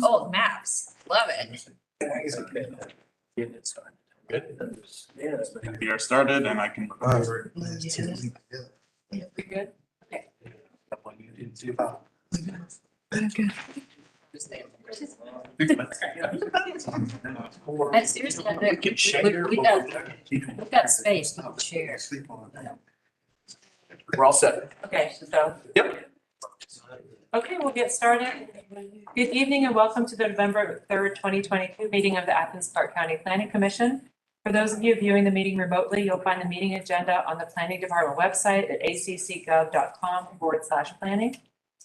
Old maps, love it. Good. We are started and I can record. You're good? Okay. And seriously, I think we've got space to share. We're all set. Okay, so. Yep. Okay, we'll get started. Good evening and welcome to the November 3rd, 2022 meeting of the Athens-Clarke County Planning Commission. For those of you viewing the meeting remotely, you'll find the meeting agenda on the Planning Department website at accgov.com/planning.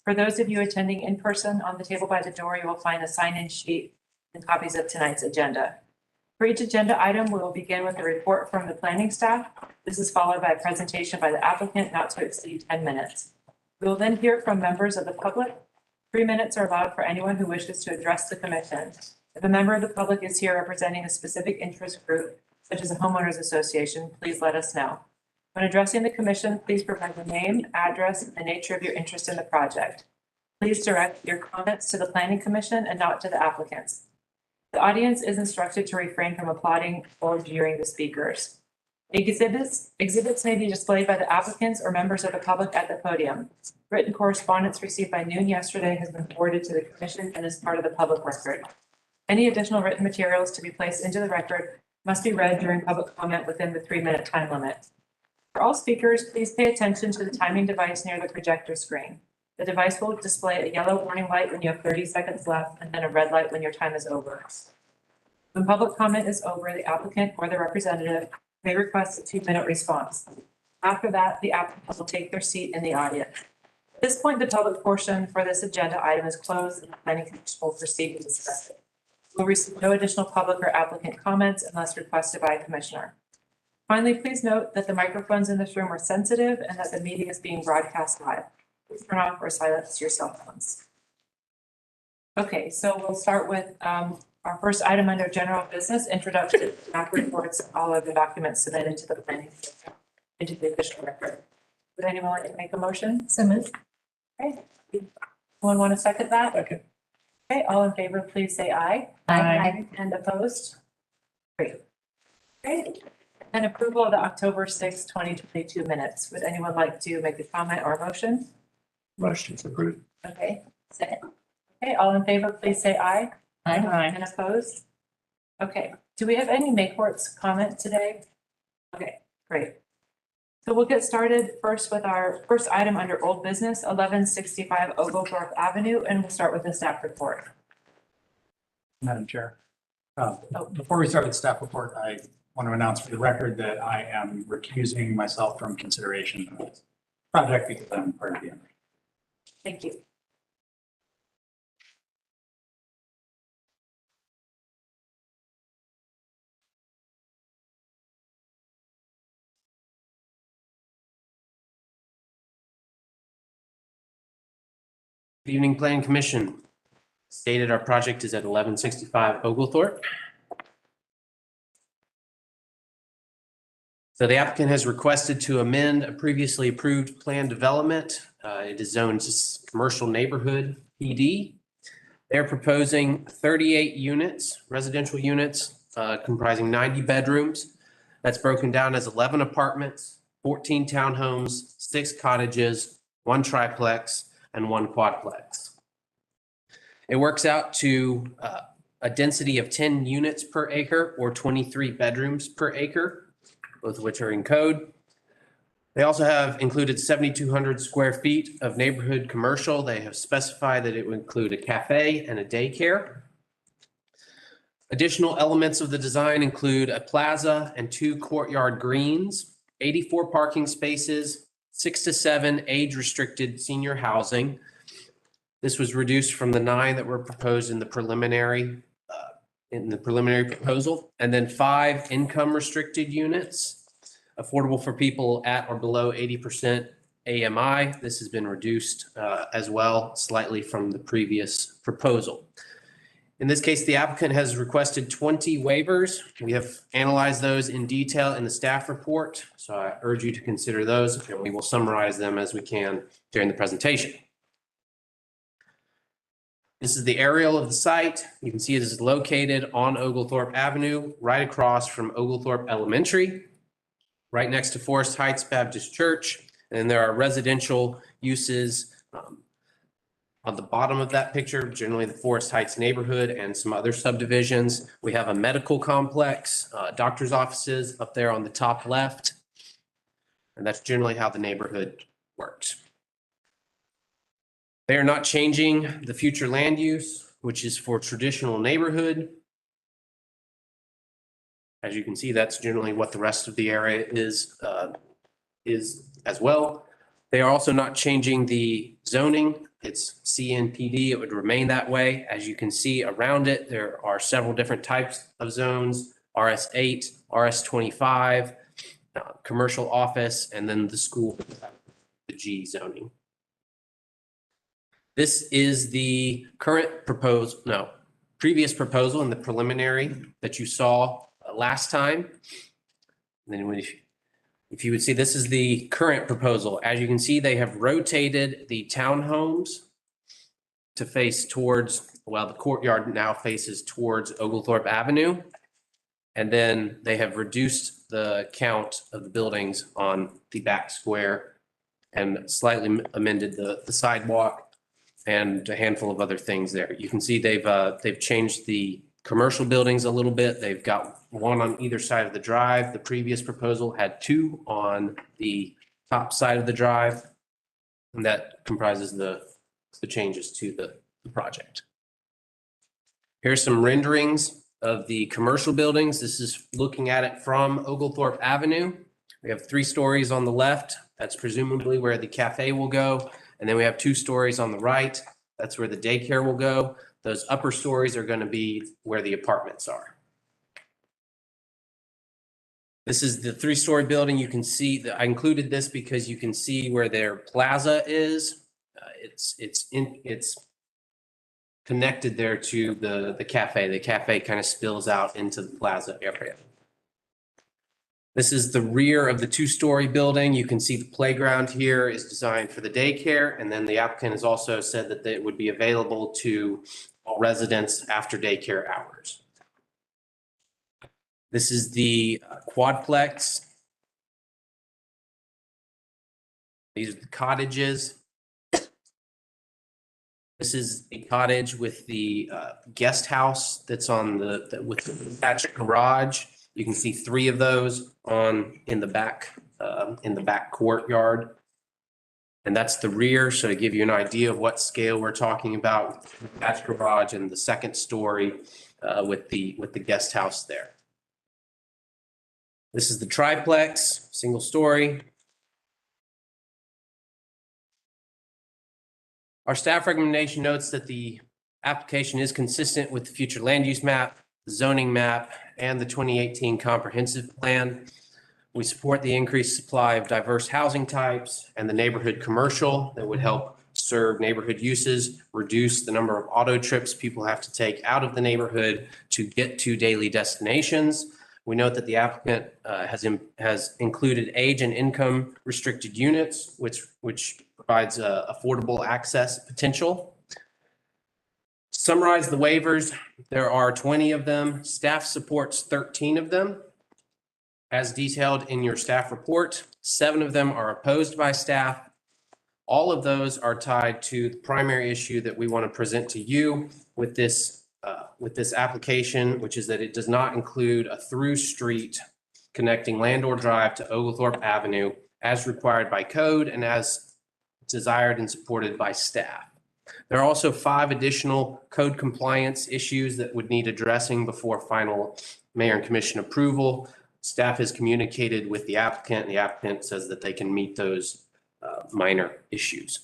For those of you attending in person, on the table by the door, you will find a sign-in sheet and copies of tonight's agenda. For each agenda item, we will begin with a report from the planning staff. This is followed by a presentation by the applicant not to exceed 10 minutes. We will then hear from members of the public. 3 minutes are allowed for anyone who wishes to address the commission. If a member of the public is here representing a specific interest group, such as a homeowners association, please let us know. When addressing the commission, please provide the name, address, and the nature of your interest in the project. Please direct your comments to the planning commission and not to the applicants. The audience is instructed to refrain from applauding or jeering the speakers. Exhibits may be displayed by the applicants or members of the public at the podium. Written correspondence received by noon yesterday has been forwarded to the commission and is part of the public record. Any additional written materials to be placed into the record must be read during public comment within the 3-minute time limit. For all speakers, please pay attention to the timing device near the projector screen. The device will display a yellow warning light when you have 30 seconds left and then a red light when your time is over. When public comment is over, the applicant or the representative may request a 2-minute response. After that, the applicant will take their seat in the audience. At this point, the public portion for this agenda item is closed and the planning commission will proceed to discuss it. We'll receive no additional public or applicant comments unless requested by a commissioner. Finally, please note that the microphones in this room are sensitive and that the meeting is being broadcast live. Please turn off or silence your cell phones. Okay, so we'll start with our first item under general business, introduction to staff reports, all of the documents submitted to the planning into the official record. Would anyone like to make a motion? So moved. Okay. Anyone want to second that? Okay. Okay, all in favor, please say aye. Aye. And opposed? Great. Great. And approval of the October 6th, 2022 minutes. Would anyone like to make a comment or a motion? Motion's approved. Okay, second. Okay, all in favor, please say aye. Aye. And opposed? Okay, do we have any Mayport's comment today? Okay, great. So we'll get started first with our first item under old business, 1165 Oglethorpe Avenue, and we'll start with the staff report. Madam Chair, before we start with the staff report, I want to announce for the record that I am recusing myself from consideration of this project because I'm part of the owner. Thank you. Good evening, Planning Commission. Stated our project is at 1165 Oglethorpe. So the applicant has requested to amend a previously approved plan development. It is zoned as commercial neighborhood PD. They're proposing 38 units, residential units, comprising 90 bedrooms. That's broken down as 11 apartments, 14 townhomes, 6 cottages, 1 triplex, and 1 quadplex. It works out to a density of 10 units per acre or 23 bedrooms per acre, both of which are in code. They also have included 7,200 square feet of neighborhood commercial. They have specified that it would include a cafe and a daycare. Additional elements of the design include a plaza and 2 courtyard greens, 84 parking spaces, 6 to 7 age-restricted senior housing. This was reduced from the 9 that were proposed in the preliminary proposal, and then 5 income-restricted units, affordable for people at or below 80% AMI. This has been reduced as well slightly from the previous proposal. In this case, the applicant has requested 20 waivers. We have analyzed those in detail in the staff report, so I urge you to consider those, and we will summarize them as we can during the presentation. This is the aerial of the site. You can see it is located on Oglethorpe Avenue, right across from Oglethorpe Elementary, right next to Forest Heights Baptist Church. And there are residential uses on the bottom of that picture, generally the Forest Heights neighborhood and some other subdivisions. We have a medical complex, doctor's offices up there on the top left. And that's generally how the neighborhood works. They are not changing the future land use, which is for traditional neighborhood. As you can see, that's generally what the rest of the area is as well. They are also not changing the zoning. It's CNPD. It would remain that way. As you can see around it, there are several different types of zones, RS8, RS25, commercial office, and then the school, the G zoning. This is the previous proposal in the preliminary that you saw last time. And then if you would see, this is the current proposal. As you can see, they have rotated the townhomes to face towards, well, the courtyard now faces towards Oglethorpe Avenue. And then they have reduced the count of the buildings on the back square and slightly amended the sidewalk and a handful of other things there. You can see they've changed the commercial buildings a little bit. They've got one on either side of the drive. The previous proposal had two on the top side of the drive. And that comprises the changes to the project. Here's some renderings of the commercial buildings. This is looking at it from Oglethorpe Avenue. We have 3 stories on the left. That's presumably where the cafe will go. And then we have 2 stories on the right. That's where the daycare will go. Those upper stories are going to be where the apartments are. This is the 3-story building. You can see that I included this because you can see where their plaza is. It's connected there to the cafe. The cafe kind of spills out into the plaza area. This is the rear of the 2-story building. You can see the playground here is designed for the daycare. And then the applicant has also said that it would be available to all residents after daycare hours. This is the quadplex. These are the cottages. This is a cottage with the guest house that's on with the attached garage. You can see 3 of those in the back courtyard. And that's the rear. So to give you an idea of what scale we're talking about, attached garage and the 2nd story with the guest house there. This is the triplex, single story. Our staff recommendation notes that the application is consistent with the future land use map, the zoning map, and the 2018 comprehensive plan. We support the increased supply of diverse housing types and the neighborhood commercial that would help serve neighborhood uses, reduce the number of auto trips people have to take out of the neighborhood to get to daily destinations. We note that the applicant has included age and income restricted units, which provides affordable access potential. Summarize the waivers. There are 20 of them. Staff supports 13 of them. As detailed in your staff report, 7 of them are opposed by staff. All of those are tied to the primary issue that we want to present to you with this application, which is that it does not include a through street connecting Landor Drive to Oglethorpe Avenue as required by code and as desired and supported by staff. There are also 5 additional code compliance issues that would need addressing before final mayor and commission approval. Staff has communicated with the applicant. The applicant says that they can meet those minor issues.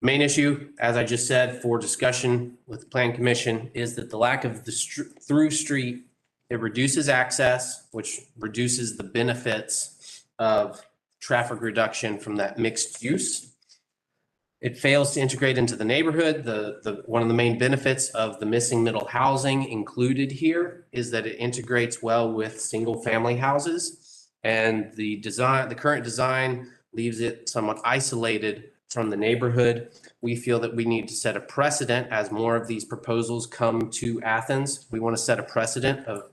Main issue, as I just said, for discussion with the Plan Commission is that the lack of the through street, it reduces access, which reduces the benefits of traffic reduction from that mixed use. It fails to integrate into the neighborhood. One of the main benefits of the missing middle housing included here is that it integrates well with single family houses. And the current design leaves it somewhat isolated from the neighborhood. We feel that we need to set a precedent as more of these proposals come to Athens. We want to set a precedent of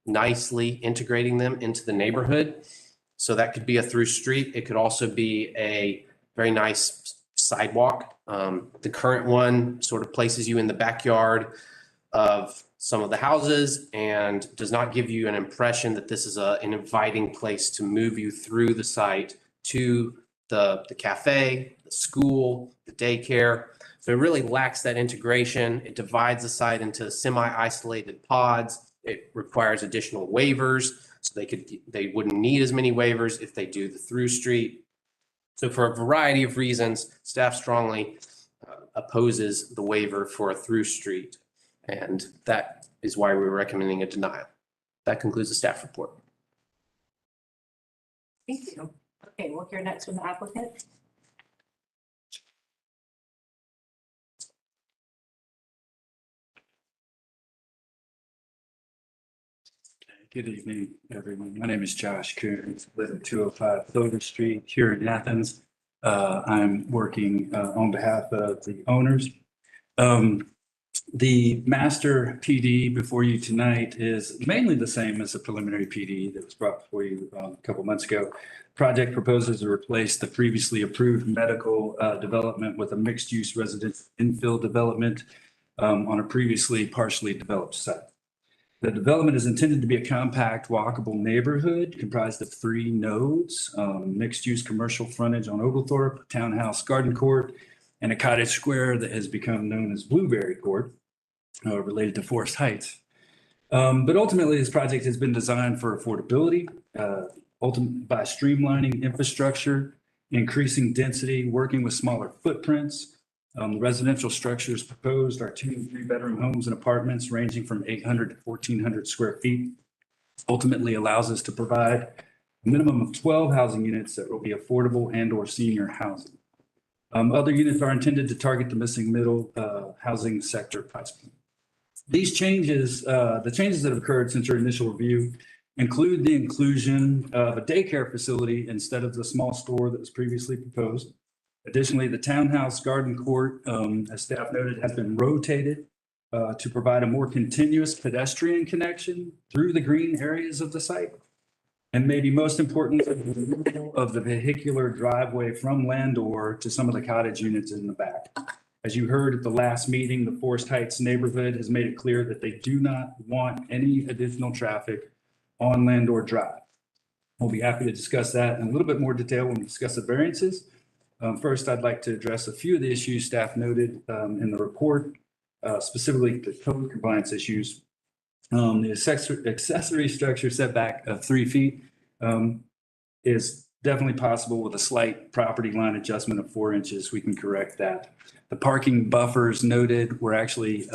nicely integrating them into the neighborhood. So that could be a through street. It could also be a very nice sidewalk. The current one sort of places you in the backyard of some of the houses and does not give you an impression that this is an inviting place to move you through the site to the cafe, the school, the daycare. So it really lacks that integration. It divides the site into semi-isolated pods. It requires additional waivers. So they wouldn't need as many waivers if they do the through street. So for a variety of reasons, staff strongly opposes the waiver for a through street. And that is why we're recommending a denial. That concludes the staff report. Thank you. Okay, we'll hear next from the applicant. Good evening, everyone. My name is Josh Coons, live at 205 Clover Street here in Athens. I'm working on behalf of the owners. The master PD before you tonight is mainly the same as the preliminary PD that was brought before you a couple months ago. Project proposes to replace the previously approved medical development with a mixed-use residential infill development on a previously partially developed site. The development is intended to be a compact, walkable neighborhood comprised of 3 nodes, mixed-use commercial frontage on Oglethorpe, townhouse garden court, and a cottage square that has become known as Blueberry Court, related to Forest Heights. But ultimately, this project has been designed for affordability, by streamlining infrastructure, increasing density, working with smaller footprints. The residential structures proposed are 2 and 3 bedroom homes and apartments ranging from 800 to 1,400 square feet. Ultimately allows us to provide a minimum of 12 housing units that will be affordable and or senior housing. Other units are intended to target the missing middle housing sector price point. These changes, the changes that have occurred since our initial review include the inclusion of a daycare facility instead of the small store that was previously proposed. Additionally, the townhouse garden court, as staff noted, has been rotated to provide a more continuous pedestrian connection through the green areas of the site. And maybe most importantly, the removal of the vehicular driveway from Landor to some of the cottage units in the back. As you heard at the last meeting, the Forest Heights neighborhood has made it clear that they do not want any additional traffic on Landor Drive. We'll be happy to discuss that in a little bit more detail when we discuss the variances. First, I'd like to address a few of the issues staff noted in the report, specifically the code compliance issues. The accessory structure setback of 3 feet is definitely possible with a slight property line adjustment of 4 inches. We can correct that. The parking buffers noted were actually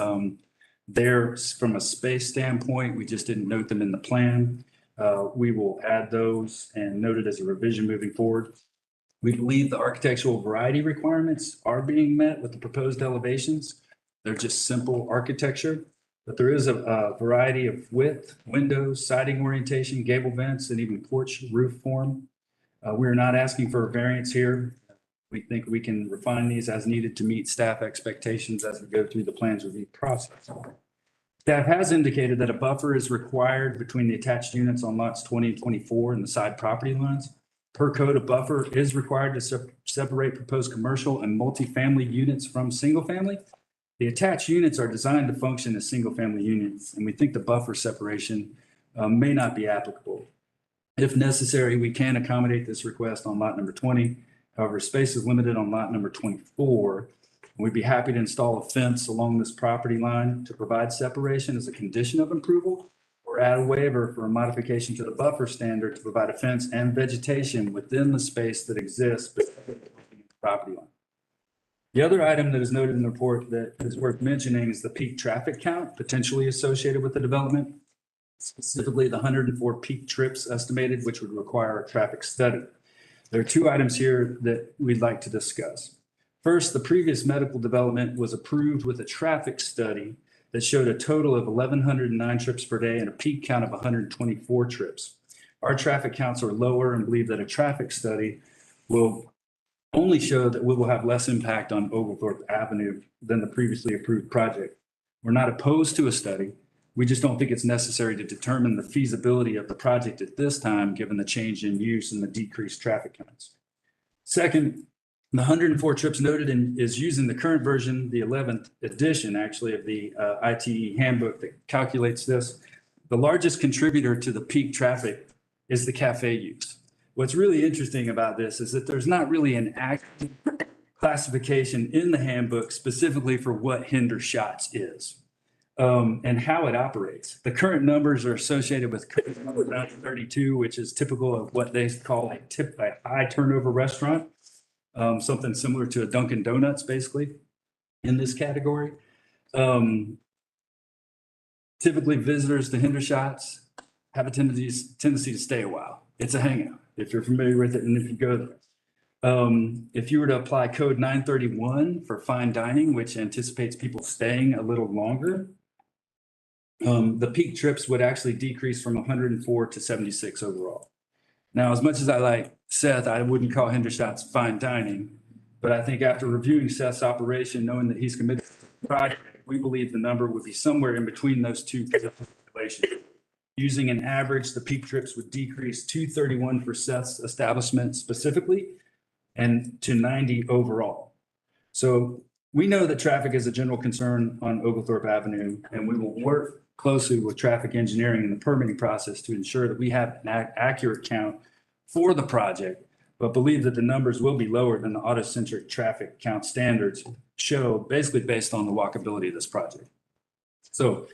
there from a space standpoint. We just didn't note them in the plan. We will add those and note it as a revision moving forward. We believe the architectural variety requirements are being met with the proposed elevations. They're just simple architecture, but there is a variety of width, windows, siding orientation, gable vents, and even porch roof form. We're not asking for a variance here. We think we can refine these as needed to meet staff expectations as we go through the plans review process. Staff has indicated that a buffer is required between the attached units on lots 20 and 24 and the side property lines. Per code, a buffer is required to separate proposed commercial and multifamily units from single family. The attached units are designed to function as single family units, and we think the buffer separation may not be applicable. If necessary, we can accommodate this request on lot number 20. However, space is limited on lot number 24. We'd be happy to install a fence along this property line to provide separation as a condition of approval, or add a waiver for a modification to the buffer standard to provide a fence and vegetation within the space that exists between the property line. The other item that is noted in the report that is worth mentioning is the peak traffic count potentially associated with the development, specifically the 104 peak trips estimated, which would require a traffic study. There are 2 items here that we'd like to discuss. First, the previous medical development was approved with a traffic study that showed a total of 1,109 trips per day and a peak count of 124 trips. Our traffic counts are lower and believe that a traffic study will only show that we will have less impact on Oglethorpe Avenue than the previously approved project. We're not opposed to a study. We just don't think it's necessary to determine the feasibility of the project at this time, given the change in use and the decreased traffic counts. Second, the 104 trips noted is using the current version, the 11th edition, actually, of the ITE handbook that calculates this. The largest contributor to the peak traffic is the cafe use. What's really interesting about this is that there's not really an active classification in the handbook specifically for what hinder shots is and how it operates. The current numbers are associated with code number 932, which is typical of what they call a high turnover restaurant. Something similar to a Dunkin' Donuts, basically, in this category. Typically, visitors to Hendershots have a tendency to stay a while. It's a hangout, if you're familiar with it and if you go there. If you were to apply code 931 for fine dining, which anticipates people staying a little longer, the peak trips would actually decrease from 104 to 76 overall. Now, as much as I like Seth, I wouldn't call Hendershots fine dining, but I think after reviewing Seth's operation, knowing that he's committed to the project, we believe the number would be somewhere in between those two calculations. Using an average, the peak trips would decrease 231 for Seth's establishment specifically and to 90 overall. So we know that traffic is a general concern on Oglethorpe Avenue, and we will work closely with traffic engineering in the permitting process to ensure that we have an accurate count for the project, but believe that the numbers will be lower than the auto-centric traffic count standards show, basically based on the walkability of this project. So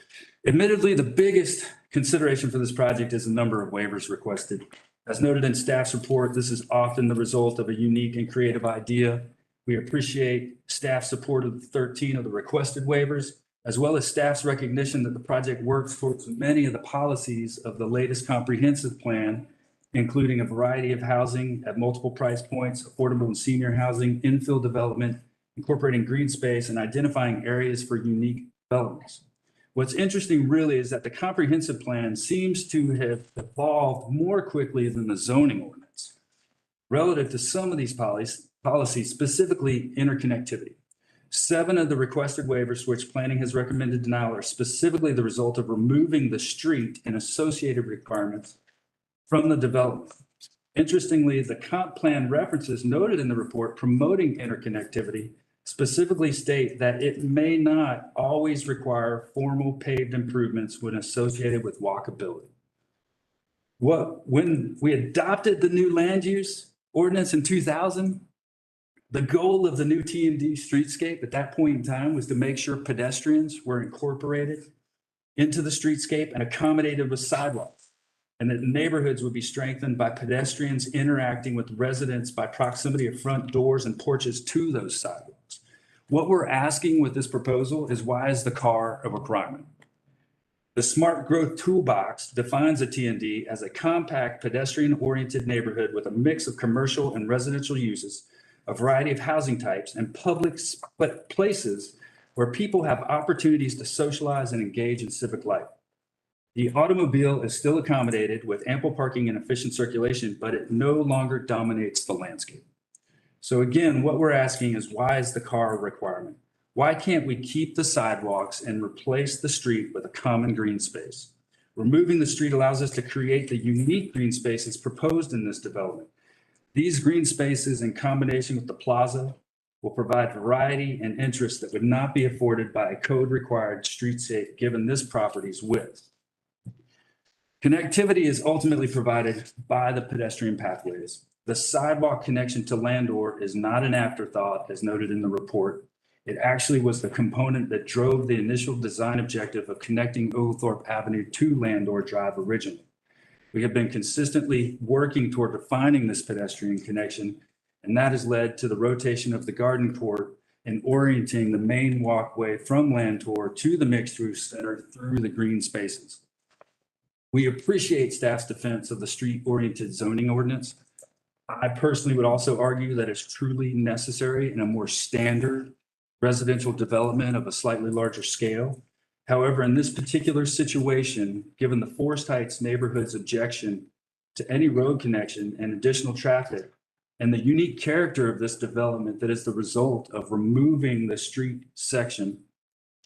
admittedly, the biggest consideration for this project is the number of waivers requested. As noted in staff's report, this is often the result of a unique and creative idea. We appreciate staff's support of the 13 of the requested waivers, as well as staff's recognition that the project works towards many of the policies of the latest comprehensive plan, including a variety of housing at multiple price points, affordable and senior housing, infill development, incorporating green space, and identifying areas for unique developments. What's interesting really is that the comprehensive plan seems to have evolved more quickly than the zoning ordinance relative to some of these policies, specifically interconnectivity. 7 of the requested waivers which planning has recommended denial are specifically the result of removing the street and associated requirements from the development. Interestingly, the comp plan references noted in the report promoting interconnectivity specifically state that it may not always require formal paved improvements when associated with walkability. When we adopted the new land use ordinance in 2000, the goal of the new T&D streetscape at that point in time was to make sure pedestrians were incorporated into the streetscape and accommodated with sidewalks, and that neighborhoods would be strengthened by pedestrians interacting with residents by proximity of front doors and porches to those sidewalks. What we're asking with this proposal is, why is the car a requirement? The Smart Growth Toolbox defines a T&D as a compact pedestrian-oriented neighborhood with a mix of commercial and residential uses, a variety of housing types, and public places where people have opportunities to socialize and engage in civic life. The automobile is still accommodated with ample parking and efficient circulation, but it no longer dominates the landscape. So again, what we're asking is, why is the car a requirement? Why can't we keep the sidewalks and replace the street with a common green space? Removing the street allows us to create the unique green spaces proposed in this development. These green spaces, in combination with the plaza, will provide variety and interest that would not be afforded by a code-required streetscape given this property's width. Connectivity is ultimately provided by the pedestrian pathways. The sidewalk connection to Landor is not an afterthought, as noted in the report. It actually was the component that drove the initial design objective of connecting Oglethorpe Avenue to Landor Drive originally. We have been consistently working toward refining this pedestrian connection, and that has led to the rotation of the garden court and orienting the main walkway from Landor to the mixed-use center through the green spaces. We appreciate staff's defense of the street-oriented zoning ordinance. I personally would also argue that it's truly necessary in a more standard residential development of a slightly larger scale. However, in this particular situation, given the Forest Heights neighborhood's objection to any road connection and additional traffic, and the unique character of this development that is the result of removing the street section,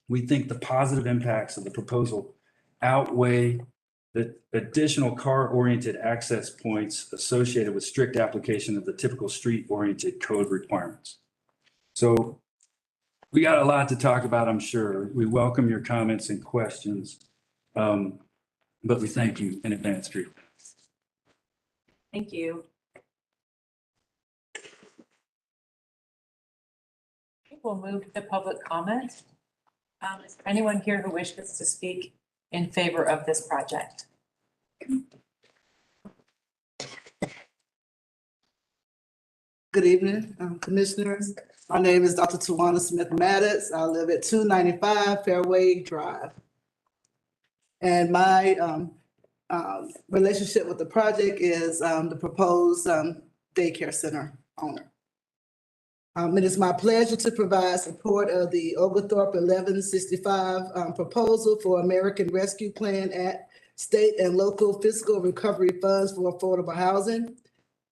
we think the positive impacts of the proposal outweigh the additional car-oriented access points associated with strict application of the typical street-oriented code requirements. So we got a lot to talk about, I'm sure. We welcome your comments and questions, but we thank you in advance for your Thank you. We'll move to the public comment. Is there anyone here who wishes to speak in favor of this project? Good evening, Commissioners. My name is Dr. Tawana Smith Maddox. I live at 295 Fairway Drive. And my relationship with the project is the proposed daycare center owner. It is my pleasure to provide support of the Oglethorpe 1165 proposal for American Rescue Plan Act state and local fiscal recovery funds for affordable housing.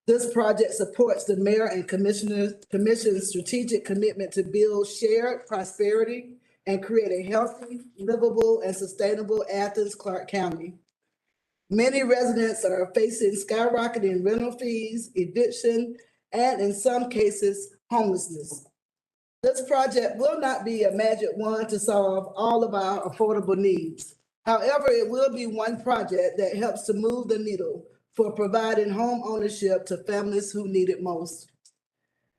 This project supports the mayor and commission's strategic commitment to build shared prosperity and create a healthy, livable, and sustainable Athens-Clarke County. Many residents are facing skyrocketing rental fees, eviction, and in some cases, homelessness. This project will not be a magic wand to solve all of our affordable needs. However, it will be one project that helps to move the needle for providing home ownership to families who need it most.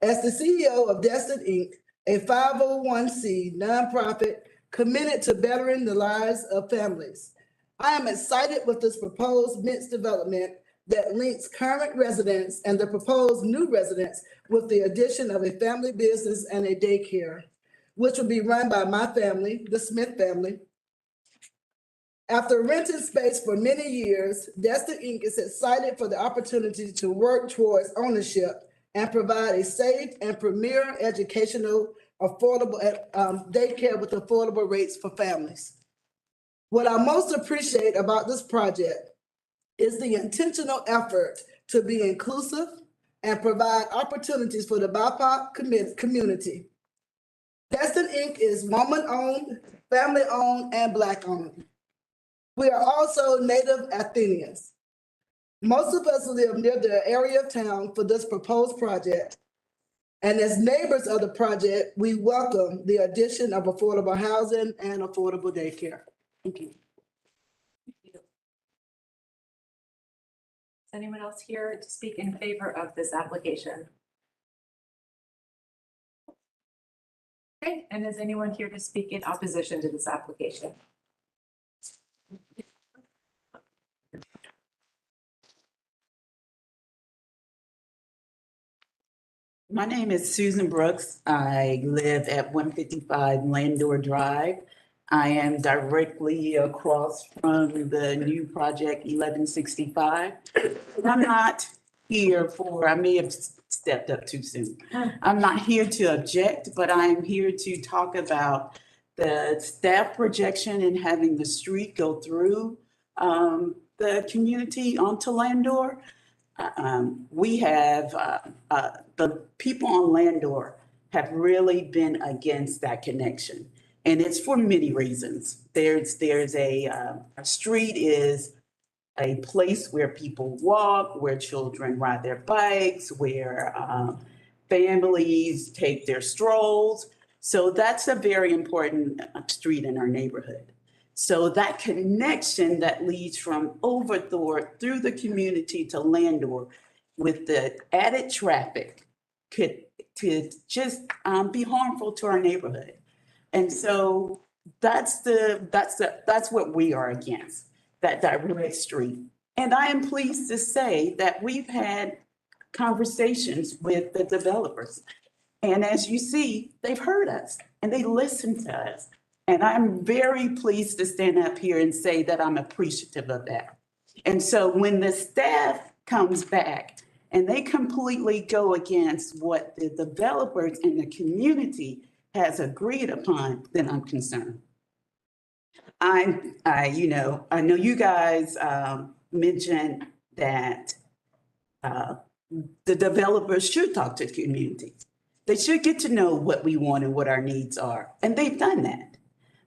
As the CEO of Destined Inc., a 501c nonprofit committed to bettering the lives of families, I am excited with this proposed mixed development that links current residents and the proposed new residents with the addition of a family business and a daycare, which will be run by my family, the Smith family. After renting space for many years, Destined Inc. is excited for the opportunity to work towards ownership and provide a safe and premier educational, affordable daycare with affordable rates for families. What I most appreciate about this project is the intentional effort to be inclusive and provide opportunities for the BIPOC community. Destined Inc. is woman-owned, family-owned, and Black-owned. We are also native Athenians. Most of us live near the area of town for this proposed project. And as neighbors of the project, we welcome the addition of affordable housing and affordable daycare. Thank you. Is anyone else here to speak in favor of this application? Okay, and is anyone here to speak in opposition to this application? My name is Susan Brooks. I live at 155 Landor Drive. I am directly across from the new project 1165. I'm not here for, I may have stepped up too soon. I'm not here to object, but I am here to talk about the staff projection and having the street go through the community onto Landor. We have, the people on Landor have really been against that connection. And it's for many reasons. There's a street is a place where people walk, where children ride their bikes, where families take their strolls. So that's a very important street in our neighborhood. So that connection that leads from Oglethorpe through the community to Landor with the added traffic could just be harmful to our neighborhood. And so that's what we are against, that direct street. And I am pleased to say that we've had conversations with the developers. And as you see, they've heard us and they listen to us. And I'm very pleased to stand up here and say that I'm appreciative of that. And so when the staff comes back and they completely go against what the developers and the community has agreed upon, then I'm concerned. I know you guys mentioned that the developers should talk to the community. They should get to know what we want and what our needs are, and they've done that.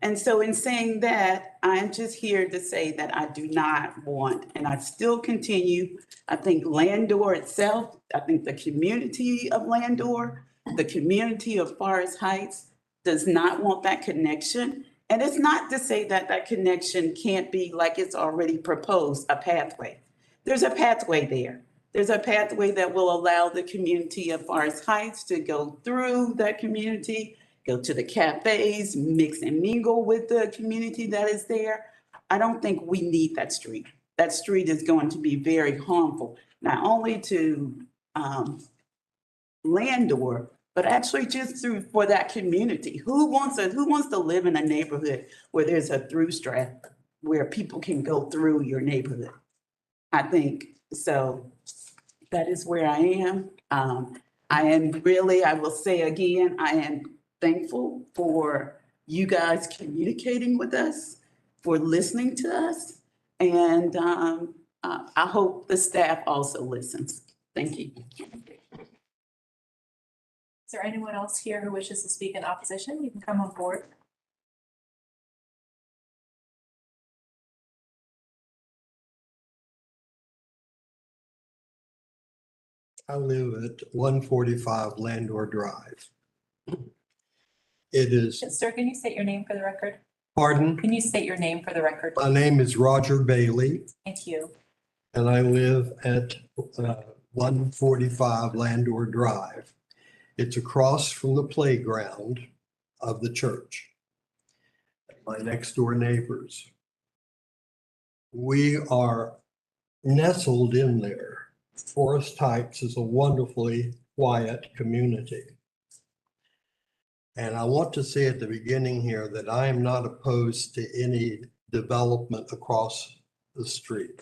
And so in saying that, I'm just here to say that I do not want, and I still continue, I think Landor itself, I think the community of Landor, the community of Forest Heights does not want that connection. And it's not to say that that connection can't be like it's already proposed, a pathway. There's a pathway there. There's a pathway that will allow the community of Forest Heights to go through that community, go to the cafes, mix and mingle with the community that is there. I don't think we need that street. That street is going to be very harmful, not only to Landor, but actually just through for that community. Who wants to live in a neighborhood where there's a through strap where people can go through your neighborhood? I think so. That is where I am. I am really, I will say again, I am thankful for you guys communicating with us, for listening to us. And I hope the staff also listens. Thank you. Is there anyone else here who wishes to speak in opposition? You can come on board. I live at 145 Landor Drive. It is, Sir, can you state your name for the record? pardon, Can you state your name for the record? my name is Roger Bailey, Thank you. and I live at 145 Landor Drive. It's across from the playground of the church. My next door neighbors. We are nestled in there. Forest Heights is a wonderfully quiet community. And I want to say at the beginning here that I am not opposed to any development across the street.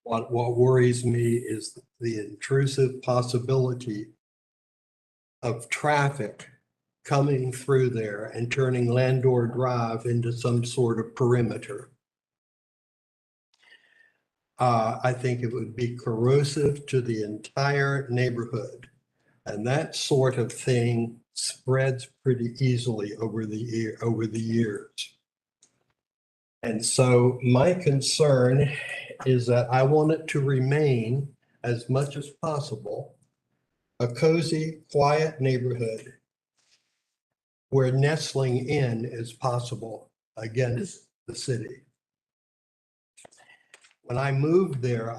What worries me is the intrusive possibility of traffic coming through there and turning Landor Drive into some sort of perimeter. I think it would be corrosive to the entire neighborhood. And that sort of thing spreads pretty easily over the years. And so my concern is that I want it to remain as much as possible a cozy, quiet neighborhood where nestling in is possible against the city. When I moved there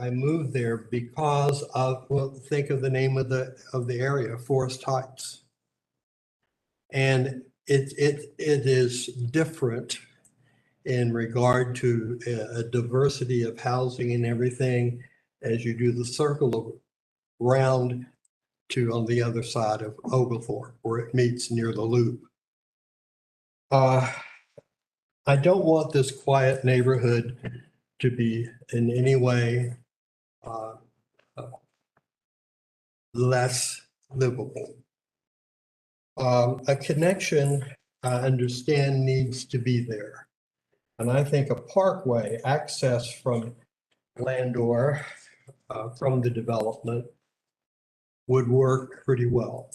because of, well, think of the name of the area, Forest Heights. And it is different in regard to a diversity of housing and everything as you do the circle around to on the other side of Oglethorpe where it meets near the loop. I don't want this quiet neighborhood to be in any way less livable. A connection, I understand, needs to be there. And I think a parkway access from Landor, from the development, would work pretty well.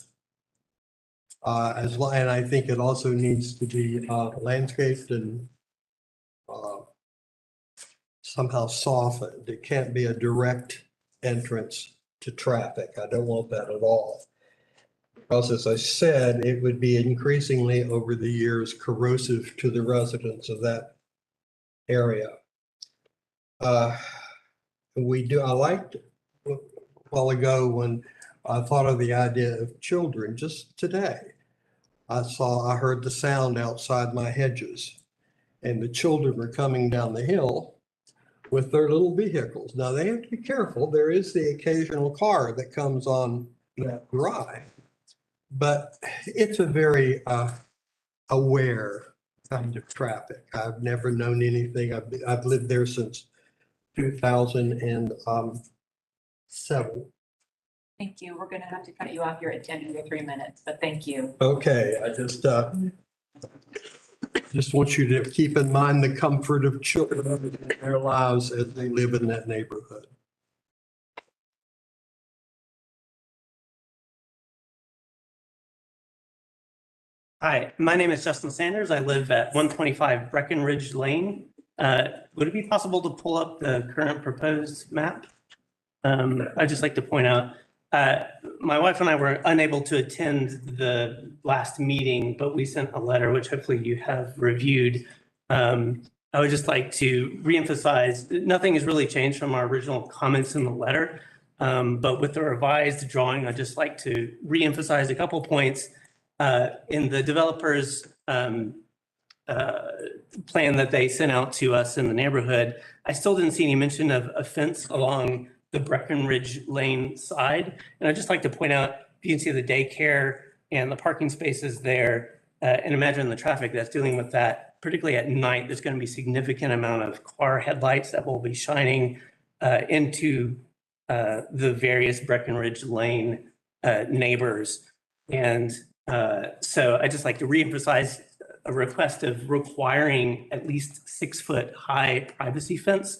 And I think it also needs to be landscaped and somehow softened. It can't be a direct entrance to traffic. I don't want that at all. Because as I said, it would be increasingly over the years corrosive to the residents of that area. I liked a while ago when I thought of the idea of children. Just today, I heard the sound outside my hedges and the children were coming down the hill with their little vehicles. Now they have to be careful. There is the occasional car that comes on that drive, but it's a very aware kind of traffic. I've never known anything. I've lived there since 2007. Thank you. We're going to have to cut you off your agenda in 3 minutes, but thank you. Okay, I just want you to keep in mind the comfort of children in their lives as they live in that neighborhood. Hi, my name is Justin Sanders. I live at 125 Breckenridge Lane. Would it be possible to pull up the current proposed map? I'd just like to point out, my wife and I were unable to attend the last meeting, but we sent a letter, which hopefully you have reviewed. I would just like to reemphasize, nothing has really changed from our original comments in the letter. But with the revised drawing, I'd just like to reemphasize a couple points. In the developer's plan that they sent out to us in the neighborhood, I still didn't see any mention of a fence along the Breckenridge Lane side. And I'd just like to point out, you can see the daycare and the parking spaces there, and imagine the traffic that's dealing with that, particularly at night. There's going to be significant amount of car headlights that will be shining into the various Breckenridge Lane neighbors. And so I just like to reemphasize a request of requiring at least 6-foot high privacy fence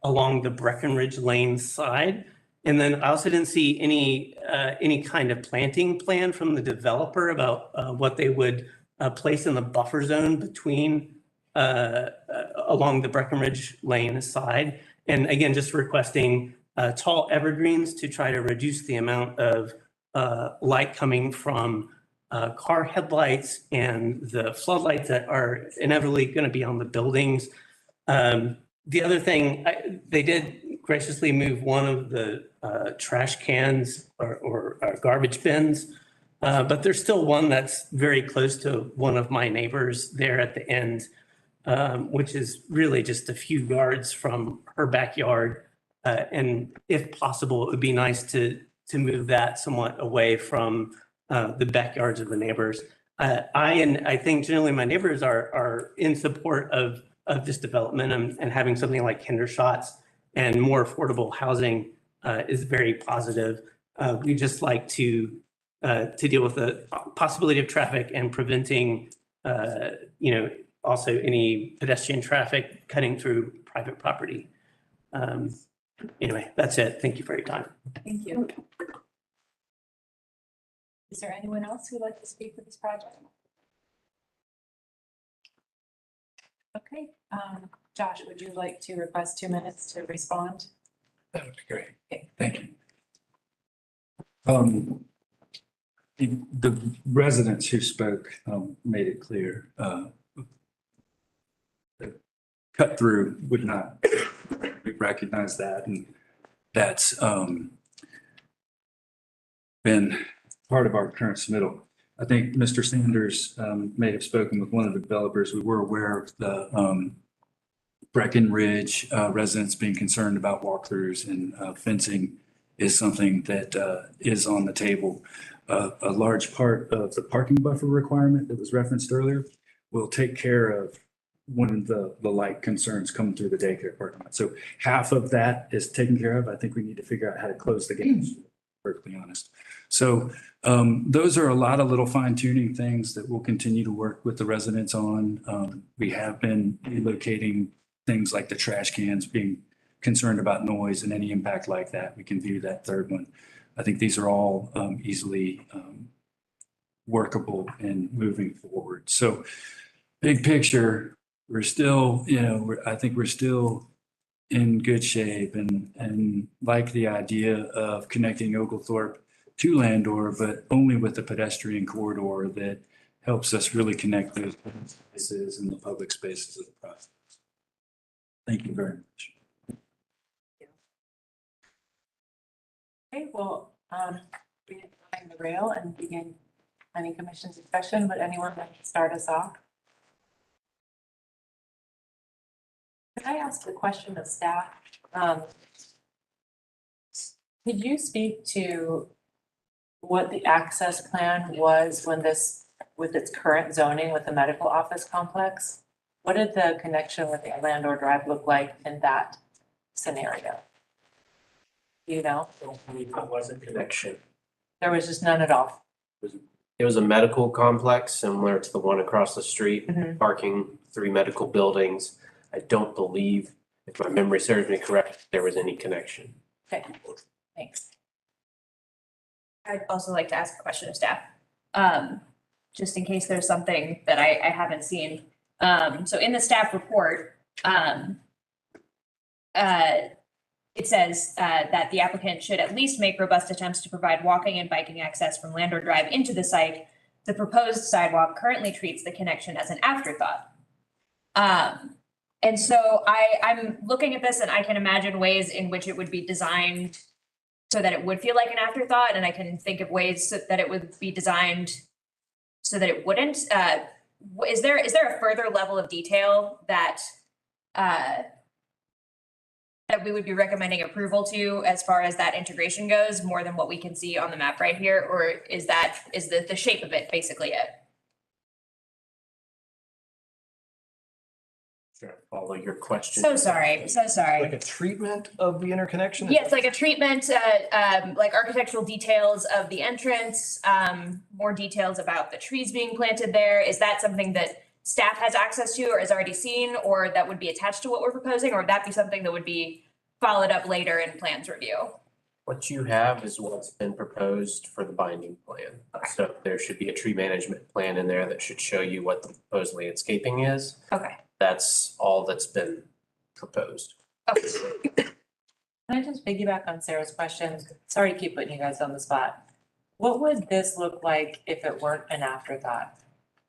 along the Breckenridge Lane side. And then I also didn't see any kind of planting plan from the developer about what they would place in the buffer zone between along the Breckenridge Lane side. And again, just requesting tall evergreens to try to reduce the amount of light coming from car headlights and the floodlights that are inevitably going to be on the buildings. The other thing, they did graciously move one of the trash cans or garbage bins, but there's still one that's very close to one of my neighbors there at the end, which is really just a few yards from her backyard. And if possible, it would be nice to move that somewhat away from the backyards of the neighbors. I think generally my neighbors are in support of this development, and having something like Hendershots and more affordable housing is very positive. We just like to deal with the possibility of traffic and preventing, also any pedestrian traffic cutting through private property. Anyway, that's it. Thank you for your time. Thank you. Is there anyone else who'd like to speak for this project? Okay, Josh, would you like to request 2 minutes to respond? That would be great. Okay. Thank you. The residents who spoke made it clear that cut through would not, we recognize that, and that's been part of our current submittal. I think Mr. Sanders may have spoken with one of the developers. We were aware of the Breckenridge residents being concerned about walkthroughs, and fencing is something that is on the table. A large part of the parking buffer requirement that was referenced earlier will take care of one of the light concerns coming through the daycare parking lot. So half of that is taken care of. I think we need to figure out how to close the gaps, to be perfectly honest. So those are a lot of little fine tuning things that we'll continue to work with the residents on. We have been relocating things like the trash cans, being concerned about noise and any impact like that. We can view that third one. I think these are all easily workable and moving forward. So big picture, we're still, I think we're still in good shape, and like the idea of connecting Oglethorpe to Landor, but only with the pedestrian corridor that helps us really connect those spaces and the public spaces of the process. Thank you very much. Okay, well, we can find the rail and begin planning commission discussion. Would anyone like to start us off? Could I ask a question of staff? Could you speak to what the access plan was when this, with its current zoning with the medical office complex? What did the connection with the Landor Drive look like in that scenario? You know? I don't believe that was a connection. There was just none at all. It was a medical complex similar to the one across the street, Mhm. parking 3 medical buildings. I don't believe, if my memory serves me correct, there was any connection. Okay, thanks. I'd also like to ask a question of staff. just in case there's something that I haven't seen. So in the staff report, it says that the applicant should at least make robust attempts to provide walking and biking access from Landor Drive into the site. The proposed sidewalk currently treats the connection as an afterthought. And so I'm looking at this and I can imagine ways in which it would be designed so that it would feel like an afterthought, and I can think of ways that it would be designed so that it wouldn't. Is there a further level of detail that that we would be recommending approval to as far as that integration goes, more than what we can see on the map right here? Or is the shape of it basically it? Sure, follow your question. So sorry. Like a treatment of the interconnection? Yes, like a treatment, like architectural details of the entrance, more details about the trees being planted there. Is that something that staff has access to or is already seen, or that would be attached to what we're proposing, or would that be something that would be followed up later in plans review? What you have is what's been proposed for the binding plan. Okay. So there should be a tree management plan in there that should show you what the proposed landscaping is. Okay. That's all that's been proposed. Okay. Can I just piggyback on Sarah's question? Sorry to keep putting you guys on the spot. What would this look like if it weren't an afterthought?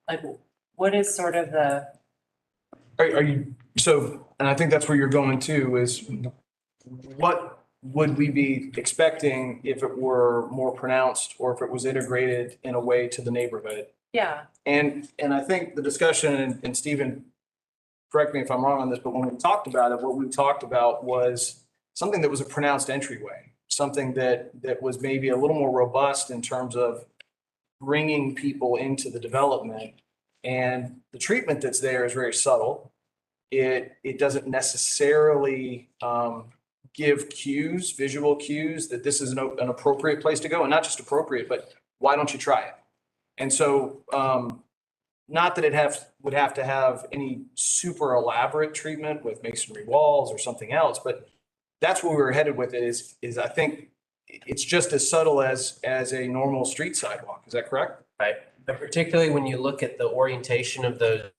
Like, what is sort of the, Are you, so, and I think that's where you're going to, is what would we be expecting if it were more pronounced or if it was integrated in a way to the neighborhood? yeah, And I think the discussion, and Stephen, correct me if I'm wrong on this, but when we talked about it, what we talked about was something that was a pronounced entryway, something that was maybe a little more robust in terms of bringing people into the development. And the treatment that's there is very subtle. It doesn't necessarily give cues, visual cues, that this is an appropriate place to go, and not just appropriate, but why don't you try it? And so, not that it would have to have any super elaborate treatment with masonry walls or something else, but that's where we were headed with it is I think it's just as subtle as a normal street sidewalk. Is that correct? Right. But particularly when you look at the orientation of those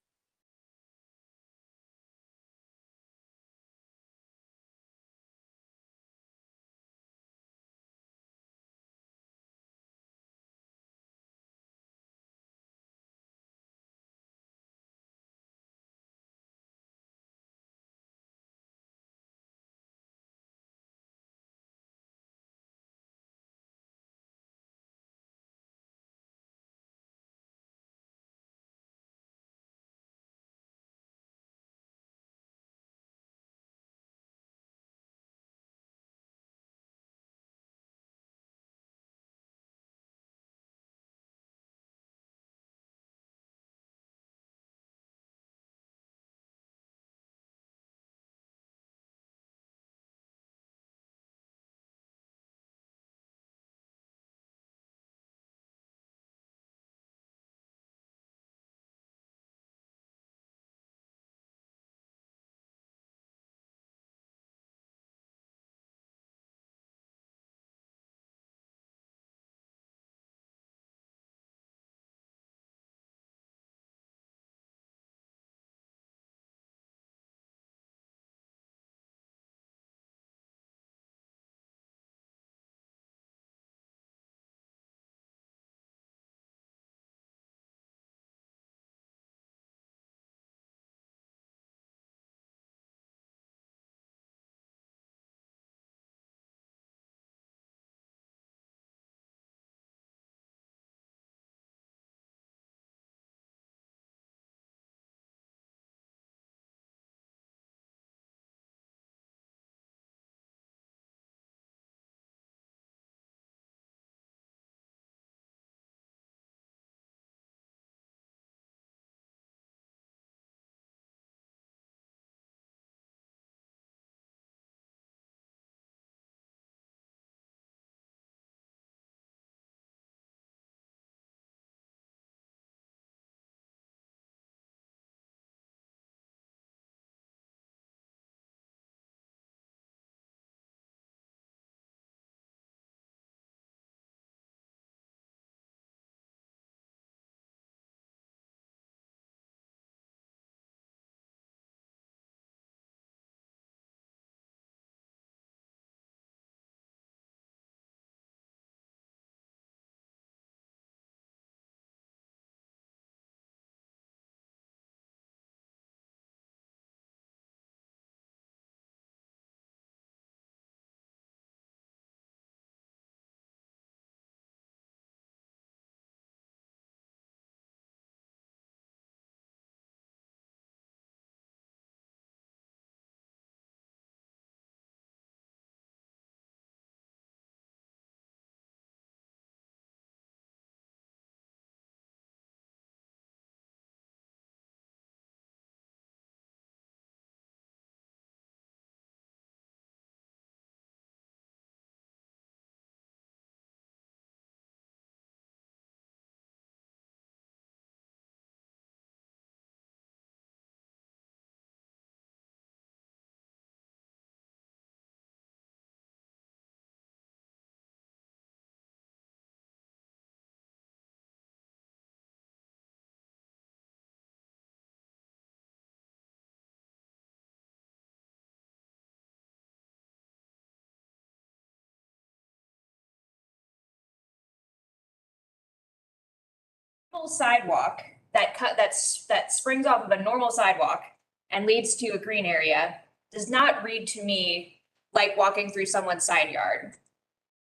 sidewalk that springs off of a normal sidewalk and leads to a green area does not read to me like walking through someone's side yard.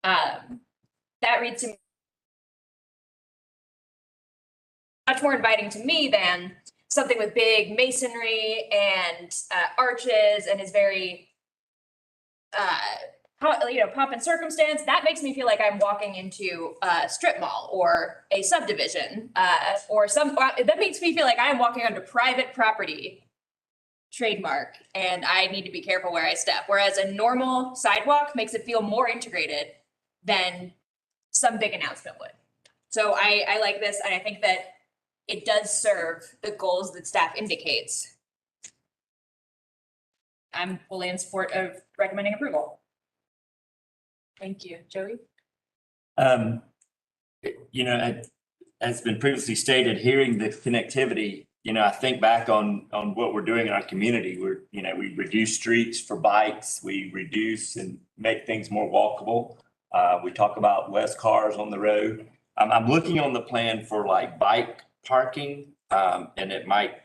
That reads to me much more inviting to me than something with big masonry and arches and is very pomp and circumstance. That makes me feel like I'm walking into a strip mall or a subdivision, that makes me feel like I'm walking onto private property, trademark, and I need to be careful where I step. Whereas a normal sidewalk makes it feel more integrated than some big announcement would. So I like this, and I think that it does serve the goals that staff indicates. I'm fully in support of recommending approval. Thank you. Joey? As been previously stated, hearing the connectivity, I think back on what we're doing in our community. We reduce streets for bikes, we reduce and make things more walkable. We talk about less cars on the road. I'm looking on the plan for like bike parking, and it might,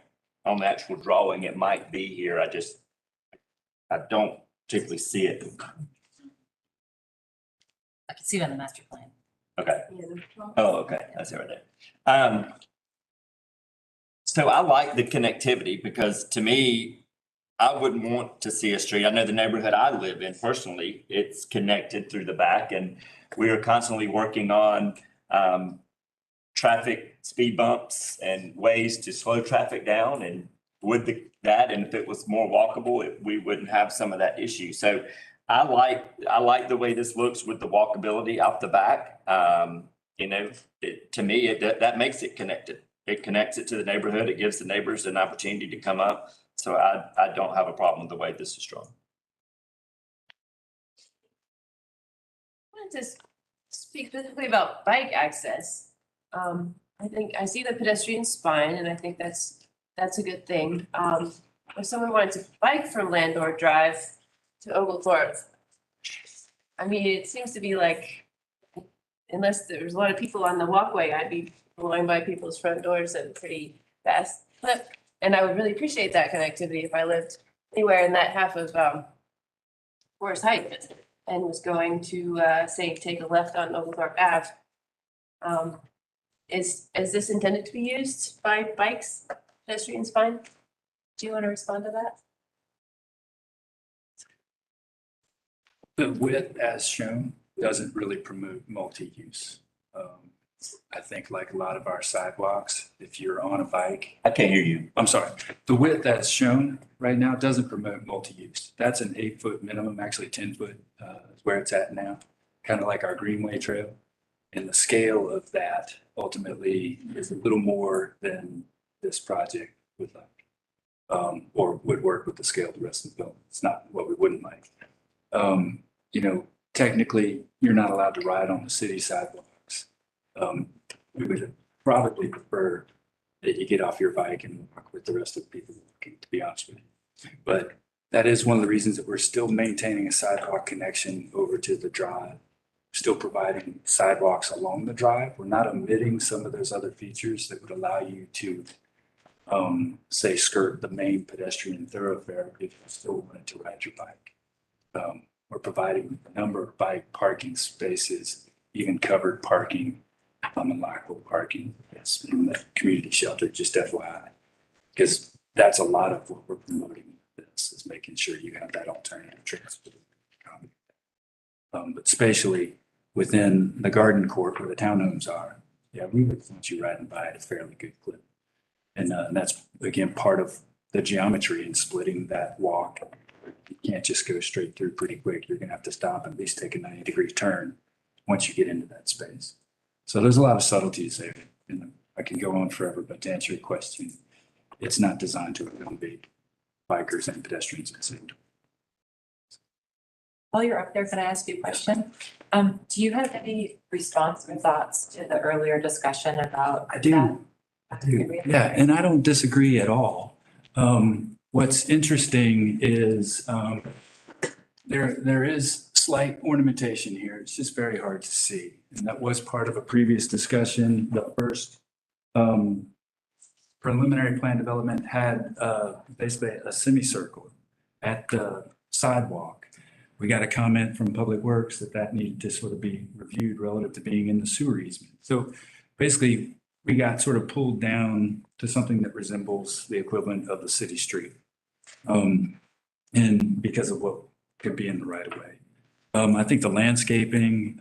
on the actual drawing, it might be here. I don't typically see it. I can see it on the master plan. Okay. Oh, okay. That's it right there. So I like the connectivity because to me, I wouldn't want to see a street. I know the neighborhood I live in personally, it's connected through the back, and we are constantly working on traffic speed bumps and ways to slow traffic down. And with and if it was more walkable, we wouldn't have some of that issue. So I like the way this looks with the walkability out the back. To me, that makes it connected. It connects it to the neighborhood. It gives the neighbors an opportunity to come up. So I don't have a problem with the way this is drawn. I wanted to speak specifically about bike access. I think I see the pedestrian spine, and I think that's a good thing. If someone wanted to bike from Landor Drive to Oglethorpe, I mean, it seems to be like, unless there's a lot of people on the walkway, I'd be blowing by people's front doors at a pretty fast clip. And I would really appreciate that connectivity if I lived anywhere in that half of Forest Heights and was going to say take a left on Oglethorpe Ave. Is this intended to be used by bikes, pedestrians fine? Do you want to respond to that? The width as shown doesn't really promote multi-use. I think like a lot of our sidewalks, if you're on a bike. I can't hear you. I'm sorry. The width as shown right now doesn't promote multi-use. That's an 8-foot minimum, actually 10-foot is where it's at now, kind of like our Greenway Trail. And the scale of that ultimately is a little more than this project would like, or would work with the scale of the rest of the building. It's not what we wouldn't like. Technically, you're not allowed to ride on the city sidewalks. We would probably prefer that you get off your bike and walk with the rest of the people walking, to be honest with you. But that is one of the reasons that we're still maintaining a sidewalk connection over to the drive, still providing sidewalks along the drive. We're not omitting some of those other features that would allow you to, say, skirt the main pedestrian thoroughfare if you still wanted to ride your bike. We're providing a number of bike parking spaces, even covered parking, and lockable parking in the community shelter, just FYI. Because that's a lot of what we're promoting. This is making sure you have that alternative transport. But spatially within the garden court where the townhomes are, yeah, we would want you riding by at a fairly good clip. And that's, again, part of the geometry in splitting that walk. You can't just go straight through pretty quick. You're going to have to stop and at least take a 90-degree turn once you get into that space. So there's a lot of subtleties there. And I can go on forever, but to answer your question, it's not designed to accommodate bikers and pedestrians at the same time. While you're up there, can I ask you a question? Do you have any response or thoughts to the earlier discussion about I do. Yeah, and I don't disagree at all. What's interesting is there is slight ornamentation here. It's just very hard to see. And that was part of a previous discussion. The first preliminary plan development had basically a semicircle at the sidewalk. We got a comment from Public Works that needed to sort of be reviewed relative to being in the sewer easement. So basically, we got sort of pulled down to something that resembles the equivalent of the city street. And because of what could be in the right of way. I think the landscaping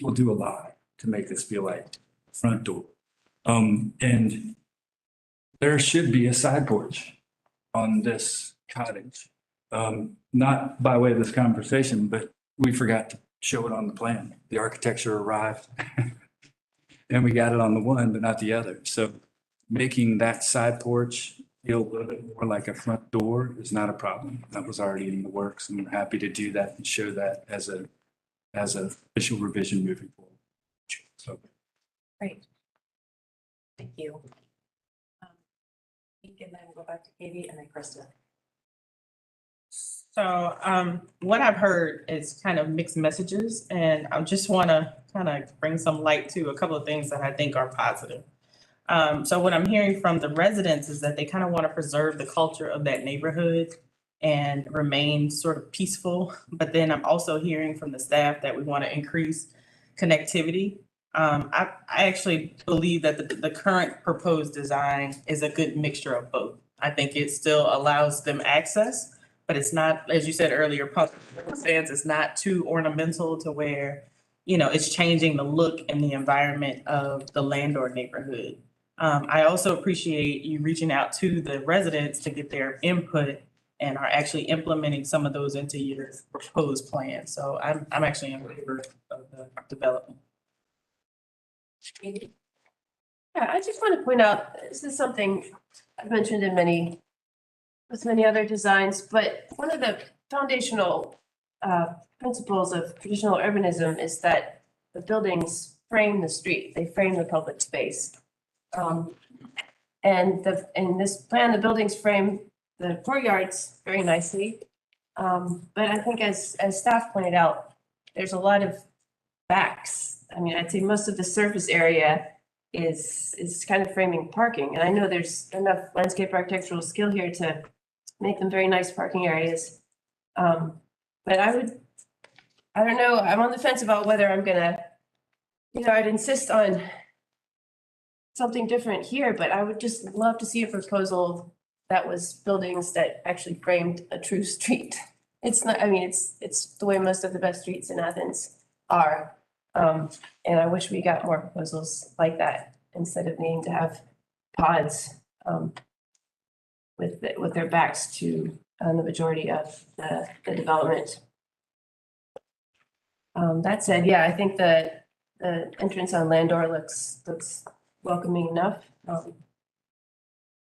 will do a lot to make this feel like front door. And there should be a side porch on this cottage. Not by way of this conversation, but we forgot to show it on the plan. The architecture arrived and we got it on the one, but not the other. So making that side porch feel a little bit more like a front door is not a problem. That was already in the works, and we're happy to do that and show that as a visual revision moving forward. So. Great. Thank you. And then we'll go back to Katie and then Krista. So what I've heard is kind of mixed messages, and I just want to kind of bring some light to a couple of things that I think are positive. So what I'm hearing from the residents is that they kind of want to preserve the culture of that neighborhood and remain sort of peaceful. But then I'm also hearing from the staff that we want to increase connectivity. I actually believe that the current proposed design is a good mixture of both. I think it still allows them access, but it's not, as you said earlier, public stands is not too ornamental to where, you know, it's changing the look and the environment of the Landor neighborhood. I also appreciate you reaching out to the residents to get their input and are actually implementing some of those into your proposed plan. So I'm actually in favor of the development. Yeah, I just want to point out, this is something I've mentioned in many other designs, but one of the foundational principles of traditional urbanism is that the buildings frame the street, they frame the public space. And in this plan, the buildings frame the courtyards very nicely. But I think as staff pointed out, there's a lot of backs. I mean, I'd say most of the surface area is kind of framing parking. And I know there's enough landscape architectural skill here to make them very nice parking areas. But I don't know, I'm on the fence about whether I'm gonna, I'd insist on something different here, but I would just love to see a proposal that was buildings that actually framed a true street. It's not, I mean, it's the way most of the best streets in Athens are. And I wish we got more proposals like that instead of needing to have pods with their backs to the majority of the development. That said, yeah, I think the entrance on Landor looks welcoming enough.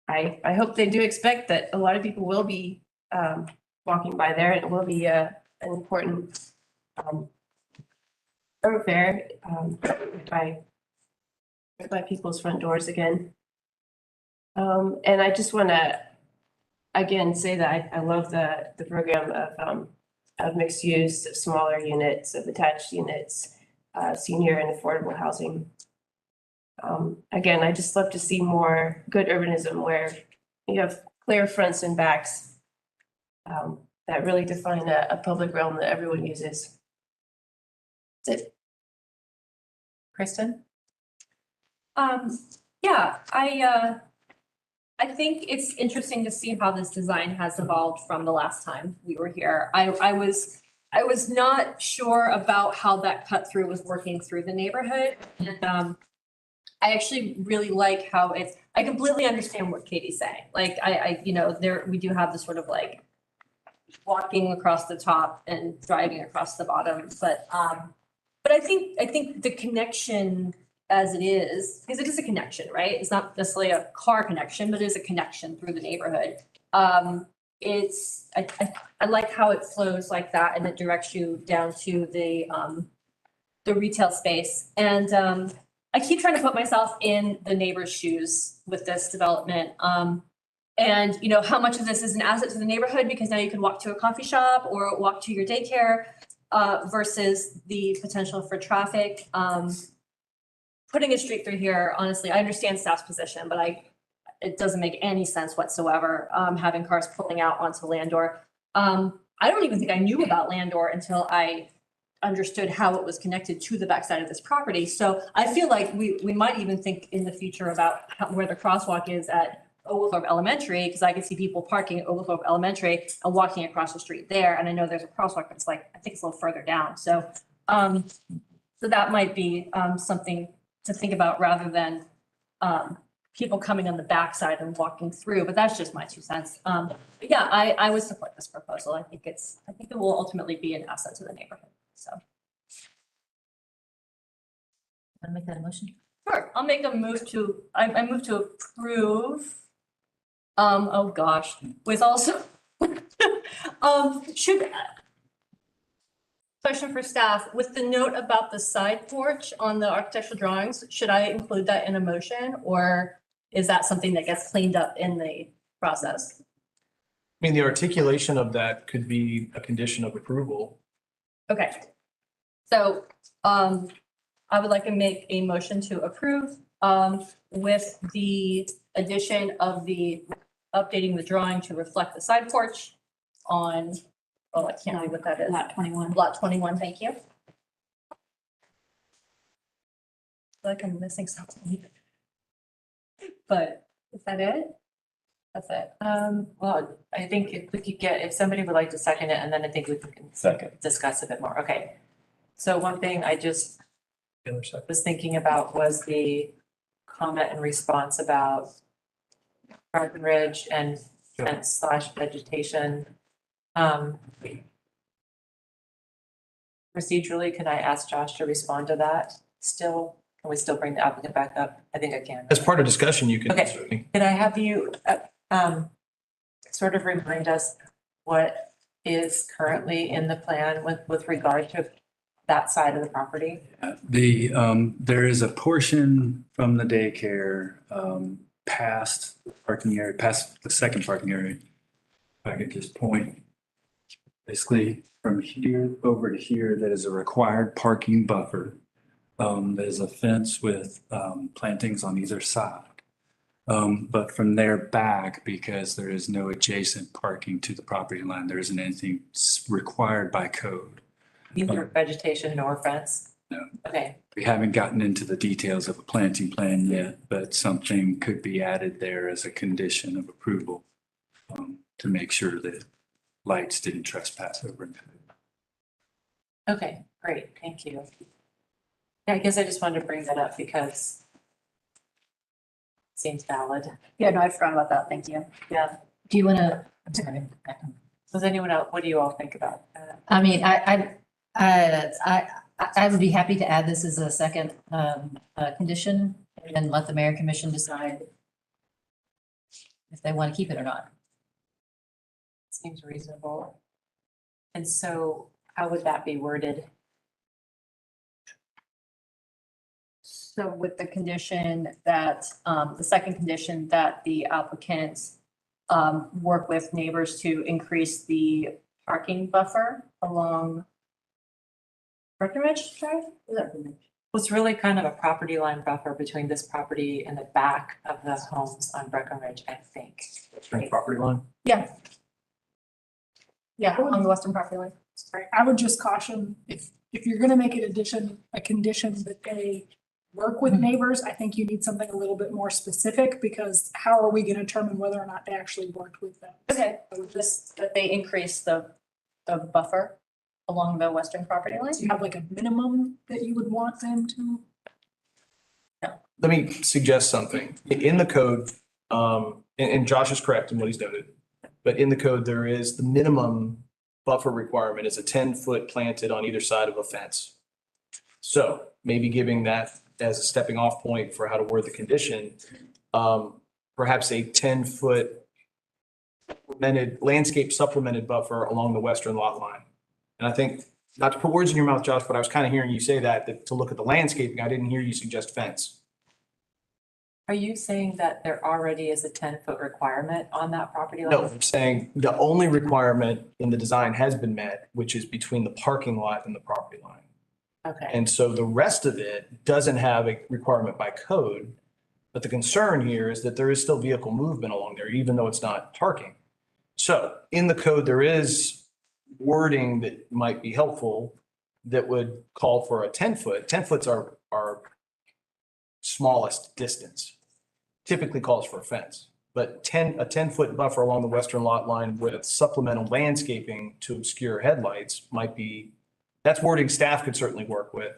I hope they do expect that a lot of people will be walking by there, and it will be an important thoroughfare by people's front doors again. And I just want to again say that I love the program of mixed use, of smaller units, of attached units, senior and affordable housing. Again, I just love to see more good urbanism where you have clear fronts and backs that really define a public realm that everyone uses. That's it. Kristen? Yeah, I think it's interesting to see how this design has evolved from the last time we were here. I was not sure about how that cut through was working through the neighborhood. And I actually really like how I completely understand what Katie's saying. Like we do have this sort of like walking across the top and driving across the bottom, but I think the connection as it is, because it is a connection, right? It's not necessarily a car connection, but it is a connection through the neighborhood. I like how it flows like that and it directs you down to the retail space. And I keep trying to put myself in the neighbor's shoes with this development. And how much of this is an asset to the neighborhood because now you can walk to a coffee shop or walk to your daycare versus the potential for traffic. putting a street through here, honestly, I understand staff's position, but it doesn't make any sense whatsoever, having cars pulling out onto Landor. I don't even think I knew about Landor until I understood how it was connected to the backside of this property. So I feel like we might even think in the future about where the crosswalk is at Oglethorpe Elementary, because I can see people parking at Oglethorpe Elementary and walking across the street there. And I know there's a crosswalk that's like, I think it's a little further down. So, so that might be something to think about rather than people coming on the backside and walking through, but that's just my 2 cents. But yeah, I would support this proposal. I think it will ultimately be an asset to the neighborhood, so. Want to make that a motion? Sure, I'll make a move to, I move to approve. Oh gosh, with also, question for staff, with the note about the side porch on the architectural drawings, should I include that in a motion, or is that something that gets cleaned up in the process? I mean, the articulation of that could be a condition of approval. Okay. So, I would like to make a motion to approve, with the addition of updating the drawing to reflect the side porch on, oh, I can't read what that is. Lot 21. Lot 21, thank you. I feel like I'm missing something. But is that it? That's it. Well, I think if we could if somebody would like to second it, and then I think we can discuss a bit more. Okay. So one thing I just was thinking about was the comment and response about Ridge and fence / vegetation. Procedurally, can I ask Josh to respond to that still? Can we still bring the applicant back up? I think I can. As part of discussion, you can. Okay. Can I have you sort of remind us what is currently in the plan with regard to that side of the property? There is a portion from the daycare past the parking area, past the second parking area. If I could just point, basically from here over to here, that is a required parking buffer. There's a fence with plantings on either side. But from there back, because there is no adjacent parking to the property line, there isn't anything required by code. Neither vegetation nor fence? No. Okay. We haven't gotten into the details of a planting plan yet, but something could be added there as a condition of approval to make sure that lights didn't trespass over. Okay, great. Thank you. Yeah, I guess I just wanted to bring that up because it seems valid. Yeah, no, I forgot about that. Thank you. Yeah. Do you want to, I'm sorry. Does anyone else, what do you all think about that? I mean, I would be happy to add this as a second condition and let the mayor and commission decide if they want to keep it or not. Seems reasonable. And so how would that be worded? So with the condition that, the second condition that the applicants work with neighbors to increase the parking buffer along Breckenridge Drive? Is that Breckenridge? Well, it's really kind of a property line buffer between this property and the back of the homes on Breckenridge, I think. Western property line? Yeah. Yeah, on the western property line. Sorry, I would just caution, if you're gonna make it a condition that they work with neighbors, I think you need something a little bit more specific, because how are we gonna determine whether or not they actually worked with them? Okay, just that they increase the buffer along the western property line? Do you have like a minimum that you would want them to? Let me suggest something. In the code, and Josh is correct in what he's noted, but in the code, there is the minimum buffer requirement is a 10-foot planted on either side of a fence. So maybe giving that as a stepping off point for how to word the condition, perhaps a 10-foot landscape supplemented buffer along the western lot line. And I think, not to put words in your mouth, Josh, but I was kind of hearing you say that to look at the landscaping, I didn't hear you suggest fence. Are you saying that there already is a 10-foot requirement on that property line? No, I'm saying the only requirement in the design has been met, which is between the parking lot and the property line. Okay. And so the rest of it doesn't have a requirement by code. But the concern here is that there is still vehicle movement along there, even though it's not parking. So in the code, there is wording that might be helpful that would call for a 10-foot. 10 foot's our smallest distance. Typically calls for a fence, but a 10-foot buffer along the western lot line with supplemental landscaping to obscure headlights might be, that's wording staff could certainly work with.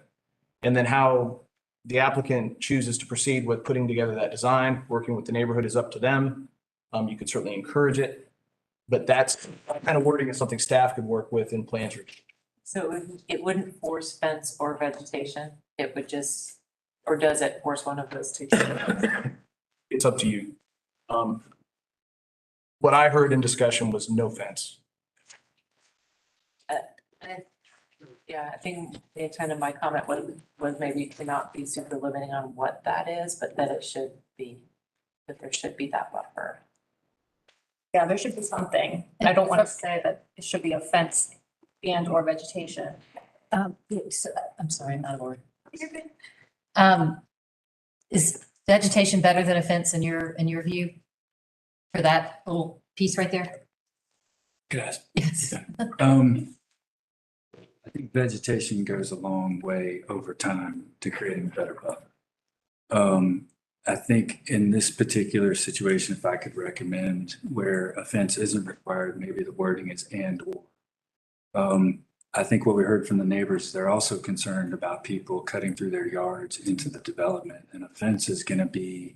And then how the applicant chooses to proceed with putting together that design, working with the neighborhood is up to them. You could certainly encourage it, but that kind of wording is something staff could work with in plans review. So it wouldn't force fence or vegetation? It would just, or does it force one of those two? It's up to you. What I heard in discussion was no fence. Yeah, I think the intent of my comment was maybe to not be super limiting on what that is, but that it should be, that there should be that buffer. Yeah, there should be something. I don't want to say that it should be a fence and or vegetation. So, I'm sorry, I'm out of order. Is vegetation better than a fence in your view? For that little piece right there? Yes. Yes. I think vegetation goes a long way over time to creating a better buffer. I think in this particular situation, if I could recommend where a fence isn't required, maybe the wording is and or. I think what we heard from the neighbors, they're also concerned about people cutting through their yards into the development, and a fence is going to be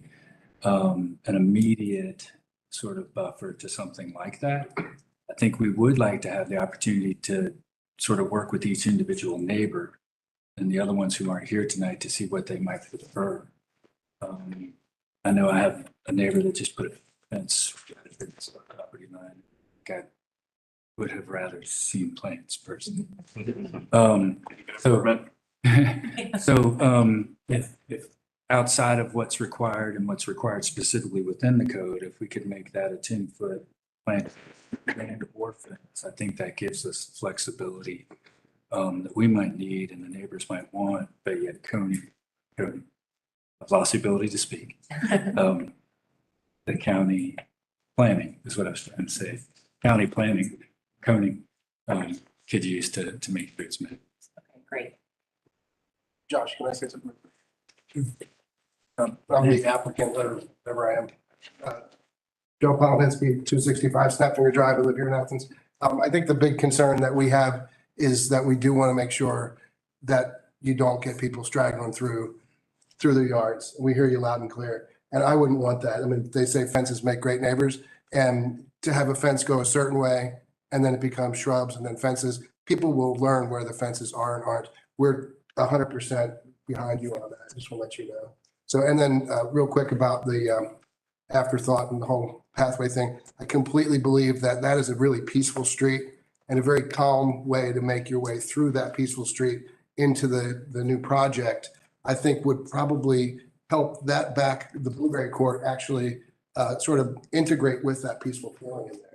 an immediate sort of buffer to something like that. I think we would like to have the opportunity to sort of work with each individual neighbor and the other ones who aren't here tonight to see what they might prefer. I know I have a neighbor that just put a fence at his property line. I would have rather seen plants personally. If outside of what's required and what's required specifically within the code, if we could make that a 10-foot plant or fence, I think that gives us flexibility that we might need and the neighbors might want, but yet Coney, I've lost the ability to speak. The county planning is what I was trying to say. County planning, Coney could use to make sure it's met. Okay, great. Josh, can I say something? I'm the applicant, whatever I am. Joe Palahninsky, 265 Snapfinger Drive. I live here in Athens. I think the big concern that we have is that we do want to make sure that you don't get people straggling through their yards. We hear you loud and clear. And I wouldn't want that. I mean, they say fences make great neighbors, and to have a fence go a certain way and then it becomes shrubs and then fences, people will learn where the fences are and aren't. We're 100% behind you on that. I just want to let you know. So, and then real quick about the afterthought and the whole pathway thing. I completely believe that that is a really peaceful street and a very calm way to make your way through that peaceful street into the new project. I think would probably help that back, the Blueberry Court actually sort of integrate with that peaceful feeling in there.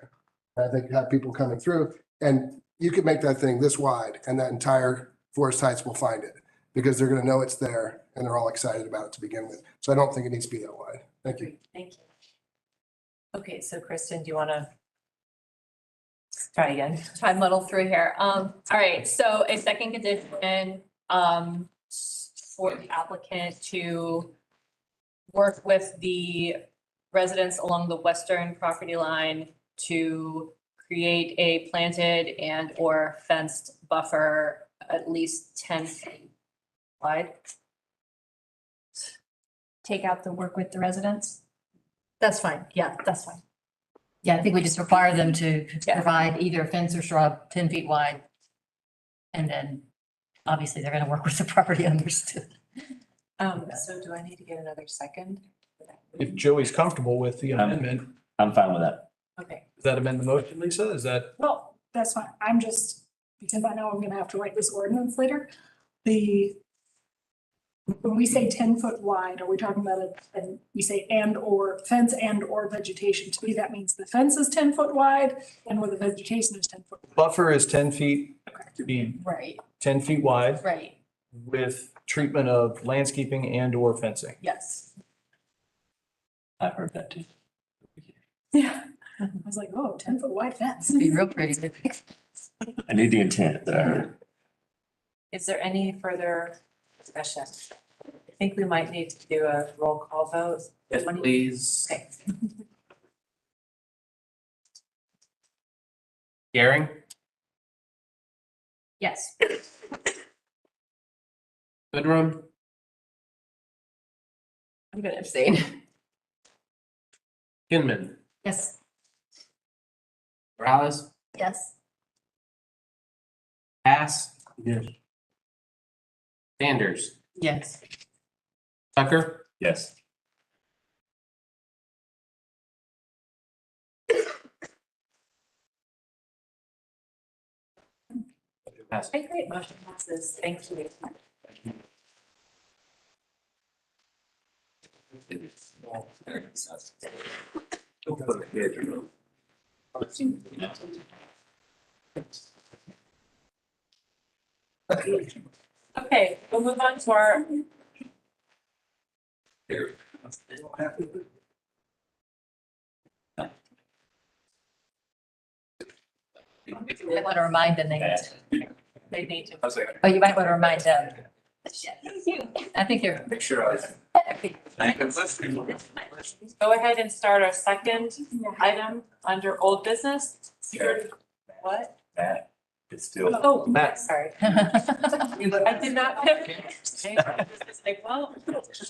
I think have people coming through, and you could make that thing this wide and that entire Forest Heights will find it because they're going to know it's there and they're all excited about it to begin with. So I don't think it needs to be that wide. Thank you. Thank you. Okay, so Kristen, do you want to try again? Try to muddle through here. All right, so a second condition, for the applicant to work with the residents along the western property line to create a planted and or fenced buffer at least 10 feet wide. Take out the work with the residents. That's fine. Yeah, that's fine. Yeah, I think we just require them to provide either a fence or shrub 10 feet wide. And then obviously they're going to work with the property owners too. So do I need to get another second? If Joey's comfortable with the amendment. I'm fine with that. Okay. Does that amend the motion, Lisa? Is that? Well, that's fine. I'm just, because I know I'm gonna have to write this ordinance later. When we say 10-foot wide, are we talking about and we say and or fence and or vegetation? To me, that means the fence is 10 foot wide and where the vegetation is 10 foot. Buffer is 10 feet to be Right. 10 feet wide. Right. with treatment of landscaping and or fencing. Yes. I've heard that too. Yeah. I was like, oh, 10-foot wide fence. Be real pretty. I need the intent that I heard. Is there any further discussion? I think we might need to do a roll call vote. Yes, please. Okay. Garing, Yes. Goodrum, I'm gonna abstain. Kinman, Yes. Morales, Yes. Pass, Yes. Sanders, Yes. Tucker, Yes. Pass. Okay, great, motion passes. Thank you. Okay, we'll move on to our. You might want to remind them They need to. oh, you might want to remind them. I think they're. Make sure I. Go ahead and start our second item under old business. What? Matt, it's still. Oh, Matt. sorry. I did not. Well,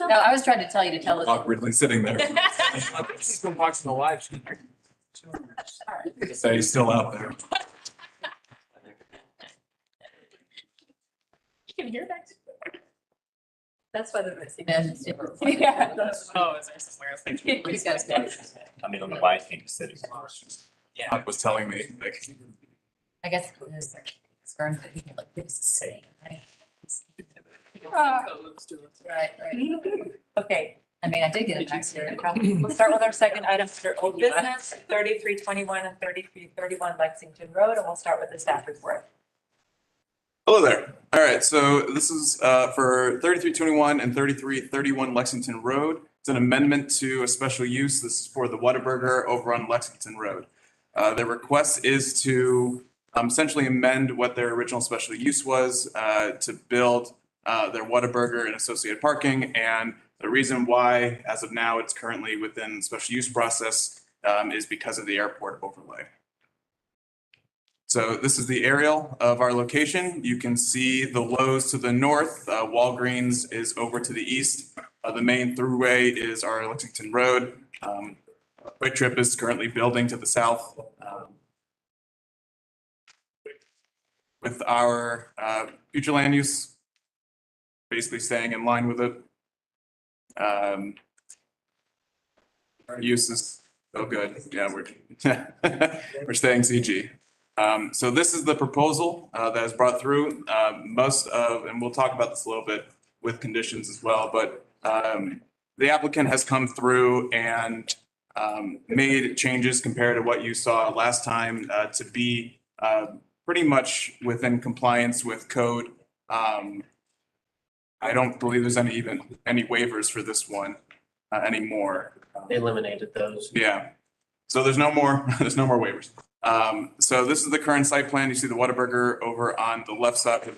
No, I was trying to tell you to tell us. Awkwardly sitting there. She's been watching the live. So he's still out there. You can hear that. That's why they're missing. Yeah. Oh, is there somewhere else? He's got to. I mean, on the right hand sitting. Yeah. Was telling me, like, I guess it was concerned that he can like this sitting. Right, right. okay, I mean, I did get it back here. we'll start with our second item under old business, 3321 and 3331 Lexington Road, and we'll start with the staff report. hello there. All right, so this is for 3321 and 3331 Lexington Road. It's an amendment to a special use. This is for the Whataburger over on Lexington Road. The request is to essentially amend what their original special use was to build their Whataburger and associated parking. And the reason why, as of now, it's currently within the special use process is because of the airport overlay. So this is the aerial of our location. You can see the Lowe's to the north, Walgreens is over to the east. The main throughway is our Lexington Road. Quick Trip is currently building to the south. With our future land use, basically staying in line with it. Our use is so good. Yeah, we're staying CG. So this is the proposal that is brought through. Most of, and we'll talk about this a little bit with conditions as well, but the applicant has come through and made changes compared to what you saw last time to be pretty much within compliance with code. I don't believe there's any waivers for this one anymore. They eliminated those. Yeah. So there's no more waivers. So this is the current site plan. You see the Whataburger over on the left side.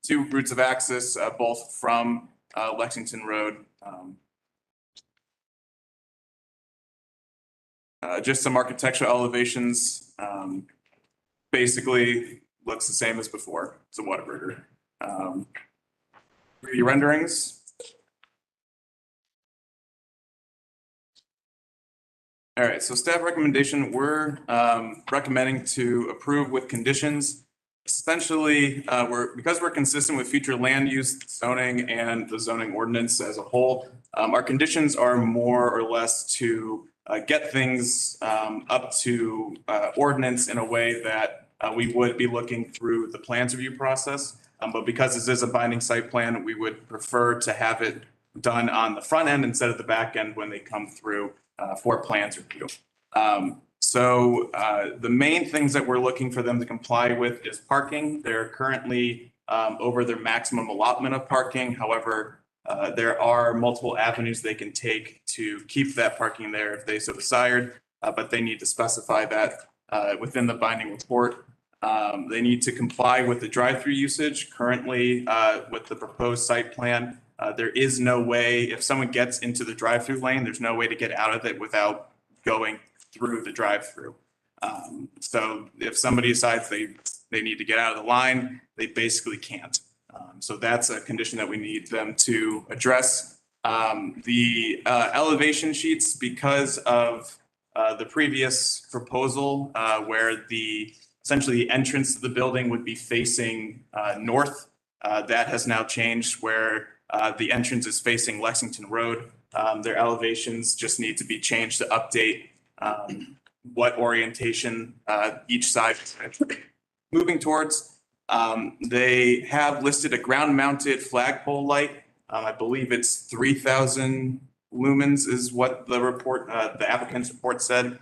Two routes of access, both from Lexington Road. Just some architectural elevations. Basically looks the same as before. It's a Whataburger. 3D renderings. All right, so staff recommendation, we're recommending to approve with conditions. Essentially, because we're consistent with future land use zoning and the zoning ordinance as a whole, our conditions are more or less to get things up to ordinance in a way that we would be looking through the plans review process. But because this is a binding site plan, we would prefer to have it done on the front end instead of the back end when they come through for plans review. So the main things that we're looking for them to comply with is parking. They're currently over their maximum allotment of parking. However, there are multiple avenues they can take to keep that parking there if they so desired, but they need to specify that within the binding report. They need to comply with the drive-through usage. Currently, with the proposed site plan, there is no way, if someone gets into the drive-through lane, there's no way to get out of it without going through the drive-through. So if somebody decides they need to get out of the line, they basically can't. So that's a condition that we need them to address. The elevation sheets, because of the previous proposal, where essentially the entrance to the building would be facing north, that has now changed where the entrance is facing Lexington Road. Their elevations just need to be changed to update what orientation each side is moving towards. They have listed a ground-mounted flagpole light. I believe it's 3,000 lumens is what the report, the applicant's report said.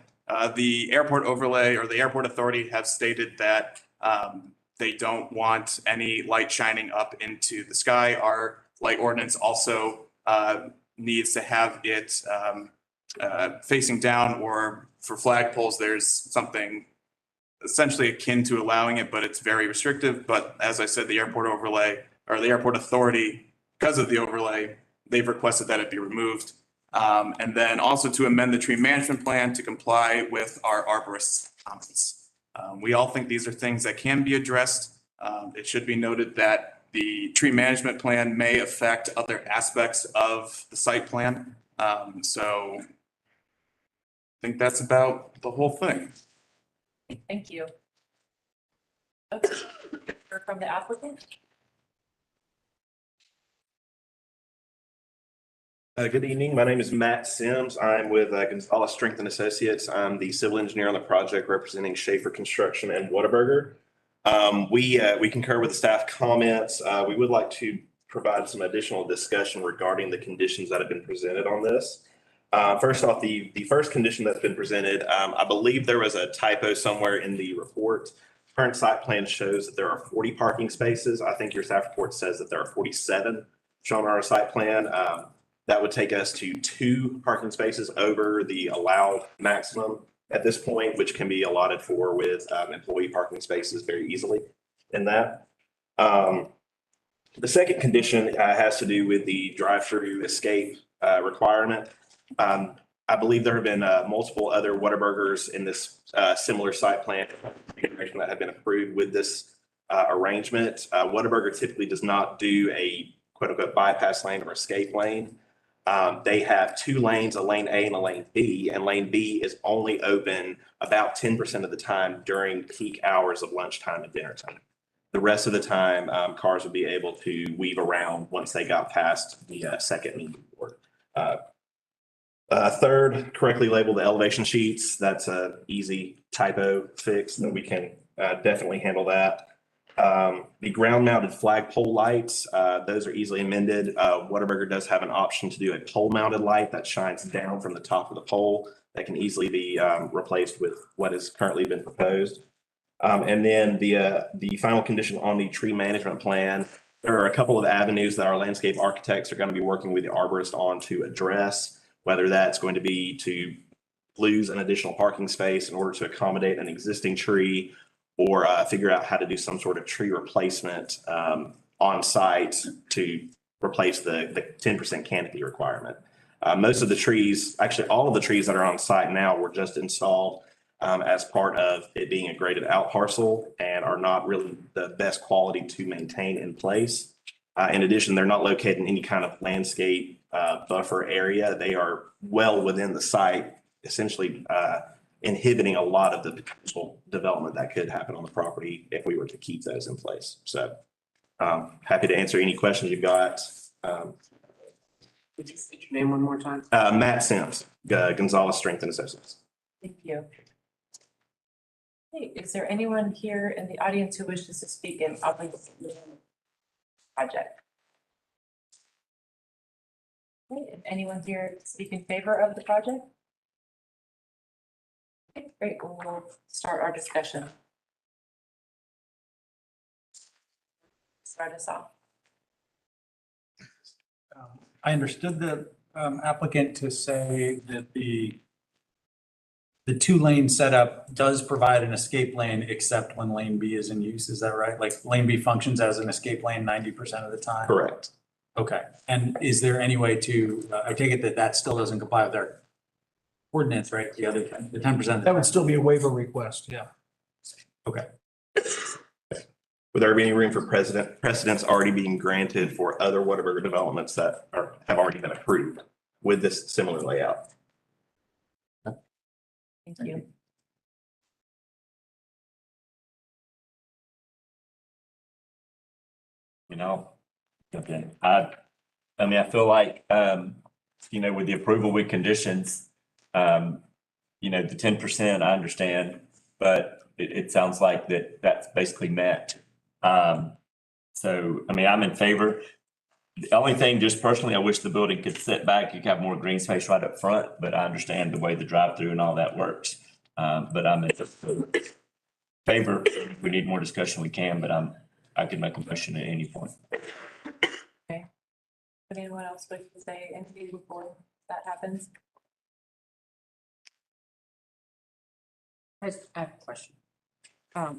The airport overlay or the airport authority have stated that they don't want any light shining up into the sky. Our light ordinance also needs to have it facing down, or for flagpoles, there's something essentially akin to allowing it, but it's very restrictive. But as I said, the airport overlay or the airport authority, because of the overlay, they've requested that it be removed. And then also to amend the tree management plan to comply with our arborist comments. We all think these are things that can be addressed. It should be noted that the tree management plan may affect other aspects of the site plan. So I think that's about the whole thing. Thank you. Okay. Hear from the applicant. Good evening. My name is Matt Sims. I'm with Gonzalez Strength and Associates. I'm the civil engineer on the project representing Schaefer Construction and Whataburger. We concur with the staff comments. We would like to provide some additional discussion regarding the conditions that have been presented on this. First off, the first condition that's been presented, I believe there was a typo somewhere in the report. Current site plan shows that there are 40 parking spaces. I think your staff report says that there are 47 shown on our site plan. That would take us to 2 parking spaces over the allowed maximum at this point, which can be allotted for with employee parking spaces very easily in that. The second condition has to do with the drive-through escape requirement. I believe there have been multiple other Whataburgers in this similar site plan that have been approved with this arrangement. Whataburger typically does not do a quote-unquote bypass lane or escape lane. They have 2 lanes, a lane A and a lane B, and lane B is only open about 10% of the time during peak hours of lunchtime and dinner time. The rest of the time, cars would be able to weave around once they got past the second median board. Third, correctly label the elevation sheets. That's an easy typo fix that we can definitely handle that. The ground mounted flagpole lights, those are easily amended. Whataburger does have an option to do a pole mounted light that shines down from the top of the pole that can easily be replaced with what has currently been proposed. And then the final condition on the tree management plan, there are a couple of avenues that our landscape architects are going to be working with the arborist on to address, whether that's going to be to lose an additional parking space in order to accommodate an existing tree, or figure out how to do some sort of tree replacement on site to replace the 10% canopy requirement. Most of the trees, actually all of the trees that are on site now were just installed as part of it being a graded out parcel and are not really the best quality to maintain in place. In addition, they're not located in any kind of landscape buffer area. They are well within the site, essentially inhibiting a lot of the potential development that could happen on the property if we were to keep those in place. So happy to answer any questions you've got. Would you state your name one more time? Matt Sims, Gonzalez Strength and Associates. Thank you. Hey, is there anyone here in the audience who wishes to speak in opposition to the project? Okay, if anyone here to speak in favor of the project? Okay, great, we'll start our discussion. Start us off. I understood the applicant to say that the two-lane setup does provide an escape lane except when lane B is in use. Is that right? Like lane B functions as an escape lane 90% of the time? Correct. Okay. And is there any way to, I take it that that still doesn't comply with their ordinance, right? The other, the 10%. That would still be a waiver request, yeah. Okay. Would there be any room for precedents already being granted for other Whataburger developments that have already been approved with this similar layout? Thank you. You know, okay, I mean, I feel like, with the approval with conditions, the 10%, I understand, but it sounds like that's basically met. So, I mean, I'm in favor. The only thing, just personally, I wish the building could sit back. You could have more green space right up front, but I understand the way the drive-through and all that works. But I'm in favor. If we need more discussion, we can, but I can make a motion at any point. Okay. Would anyone else wish to say anything before that happens? I have a question.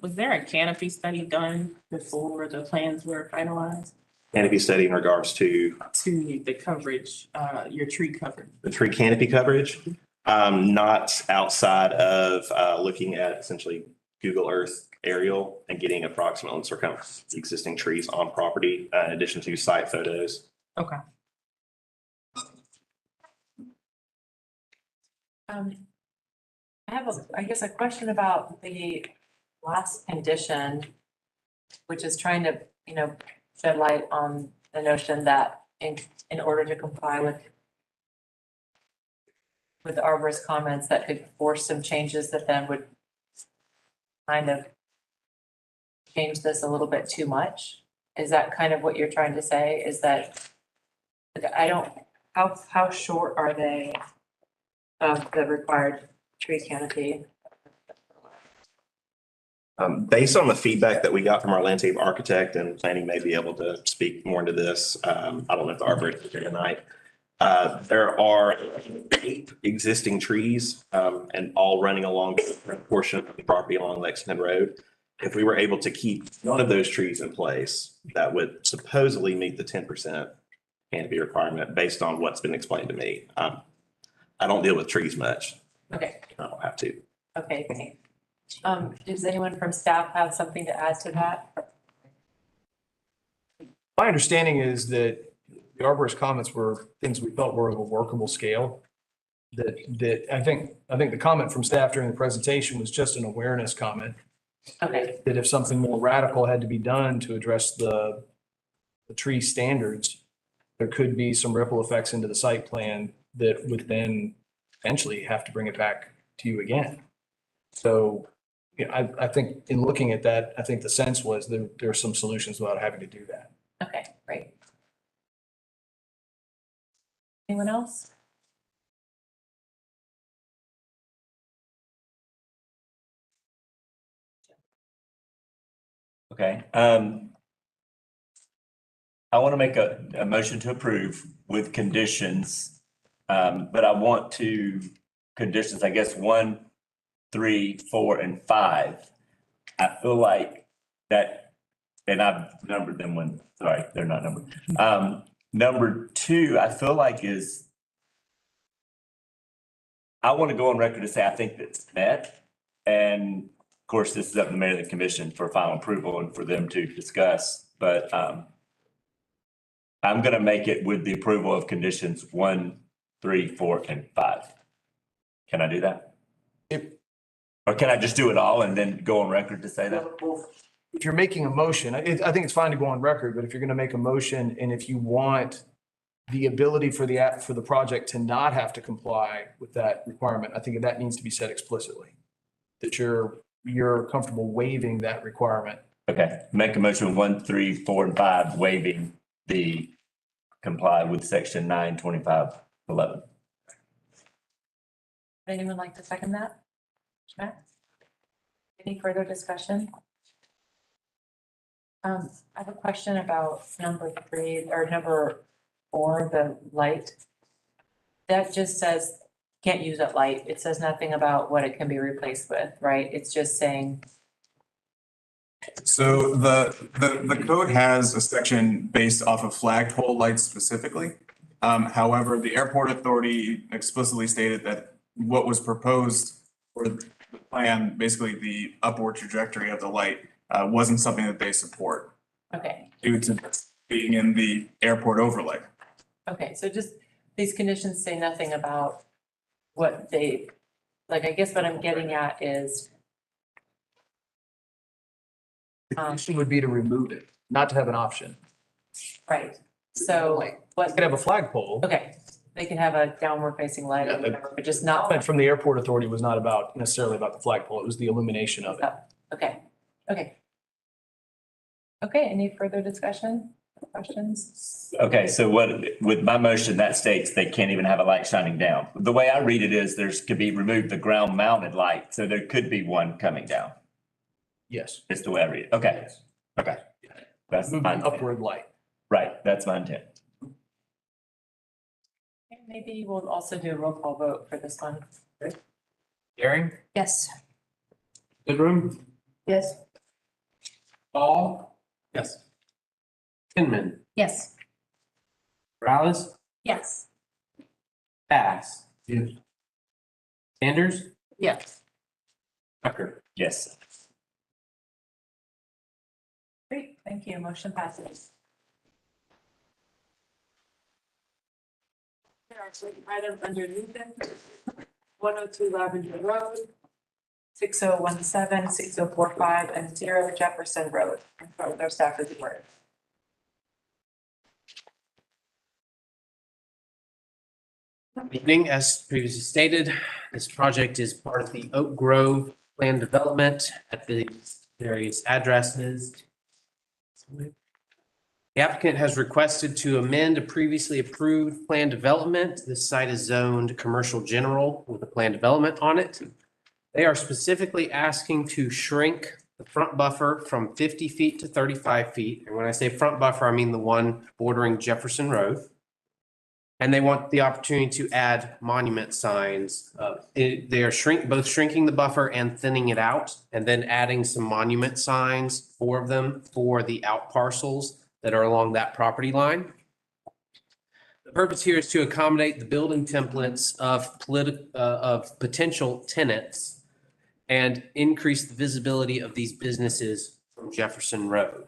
Was there a canopy study done before the plans were finalized? Canopy study in regards to The coverage, your tree coverage? the tree canopy coverage, not outside of looking at essentially Google Earth aerial and getting approximate circumference of existing trees on property, in addition to site photos. Okay. I have I guess a question about the last condition, which is trying to, shed light on the notion that in order to comply with the arborist comments that could force some changes that then would kind of change this a little bit too much. Is that kind of what you're trying to say? Is that how short are they of the required tree canopy? Based on the feedback that we got from our landscape architect, and planning may be able to speak more into this, I don't know if the arborist is here tonight. There are 8 existing trees, and all running along the portion of the property along Lexington Road. If we were able to keep one of those trees in place, that would supposedly meet the 10% canopy requirement based on what's been explained to me. I don't deal with trees much. Okay. I don't have to. Okay, great. Does anyone from staff have something to add to that? My understanding is that the arborist comments were things we felt were of a workable scale. That I think the comment from staff during the presentation was just an awareness comment. Okay. That if something more radical had to be done to address the tree standards, there could be some ripple effects into the site plan that would then eventually have to bring it back to you again. So, I think in looking at that, I think the sense was there are some solutions without having to do that. Okay, great. Anyone else? Okay, I want to make a motion to approve with conditions. But I want conditions, I guess, 1, 3, 4, and 5. I feel like that, and I've numbered them sorry, they're not numbered. Number 2, I feel like I want to go on record to say I think that's met. And of course, this is up to the mayor of the commission for final approval and for them to discuss, but I'm going to make it with the approval of conditions 1, 3, 4, and 5. Can I do that? Or can I just do it all and then go on record to say that? If you're making a motion, I think it's fine to go on record, but if you're going to make a motion and if you want the ability for the project to not have to comply with that requirement, I think that needs to be said explicitly. That you're comfortable waiving that requirement. Okay, make a motion 1, 3, 4, and 5, waiving the comply with section 92511. Anyone like to second that? Okay. Any further discussion? I have a question about number 3 or number 4, the light. That just says can't use that light. It says nothing about what it can be replaced with, right? It's just saying, So the code has a section based off of flagpole lights specifically. However, the airport authority explicitly stated that what was proposed for the plan, basically the upward trajectory of the light, wasn't something that they support okay, due to being in the airport overlay. okay, so just these conditions say nothing about what they, like, I guess what I'm getting at is, The condition would be to remove it, not to have an option. right, so You what, could have a flagpole. okay, they can have a downward facing light or whatever, but just not. Comment from the airport authority was not about necessarily about the flagpole. It was the illumination of it. Okay, okay. Okay, any further discussion, questions? Okay, so with my motion, that states they can't even have a light shining down. The way I read it is could be removed the ground mounted light, so there could be one coming down. Yes. That's the way I read it. Okay, okay. That's Move my an intent. upward light. Right, that's my intent. Okay, maybe we'll also do a roll call vote for this one. Daring, Yes. Goodrum, Yes. Paul, Yes. Kinman, Yes. Morales, Yes. Bass. Yes. Sanders, Yes. Tucker. Yes. Great, thank you, motion passes. Item under new business, 102 Lavender Road, 6017, 6045, and 0 Jefferson Road. And for their staff report. Evening, as previously stated, this project is part of the Oak Grove plan development at the various addresses. The applicant has requested to amend a previously approved plan development. This site is zoned commercial general with a plan development on it. They are specifically asking to shrink the front buffer from 50 feet to 35 feet. And when I say front buffer, I mean the one bordering Jefferson Road. And they want the opportunity to add monument signs. They are both shrinking the buffer and thinning it out, and then adding some monument signs, 4 of them, for the out parcels that are along that property line. The purpose here is to accommodate the building templates of potential tenants and increase the visibility of these businesses from Jefferson Road.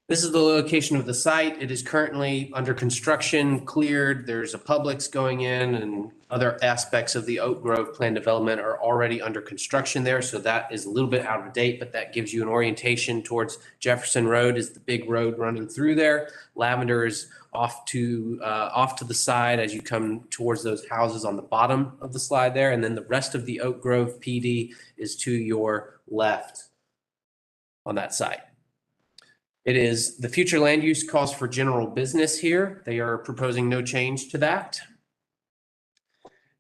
This is the location of the site. It is currently under construction, cleared. There's a Publix going in, and other aspects of the Oak Grove plan development are already under construction there. So that is a little bit out of date, but that gives you an orientation towards Jefferson Road is the big road running through there. Lavender is off to the side as you come towards those houses on the bottom of the slide there. And then the rest of the Oak Grove PD is to your left on that site. It is, the future land use calls for general business here. They are proposing no change to that.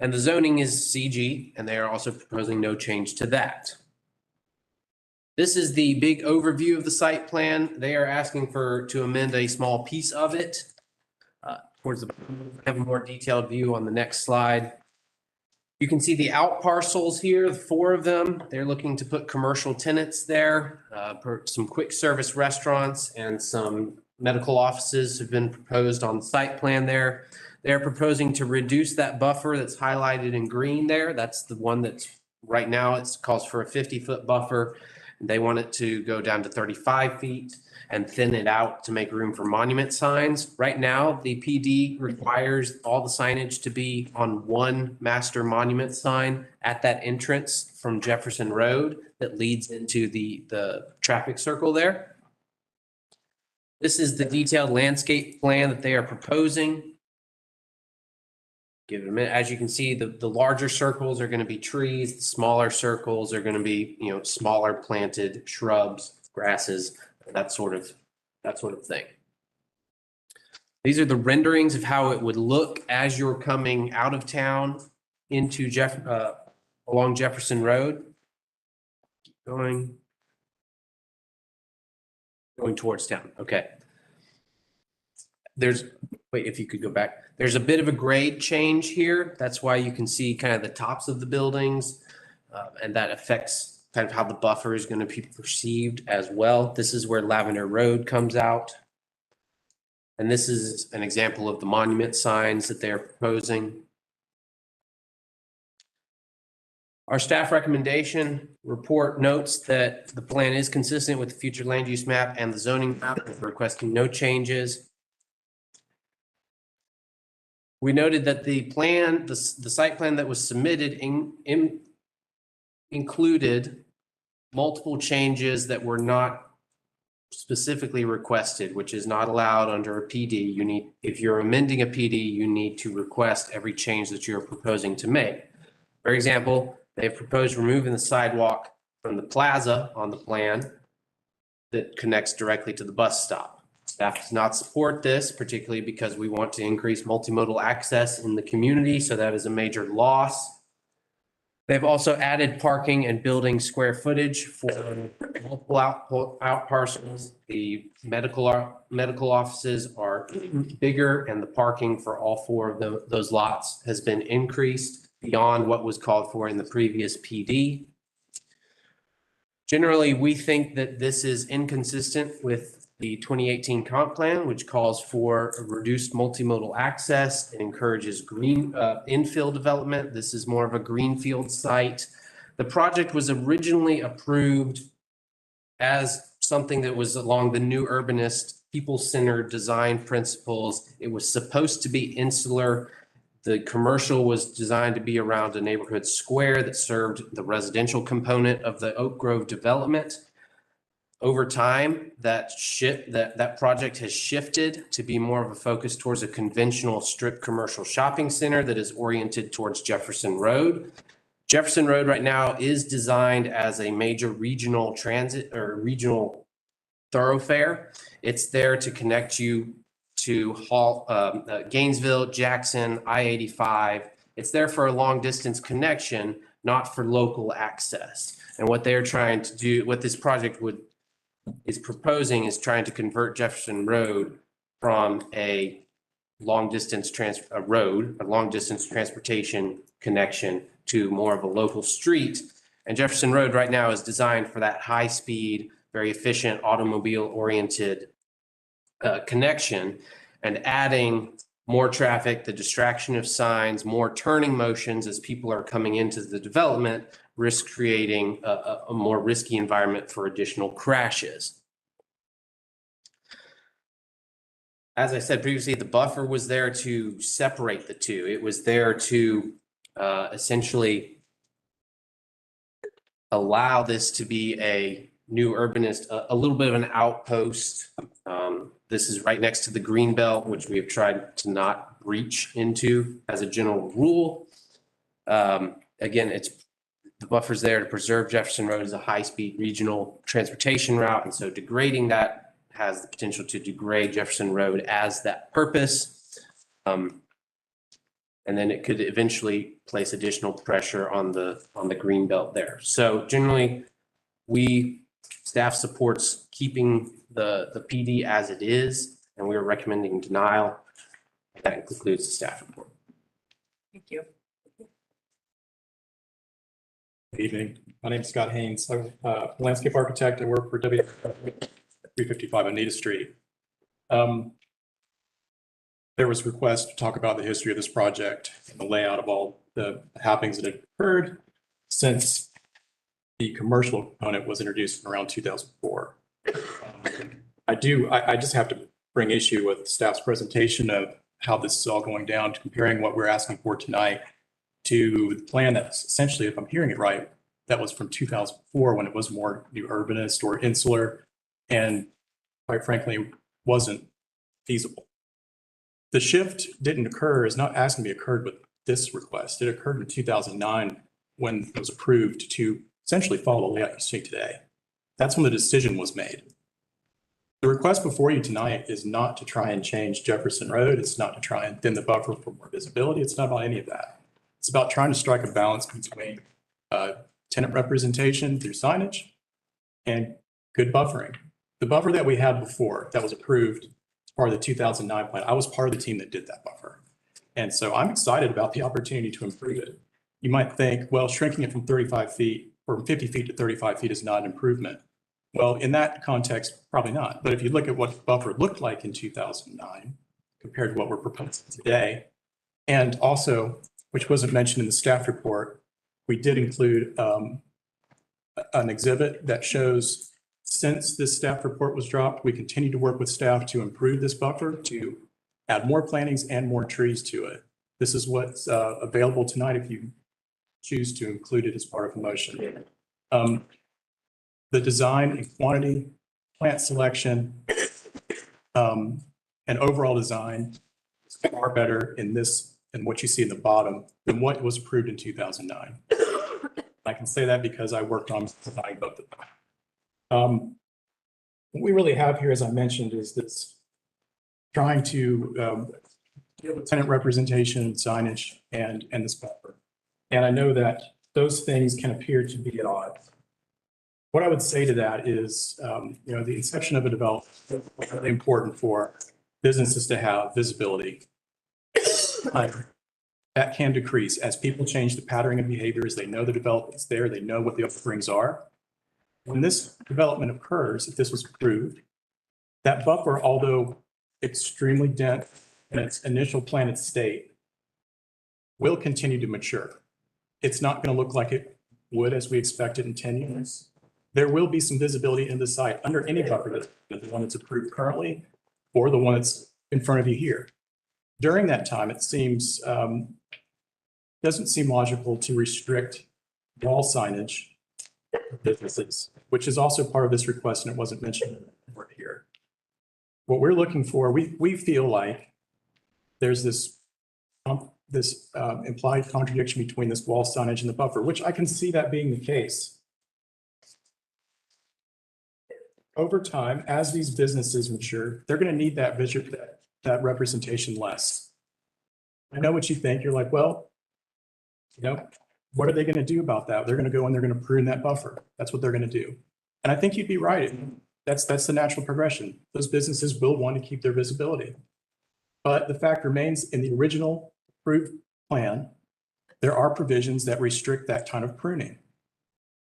And the zoning is CG, and they are also proposing no change to that. This is the big overview of the site plan. They are asking to amend a small piece of it. Towards the, have a more detailed view on the next slide. You can see the out parcels here, 4 of them. They're looking to put commercial tenants there, some quick service restaurants and some medical offices have been proposed on the site plan there. They're proposing to reduce that buffer that's highlighted in green there. That's the one that's right now it calls for a 50-foot buffer. They want it to go down to 35 feet and thin it out to make room for monument signs. Right now, the PD requires all the signage to be on one master monument sign at that entrance from Jefferson Road that leads into the traffic circle there. This is the detailed landscape plan that they are proposing. Give it a minute. As you can see, the larger circles are going to be trees. The smaller circles are going to be, smaller planted shrubs, grasses, that sort of thing. These are the renderings of how it would look as you're coming out of town into along Jefferson Road. Keep going. Going towards town, okay. Wait, if you could go back, there's a bit of a grade change here. That's why you can see kind of the tops of the buildings. And that affects kind of how the buffer is going to be perceived as well. This is where Lavender Road comes out. And this is an example of the monument signs that they're proposing. Our staff recommendation report notes that the plan is consistent with the future land use map and the zoning map, requesting no changes. We noted that the plan, the site plan that was submitted included multiple changes that were not specifically requested, which is not allowed under a PD. If you're amending a PD, you need to request every change that you're proposing to make. For example, they've proposed removing the sidewalk from the plaza on the plan that connects directly to the bus stop. Staff does not support this, particularly because we want to increase multimodal access in the community, so that is a major loss. They've also added parking and building square footage for multiple out parcels. The medical offices are bigger, and the parking for all four of those lots has been increased beyond what was called for in the previous PD. Generally, we think that this is inconsistent with the 2018 comp plan, which calls for a reduced multimodal access and encourages green infill development. This is more of a greenfield site. The project was originally approved as something that was along the new urbanist, people-centered design principles. It was supposed to be insular. The commercial was designed to be around a neighborhood square that served the residential component of the Oak Grove development. Over time, that project has shifted to be more of a focus towards a conventional strip commercial shopping center that is oriented towards Jefferson Road. Jefferson Road right now is designed as a major regional transit or regional thoroughfare. It's there to connect you to Gainesville, Jackson, I-85. It's there for a long distance connection, not for local access. And what they're trying to do, what this project is proposing is trying to convert Jefferson Road from a long distance transportation connection to more of a local street. And Jefferson Road right now is designed for that high speed, very efficient automobile oriented connection, and adding more traffic, the distraction of signs, more turning motions as people are coming into the development, risk creating a more risky environment for additional crashes. As I said previously, the buffer was there to separate the two. It was there to essentially allow this to be a new urbanist, a little bit of an outpost. This is right next to the green belt, which we have tried to not reach into as a general rule. Again, the buffer's there to preserve Jefferson Road as a high-speed regional transportation route, and so degrading that has the potential to degrade Jefferson Road as that purpose. And then it could eventually place additional pressure on the green belt there. So generally, staff supports keeping the PD as it is, and we are recommending denial. That concludes the staff report. Thank you. Good evening. My name is Scott Haynes. I'm a landscape architect. I work for 355 Anita Street. There was a request to talk about the history of this project and the layout of all the happenings that had occurred since the commercial component was introduced in around 2004. I just have to bring issue with staff's presentation of how this is all going down, comparing what we're asking for tonight to the plan that's essentially, if I'm hearing it right, that was from 2004 when it was more new urbanist or insular and quite frankly wasn't feasible. The shift didn't occur, is not asking to be occurred with this request. It occurred in 2009 when it was approved to essentially follow the layout you see today. That's when the decision was made. The request before you tonight is not to try and change Jefferson Road. It's not to try and thin the buffer for more visibility. It's not about any of that. It's about trying to strike a balance between tenant representation through signage and good buffering. The buffer that we had before that was approved as part of the 2009 plan, I was part of the team that did that buffer. And so I'm excited about the opportunity to improve it. You might think, well, shrinking it from 35 feet or 50 feet to 35 feet is not an improvement. Well, in that context, probably not. But if you look at what the buffer looked like in 2009 compared to what we're proposing today, and also, which wasn't mentioned in the staff report, we did include an exhibit that shows since this staff report was dropped, we continue to work with staff to improve this buffer, to add more plantings and more trees to it. This is what's available tonight if you choose to include it as part of the motion. The design and quantity, plant selection, and overall design is far better in this, and what you see in the bottom, than what was approved in 2009. I can say that because I worked on designing both of them. What we really have here, as I mentioned, is this trying to deal with tenant representation, signage, and this buffer. And I know that those things can appear to be at odds. What I would say to that is, the inception of a development is really important for businesses to have visibility. That can decrease as people change the patterning of behaviors. They know the development's there. They know what the offerings are. When this development occurs, if this was approved, that buffer, although extremely dense in its initial planted state, will continue to mature. It's not going to look like it would as we expected in 10 years. There will be some visibility in the site under any buffer, the one that's approved currently or the one that's in front of you here. During that time, it seems, doesn't seem logical to restrict wall signage for businesses, which is also part of this request, and it wasn't mentioned here. What we're looking for, we feel like there's this implied contradiction between this wall signage and the buffer, which I can see that being the case. Over time, as these businesses mature, they're going to need that representation less. I know what you think. You're like, well, what are they going to do about that? They're going to go and they're going to prune that buffer. That's what they're going to do. And I think you'd be right. That's the natural progression. Those businesses will want to keep their visibility. But the fact remains, in the original approved plan, there are provisions that restrict that kind of pruning.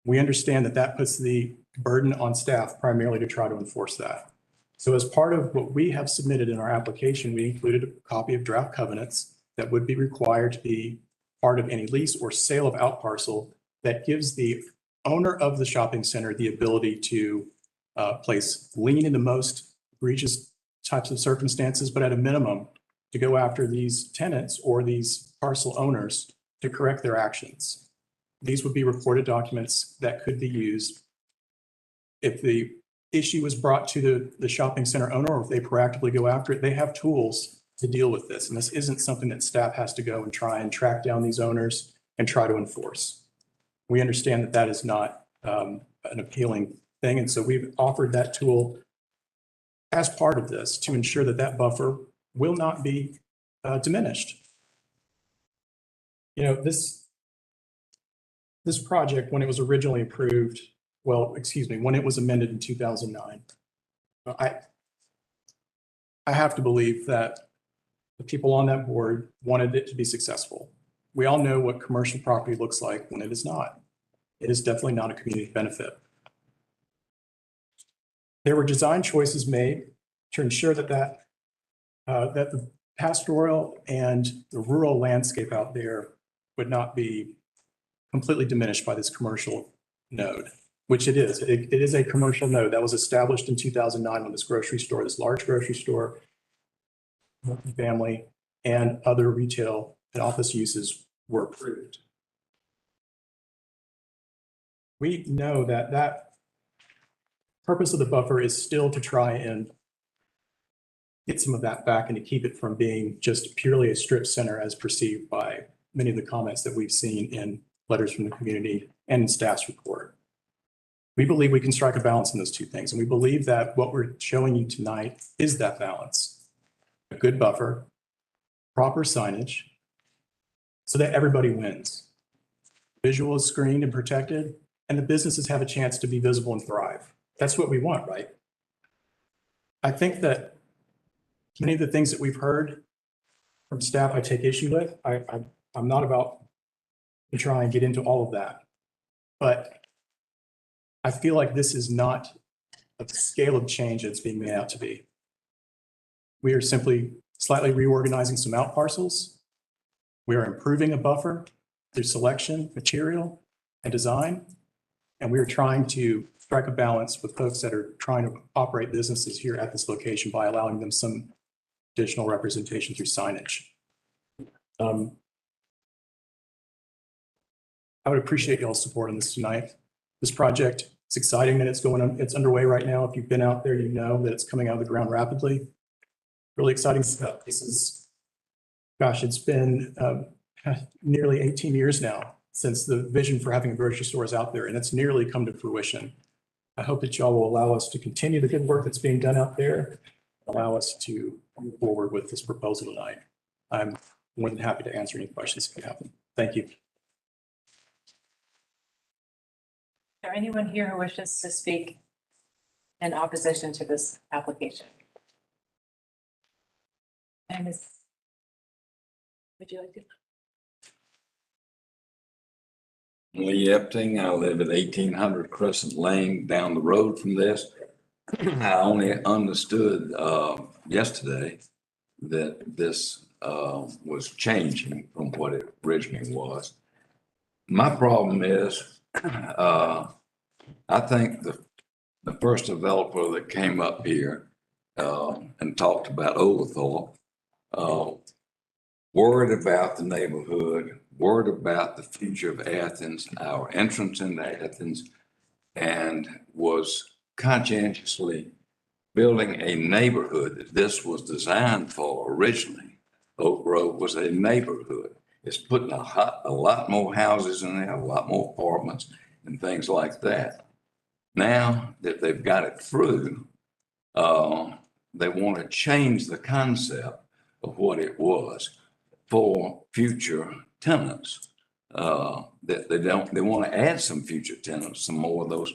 We understand that that puts the burden on staff primarily to try to enforce that. So as part of what we have submitted in our application, we included a copy of draft covenants that would be required to be part of any lease or sale of out parcel that gives the owner of the shopping center the ability to place lien in the most egregious types of circumstances, but at a minimum to go after these tenants or these parcel owners to correct their actions. These would be recorded documents that could be used if the issue was brought to the shopping center owner, or if they proactively go after it. They have tools to deal with this. And this isn't something that staff has to go and try and track down these owners and try to enforce. We understand that that is not an appealing thing. And so we've offered that tool as part of this to ensure that that buffer will not be diminished. This project, when it was originally approved, when it was amended in 2009, I have to believe that the people on that board wanted it to be successful. We all know what commercial property looks like when it is not. It is definitely not a community benefit. There were design choices made to ensure that the pastoral and the rural landscape out there would not be completely diminished by this commercial node, which it is. It is a commercial node that was established in 2009 when this large grocery store, multifamily, and other retail and office uses were approved. We know that purpose of the buffer is still to try and get some of that back and to keep it from being just purely a strip center as perceived by many of the comments that we've seen in letters from the community and in staff's report. We believe we can strike a balance in those two things. And we believe that what we're showing you tonight is that balance. A good buffer, proper signage, so that everybody wins. Visual is screened and protected, and the businesses have a chance to be visible and thrive. That's what we want, right? I think that many of the things that we've heard from staff, I take issue with. I'm not about to try and get into all of that. But I feel like this is not of the scale of change that's being made out to be. We are simply slightly reorganizing some out parcels. We are improving a buffer through selection, material, and design. And we are trying to strike a balance with folks that are trying to operate businesses here at this location by allowing them some additional representation through signage. I would appreciate y'all's support on this tonight. This project, it's exciting that it's underway right now. If you've been out there, you know that it's coming out of the ground rapidly. Really exciting stuff. This is, gosh, it's been nearly 18 years now since the vision for having a grocery store is out there, and it's nearly come to fruition. I hope that y'all will allow us to continue the good work that's being done out there, allow us to move forward with this proposal tonight. I'm more than happy to answer any questions if you have them. Thank you. Is there anyone here who wishes to speak in opposition to this application? And would you like to? Lee Epting, I live at 1800 Crescent Lane down the road from this. I only understood yesterday that this was changing from what it originally was. My problem is, I think the first developer that came up here and talked about Oglethorpe, worried about the neighborhood, worried about the future of Athens, our entrance into Athens, and was conscientiously building a neighborhood that this was designed for originally. Oak Grove was a neighborhood. It's putting a lot more houses in there, a lot more apartments and things like that. Now that they've got it through, they want to change the concept of what it was for future tenants. That they want to add some future tenants, some more of those.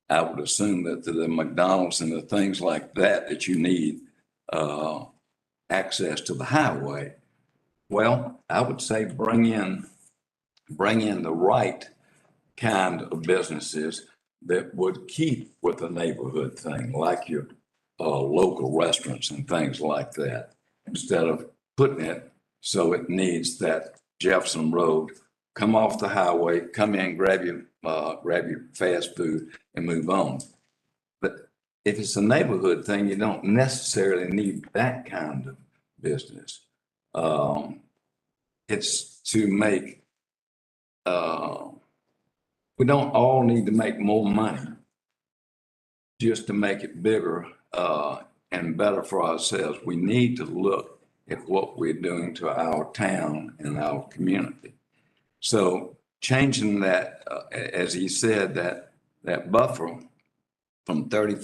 I would assume that the McDonald's and the things like that you need access to the highway. Well, I would say bring in the right kind of businesses that would keep with the neighborhood thing, like your local restaurants and things like that, instead of putting it so it needs that Jefferson Road, come off the highway, come in, grab your fast food and move on. But if it's a neighborhood thing, you don't necessarily need that kind of business. It's to make, we don't all need to make more money just to make it bigger and better for ourselves. We need to look at what we're doing to our town and our community. So changing that, as he said, that buffer from 50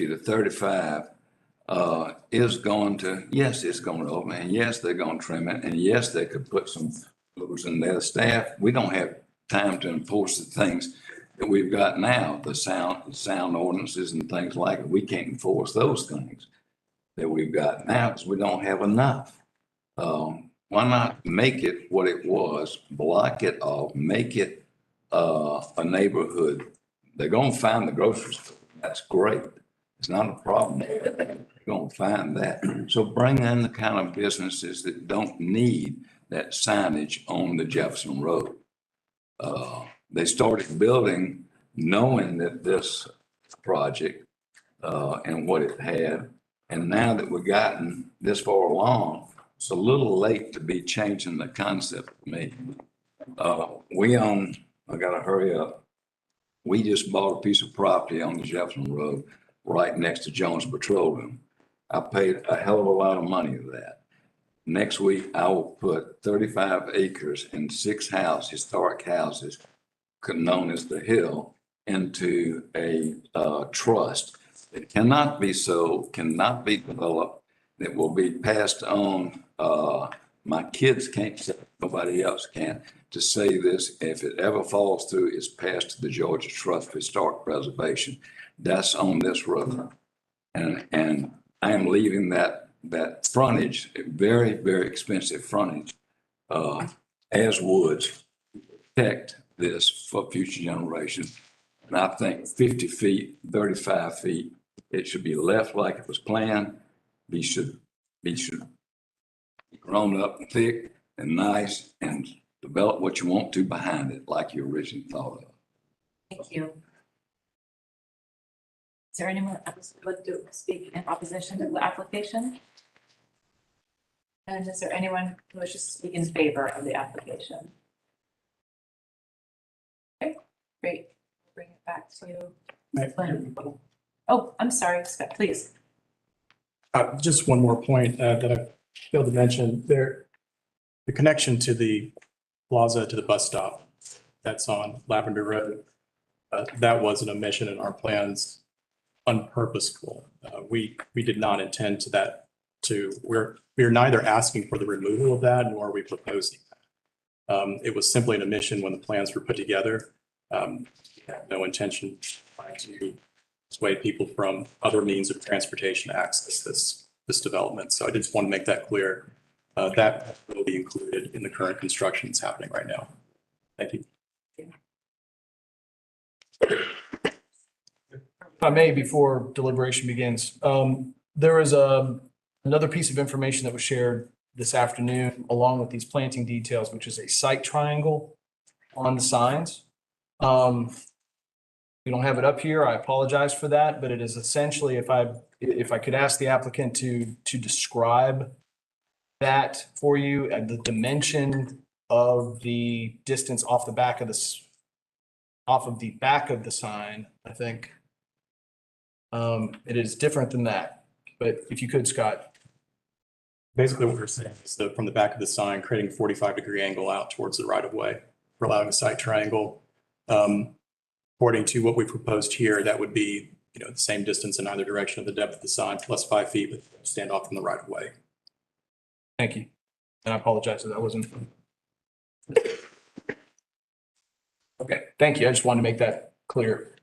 to 35 is going to, yes, it's going to open, and yes, they're going to trim it, and yes, they could put some rules in their staff. We don't have time to enforce the things that we've got now, the sound ordinances and things like it. We can't enforce those things that we've got now because we don't have enough. Why not make it what it was, block it off, make it a neighborhood? They're going to find the grocery store. That's great. It's not a problem. They're going to find that. So bring in the kind of businesses that don't need that signage on the Jefferson Road. They started building knowing that this project and what it had. And now that we've gotten this far along, it's a little late to be changing the concept for me. I gotta hurry up. We just bought a piece of property on the Jefferson Road right next to Jones Petroleum. I paid a hell of a lot of money for that. Next week, I will put 35 acres and 6 historic houses known as the Hill into a trust. It cannot be sold, cannot be developed. It will be passed on. My kids can't say, nobody else can, to say this. If it ever falls through, it's passed to the Georgia Trust for Historic Preservation. That's on this road. And I am leaving that frontage, a very, very expensive frontage, as woods, to protect this for future generations. And I think 50 feet, 35 feet, it should be left like it was planned. Be grown up and thick and nice and develop what you want to behind it, like you originally thought of. Thank you. Is there anyone else who would like to speak in opposition to the application? And is there anyone who wishes to speak in favor of the application? Okay, great. Bring it back to. Oh, I'm sorry, Scott, please. Just one more point that I failed to mention there. The connection to the plaza to the bus stop that's on Lavender Road, that was an omission in our plans, unpurposeful. We did not intend to that we're neither asking for the removal of that nor are we proposing that. It was simply an omission when the plans were put together. We had no intention to sway people from other means of transportation to access this development. So I just want to make that clear. That will be included in the current construction that's happening right now. Thank you. If I may, before deliberation begins, there is another piece of information that was shared this afternoon along with these planting details, which is a site triangle on the signs. We don't have it up here. I apologize for that, but it is essentially, if I could ask the applicant to describe that for you and the dimension of the distance off the back of the sign, I think it is different than that. But if you could, Scott. Basically what we're saying is that from the back of the sign, creating a 45-degree angle out towards the right of way, we're allowing a site triangle. According to what we proposed here, that would be, the same distance in either direction of the depth of the sign plus 5 feet, but stand off from the right of way. Thank you. And I apologize that I wasn't. Okay, thank you. I just wanted to make that clear.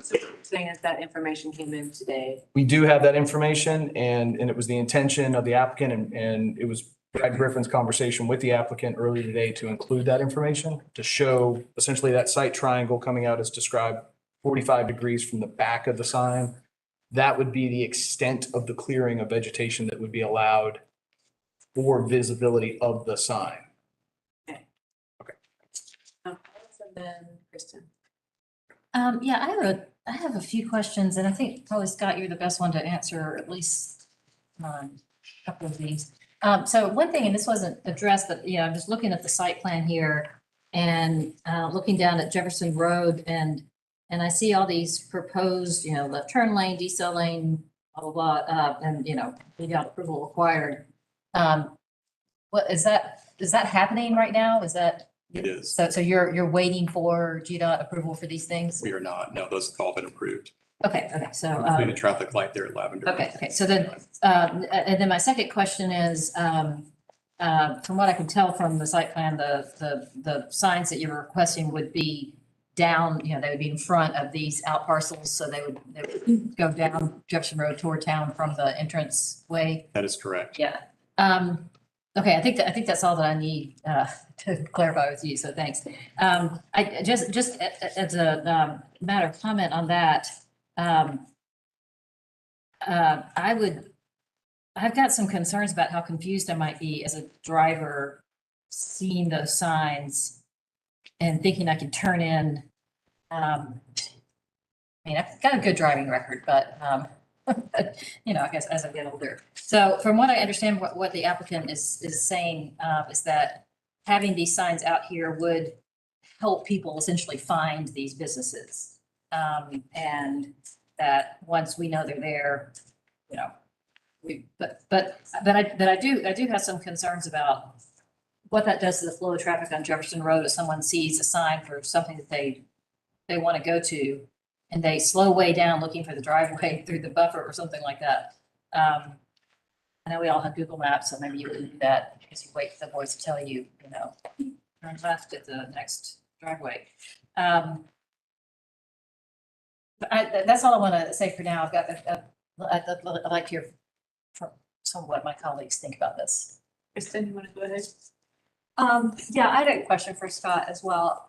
So what you're saying is that information came in today. We do have that information and it was the intention of the applicant and it was Brad Griffin's conversation with the applicant earlier today to include that information to show essentially that site triangle coming out as described 45 degrees from the back of the sign. That would be the extent of the clearing of vegetation that would be allowed for visibility of the sign. And then Kristen. Yeah, I have a few questions, and I think probably Scott, you're the best one to answer at least a couple of these. So one thing, and this wasn't addressed, but I'm just looking at the site plan here and looking down at Jefferson Road, and I see all these proposed, left turn lane, decel lane, blah blah blah, and maybe approval required. What is that? Is that happening right now? Is that? It is. So you're waiting for GDOT approval for these things? We are not. No, those have all been approved. Okay. So. Including the traffic light there at Lavender. Okay. So then, and then my second question is, from what I can tell from the site plan, the signs that you're requesting would be down, they would be in front of these out parcels. So they would go down Jefferson Road toward town from the entrance way. That is correct. Yeah. Okay. I think that's all that I need, to clarify with you. So thanks. I just as a matter of comment on that, I've got some concerns about how confused I might be as a driver seeing those signs and thinking I can turn in. I mean, I've got a good driving record, but, I guess as I get older. So from what I understand, what the applicant is saying, is that having these signs out here would help people essentially find these businesses. And that once we know they're there, but I do have some concerns about what that does to the flow of traffic on Jefferson Road if someone sees a sign for something that they want to go to and they slow way down looking for the driveway through the buffer or something like that. I know we all have Google Maps, so maybe you wouldn't do that because you wait for the voice to tell you, turn left at the next driveway. That's all I want to say for now. I've got, I'd like to hear from some of what my colleagues think about this. Kristen, you want to go ahead? Yeah, I had a question for Scott as well.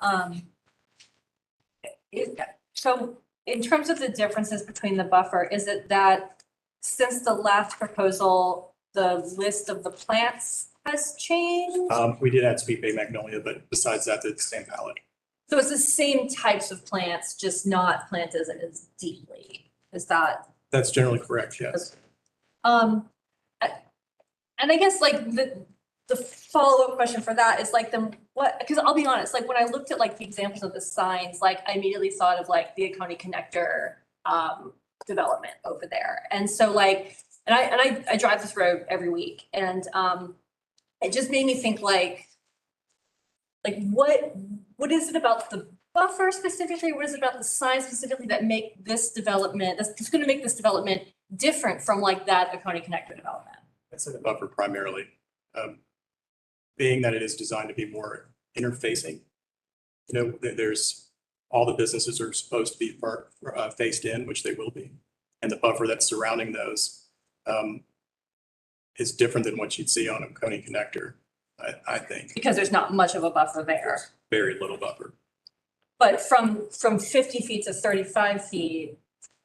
So in terms of the differences between the buffer, is it that since the last proposal, the list of the plants has changed? We did add Sweet Bay Magnolia, but besides that, it's the same palette. So it's the same types of plants, just not planted as deeply. Is that? That's generally correct, yes. And I guess like the follow-up question for that is like then what, because I'll be honest, like when I looked at like the examples of the signs, like I immediately thought of like the Oconee Connector development over there. And so like, and I drive this road every week, and it just made me think like what is it about the buffer specifically? What is it about the sign specifically that make this development, that's going to make this development different from like that Oconee Connector development? I'd say the buffer primarily, being that it is designed to be more interfacing. You know, there's, all the businesses are supposed to be faced in, which they will be. And the buffer that's surrounding those is different than what you'd see on a Oconee Connector, I think. Because there's not much of a buffer there. Very little buffer. But from 50 feet to 35 feet,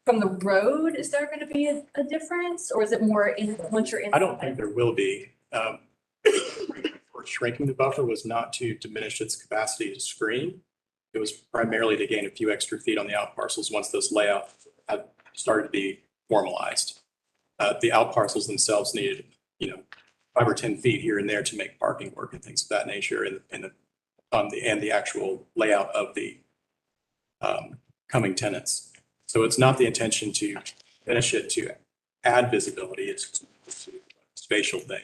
from the road, is there going to be a difference? Or is it more in once you're in? I don't think there will be. For shrinking the buffer was not to diminish its capacity to screen. It was primarily to gain a few extra feet on the out parcels once those layouts had started to be formalized. The out parcels themselves needed, 5 or 10 feet here and there to make parking work and things of that nature, and the actual layout of the coming tenants. So it's not the intention to finish it to add visibility. It's a spatial thing.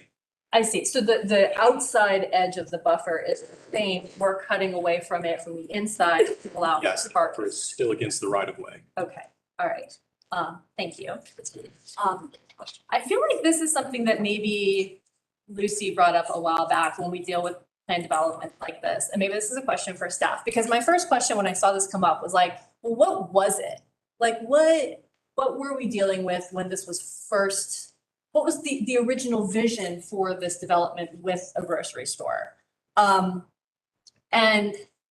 I see. So the outside edge of the buffer is the same. We're cutting away from it from the inside to allow Yes, park. it's still against the right of way. Okay, all right. Thank you. I feel like this is something that maybe Lucy brought up a while back when we deal with plan development like this. And maybe this is a question for staff, because my first question when I saw this come up was like, well, what was it? Like, what were we dealing with when this was first? What was the original vision for this development with a grocery store? And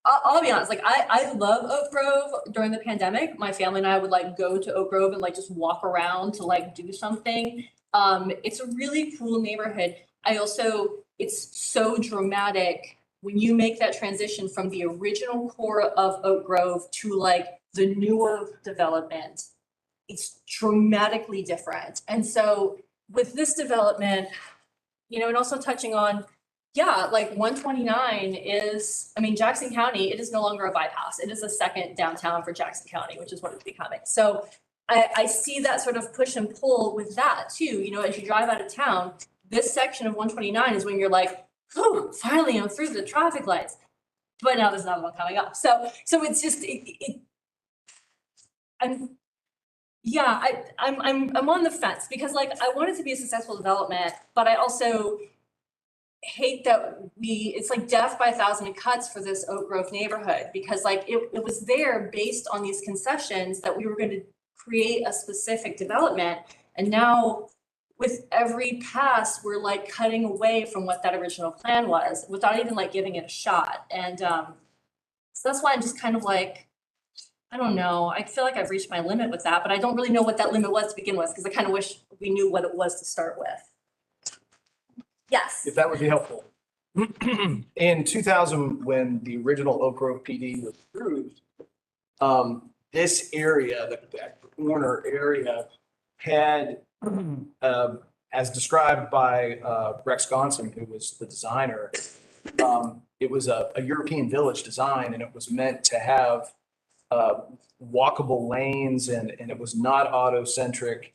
I'll be honest, like I love Oak Grove. During the pandemic, my family and I would like go to Oak Grove and like just walk around to like do something. It's a really cool neighborhood. It's so dramatic when you make that transition from the original core of Oak Grove to like the newer development. It's dramatically different. And so with this development, and also touching on, like 129 is, Jackson County, it is no longer a bypass. It is a second downtown for Jackson County, which is what it's becoming. So I see that sort of push and pull with that too. As you drive out of town, this section of 129 is when you're like, oh, finally I'm through the traffic lights. But now there's another one coming up. So it's just, I'm on the fence because like I want it to be a successful development, but I also hate that it's like death by a thousand cuts for this Oak Grove neighborhood, because like it was there based on these concessions that we were going to create a specific development. And now with every pass, we're like cutting away from what that original plan was without even like giving it a shot. And so that's why I'm just kind of like, I don't know. I feel like I've reached my limit with that, but I don't really know what that limit was to begin with, because I kind of wish we knew what it was to start with. Yes. If that would be helpful. In 2000, when the original Oak Grove PD was approved, this area, that corner area, had, as described by Rex Gonson, who was the designer, it was a European village design, and it was meant to have walkable lanes, and it was not auto-centric.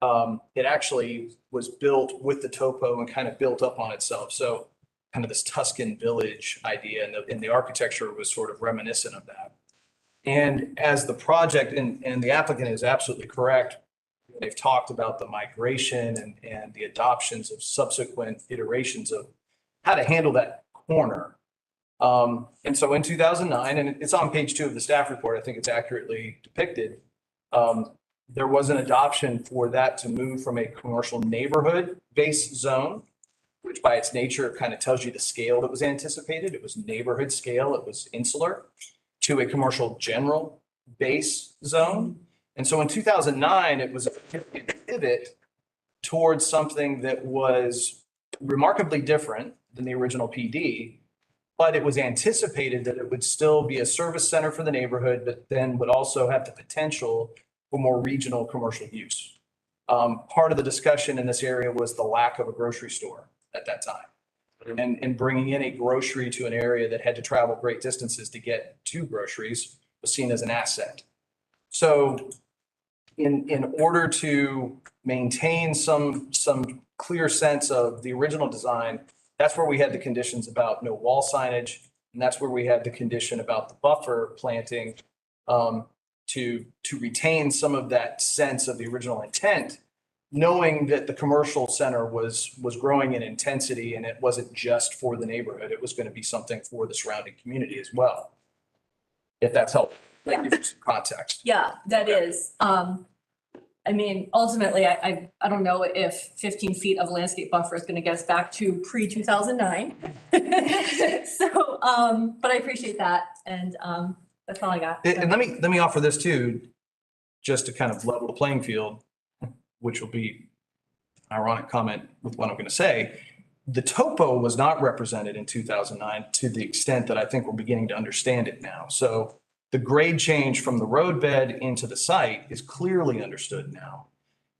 It actually was built with the topo and kind of built up on itself. So kind of this Tuscan village idea, and the architecture was sort of reminiscent of that. And as the project, and the applicant is absolutely correct, they've talked about the migration and the adoptions of subsequent iterations of how to handle that corner. And so in 2009, and it's on page 2 of the staff report, I think it's accurately depicted. There was an adoption for that to move from a commercial neighborhood-based zone, which by its nature kind of tells you the scale that was anticipated. It was neighborhood scale, it was insular, to a commercial general base zone. And so in 2009, it was a pivot towards something that was remarkably different than the original PD, but it was anticipated that it would still be a service center for the neighborhood, but then would also have the potential for more regional commercial use. Part of the discussion in this area was the lack of a grocery store at that time. And bringing in a grocery to an area that had to travel great distances to get to groceries was seen as an asset. So in order to maintain some clear sense of the original design, that's where we had the conditions about no wall signage. And that's where we had the condition about the buffer planting to retain some of that sense of the original intent, knowing that the commercial center was growing in intensity and it wasn't just for the neighborhood. It was going to be something for the surrounding community as well. If that's helpful. That gives you some context. Yeah, that is. I mean, ultimately, I don't know if 15 feet of landscape buffer is going to get us back to pre-2009. So, but I appreciate that. And that's all I got. And let me offer this too, just to kind of level the playing field, which will be an ironic comment with what I'm going to say. The topo was not represented in 2009 to the extent that I think we're beginning to understand it now. So the grade change from the roadbed into the site is clearly understood now.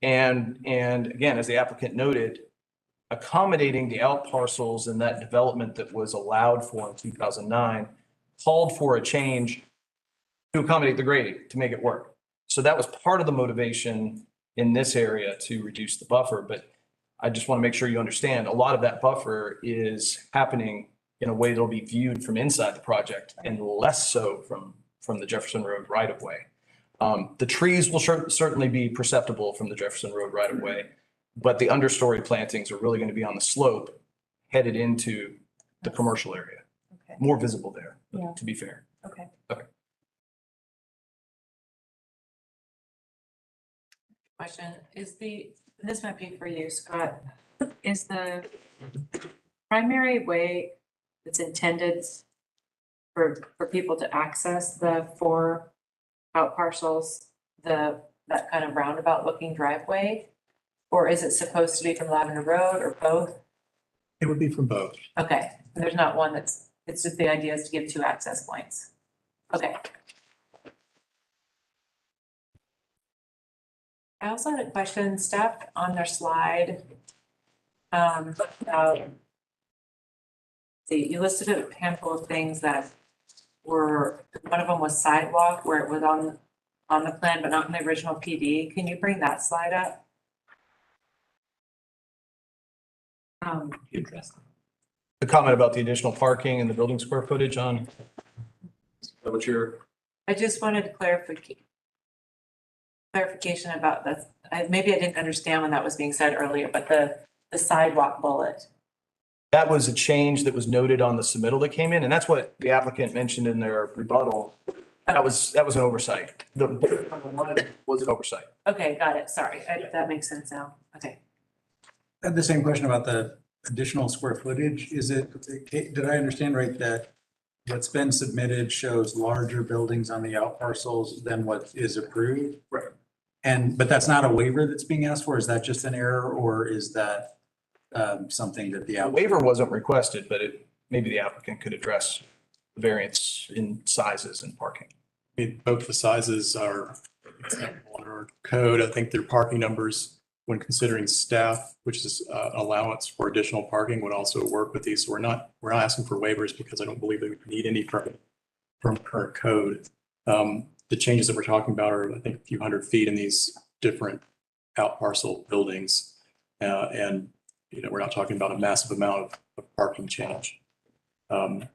And again, as the applicant noted, accommodating the out parcels and that development that was allowed for in 2009 called for a change to accommodate the grading, to make it work. So that was part of the motivation in this area to reduce the buffer. But I just want to make sure you understand, a lot of that buffer is happening in a way that'll be viewed from inside the project and less so from the Jefferson Road right of way. The trees will certainly be perceptible from the Jefferson Road right of way, but the understory plantings are really going to be on the slope headed into the commercial area. Okay. More visible there, Yeah. to be fair. Okay. Okay. Question is this might be for you, Scott. Is the primary way that's intended for people to access the 4 out parcels, that kind of roundabout looking driveway? Or is it supposed to be from Lavender Road or both? It would be from both. Okay, there's not one it's just the idea is to give 2 access points. Okay. I also had a question, staff on their slide. You listed a handful of things that were, one of them was sidewalk, where it was on the plan, but not in the original PD. Can you bring that slide up? The comment about the additional parking and the building square footage on, what you're. I just wanted clarification about that. Maybe I didn't understand when that was being said earlier, but the sidewalk bullet. That was a change that was noted on the submittal that came in, and that's what the applicant mentioned in their rebuttal. That was an oversight. The was an oversight. Okay, got it. Sorry, that makes sense now. Okay. I had the same question about the additional square footage. Did I understand right that what's been submitted shows larger buildings on the out parcels than what is approved? Right. But that's not a waiver that's being asked for? Is that just an error, or is that something that the waiver wasn't requested, but maybe the applicant could address the variance in sizes and parking? Both the sizes are acceptable under our code. I think their parking numbers, when considering staff, which is allowance for additional parking, would also work with these. So we're not asking for waivers because I don't believe that we need any from current code. The changes that we're talking about are, I think, a few hundred feet in these different out parcel buildings. And we're not talking about a massive amount of parking change. And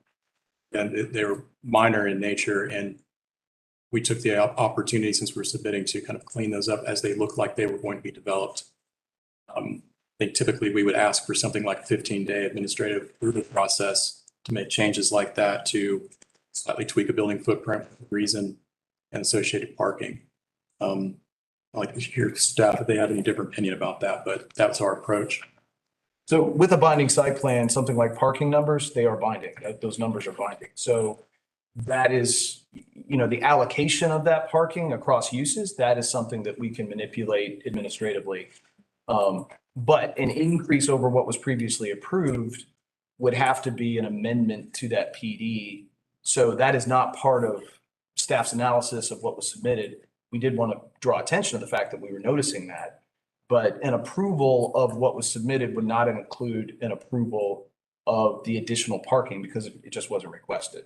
they're minor in nature, and we took the opportunity, since we're submitting, to kind of clean those up as they look like they were going to be developed. I think typically we would ask for something like 15-day administrative approval process to make changes like that to slightly tweak a building footprint, reason, and associated parking. I'd like to hear staff if they have any different opinion about that, but that's our approach. So with a binding site plan, something like parking numbers, they are binding. Those numbers are binding. So that is, the allocation of that parking across uses, that is something that we can manipulate administratively. But an increase over what was previously approved would have to be an amendment to that PD. So that is not part of staff's analysis of what was submitted. We did want to draw attention to the fact that we were noticing that. But an approval of what was submitted would not include an approval of the additional parking because it just wasn't requested.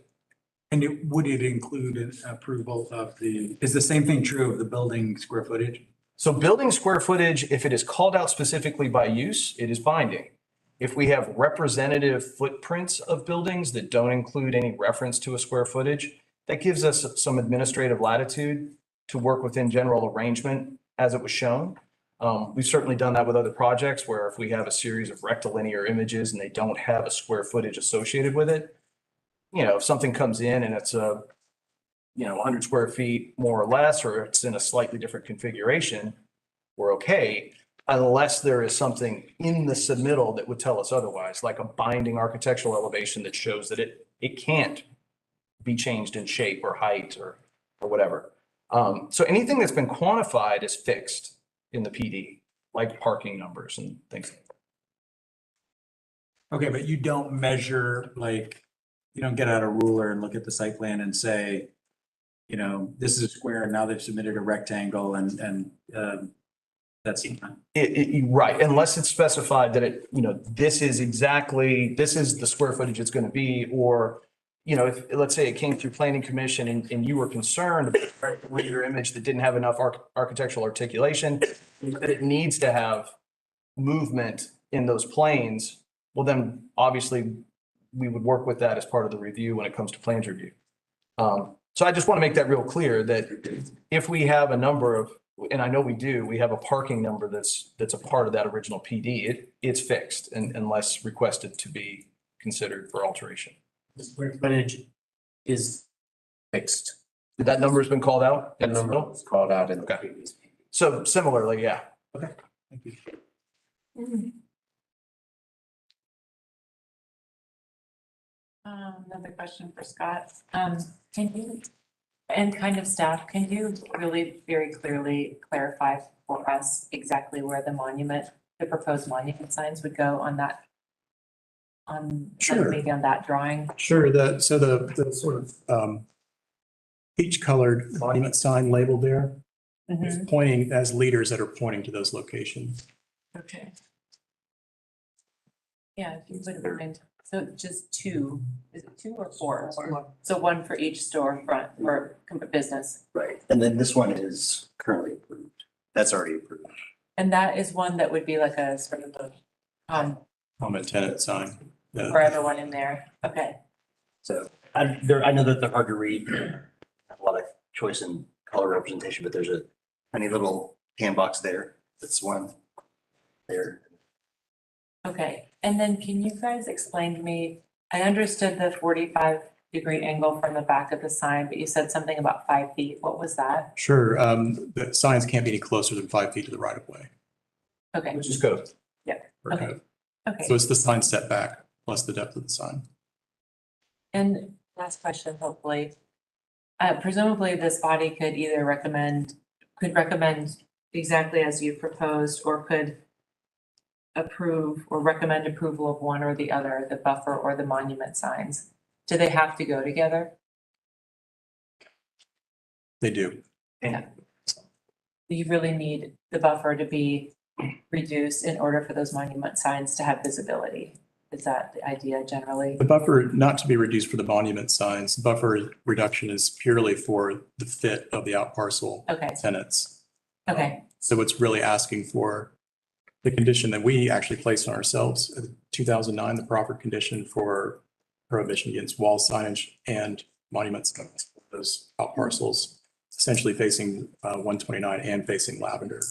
And would it include an approval of is the same thing true of the building square footage? So building square footage, if it is called out specifically by use, it is binding. If we have representative footprints of buildings that don't include any reference to a square footage, that gives us some administrative latitude to work within general arrangement as it was shown. We've certainly done that with other projects where if we have a series of rectilinear images and they don't have a square footage associated with it, if something comes in and it's 100 square feet more or less, or it's in a slightly different configuration, we're okay, unless there is something in the submittal that would tell us otherwise, like a binding architectural elevation that shows that it can't be changed in shape or height or whatever. So anything that's been quantified is fixed in the PD, like parking numbers and things like that. Okay, but you don't measure, you don't get out a ruler and look at the site plan and say, this is a square and now they've submitted a rectangle and that's right, unless it's specified that this is the square footage it's going to be, or if let's say it came through planning commission and you were concerned with your image that didn't have enough architectural articulation, that it needs to have movement in those planes, well then obviously we would work with that as part of the review when it comes to plans review. So I just want to make that real clear that if we have a number of, and I know we do, we have a parking number that's a part of that original PD, it's fixed unless requested to be considered for alteration. The square footage is fixed. That number has been called out? That number was called out in the previous. So similarly, yeah. Okay, thank you. Another question for Scott. Can you, and kind of staff, can you really very clearly clarify for us exactly where the proposed monument signs would go on that? Sure. Maybe on that drawing? Sure, the sort of peach colored monument sign labeled there is pointing as leaders that are pointing to those locations. Okay. Yeah, if you wouldn't mind. So just two, is it 2 or 4? So one for each storefront or business. Right, and then this one is currently approved. That's already approved. And that is one that would be like a sort of a Common tenant sign. for everyone in there. Okay. So I know that they're hard to read, a lot of choice in color representation, but there's a tiny little tan box there. That's one there. Okay, and then can you guys explain to me, I understood the 45-degree angle from the back of the sign, but you said something about 5 feet. What was that? Sure, the signs can't be any closer than 5 feet to the right of way. Okay. Which is code. Yeah, or okay. code. Okay. So it's the sign setback plus the depth of the sign. And last question, hopefully. Presumably this body could either recommend exactly as you proposed, or could approve or recommend approval of one or the other, the buffer or the monument signs. Do they have to go together? They do. Yeah. You really need the buffer to be reduced in order for those monument signs to have visibility. Is that the idea generally? The buffer not to be reduced for the monument signs. The buffer reduction is purely for the fit of the out parcel tenants. Okay. So it's really asking for the condition that we actually placed on ourselves in 2009, the proffered condition for prohibition against wall signage and monument signs, those out parcels essentially facing 129 and facing Lavender.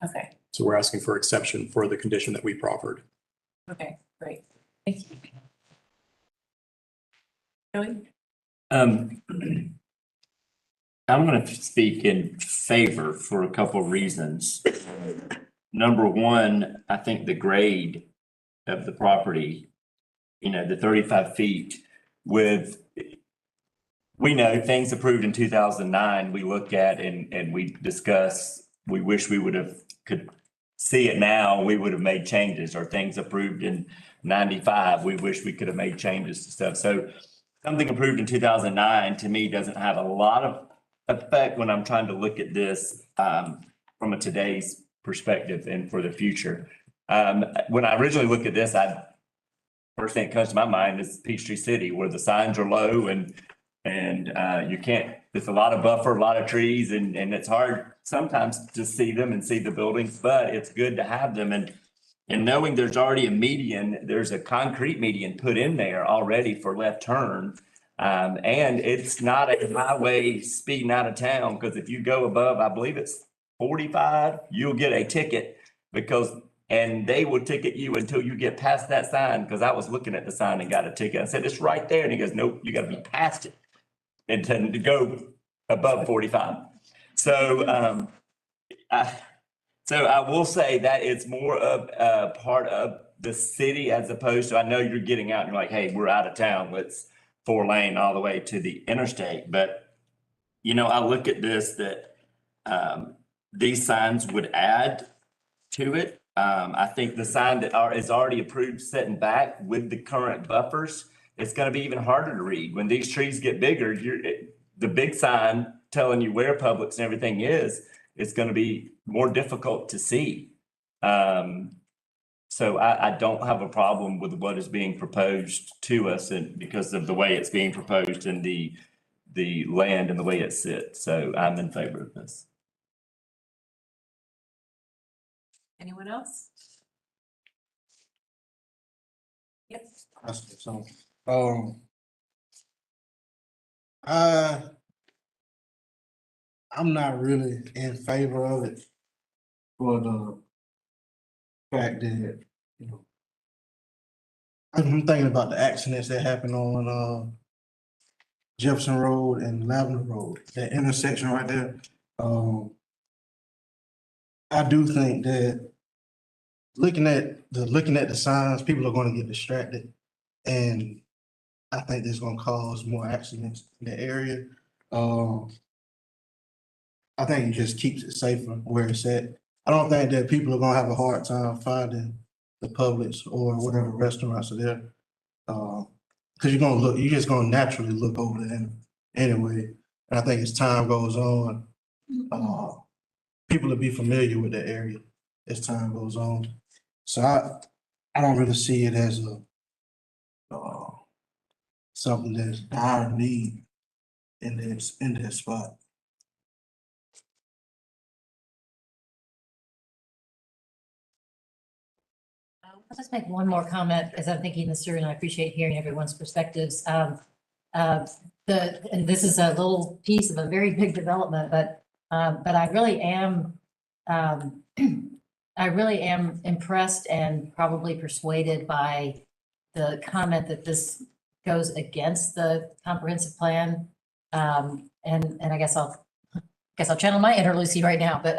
Okay. So we're asking for exception for the condition that we proffered. Okay, great. Thank you. I'm going to speak in favor for a couple of reasons. Number one, I think the grade of the property, the 35 feet with, we know things approved in 2009, we look at and we discuss, we wish we could see it now, we would have made changes, or things approved in 95, we wish we could have made changes to stuff. So something approved in 2009 to me doesn't have a lot of effect when I'm trying to look at this from a today's perspective and for the future. When I originally look at this, first thing that comes to my mind is Peachtree City, where the signs are low and you can't, there's a lot of buffer, a lot of trees, and it's hard sometimes to see them and see the buildings, but it's good to have them. And knowing there's already a median, there's a concrete median put in there already for left turn. And it's not a highway speeding out of town, because if you go above, I believe it's 45, you'll get a ticket and they will ticket you until you get past that sign. Because I was looking at the sign and got a ticket. I said, it's right there. And he goes, nope, you got to be past it and to go above 45. So, I will say that it's more of a part of the city, as opposed to, I know you're getting out and you're like, hey, we're out of town. Let's 4-lane all the way to the interstate. But, I look at this, that these signs would add to it. I think the sign that is already approved setting back with the current buffers, it's going to be even harder to read. When these trees get bigger, the big sign telling you where Publix and everything is, it's going to be more difficult to see. So I don't have a problem with what is being proposed to us, and because of the way it's being proposed and the land and the way it sits. So I'm in favor of this. Anyone else? Yep. So, I'm not really in favor of it for the fact that, I'm thinking about the accidents that happened on Jefferson Road and Lavender Road, that intersection right there. I do think that looking at the signs, people are going to get distracted, and I think that's going to cause more accidents in the area. I think it just keeps it safer where it's at. I don't think that people are going to have a hard time finding the Publix or whatever restaurants are there. Because you're just going to naturally look over them anyway. And I think as time goes on, people will be familiar with the area as time goes on. So I don't really see it as something that's dire need in that spot. I'll just make one more comment as I'm thinking this through, and I appreciate hearing everyone's perspectives. And this is a little piece of a very big development, but I really am impressed and probably persuaded by the comment that this goes against the comprehensive plan. And I guess I'll channel my inner Lucy right now, but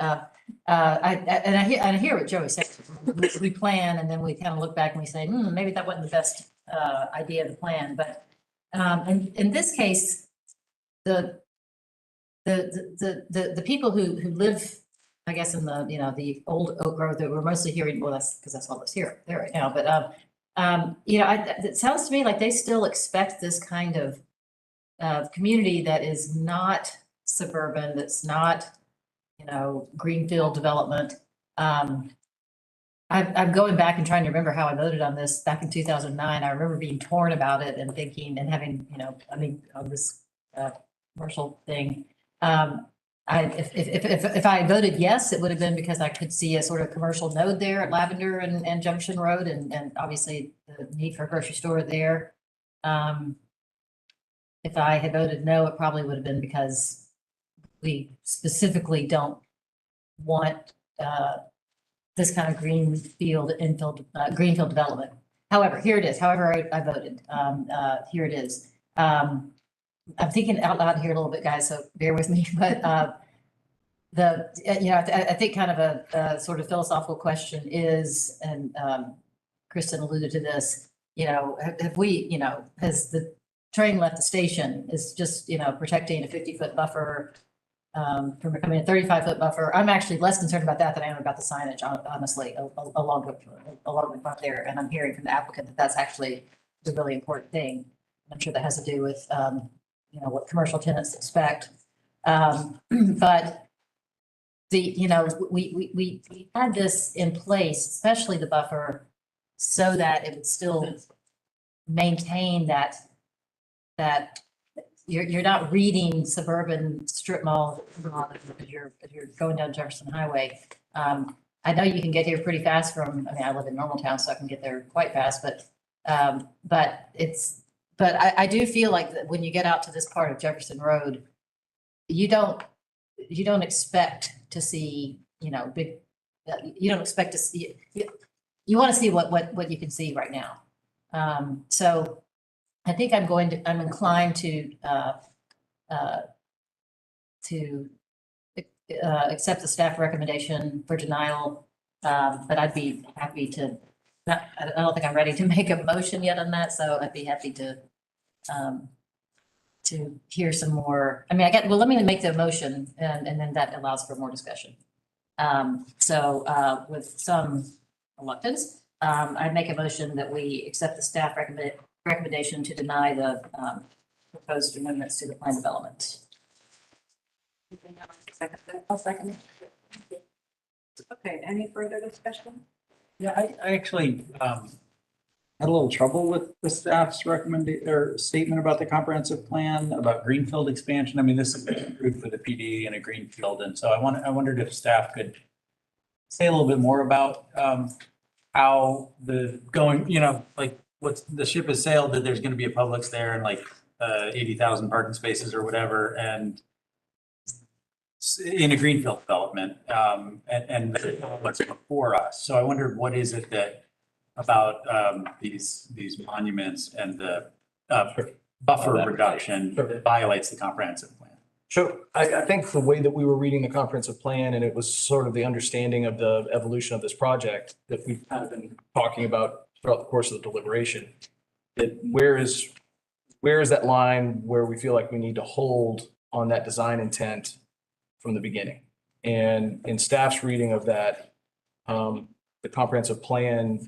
I hear what Joey said. We plan and then we kind of look back and we say, maybe that wasn't the best idea of the plan. But in this case, the people who live, I guess, in the old Oak Grove that we're mostly hearing, well, that's because that's all that's there right now. But it sounds to me like they still expect this kind of community that is not suburban, that's not greenfield development. I'm going back and trying to remember how I voted on this back in 2009. I remember being torn about it and thinking and having, on this commercial thing. If I voted yes, it would have been because I could see a sort of commercial node there at Lavender and Junction Road, and obviously the need for a grocery store there. If I had voted no, it probably would have been because we specifically don't want this kind of greenfield development. However, here it is. However, I voted. Here it is. I'm thinking out loud here a little bit, guys, so bear with me, but, I think kind of a sort of philosophical question is, and, Kristen alluded to this, have we, has the train left the station is just, protecting a 50-foot buffer, from becoming a 35-foot buffer. I'm actually less concerned about that than I am about the signage, honestly, along the front there. And I'm hearing from the applicant that that's actually a really important thing. I'm sure that has to do with, what commercial tenants expect. But we had this in place, especially the buffer, so that it would still maintain that you're not reading suburban strip mall as you're going down Jefferson Highway. I know you can get here pretty fast I live in Normal, so I can get there quite fast, but I do feel like that when you get out to this part of Jefferson Road, you don't expect to see, you don't expect to see, you want to see what you can see right now. So I think I'm inclined to accept the staff recommendation for denial. But I'd be happy to, I don't think I'm ready to make a motion yet on that, so I'd be happy to hear some more. Let me make the motion and then that allows for more discussion. So with some reluctance, I'd make a motion that we accept the staff recommendation to deny the proposed amendments to the plan development. I'll second it. Okay, any further discussion? Yeah, I actually had a little trouble with the staff's recommendation or statement about the comprehensive plan about greenfield expansion. I mean, this is approved for the PD and a greenfield, and so I wondered if staff could say a little bit more about how the going, like what's the ship has sailed, that there's going to be a Publix there and like 80,000 parking spaces or whatever, and in a greenfield development, and what's before us. So I wondered, what is it that about these monuments and the buffer reduction that violates the comprehensive plan? So I think the way that we were reading the comprehensive plan, and it was sort of the understanding of the evolution of this project that we've kind of been talking about throughout the course of the deliberation, that where is that line where we feel like we need to hold on that design intent from the beginning? And in staff's reading of that, the comprehensive plan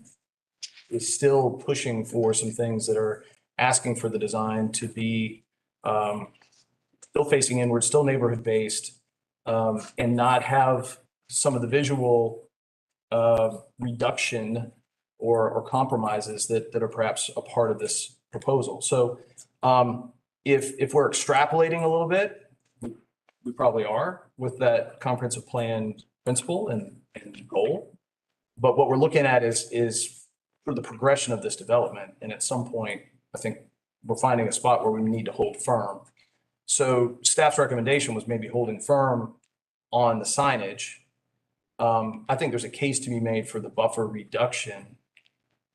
is still pushing for some things that are asking for the design to be still facing inward, still neighborhood based, and not have some of the visual reduction or compromises that are perhaps a part of this proposal. So if we're extrapolating a little bit, we probably are with that comprehensive plan principle and goal. But what we're looking at is for the progression of this development. And at some point, I think we're finding a spot where we need to hold firm. So staff's recommendation was maybe holding firm on the signage. I think there's a case to be made for the buffer reduction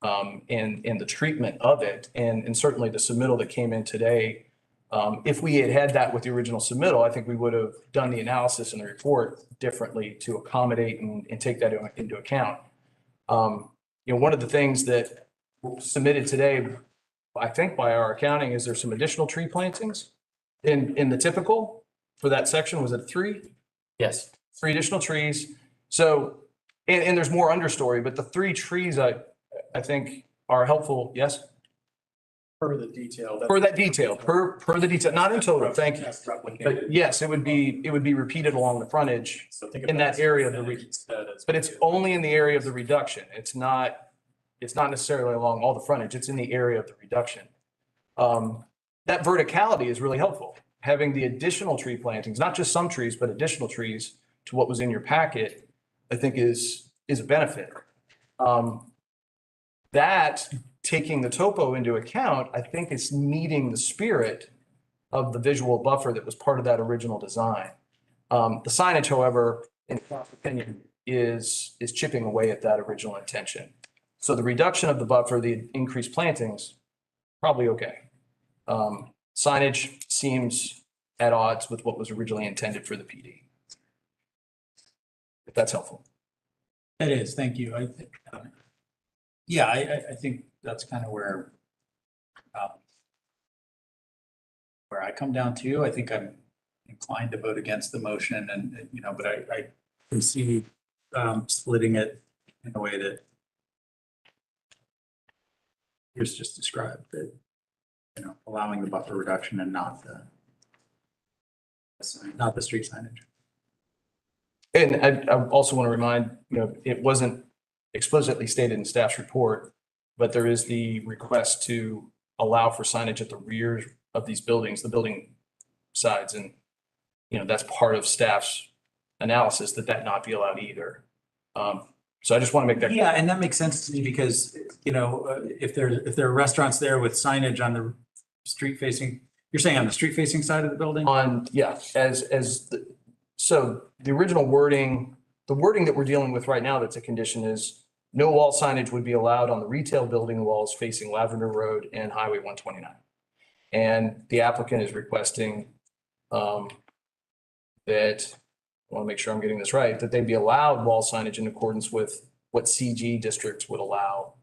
and the treatment of it. And certainly the submittal that came in today, if we had that with the original submittal, I think we would have done the analysis in the report differently to accommodate and take that into account. One of the things that submitted today, I think by our accounting, is there's some additional tree plantings in the typical for that section. Was it 3? Yes. 3 additional trees. So, and there's more understory, but the 3 trees I think are helpful. Yes. Per the detail. Per that detail, per the detail, not in total, thank you. But yes, it would be repeated along the frontage in that area of the, but it's only in the area of the reduction. It's not necessarily along all the frontage, it's in the area of the reduction. That verticality is really helpful. Having the additional tree plantings, not just some trees, but additional trees to what was in your packet, I think is a benefit. That, taking the topo into account, I think it's meeting the spirit of the visual buffer that was part of that original design. The signage, however, in my opinion, is chipping away at that original intention. So the reduction of the buffer, the increased plantings, probably okay. signage seems at odds with what was originally intended for the PD. If that's helpful. It is, thank you. I think, yeah, I think that's kind of where I come down to. I think I'm inclined to vote against the motion and, you know, but I can see splitting it in a way that here's just described, that, you know, allowing the buffer reduction and not the street signage. And I also want to remind, you know, it wasn't explicitly stated in staff's report, but there is the request to allow for signage at the rear of these buildings, the building sides. And, you know, that's part of staff's analysis that not be allowed either. So I just want to make that. Yeah, and that makes sense to me because, you know, if there are restaurants there with signage on the street facing, you're saying on the street facing side of the building? So the original wording, the wording that we're dealing with right now that's a condition is no wall signage would be allowed on the retail building walls facing Lavender Road and Highway 129. And the applicant is requesting that, I want to make sure I'm getting this right, that they be allowed wall signage in accordance with what CG districts would allow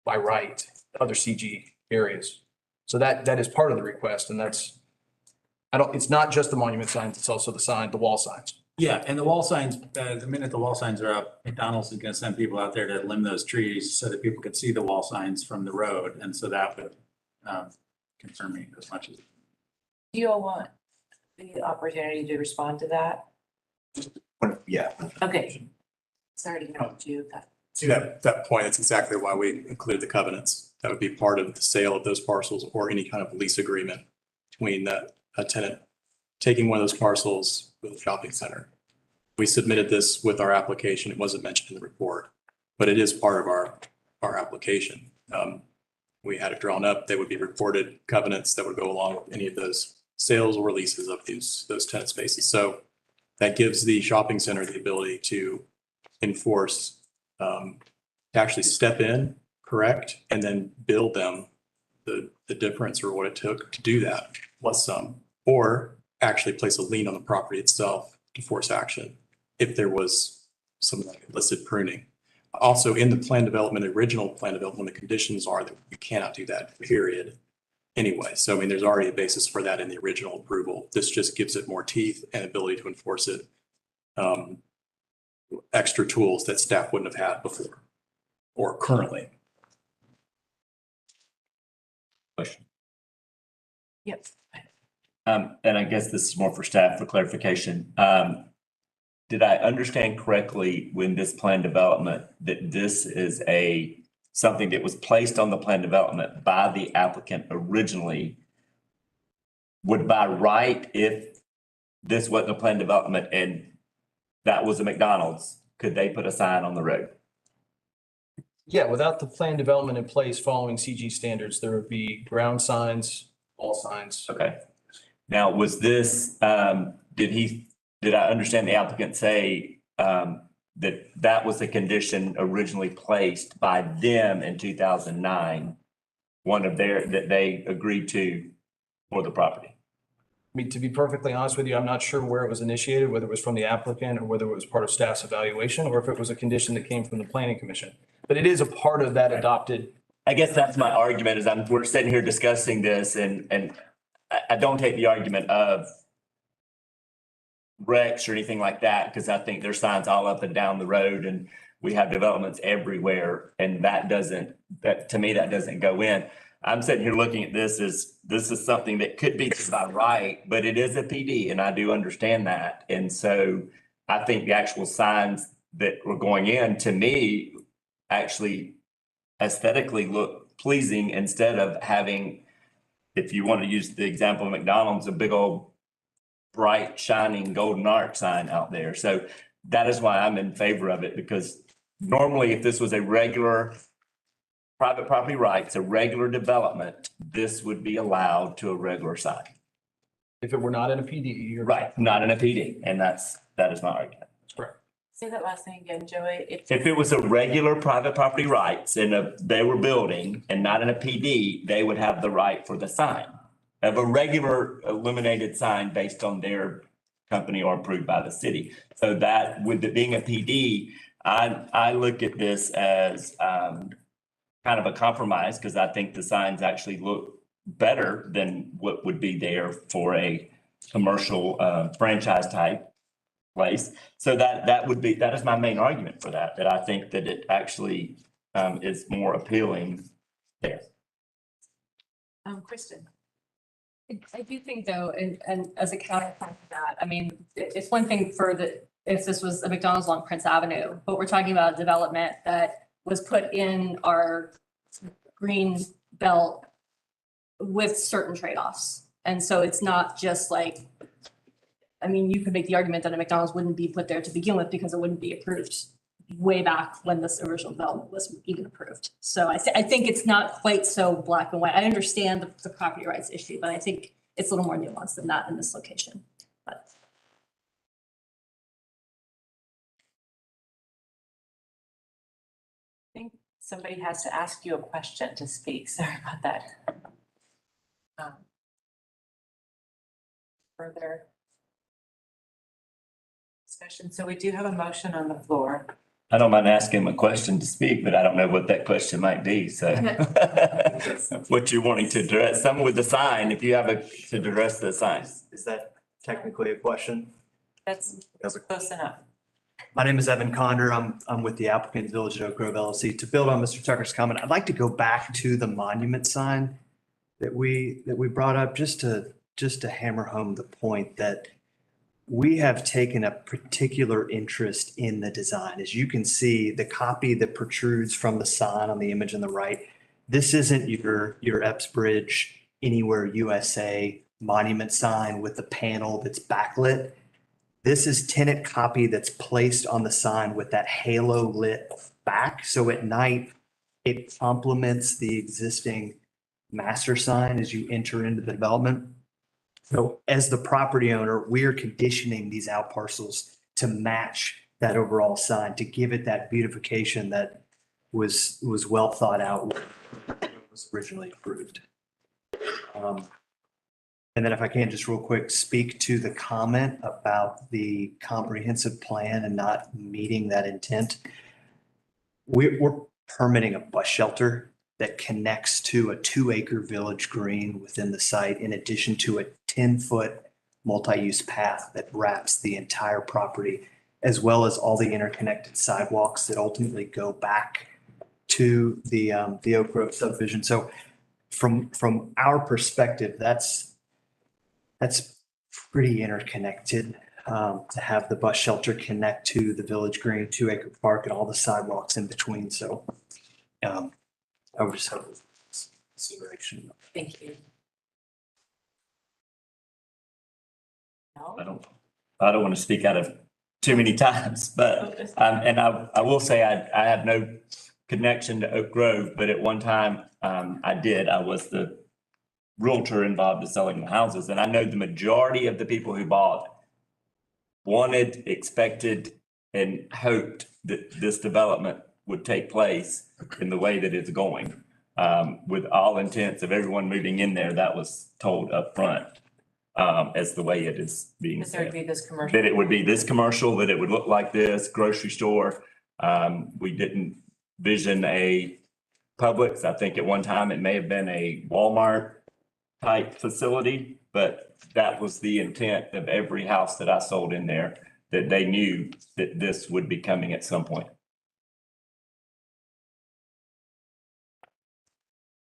by right, other CG areas. So that is part of the request, and that's, it's not just the monument signs, it's also the wall signs. Yeah, and the wall signs, the minute the wall signs are up, McDonald's is gonna send people out there to limb those trees so that people could see the wall signs from the road, and so that would concern me as much as. Do you all want the opportunity to respond to that? Yeah. Okay. Sorry to interrupt you. See that point, it's exactly why we included the covenants. That would be part of the sale of those parcels or any kind of lease agreement between a tenant taking one of those parcels with a shopping center. We submitted this with our application. It wasn't mentioned in the report, but it is part of our application. We had it drawn up. They would be reported covenants that would go along with any of those sales or leases of those tenant spaces. So that gives the shopping center the ability to enforce, to actually step in, correct, and then bill them the difference or what it took to do that, plus some, or actually place a lien on the property itself to force action if there was some like illicit pruning. Also, in the plan development, original plan development, the conditions are that we cannot do that, period. Anyway, so I mean, there's already a basis for that in the original approval. This just gives it more teeth and ability to enforce it. Extra tools that staff wouldn't have had before or currently. Question. Yep. And I guess this is more for staff for clarification. Did I understand correctly when this plan development that this is something that was placed on the plan development by the applicant originally would by right, if this wasn't a plan development and that was a McDonald's, could they put a sign on the road? Yeah, without the plan development in place following CG standards, there would be ground signs, wall signs. Okay. Now, was this, did I understand the applicant say that was the condition originally placed by them in 2009, that they agreed to for the property? I mean, to be perfectly honest with you, I'm not sure where it was initiated, whether it was from the applicant or whether it was part of staff's evaluation, or if it was a condition that came from the planning commission. But it is a part of that adopted. I guess that's my argument is we're sitting here discussing this and I don't take the argument of Rex or anything like that, because I think there's signs all up and down the road and we have developments everywhere. And to me, that doesn't go in. I'm sitting here looking at this as this is something that could be by right, but it is a PD and I do understand that. And so I think the actual signs that were going in to me actually aesthetically look pleasing instead of having, if you want to use the example of McDonald's, a big old bright shining golden arch sign out there. So that is why I'm in favor of it, because normally if this was a regular private property rights, a regular development, this would be allowed to a regular sign. If it were not in a PD. You're right, not in a PD. And that is my argument. That's correct. Say that last thing again, Joey. If it was a regular private property rights and they were building and not in a PD, they would have the right for the sign. of a regular illuminated sign based on their company or approved by the city. So that with it being a PD, I look at this as kind of a compromise because I think the signs actually look better than what would be there for a commercial franchise type place. So that is my main argument for that I think that it actually is more appealing there. Kristen. I do think though, and as a counterpoint to that, I mean, it's one thing if this was a McDonald's along Prince Avenue, but we're talking about a development that was put in our green belt with certain trade-offs. And so it's not just like, I mean, you could make the argument that a McDonald's wouldn't be put there to begin with because it wouldn't be approved way back when this original development was even approved. So I think it's not quite so black and white. I understand the property rights issue, but I think it's a little more nuanced than that in this location. But I think somebody has to ask you a question to speak. Sorry about that. Further discussion. So we do have a motion on the floor. I don't mind asking him a question to speak, but I don't know what that question might be, so. What you're wanting to address, something with the sign, if you have to address the sign. Is that technically a question? That's close enough. My name is Evan Conder. I'm with the applicant Village of Oak Grove LLC. To build on Mr. Tucker's comment, I'd like to go back to the monument sign that we brought up just to hammer home the point that we have taken a particular interest in the design. As you can see, the copy that protrudes from the sign on the image on the right, this isn't your Epps Bridge Anywhere USA monument sign with the panel that's backlit. This is tenant copy that's placed on the sign with that halo lit back. So at night, it complements the existing master sign as you enter into the development. So as the property owner, we are conditioning these out parcels to match that overall sign, to give it that beautification that was well thought out when it was originally approved. And then if I can just real quick, speak to the comment about the comprehensive plan and not meeting that intent. We're permitting a bus shelter that connects to a 2-acre village green within the site, in addition to a 10-foot multi-use path that wraps the entire property, as well as all the interconnected sidewalks that ultimately go back to the Oak Grove subdivision. So from our perspective, that's pretty interconnected, to have the bus shelter connect to the village green, 2-acre park, and all the sidewalks in between. So I would just hope consideration. Thank you. I don't want to speak out of too many times, but, and I will say I have no connection to Oak Grove, but at one time, I did. I was the realtor involved in selling the houses, and I know the majority of the people who bought wanted, expected, and hoped that this development would take place in the way that it's going. With all intents of everyone moving in there, that was told up front, as the way it is being There would said. be this commercial. That it would be this commercial, that it would look like this grocery store. We didn't vision a Publix. I think at one time it may have been a Walmart type facility, but that was the intent of every house that I sold in there, that they knew that this would be coming at some point.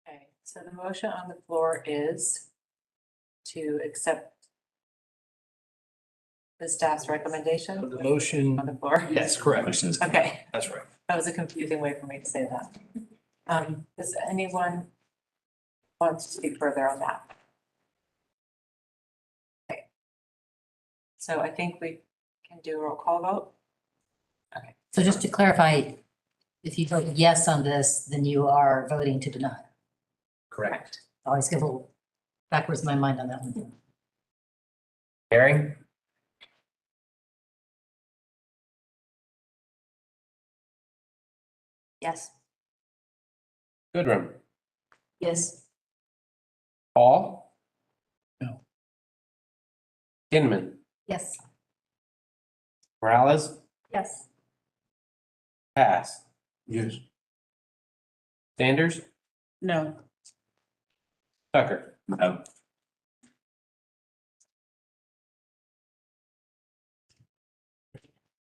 Okay, so the motion on the floor is to accept the staff's recommendation. The motion. On the floor? Yes, correct. Okay, That's right. that was a confusing way for me to say that. Does anyone want to speak further on that? Okay. So I think we can do a roll call vote. Okay. So just to clarify, if you vote yes on this, then you are voting to deny. Correct. I always get a little backwards in my mind on that one. Herring? Yes. Goodrum? Yes. Paul? Kinman, Yes. Morales, Yes. Pass, Yes. Sanders, No. Tucker. No.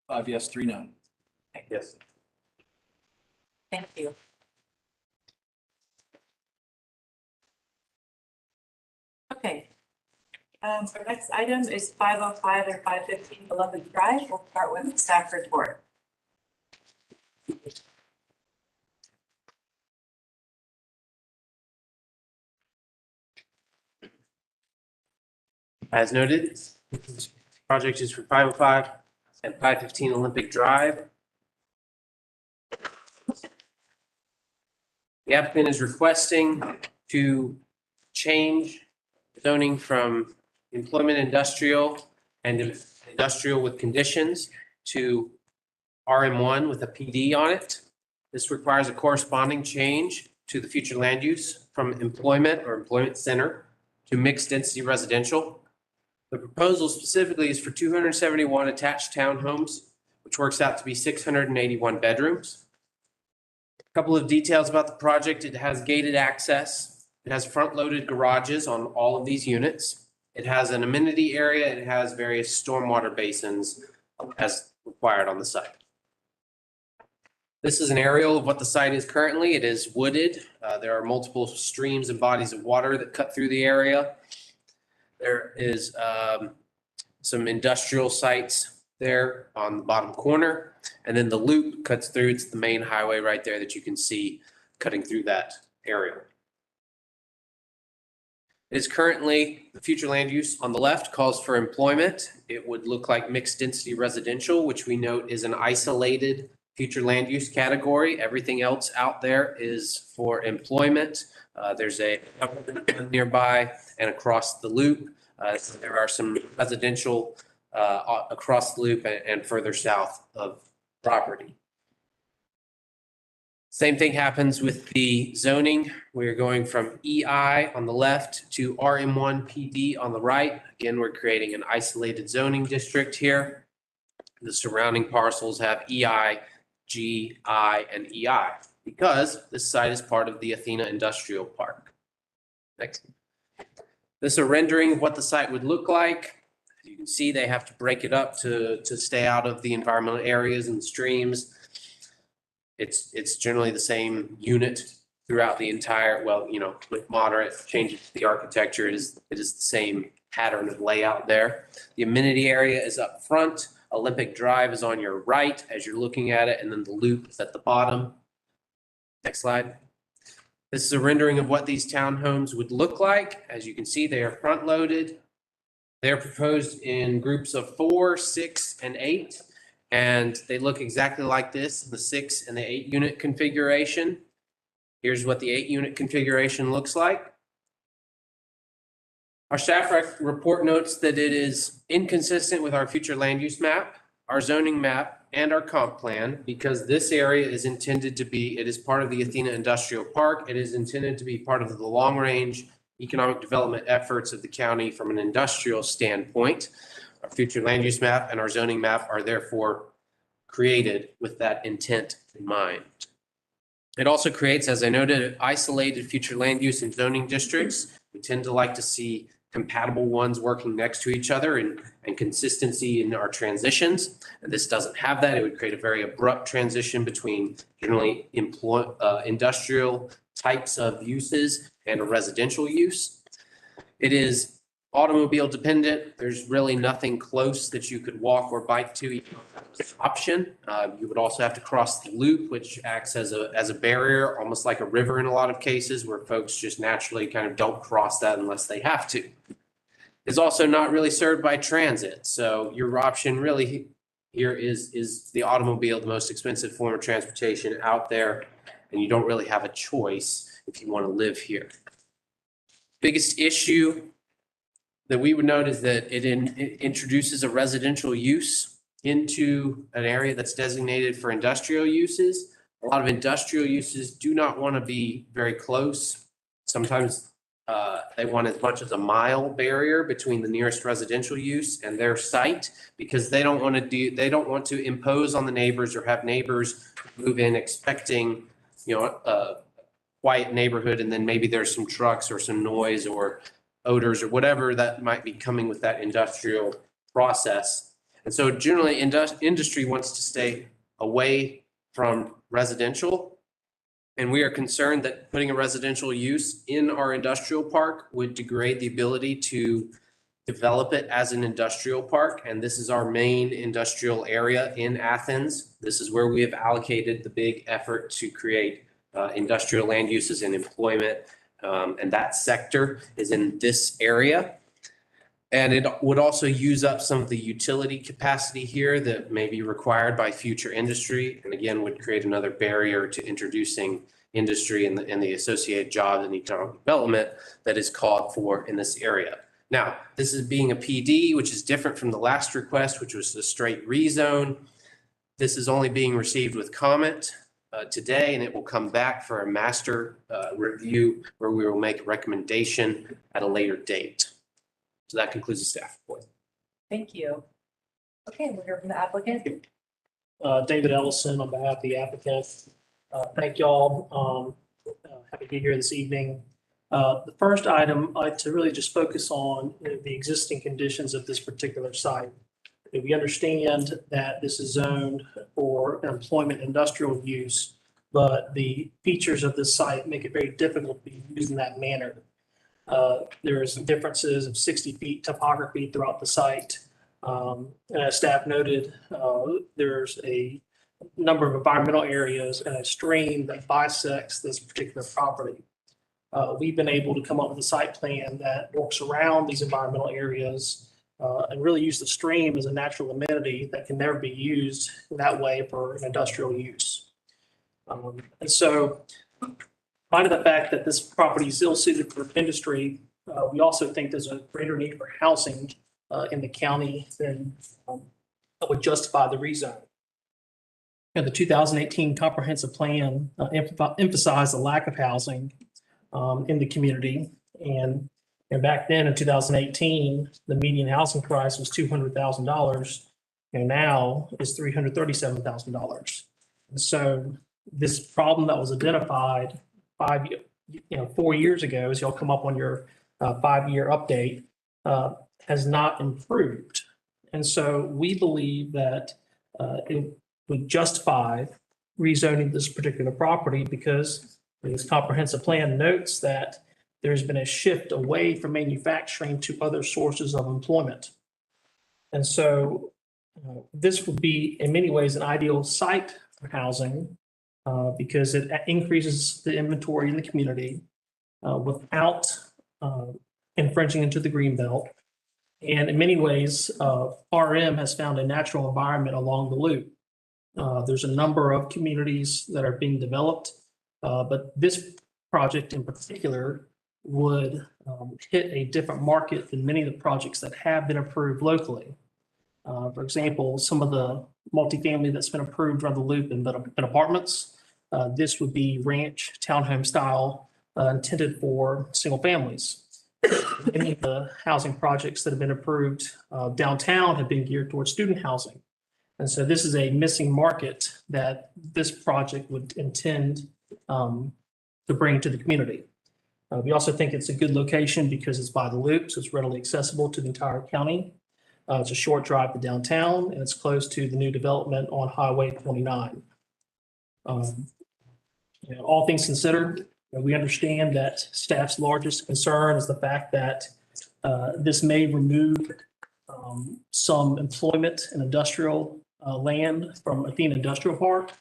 Five yes, 3 no. Yes. Thank you. Okay. Our next item is 505 and 515 Beloved Drive. We'll start with the staff report. As noted, this project is for 505 and 515 Olympic Drive. The applicant is requesting to change zoning from employment industrial and industrial with conditions to RM1 with a PD on it. This requires a corresponding change to the future land use from employment or employment center to mixed density residential. The proposal specifically is for 271 attached townhomes, which works out to be 681 bedrooms. A couple of details about the project. It has gated access. It has front-loaded garages on all of these units. It has an amenity area. It has various stormwater basins as required on the site. This is an aerial of what the site is currently. It is wooded. There are multiple streams and bodies of water that cut through the area. There is some industrial sites there on the bottom corner. And then the loop cuts through. It's the main highway right there that you can see cutting through that area. It is currently, the future land use on the left calls for employment. It would look like mixed density residential, which we note is an isolated future land use category. Everything else out there is for employment. There's a nearby and across the loop. There are some residential across the loop and further south of property. Same thing happens with the zoning. We're going from EI on the left to RM1 PD on the right. Again, we're creating an isolated zoning district here. The surrounding parcels have EI, G, I, and EI because this site is part of the Athena Industrial Park. Next. This is a rendering of what the site would look like. As you can see, they have to break it up to stay out of the environmental areas and streams. It's generally the same unit throughout the entire, well, you know, with moderate changes to the architecture, it is the same pattern of layout there. The amenity area is up front. Olympic Drive is on your right as you're looking at it, and then the loop is at the bottom. Next slide. This is a rendering of what these townhomes would look like. As you can see, they are front loaded. They're proposed in groups of 4, 6, and 8. And they look exactly like this, the 6 and the 8 unit configuration. Here's what the 8 unit configuration looks like. Our staff report notes that it is inconsistent with our future land use map, our zoning map, and our comp plan because this area is intended to be, it is part of the Athena Industrial Park. It is intended to be part of the long range economic development efforts of the county from an industrial standpoint. Our future land use map and our zoning map are therefore created with that intent in mind. It also creates, as I noted, isolated future land use and zoning districts. We tend to like to see compatible ones working next to each other and consistency in our transitions. And this doesn't have that. It would create a very abrupt transition between generally industrial types of uses and a residential use. It is automobile dependent. There's really nothing close that you could walk or bike to option. You would also have to cross the loop, which acts as a barrier, almost like a river in a lot of cases where folks just naturally kind of don't cross that unless they have to. It's also not really served by transit. So your option really here is the automobile, the most expensive form of transportation out there. And you don't really have a choice if you want to live here. Biggest issue that we would note is that it introduces a residential use into an area that's designated for industrial uses. A lot of industrial uses do not want to be very close. Sometimes They want as much as a mile barrier between the nearest residential use and their site because they don't want to impose on the neighbors or have neighbors move in expecting, a quiet neighborhood and then maybe there's some trucks or some noise or odors or whatever that might be coming with that industrial process. And so generally industry wants to stay away from residential. And we are concerned that putting a residential use in our industrial park would degrade the ability to develop it as an industrial park. And this is our main industrial area in Athens. This is where we have allocated the big effort to create industrial land uses and employment. And that sector is in this area. And it would also use up some of the utility capacity here that may be required by future industry. And again, would create another barrier to introducing industry and the associated jobs and economic development that is called for in this area. Now, this is being a PD, which is different from the last request, which was a straight rezone. This is only being received with comment today, and it will come back for a master review where we will make a recommendation at a later date. So that concludes the staff report. Thank you. Okay, we'll hear from the applicant. David Ellison on behalf of the applicant. Thank y'all. Happy to be here this evening. The first item, I'd like to really just focus on the existing conditions of this particular site. We understand that this is zoned for employment industrial use, but the features of this site make it very difficult to be used in that manner. There's differences of 60 feet topography throughout the site. And as staff noted, there's a number of environmental areas and a stream that bisects this particular property. We've been able to come up with a site plan that works around these environmental areas and really use the stream as a natural amenity that can never be used that way for an industrial use. And so, in light of the fact that this property is ill suited for industry, we also think there's a greater need for housing in the county than that would justify the rezone. And the 2018 comprehensive plan emphasized the lack of housing in the community. And back then in 2018, the median housing price was $200,000 and now is $337,000. And so this problem that was identified 4 years ago, as y'all come up on your 5-year update, has not improved. And so we believe that it would justify rezoning this particular property because this comprehensive plan notes that there's been a shift away from manufacturing to other sources of employment. And so this would be in many ways an ideal site for housing because it increases the inventory in the community without infringing into the greenbelt. And in many ways, RM has found a natural environment along the loop. There's a number of communities that are being developed, but this project in particular would hit a different market than many of the projects that have been approved locally. For example, some of the multifamily that's been approved around the loop in apartments, this would be ranch townhome style intended for single families. Many of the housing projects that have been approved downtown have been geared towards student housing. And so this is a missing market that this project would intend to bring to the community. We also think it's a good location because it's by the loop, so it's readily accessible to the entire county. It's a short drive to downtown, and it's close to the new development on Highway 29. All things considered, we understand that staff's largest concern is the fact that this may remove some employment and industrial land from Athena Industrial Park.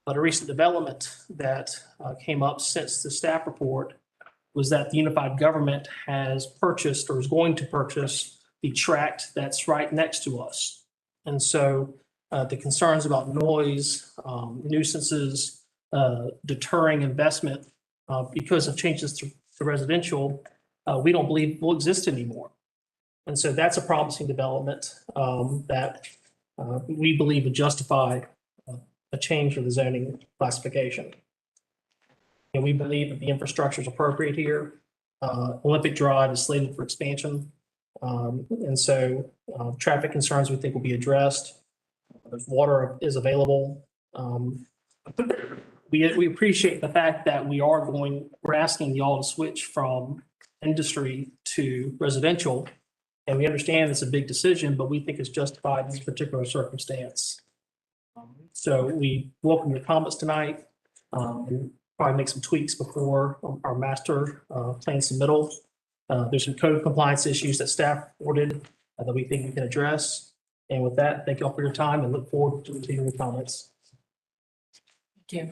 But a recent development that came up since the staff report was that the unified government has purchased or is going to purchase the tract that's right next to us. And so the concerns about noise, nuisances, deterring investment because of changes to residential, we don't believe will exist anymore. And so that's a promising development that we believe would justify a change for the zoning classification. And we believe that the infrastructure is appropriate here. Olympic Drive is slated for expansion. And so traffic concerns we think will be addressed. Water is available. We appreciate the fact that we're asking y'all to switch from industry to residential. And we understand it's a big decision, but we think it's justified in this particular circumstance. So we welcome your comments tonight. And probably make some tweaks before our master plan submittal. There's some code compliance issues that staff reported that we think we can address. And with that, thank you all for your time and look forward to receiving your comments. Thank you.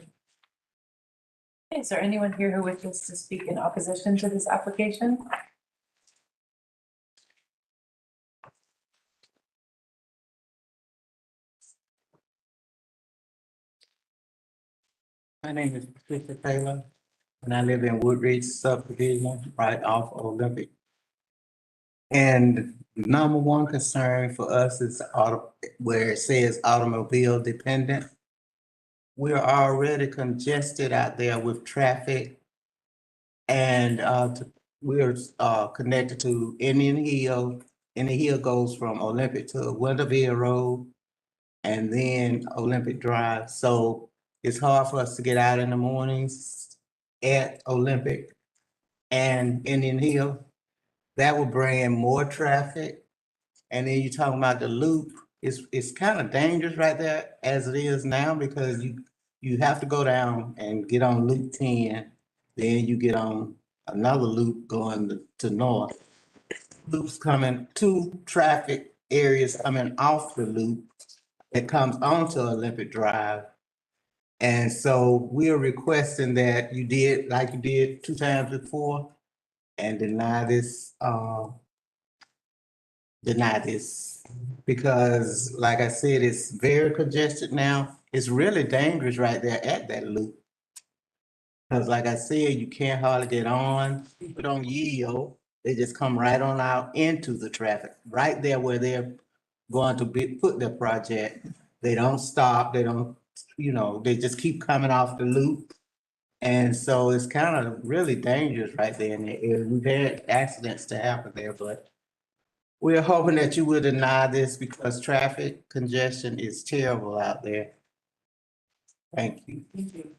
Is there anyone here who wishes to speak in opposition to this application? My name is Patricia Taylor, and I live in Woodridge subdivision right off Olympic. And number one concern for us is where it says automobile dependent. We're already congested out there with traffic. And we're connected to Indian Hill. Indian Hill goes from Olympic to Winterville Road and then Olympic Drive. So it's hard for us to get out in the mornings at Olympic and Indian Hill. That will bring in more traffic. And then you're talking about the loop. It's kind of dangerous right there as it is now because you have to go down and get on Loop 10. Then you get on another loop going to north. Loops coming, two traffic areas coming off the loop that comes onto Olympic Drive. And so we are requesting that you did, like you did 2 times before, and deny this because like I said, it's very congested now. It's really dangerous right there at that loop. Because like I said, you can't hardly get on. People don't yield. They just come right on out into the traffic, right there where they're going to put their project. They don't stop. They don't, they just keep coming off the loop. And so it's kind of really dangerous right there in the area. We've had accidents to happen there, but we're hoping that you will deny this because traffic congestion is terrible out there. Thank you. Thank you.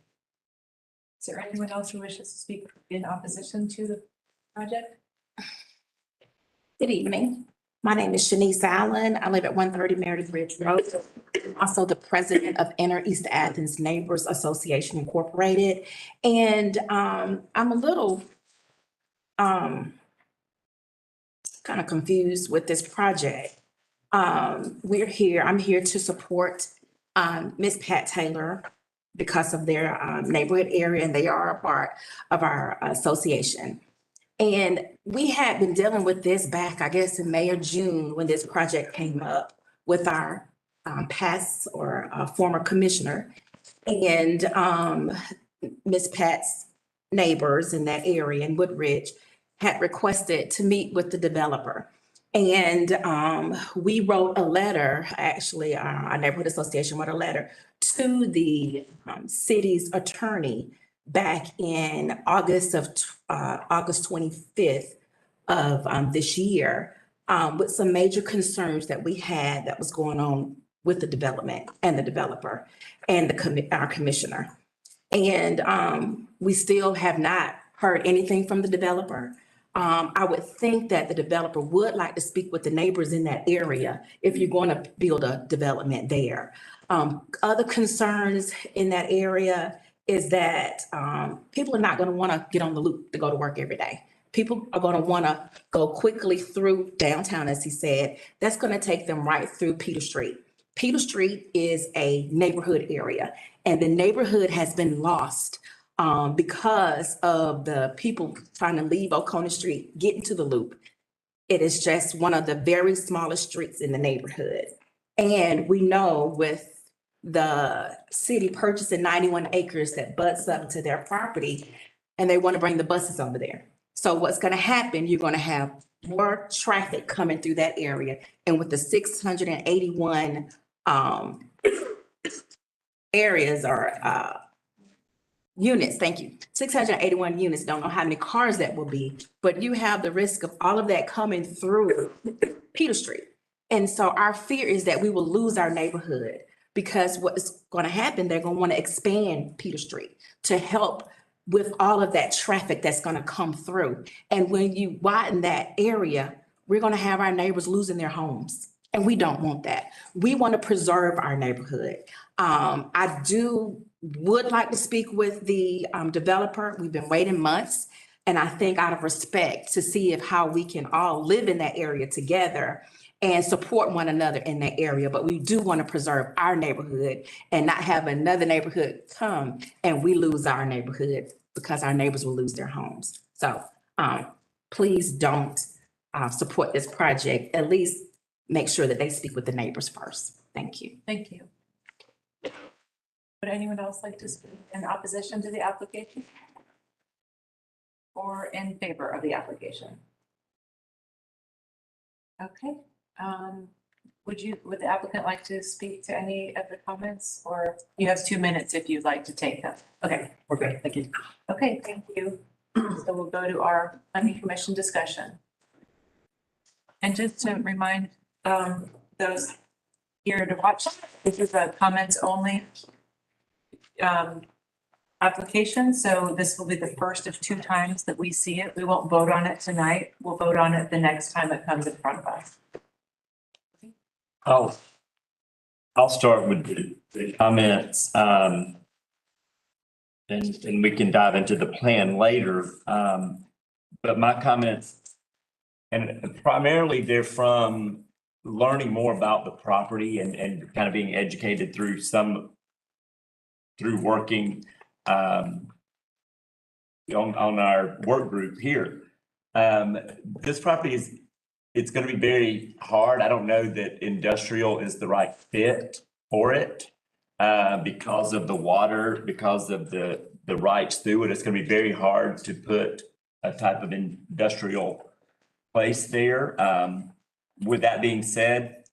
Is there anyone else who wishes to speak in opposition to the project? Good evening. My name is Shanice Allen. I live at 130 Meredith Ridge Road. I'm also the president of Inner East Athens Neighbors Association Incorporated. And I'm a little kind of confused with this project. I'm here to support Ms. Pat Taylor because of their neighborhood area, and they are a part of our association. And we had been dealing with this back, I guess, in May or June when this project came up with our past or former commissioner. And Ms. Pat's neighbors in that area in Woodridge had requested to meet with the developer. And we wrote a letter, actually, our neighborhood association wrote a letter to the city's attorney back in August 25th of this year with some major concerns that we had that was going on with the development and the developer and our commissioner. And we still have not heard anything from the developer. I would think that the developer would like to speak with the neighbors in that area if you're going to build a development there. Other concerns in that area is that people are not going to want to get on the loop to go to work every day. People are going to want to go quickly through downtown, as he said. That's going to take them right through Peter Street. Peter Street is a neighborhood area, and the neighborhood has been lost because of the people trying to leave Oconee Street, get into the loop. It is just one of the very smallest streets in the neighborhood. And we know with the city purchasing 91 acres that butts up to their property, and they want to bring the buses over there. So what's going to happen, you're going to have more traffic coming through that area. And with the 681 areas or units, thank you. 681 units, don't know how many cars that will be, but you have the risk of all of that coming through Peter Street. And so our fear is that we will lose our neighborhood because what's going to happen, they're going to want to expand Peter Street to help with all of that traffic that's going to come through. And when you widen that area, we're going to have our neighbors losing their homes. And we don't want that. We want to preserve our neighborhood. Would like to speak with the developer. We've been waiting months. And I think out of respect to see how we can all live in that area together and support one another in that area. But we do want to preserve our neighborhood and not have another neighborhood come and we lose our neighborhood because our neighbors will lose their homes. So please don't support this project. At least make sure that they speak with the neighbors first. Thank you. Thank you. Would anyone else like to speak in opposition to the application? Or in favor of the application? Okay. Would the applicant like to speak to any of the comments, or you have 2 minutes if you'd like to take them? Okay. Okay, thank you. Okay, thank you. So we'll go to our planning commission discussion. And just to remind those here to watch, this is a comments only application. So this will be the first of 2 times that we see it. We won't vote on it tonight. We'll vote on it the next time it comes in front of us. I'll start with the comments, and we can dive into the plan later. But my comments, and primarily they're from learning more about the property and kind of being educated through working on our work group here. This property it's going to be very hard. I don't know that industrial is the right fit for it because of the water, because of the rights through it. It's going to be very hard to put a type of industrial place there. With that being said,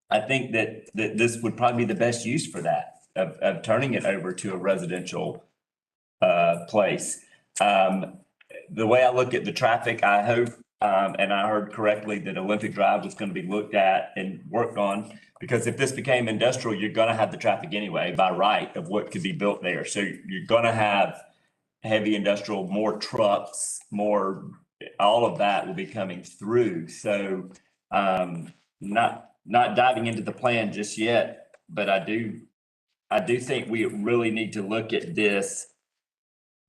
I think that this would probably be the best use for that, of turning it over to a residential place. The way I look at the traffic, I hope, and I heard correctly that Olympic Drive was going to be looked at and worked on, because if this became industrial, you're going to have the traffic anyway by right of what could be built there. So you're going to have heavy industrial, more trucks, more, all of that will be coming through. So not diving into the plan just yet, but I do think we really need to look at this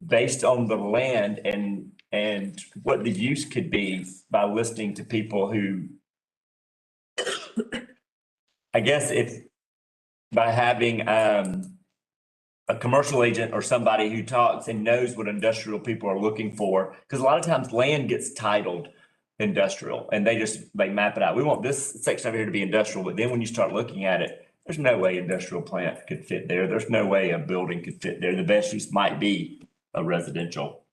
based on the land and what the use could be by listening to people who, I guess if by having a commercial agent or somebody who talks and knows what industrial people are looking for, because a lot of times land gets titled industrial and they map it out. We want this section over here to be industrial, but then when you start looking at it, there's no way industrial plant could fit there. There's no way a building could fit there. The best use might be a residential.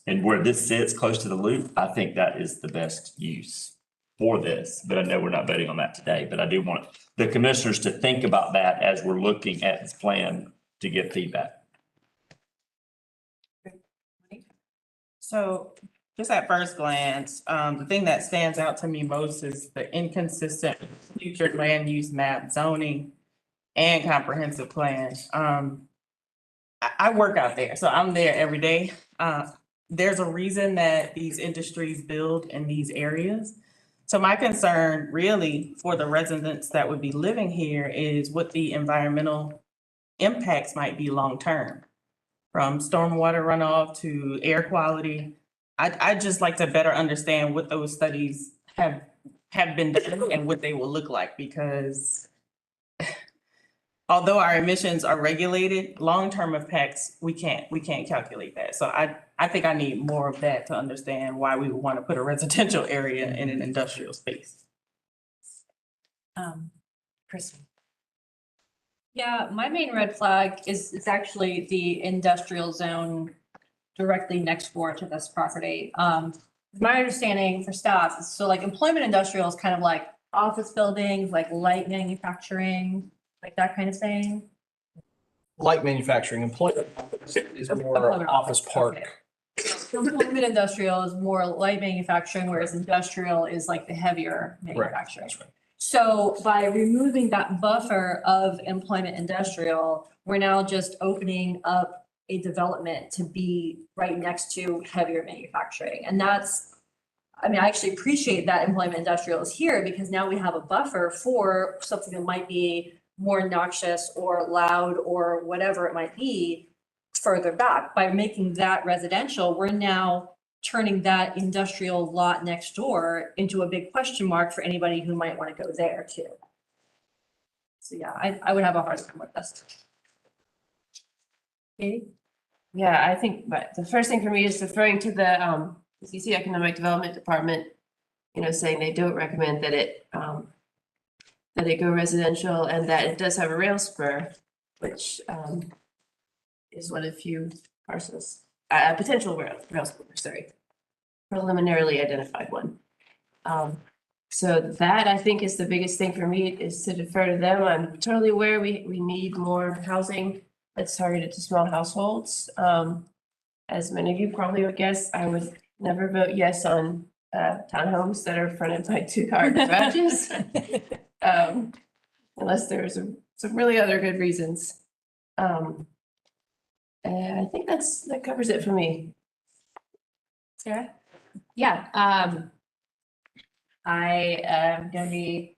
And where this sits close to the loop, I think that is the best use for this. But I know we're not voting on that today, but I do want the commissioners to think about that as we're looking at this plan to get feedback. So just at first glance, the thing that stands out to me most is the inconsistent future land use map, zoning, and comprehensive plan. I work out there, so I'm there every day. There's a reason that these industries build in these areas. So my concern really for the residents that would be living here is what the environmental impacts might be long-term, from stormwater runoff to air quality. I'd just like to better understand what those studies have been done and what they will look like, because although our emissions are regulated, long-term effects, we can't calculate that. So I think I need more of that to understand why we would want to put a residential area in an industrial space. Chris. Yeah, my main red flag is actually the industrial zone directly next door to this property. My understanding for staff is, so like employment industrial is kind of like office buildings, like light manufacturing, like that kind of thing. light manufacturing, employment is more office park. Employment industrial is more light manufacturing, whereas industrial is like the heavier manufacturing. That's right. So by removing that buffer of employment industrial, we're now just opening up a development to be right next to heavier manufacturing. And that's, I mean, I actually appreciate that employment industrial is here because now we have a buffer for something that might be more noxious or loud or whatever it might be further back. By making that residential, we're now turning that industrial lot next door into a big question mark for anybody who might want to go there too. So yeah, I would have a hard time with this. Katie? Yeah, I think, but the first thing for me is referring to the CC Economic Development Department, you know, saying they don't recommend that it go residential and that it does have a rail spur, which is one of few parcels, potential rail spur, sorry, preliminarily identified one. So that I think is the biggest thing for me is to defer to them. I'm totally aware we need more housing that's targeted to small households. As many of you probably would guess, I would never vote yes on townhomes that are fronted by two-car garages. Unless there's some really other good reasons. And I think that covers it for me. Sarah? Yeah, I am going to be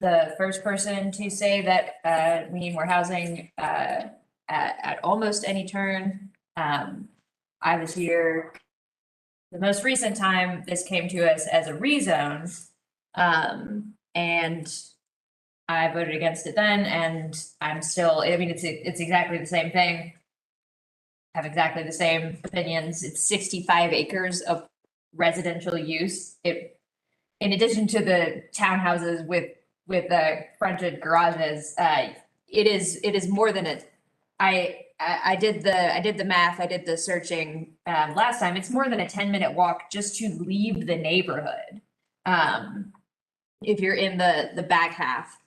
the first person to say that we need more housing at almost any turn. I was here the most recent time this came to us as a rezone, and I voted against it then, and I'm still, I mean, it's exactly the same thing. Have exactly the same opinions. It's 65 acres of residential use. In addition to the townhouses with the fronted garages, it is more than it. I did the math. I did the searching last time. It's more than a 10-minute walk just to leave the neighborhood. If you're in the back half,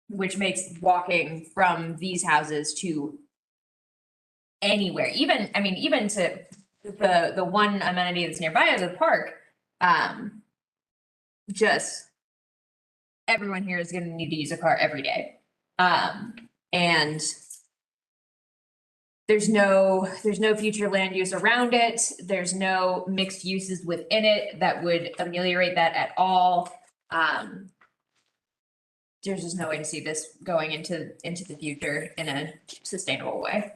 which makes walking from these houses to anywhere, even to the one amenity that's nearby is a park. Just everyone here is going to need to use a car every day. And there's no future land use around it. There's no mixed uses within it that would ameliorate that at all. There's just no way to see this going into the future in a sustainable way.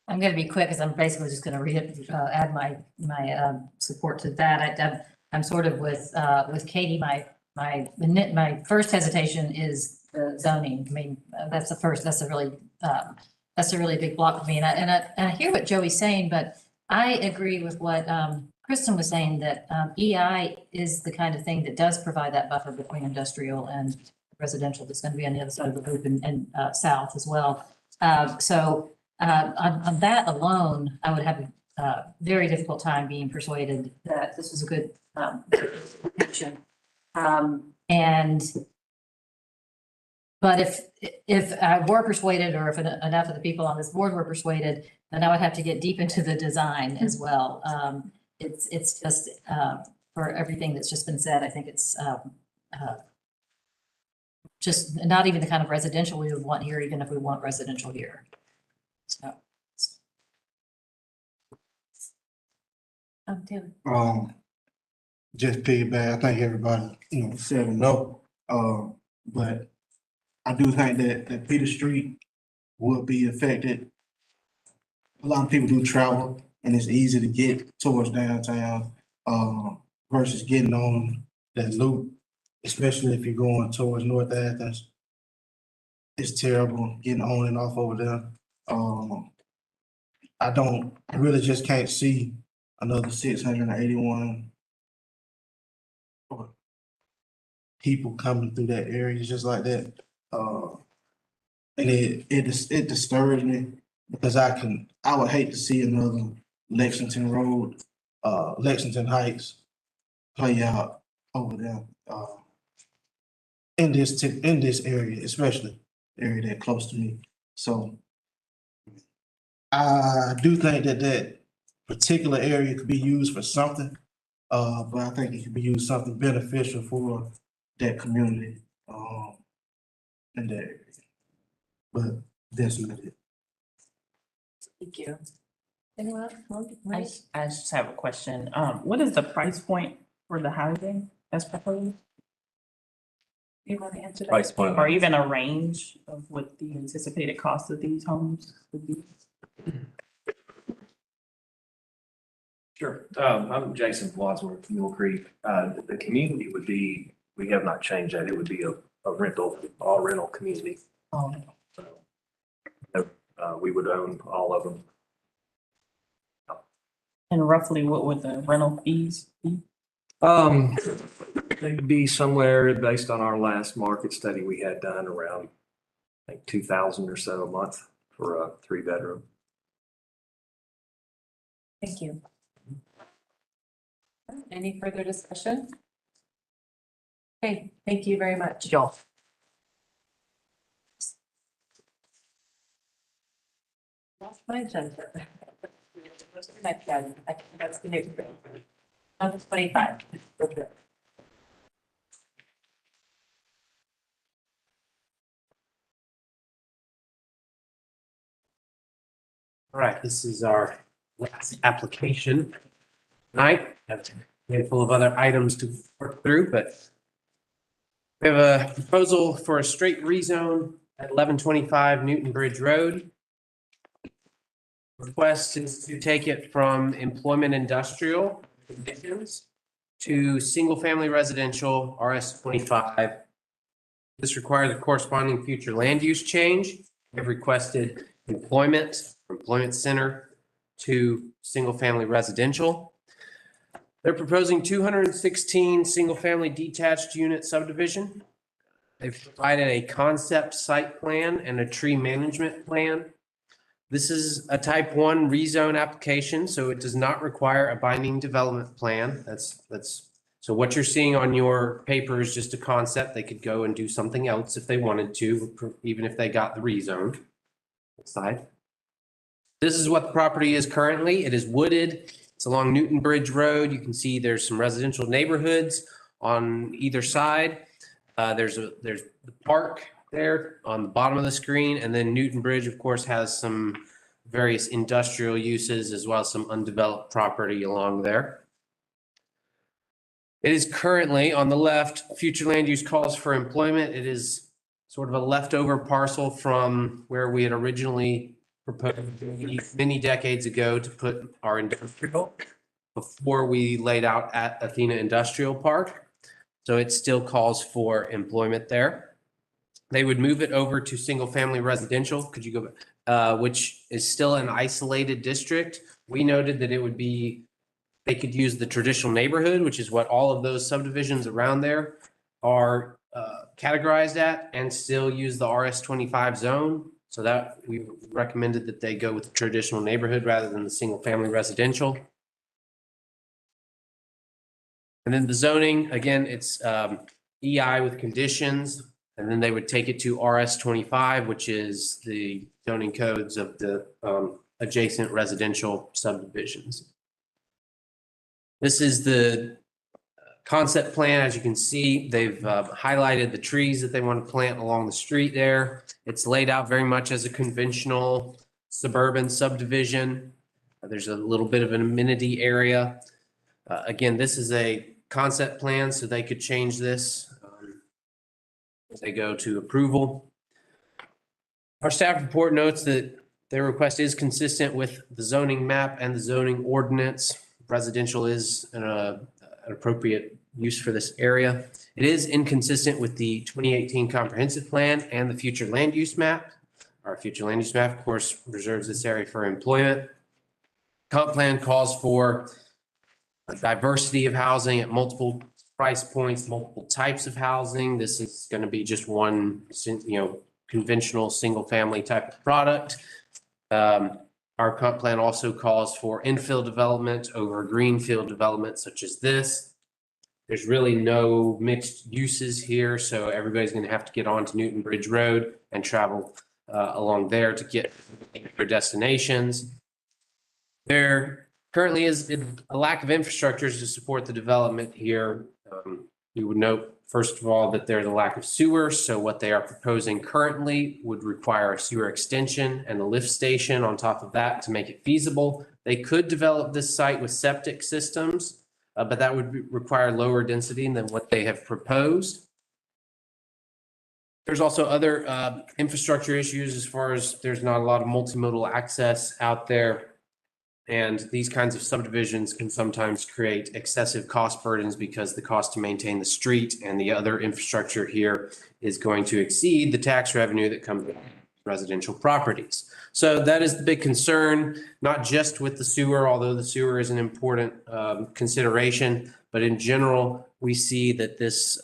I'm going to be quick because I'm basically just going to add my support to that. I'm sort of with Katie. My first hesitation is the zoning. I mean, that's a really big block for me. And I hear what Joey's saying, but I agree with what Kristen was saying, that EI is the kind of thing that does provide that buffer between industrial and residential that's going to be on the other side of the loop and south as well. So on that alone, I would have a very difficult time being persuaded that this was a good action. But if I were persuaded, or if enough of the people on this board were persuaded, then I would have to get deep into the design as well. It's just for everything that's just been said, I think it's just not even the kind of residential we would want here, even if we want residential here. So. Taylor. Just piggyback, I think everybody, said enough. But I do think that Peter Street will be affected. A lot of people do travel and it's easy to get towards downtown, versus getting on that loop, especially if you're going towards North Athens. It's terrible getting on and off over there. I really just can't see another 681 people coming through that area just like that. And it disturbs me because I would hate to see another Lexington Road, Lexington Heights play out over there. in this area, especially the area that close to me. So I do think that that particular area could be used for something, but I think it could be used something beneficial for that community, in that area. But that's not it. Thank you. I just have a question. What is the price point for the housing that's proposed? You want to answer that? Price point. Or even a range of what the anticipated cost of these homes would be? Sure. I'm Jason Wadsworth, Mule Creek. The community would be, we have not changed that. It would be a rental, all rental community. Oh. So, we would own all of them. And roughly what would the rental fees be? They'd be somewhere based on our last market study we had done around, I think, 2,000 or so a month for a 3-bedroom. Thank you. Any further discussion? Okay, thank you very much. Y'all. Lost my agenda. That's the new. Number 25. All right, this is our last application tonight. Have a handful of other items to work through, but we have a proposal for a straight rezone at 1125 Newton Bridge Road. Request is to take it from employment industrial conditions to single-family residential RS 25. This requires a corresponding future land use change. They've requested employment center to single-family residential. They're proposing 216 single-family detached unit subdivision. They've provided a concept site plan and a tree management plan. This is a type 1 rezone application, so it does not require a binding development plan. So what you're seeing on your paper is just a concept. They could go and do something else if they wanted to, even if they got the rezone. Side. This is what the property is currently. It is wooded. It's along Newton Bridge Road. You can see there's some residential neighborhoods on either side. There's the park there on the bottom of the screen, and then Newton Bridge, of course, has some various industrial uses as well as some undeveloped property along there. It is currently on the left, future land use calls for employment. It is sort of a leftover parcel from where we had originally proposed many decades ago to put our industrial before we laid out at Athena Industrial Park. So it still calls for employment there. They would move it over to single-family residential. Could you go back? Which is still an isolated district. We noted that it would be, they could use the traditional neighborhood, which is what all of those subdivisions around there are categorized at, and still use the RS 25 zone. So that we recommended that they go with the traditional neighborhood rather than the single-family residential. And then the zoning, again, it's EI with conditions. And then they would take it to RS 25, which is the zoning codes of the adjacent residential subdivisions. This is the concept plan. As you can see, they've highlighted the trees that they want to plant along the street there. It's laid out very much as a conventional suburban subdivision. There's a little bit of an amenity area. Again, this is a concept plan, so they could change this as they go to approval. Our staff report notes that their request is consistent with the zoning map and the zoning ordinance. Residential is an appropriate use for this area. It is inconsistent with the 2018 comprehensive plan and the future land use map. Our future land use map, of course, reserves this area for employment. Comp plan calls for a diversity of housing at multiple price points, multiple types of housing. This is going to be just one, conventional single family type of product. Our comp plan also calls for infill development over greenfield development such as this. There's really no mixed uses here, so everybody's going to have to get onto Newton Bridge Road and travel along there to get their destinations. There currently is a lack of infrastructure to support the development here. We would note, first of all, that there's a lack of sewer, so what they are proposing currently would require a sewer extension and a lift station on top of that to make it feasible. They could develop this site with septic systems, but that would require lower density than what they have proposed. There's also other infrastructure issues as far as there's not a lot of multimodal access out there. And these kinds of subdivisions can sometimes create excessive cost burdens because the cost to maintain the street and the other infrastructure here is going to exceed the tax revenue that comes with residential properties. So that is the big concern, not just with the sewer, although the sewer is an important consideration, but in general, we see that this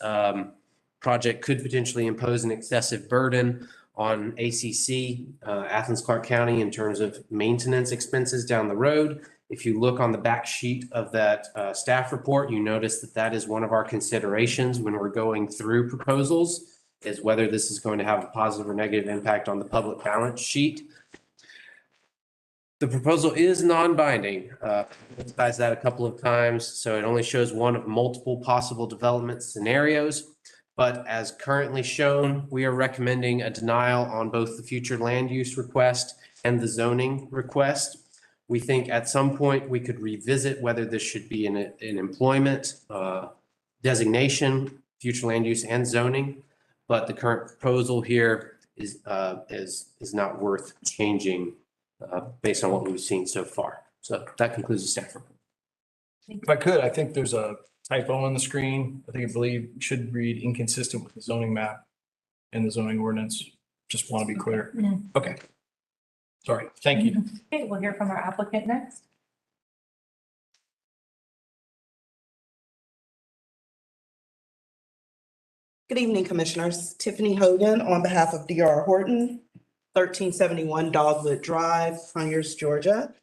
project could potentially impose an excessive burden on ACC, Athens-Clarke County, in terms of maintenance expenses down the road. If you look on the back sheet of that staff report, you notice that that is one of our considerations when we're going through proposals, is whether this is going to have a positive or negative impact on the public balance sheet. The proposal is non-binding. I emphasized that a couple of times, so it only shows one of multiple possible development scenarios. But as currently shown, we are recommending a denial on both the future land use request and the zoning request. We think at some point we could revisit whether this should be an employment designation, future land use and zoning. But the current proposal here is not worth changing based on what we've seen so far. So that concludes the staff report. If I could, I think there's a typo on the screen. I believe it should read inconsistent with the zoning map and the zoning ordinance. Just want to be clear. Okay. Sorry. Thank you. Okay, we'll hear from our applicant next. Good evening, Commissioners. Tiffany Hogan on behalf of DR Horton, 1371 Dogwood Drive, Conyers, Georgia.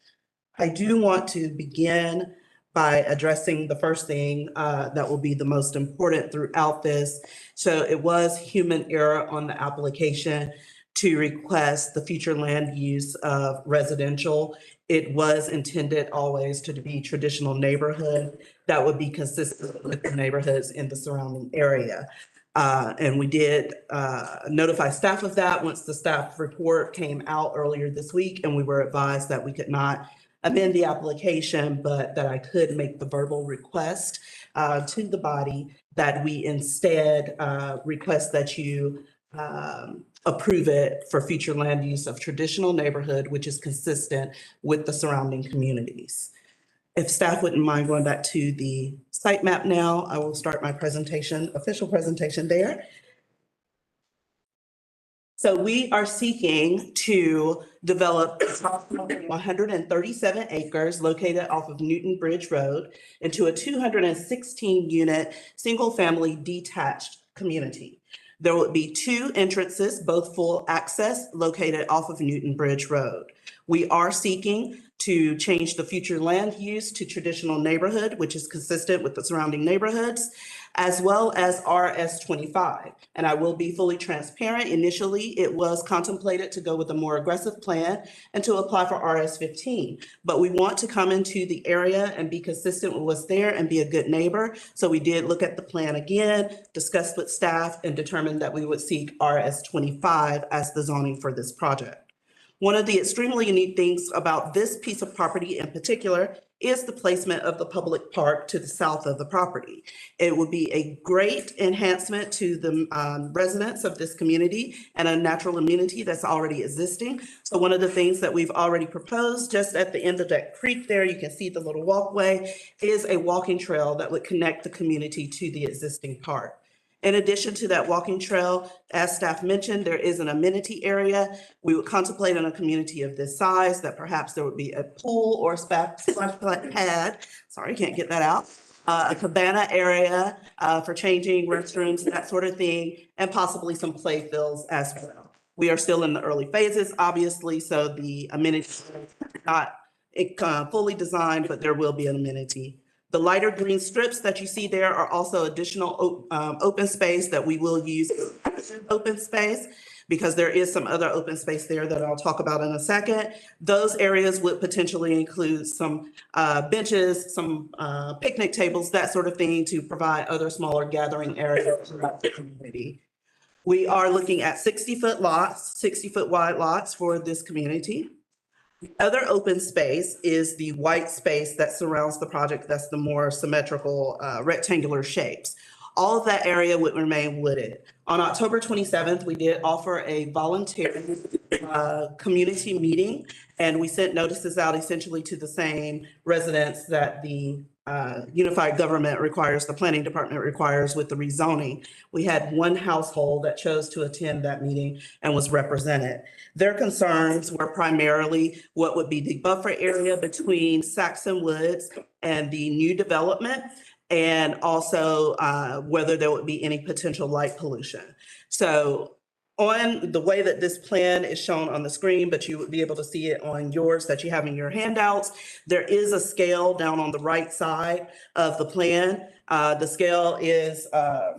I do want to begin by addressing the first thing that will be the most important throughout this. So it was human error on the application to request the future land use of residential. It was intended always to be traditional neighborhood that would be consistent with the neighborhoods in the surrounding area. And we did notify staff of that once the staff report came out earlier this week, and we were advised that we could not amend the application, but that I could make the verbal request to the body that we instead request that you approve it for future land use of traditional neighborhood, which is consistent with the surrounding communities. If staff wouldn't mind going back to the site map now, I will start my presentation, official presentation there. So we are seeking to develop 137 acres located off of Newton Bridge Road into a 216 unit, single family detached community. There will be 2 entrances, both full access, located off of Newton Bridge Road. We are seeking to change the future land use to traditional neighborhood, which is consistent with the surrounding neighborhoods, as well as RS25. And I will be fully transparent. Initially, it was contemplated to go with a more aggressive plan and to apply for RS15. But we want to come into the area and be consistent with what's there and be a good neighbor. So we did look at the plan again, discussed with staff, and determined that we would seek RS25 as the zoning for this project. One of the extremely unique things about this piece of property in particular is the placement of the public park to the south of the property. It would be a great enhancement to the residents of this community and a natural amenity that's already existing. So one of the things that we've already proposed, just at the end of that creek there, you can see the little walkway, is a walking trail that would connect the community to the existing park. In addition to that walking trail, as staff mentioned, there is an amenity area. We would contemplate on a community of this size that perhaps there would be a pool or a splash pad. Sorry, can't get that out. A cabana area for changing restrooms, that sort of thing, and possibly some play fields as well. We are still in the early phases, obviously, so the amenities are not fully designed, but there will be an amenity The lighter green strips that you see there are also additional open space that we will use as open space, because there is some other open space there that I'll talk about in a second. Those areas would potentially include some benches, some picnic tables, that sort of thing, to provide other smaller gathering areas throughout the community. We are looking at 60-foot lots, 60-foot wide lots for this community. The other open space is the white space that surrounds the project. That's the more symmetrical rectangular shapes. All of that area would remain wooded. On October 27th, we did offer a voluntary community meeting, and we sent notices out essentially to the same residents that the unified government requires, the planning department requires with the rezoning. We had one household that chose to attend that meeting and was represented. Their concerns were primarily what would be the buffer area between Saxon Woods and the new development, and also whether there would be any potential light pollution. So on the way that this plan is shown on the screen, but you would be able to see it on yours that you have in your handouts, there is a scale down on the right side of the plan. The scale is, I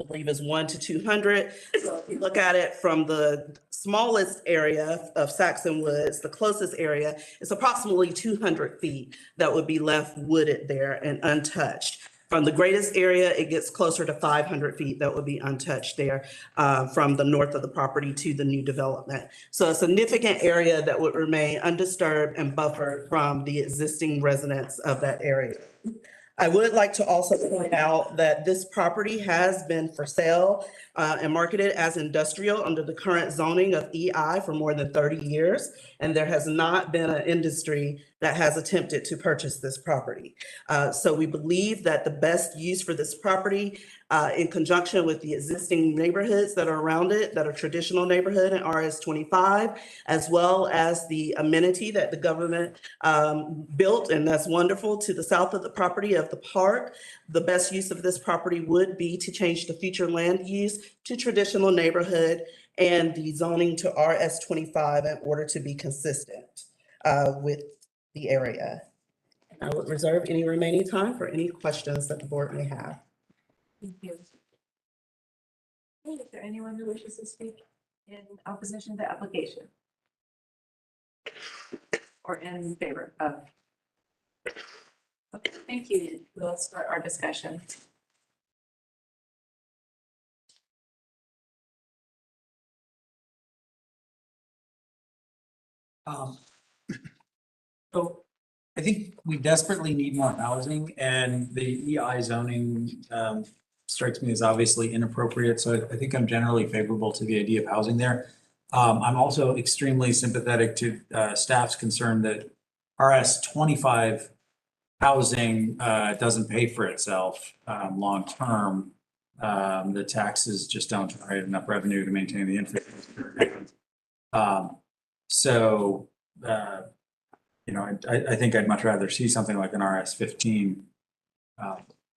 believe, is 1 to 200. So if you look at it from the smallest area of Saxon Woods, the closest area, it's approximately 200 feet that would be left wooded there and untouched. From the greatest area, it gets closer to 500 feet that would be untouched there from the north of the property to the new development. So a significant area that would remain undisturbed and buffered from the existing residents of that area. I would like to also point out that this property has been for sale and marketed as industrial under the current zoning of EI for more than 30 years. And there has not been an industry that has attempted to purchase this property. So we believe that the best use for this property in conjunction with the existing neighborhoods that are around it, that are traditional neighborhood in RS 25, as well as the amenity that the government built, and that's wonderful, to the south of the property of the park. The best use of this property would be to change the future land use to traditional neighborhood and the zoning to RS 25 in order to be consistent with the area. I would reserve any remaining time for any questions that the board may have. Thank you. Is there anyone who wishes to speak in opposition to the application? Or in favor of? Okay, thank you. We'll start our discussion. So I think we desperately need more housing, and the EI zoning strikes me as obviously inappropriate. So I think I'm generally favorable to the idea of housing there. I'm also extremely sympathetic to staff's concern that RS 25 housing doesn't pay for itself long term. The taxes just don't generate enough revenue to maintain the infrastructure. You know, I think I'd much rather see something like an RS 15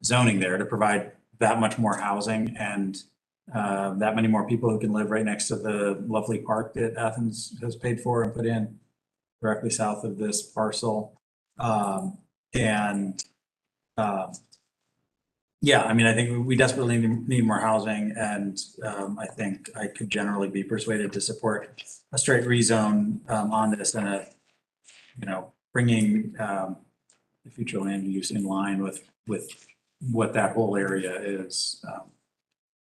zoning there to provide that much more housing and that many more people who can live right next to the lovely park that Athens has paid for and put in directly south of this parcel. Yeah, I mean, I think we desperately need more housing, and I think I could generally be persuaded to support a straight rezone on this and you know, bringing the future land use in line with what that whole area is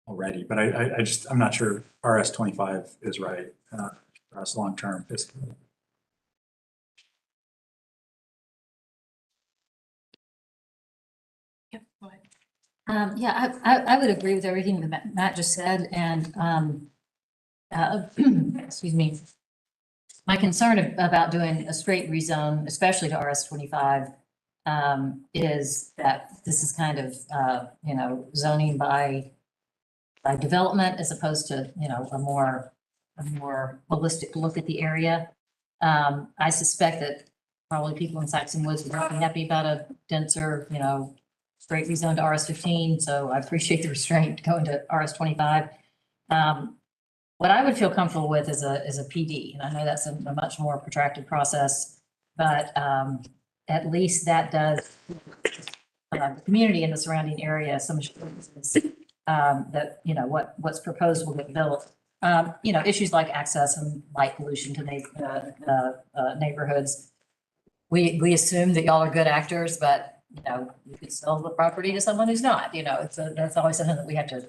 already. But I'm not sure RS 25 is right for us long term. Yep, go ahead. Yeah, I would agree with everything that Matt just said, and excuse me. My concern about doing a straight rezone, especially to RS 25, is that this is kind of you know, zoning by development as opposed to, you know, a more holistic look at the area. I suspect that probably people in Saxon Woods would not be happy about a denser, you know, straight rezone to RS 15. So I appreciate the restraint going to RS 25. What I would feel comfortable with is a PD, and I know that's a much more protracted process, but at least that does the community in the surrounding area, some assurances that, you know, what's proposed will get built. You know, issues like access and light pollution to neighborhoods. We assume that y'all are good actors, but, you know, you could sell the property to someone who's not, you know, that's always something that we have to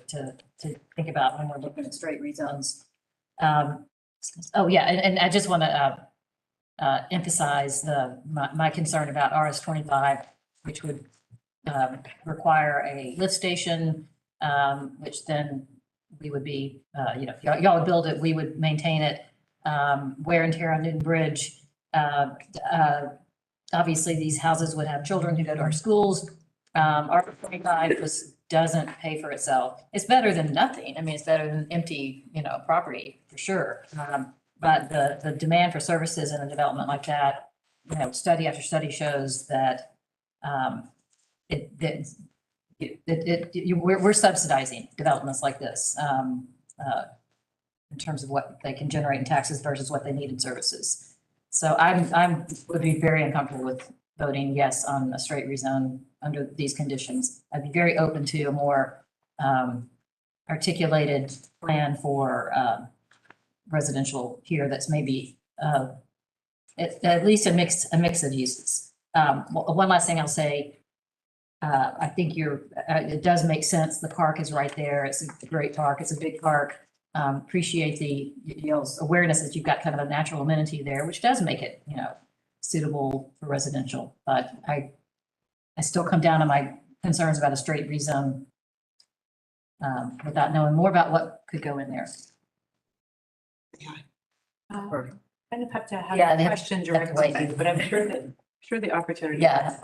think about when we're looking at straight rezones. Oh, yeah, and I just want to emphasize my concern about RS-25, which would require a lift station, which then we would be, you know, y'all would build it, we would maintain it, wear and tear on Newton Bridge. Obviously, these houses would have children who go to our schools. RS-25 just doesn't pay for itself. It's better than nothing. I mean, it's better than empty, you know, property for sure. But the demand for services in a development like that, you know, study after study shows that we're subsidizing developments like this in terms of what they can generate in taxes versus what they need in services. So would be very uncomfortable with voting yes on a straight rezone under these conditions. I'd be very open to a more articulated plan for residential here that's maybe at least a mix of uses. One last thing I'll say, I think it does make sense. The park is right there. It's a great park. It's a big park. Appreciate the y'all's awareness that you've got kind of a natural amenity there, which does make it, you know, suitable for residential. But I still come down to my concerns about a straight rezone without knowing more about what could go in there. Kind of have to have Yeah, a they have question to wait. directly, but I'm sure the opportunity. Yeah.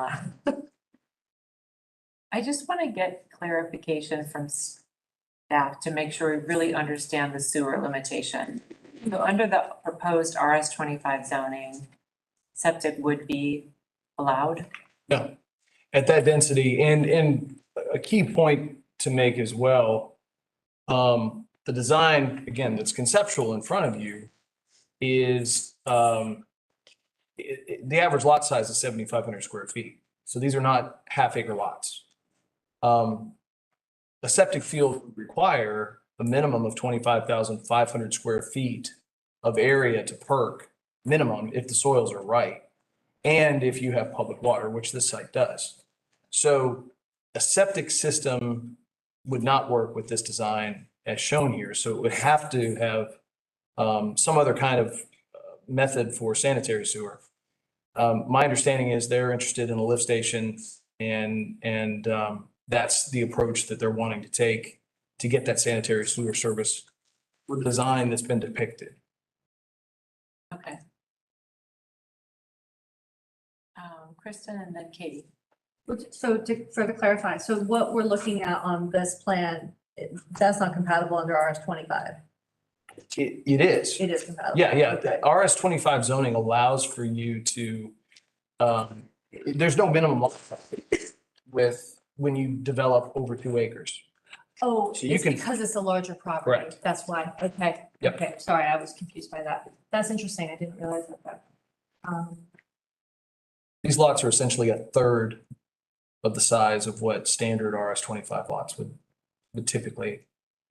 I just want to get clarification from staff to make sure we really understand the sewer limitation. So under the proposed RS-25 zoning, septic would be allowed? No, at that density. And a key point to make as well, the design, again, that's conceptual in front of you is the average lot size is 7,500 square feet. So these are not half acre lots. A septic field would require a minimum of 25,500 square feet of area to perk minimum if the soils are right. And if you have public water, which this site does. So a septic system would not work with this design as shown here. So it would have to have some other kind of method for sanitary sewer. My understanding is they're interested in a lift station and that's the approach that they're wanting to take to get that sanitary sewer service with the design that's been depicted. Okay. Kristen and then Katie. So to further clarify, so what we're looking at on this plan, that's not compatible under RS-25? It is. It is compatible? Yeah. Okay. RS-25 zoning allows for you to, there's no minimum lot size with when you develop over 2 acres. Oh, So you it's can- because it's a larger property. Correct. That's why. Okay. Yep. Okay. Sorry, I was confused by that. That's interesting. I didn't realize that. These lots are essentially a third of the size of what standard RS-25 lots would typically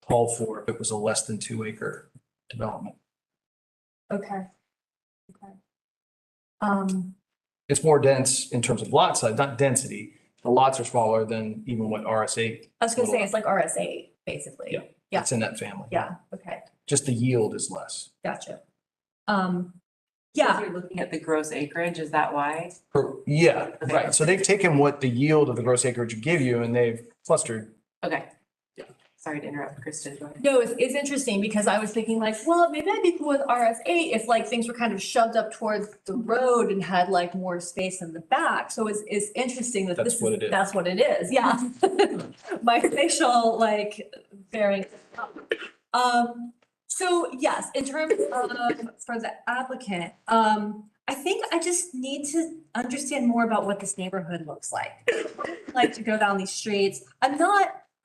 call for if it was a less than 2 acre development. Okay. Okay. It's more dense in terms of lot size, not density. The lots are smaller than even what RS-8. I was gonna say it's like RS-8, basically. Yeah. Yeah. It's in that family. Yeah. Okay. Just the yield is less. Gotcha. Yeah. So you're looking at the gross acreage, is that why? Yeah, right. So they've taken what the yield of the gross acreage would give you and they've clustered. Okay. Sorry to interrupt, Kristen. Go ahead. No, it's interesting because I was thinking like, well, maybe I'd be cool with RS-8 if like things were kind of shoved up towards the road and had like more space in the back. So it's interesting that That's what it is. That's what it is. Yeah. My facial like bearing. So yes, in terms of for the applicant, I think I just need to understand more about what this neighborhood looks like. I like to go down these streets. I'm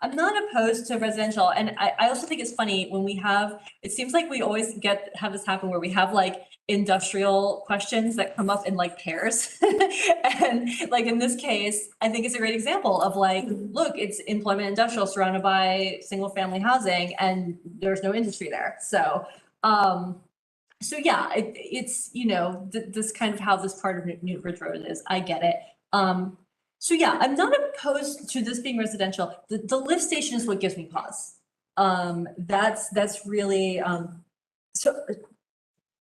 I'm not opposed to residential, and I also think it's funny when we have, it seems like we always have this happen where we have like industrial questions that come up in like pairs. And like in this case, I think it's a great example of like, look, it's employment industrial surrounded by single family housing and there's no industry there. So, so yeah, it's, you know, this kind of how this part of New Bridge Road is. I get it. So yeah, I'm not opposed to this being residential. The lift station is what gives me pause. That's really, so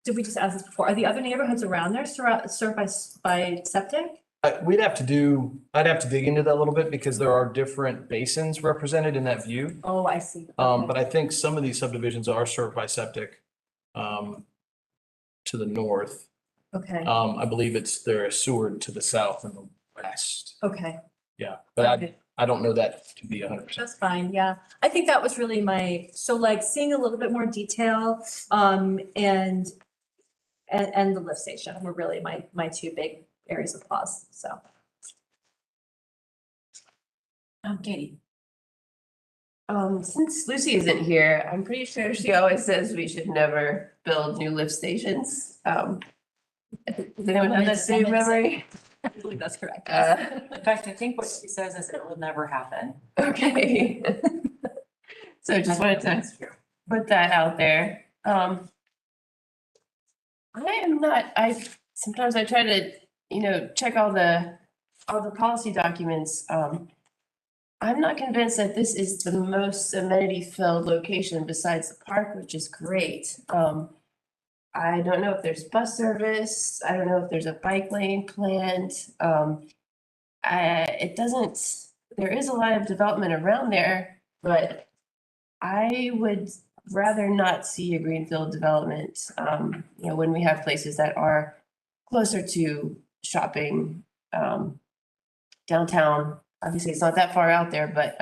did we just ask this before? Are the other neighborhoods around there served by septic? I'd have to dig into that a little bit because there are different basins represented in that view. Oh, I see. But I think some of these subdivisions are served by septic, to the north. Okay. I believe there is sewer to the south and the west. Okay. Yeah, but I don't know that to be 100%. That's fine, yeah. I think that was really so like seeing a little bit more detail, and the lift station were really my two big areas of pause, so. Katie. Since Lucy isn't here, I'm pretty sure she always says we should never build new lift stations. Does anyone have that same memory? I believe that's correct. In fact, I think what she says is it will never happen. Okay. So just wanted to put that out there. Sometimes I try to, check all the policy documents. I'm not convinced that this is the most amenity-filled location besides the park, which is great. I don't know if there's bus service. I don't know if there's a bike lane planned. There is a lot of development around there, but I would rather not see a greenfield development, when we have places that are closer to shopping, downtown. Obviously, it's not that far out there, but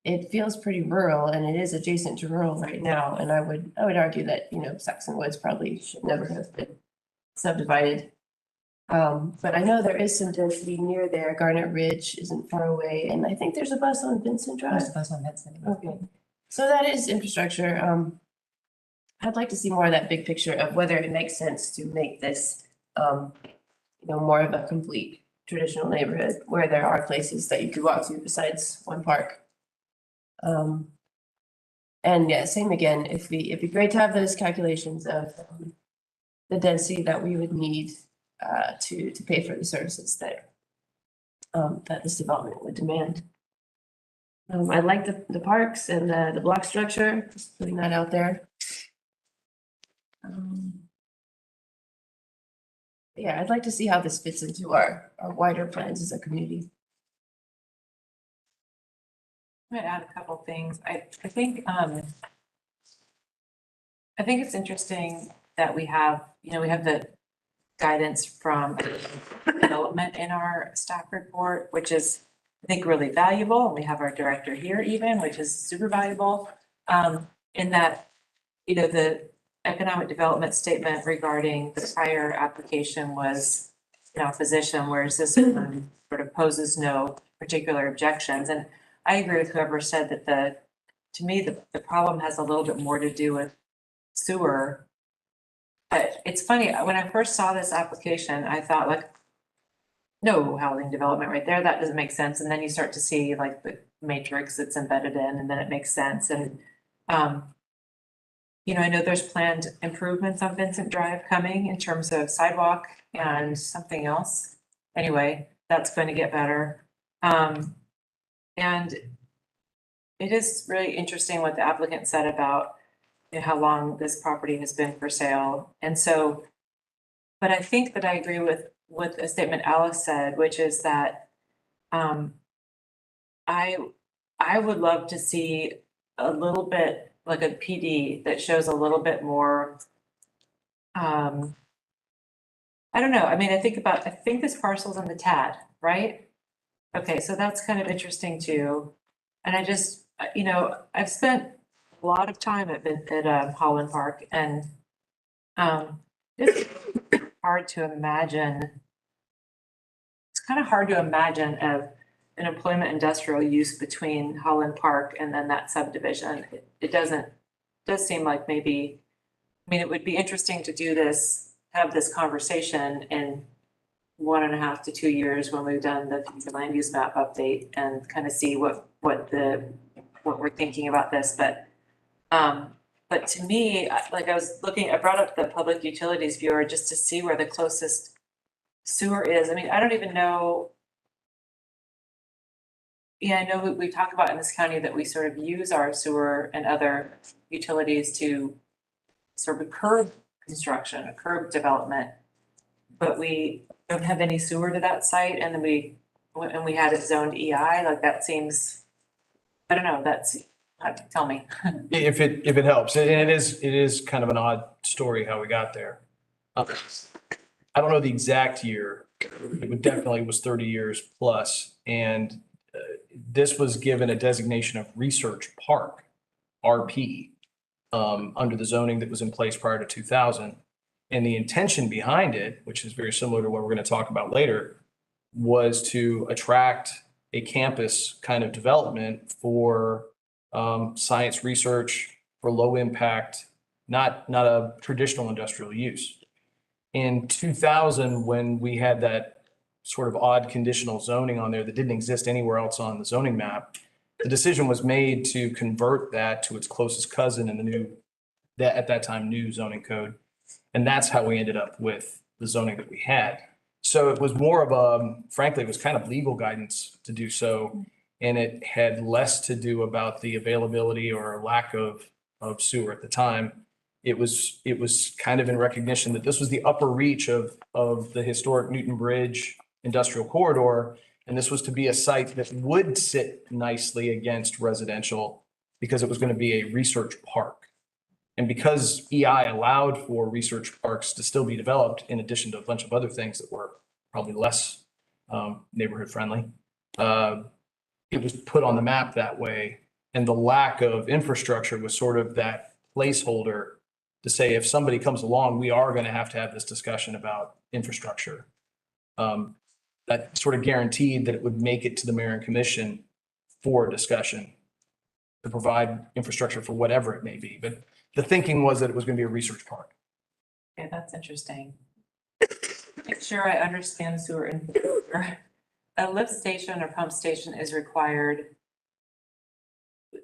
it feels pretty rural and it is adjacent to rural right now. And I would argue that, Saxon Woods probably should never have been subdivided. But I know there is some density near there. Garnet Ridge isn't far away. And I think there's a bus on Vincent Drive. There's a bus on Vincent. Okay. So that is infrastructure. I'd like to see more of that big picture of whether it makes sense to make this, more of a complete traditional neighborhood where there are places that you could walk to besides one park. And yeah, same again, it'd be great to have those calculations of the density that we would need to pay for the services that this development would demand. I like the parks and the block structure, just putting that out there. Yeah, I'd like to see how this fits into our wider plans as a community. I'm gonna add a couple things. I think it's interesting that we have the guidance from development in our staff report, which is, I think, really valuable. And we have our director here even, which is super valuable, in that, the economic development statement regarding the prior application was in opposition, whereas this one sort of poses no particular objections. And I agree with whoever said that to me, the problem has a little bit more to do with sewer. But it's funny, when I first saw this application, I thought like, no housing development right there, that doesn't make sense. And then you start to see like the matrix that's embedded in, and then it makes sense. And, I know there's planned improvements on Vincent Drive coming in terms of sidewalk and something else. Anyway, that's going to get better. And it is really interesting what the applicant said about how long this property has been for sale. And so, but I think that I agree with a statement Alice said, which is that I would love to see a little bit like a PD that shows a little bit more. I don't know. I mean, I think this parcel's in the TAD, right? Okay, so that's kind of interesting too. And I just, I've spent a lot of time at Holland Park, and it's hard to imagine. It's kind of hard to imagine an employment industrial use between Holland Park and then that subdivision. It does seem like maybe, I mean, it would be interesting to do this, have this conversation in 1.5 to 2 years when we've done the future land use map update and kind of see what we're thinking about this. But to me, like I brought up the public utilities viewer just to see where the closest sewer is. I mean, I don't even know. Yeah, I know we talk about in this county that we sort of use our sewer and other utilities to sort of curb construction, curb development. But we don't have any sewer to that site, and then we had it zoned EI, like that seems, I don't know, tell me. If it helps, and it is kind of an odd story how we got there. I don't know the exact year. It definitely was 30 years plus, and this was given a designation of research park, RP, under the zoning that was in place prior to 2000. And the intention behind it, which is very similar to what we're going to talk about later, was to attract a campus kind of development for science research, for low impact, not a traditional industrial use. In 2000, when we had that sort of odd conditional zoning on there that didn't exist anywhere else on the zoning map, the decision was made to convert that to its closest cousin in the new, at that time, new zoning code. And that's how we ended up with the zoning that we had. So it was more of frankly, it was kind of legal guidance to do so. And it had less to do about the availability or lack of sewer at the time. It was kind of in recognition that this was the upper reach of the historic Newton Bridge industrial corridor. And this was to be a site that would sit nicely against residential because it was going to be a research park. And because EI allowed for research parks to still be developed, in addition to a bunch of other things that were probably less neighborhood friendly, it was put on the map that way. And the lack of infrastructure was sort of that placeholder to say, if somebody comes along, we are going to have this discussion about infrastructure. That sort of guaranteed that it would make it to the mayor and commission for a discussion to provide infrastructure for whatever it may be. But the thinking was that it was going to be a research park. Okay, that's interesting. Make sure I understand sewer infrastructure. A lift station or pump station is required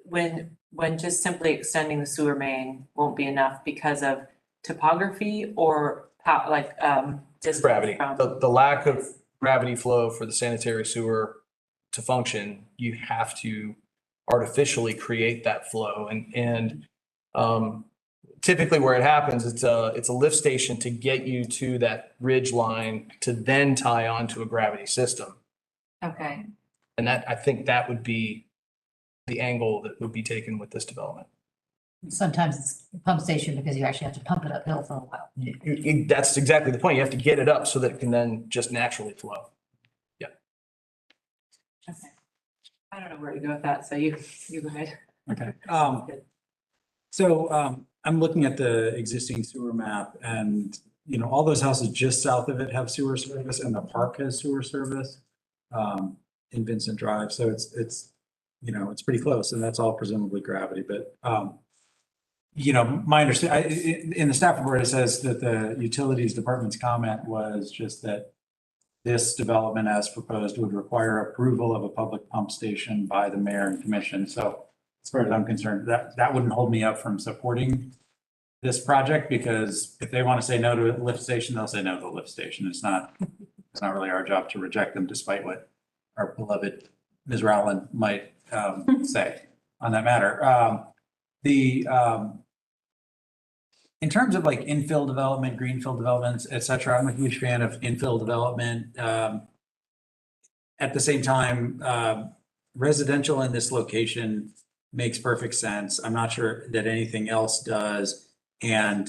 when just simply extending the sewer main won't be enough because of topography or just Gravity, the lack of gravity flow for the sanitary sewer to function, you have to artificially create that flow. And typically where it happens, it's a lift station to get you to that ridge line to then tie onto a gravity system. Okay. And I think that would be the angle that would be taken with this development. Sometimes it's a pump station because you actually have to pump it uphill for a while. That's exactly the point. You have to get it up so that it can then just naturally flow. Yeah. Okay. I don't know where to go with that, so you go ahead. Okay. So I'm looking at the existing sewer map, and all those houses just south of it have sewer service, and the park has sewer service in Vincent Drive. So it's pretty close, and that's all presumably gravity. But my understanding in the staff report, it says that the utilities department's comment was just that this development as proposed would require approval of a public pump station by the mayor and commission. So as far as I'm concerned, that wouldn't hold me up from supporting this project, because if they want to say no to a lift station, they'll say no to the lift station. It's not really our job to reject them, despite what our beloved Ms. Rowland might say on that matter. In terms of like infill development, greenfield developments, et cetera, I'm a huge fan of infill development. At the same time, residential in this location makes perfect sense. I'm not sure that anything else does. And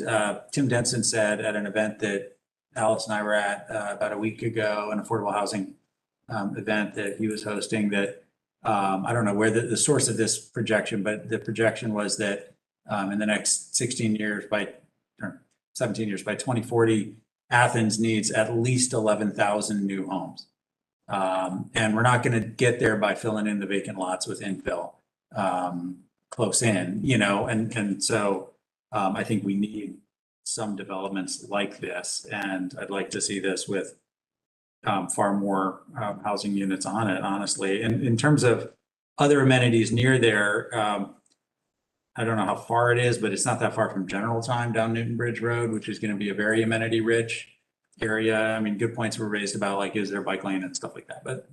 Tim Denson said at an event that Alice and I were at about a week ago, an affordable housing event that he was hosting, that I don't know where the source of this projection, but the projection was that in the next 17 years, by 2040, Athens needs at least 11,000 new homes. And we're not gonna get there by filling in the vacant lots with infill, close in, and so, I think we need some developments like this, and I'd like to see this with far more housing units on it, honestly. And in terms of other amenities near there, I don't know how far it is, but it's not that far from General Time down Newton Bridge Road, which is going to be a very amenity rich area. I mean, good points were raised about like, is there a bike lane and stuff like that. But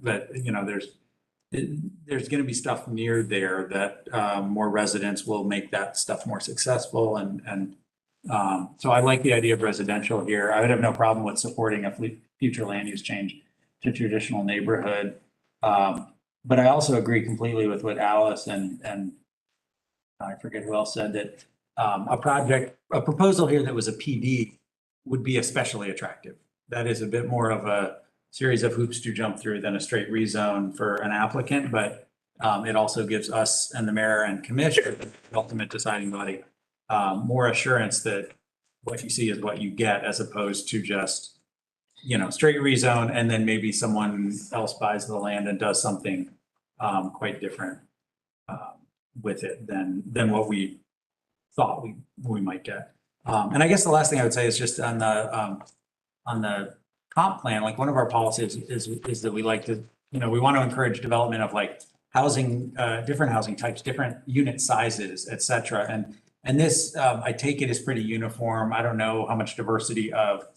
there's going to be stuff near there that more residents will make that stuff more successful. And so I like the idea of residential here. I would have no problem with supporting a future land use change to traditional neighborhood. But I also agree completely with what Alice and I forget who else said that a proposal here that was a PD would be especially attractive. That is a bit more of a series of hoops to jump through than a straight rezone for an applicant, but it also gives us and the mayor and commission, the ultimate deciding body, more assurance that what you see is what you get, as opposed to just, straight rezone and then maybe someone else buys the land and does something quite different with it than what we thought we might get. And I guess the last thing I would say is just on the comp plan, like one of our policies is that we like to, we want to encourage development of like housing, different housing types, different unit sizes, et cetera. And this, I take it, is pretty uniform. I don't know how much diversity of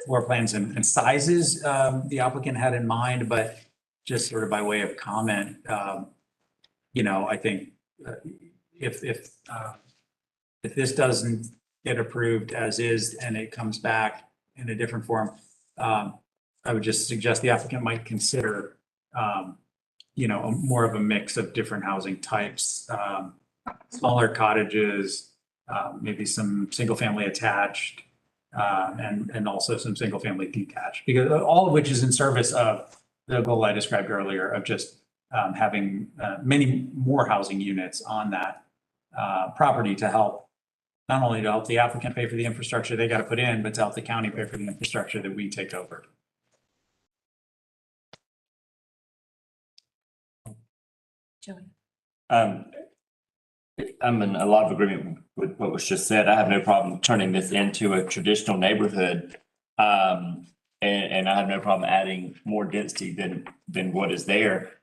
floor plans and sizes the applicant had in mind, but just sort of by way of comment, I think if this doesn't get approved as is and it comes back in a different form, I would just suggest the applicant might consider, more of a mix of different housing types, smaller cottages, maybe some single family attached, and also some single family detached, because all of which is in service of the goal I described earlier of just having many more housing units on that property to help, not only to help the applicant pay for the infrastructure they got to put in, but to help the county pay for the infrastructure that we take over. Joey. I'm in a lot of agreement with what was just said. I have no problem turning this into a traditional neighborhood. And I have no problem adding more density than what is there.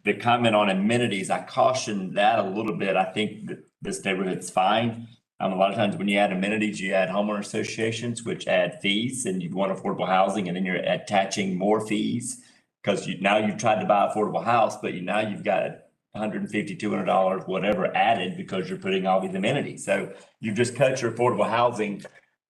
The comment on amenities, I caution that a little bit. I think that this neighborhood's fine. A lot of times when you add amenities, you add homeowner associations, which add fees, and you want affordable housing, and then you're attaching more fees because now you've tried to buy affordable house, but now you've got $150, $200, whatever added because you're putting all these amenities. So you've just cut your affordable housing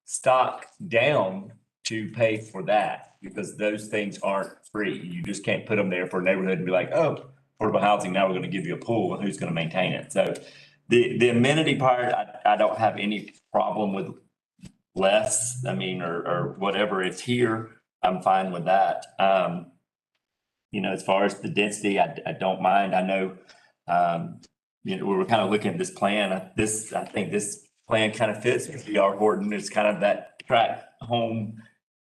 stock down to pay for that, because those things aren't free. You just can't put them there for a neighborhood and be like, oh, affordable housing, now we're going to give you a pool, and who's going to maintain it? So the amenity part, I don't have any problem with less, or whatever it's here, I'm fine with that. As far as the density, I don't mind. I know, we were kind of looking at this plan. I think this plan kind of fits with D.R. Horton. It's kind of that tract home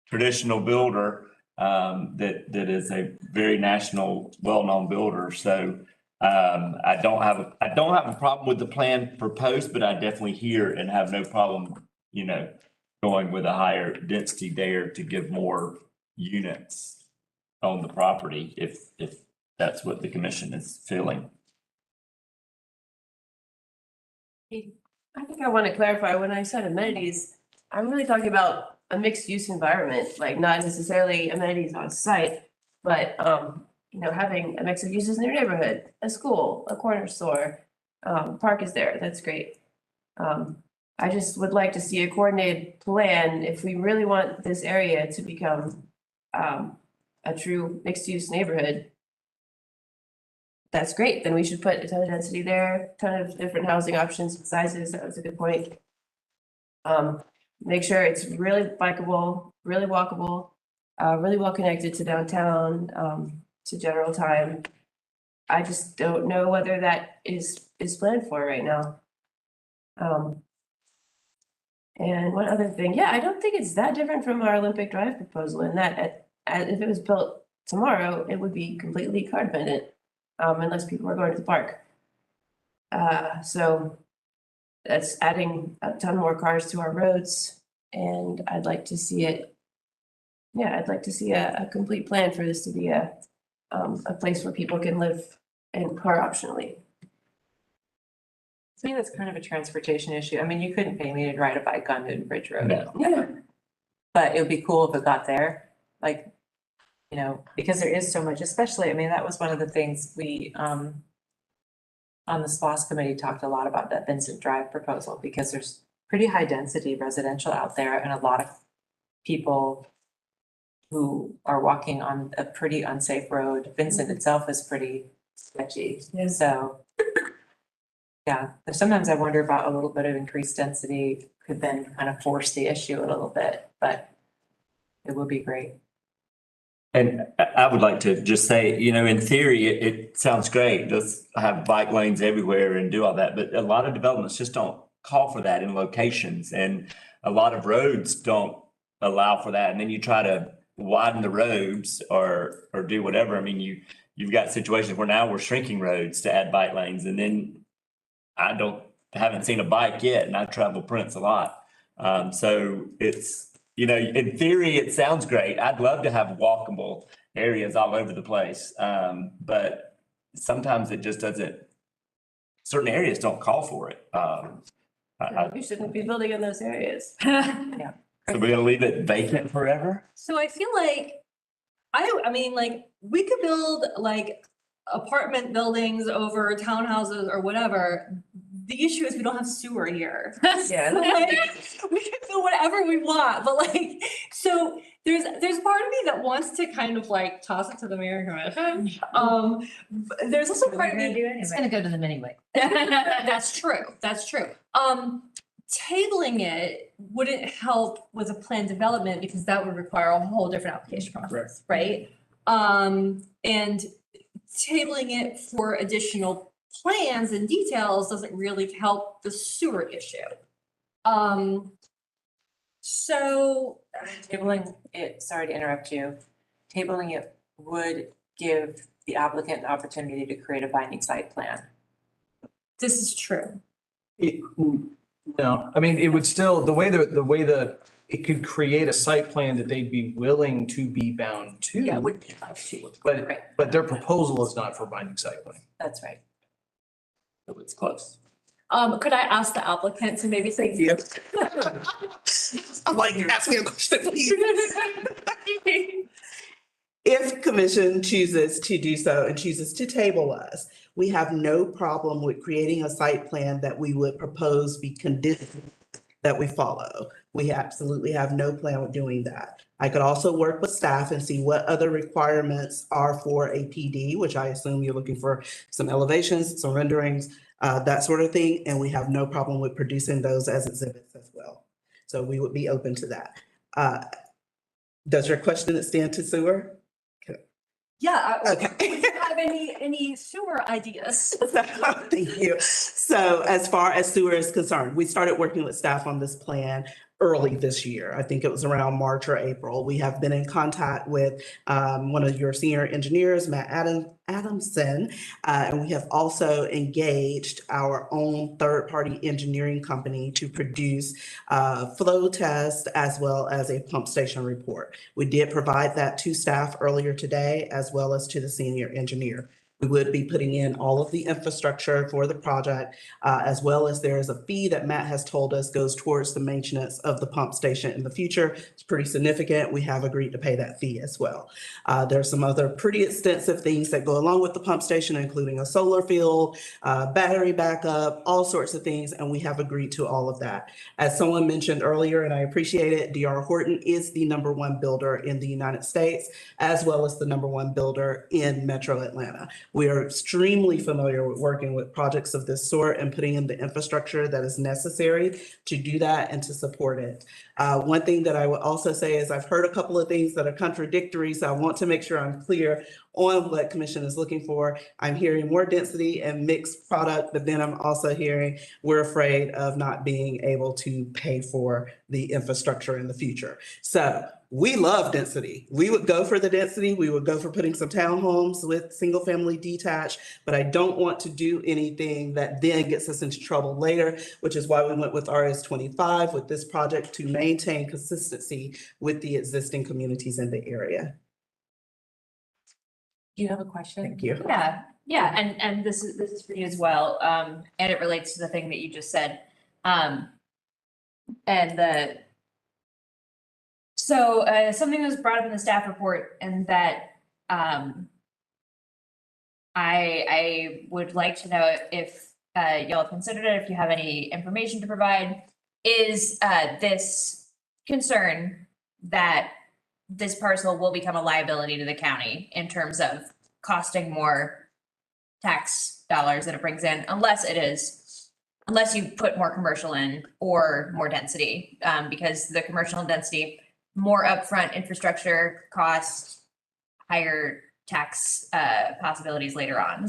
traditional builder that is a very national, well-known builder. So I don't have a problem with the plan proposed, but I definitely hear and have no problem, going with a higher density there to give more units on the property if that's what the commission is feeling. I think I want to clarify, when I said amenities, I'm really talking about a mixed use environment, like not necessarily amenities on site, but having a mix of uses in your neighborhood, a school, a corner store, park is there. That's great. I just would like to see a coordinated plan if we really want this area to become a true mixed use neighborhood. That's great. Then we should put a ton of density there, ton of different housing options and sizes. That was a good point. Make sure it's really bikeable, really walkable, really well connected to downtown, to General Time. I just don't know whether that is planned for right now. And one other thing, I don't think it's that different from our Olympic Drive proposal in that And if it was built tomorrow, it would be completely code dependent, unless people are going to the park. So that's adding a ton more cars to our roads, and I'd like to see it. Yeah, I'd like to see a complete plan for this to be a place where people can live and car optionally. To me, that's kind of a transportation issue. I mean, you couldn't pay me to ride a bike on Newton Bridge Road. No. Yeah. But it would be cool if it got there, like, you know, because there is so much, especially, I mean, that was one of the things we, on the SPOS committee talked a lot about that Vincent Drive proposal, because there's pretty high density residential out there and a lot of people who are walking on a pretty unsafe road. Vincent itself is pretty sketchy, so. Yeah, sometimes I wonder about a little bit of increased density could then kind of force the issue a little bit, but it would be great. And I would like to just say, you know, in theory, it sounds great. Let's have bike lanes everywhere and do all that. But a lot of developments just don't call for that in locations. And a lot of roads don't allow for that. And then you try to widen the roads or do whatever. I mean, you've got situations where now we're shrinking roads to add bike lanes. And then I haven't seen a bike yet, and I travel Prince a lot. So it's, you know, in theory, it sounds great. I'd love to have walkable areas all over the place. But sometimes it just doesn't, certain areas don't call for it. We shouldn't be building in those areas. Yeah. So we're gonna leave it vacant forever? So I feel like, I mean, like, we could build like apartment buildings over townhouses or whatever. The issue is we don't have sewer here. Yeah. Like, we can do whatever we want, but like, so there's part of me that wants to kind of like toss it to the mayor commission. There's also part of me. It's gonna go to them anyway. That's true. That's true. Tabling it wouldn't help with a plan development because that would require a whole different application process, right? And tabling it for additional plans and details doesn't really help the sewer issue. So Tabling it, sorry to interrupt you, tabling it would give the applicant the opportunity to create a binding site plan. this is true. No, I mean, it would still, the way it could create a site plan that they'd be willing to be bound to. Yeah, it would be. But their proposal is not for binding site plan. That's right. So it's close. Could I ask the applicant to maybe say yes? I'm like, ask me a question, please. If commission chooses to do so and chooses to table us, we have no problem with creating a site plan that we would propose be conditional that we follow. We absolutely have no plan with doing that. I could also work with staff and see what other requirements are for a PD, which I assume you're looking for some elevations, some renderings, that sort of thing. And we have no problem with producing those as exhibits as well. So we would be open to that. Does your question extend to sewer? Yeah. Okay. Do you have any sewer ideas? Thank you. So as far as sewer is concerned, we started working with staff on this plan early this year. I think it was around March or April. We have been in contact with one of your senior engineers, Matt Adamson, and we have also engaged our own third-party engineering company to produce flow tests as well as a pump station report. We did provide that to staff earlier today as well as to the senior engineer. We would be putting in all of the infrastructure for the project, as well as there is a fee that Matt has told us goes towards the maintenance of the pump station in the future. It's pretty significant. We have agreed to pay that fee as well. There's some other pretty extensive things that go along with the pump station, including a solar field, battery backup, all sorts of things, and we have agreed to all of that. As someone mentioned earlier, and I appreciate it, D.R. Horton is the #1 builder in the United States, as well as the #1 builder in Metro Atlanta. We are extremely familiar with working with projects of this sort and putting in the infrastructure that is necessary to do that and to support it. One thing that I would also say is I've heard a couple of things that are contradictory, so I want to make sure I'm clear on what commission is looking for. I'm hearing more density and mixed product, but then I'm also hearing we're afraid of not being able to pay for the infrastructure in the future. So we love density. We would go for the density. We would go for putting some townhomes with single family detached, but I don't want to do anything that then gets us into trouble later, which is why we went with RS-25 with this project to maintain consistency with the existing communities in the area. Do you have a question? Thank you. Yeah, and this is for you as well, and it relates to the thing that you just said. Something was brought up in the staff report, and that I would like to know if y'all have considered it, if you have any information to provide, is this concern that this parcel will become a liability to the county in terms of costing more tax dollars that it brings in, unless you put more commercial in or more density, because the commercial density, more upfront infrastructure costs, higher tax possibilities later on.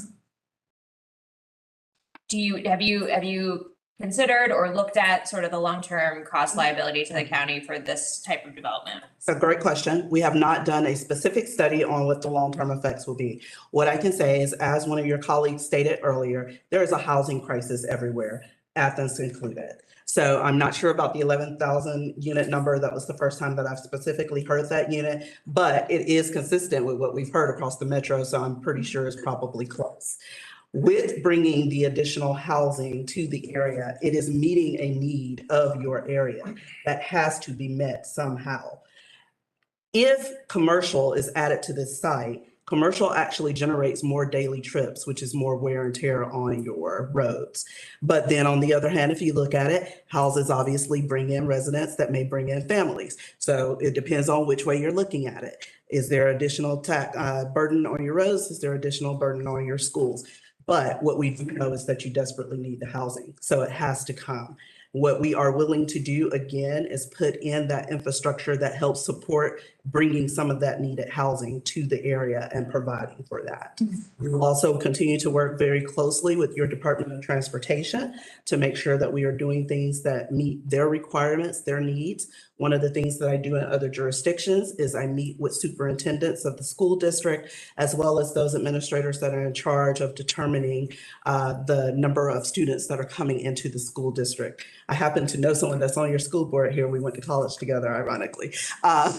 Have you considered or looked at sort of the long-term cost liability to the county for this type of development? It's a great question. We have not done a specific study on what the long-term effects will be. What I can say is, as one of your colleagues stated earlier, there is a housing crisis everywhere, Athens included. So I'm not sure about the 11,000 unit number. That was the first time that I've specifically heard that unit, but it is consistent with what we've heard across the metro. So I'm pretty sure it's probably close. With bringing the additional housing to the area, it is meeting a need of your area that has to be met somehow. If commercial is added to this site, commercial actually generates more daily trips, which is more wear and tear on your roads. But then on the other hand, if you look at it, houses obviously bring in residents that may bring in families. So it depends on which way you're looking at it. Is there additional burden on your roads? Is there additional burden on your schools? But what we do know is that you desperately need the housing, so it has to come. What we are willing to do, again, is put in that infrastructure that helps support bringing some of that needed housing to the area and providing for that. We will also continue to work very closely with your Department of Transportation to make sure that we are doing things that meet their requirements, their needs. One of the things that I do in other jurisdictions is I meet with superintendents of the school district, as well as those administrators that are in charge of determining the number of students that are coming into the school district. I happen to know someone that's on your school board here. We went to college together, ironically.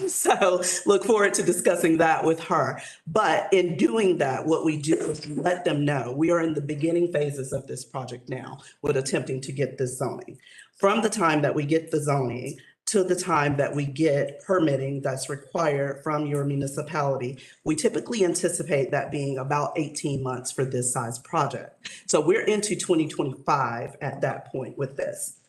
So look forward to discussing that with her. But in doing that, what we do is let them know we are in the beginning phases of this project now with attempting to get this zoning. From the time that we get the zoning to the time that we get permitting that's required from your municipality, we typically anticipate that being about 18 months for this size project. So we're into 2025 at that point with this.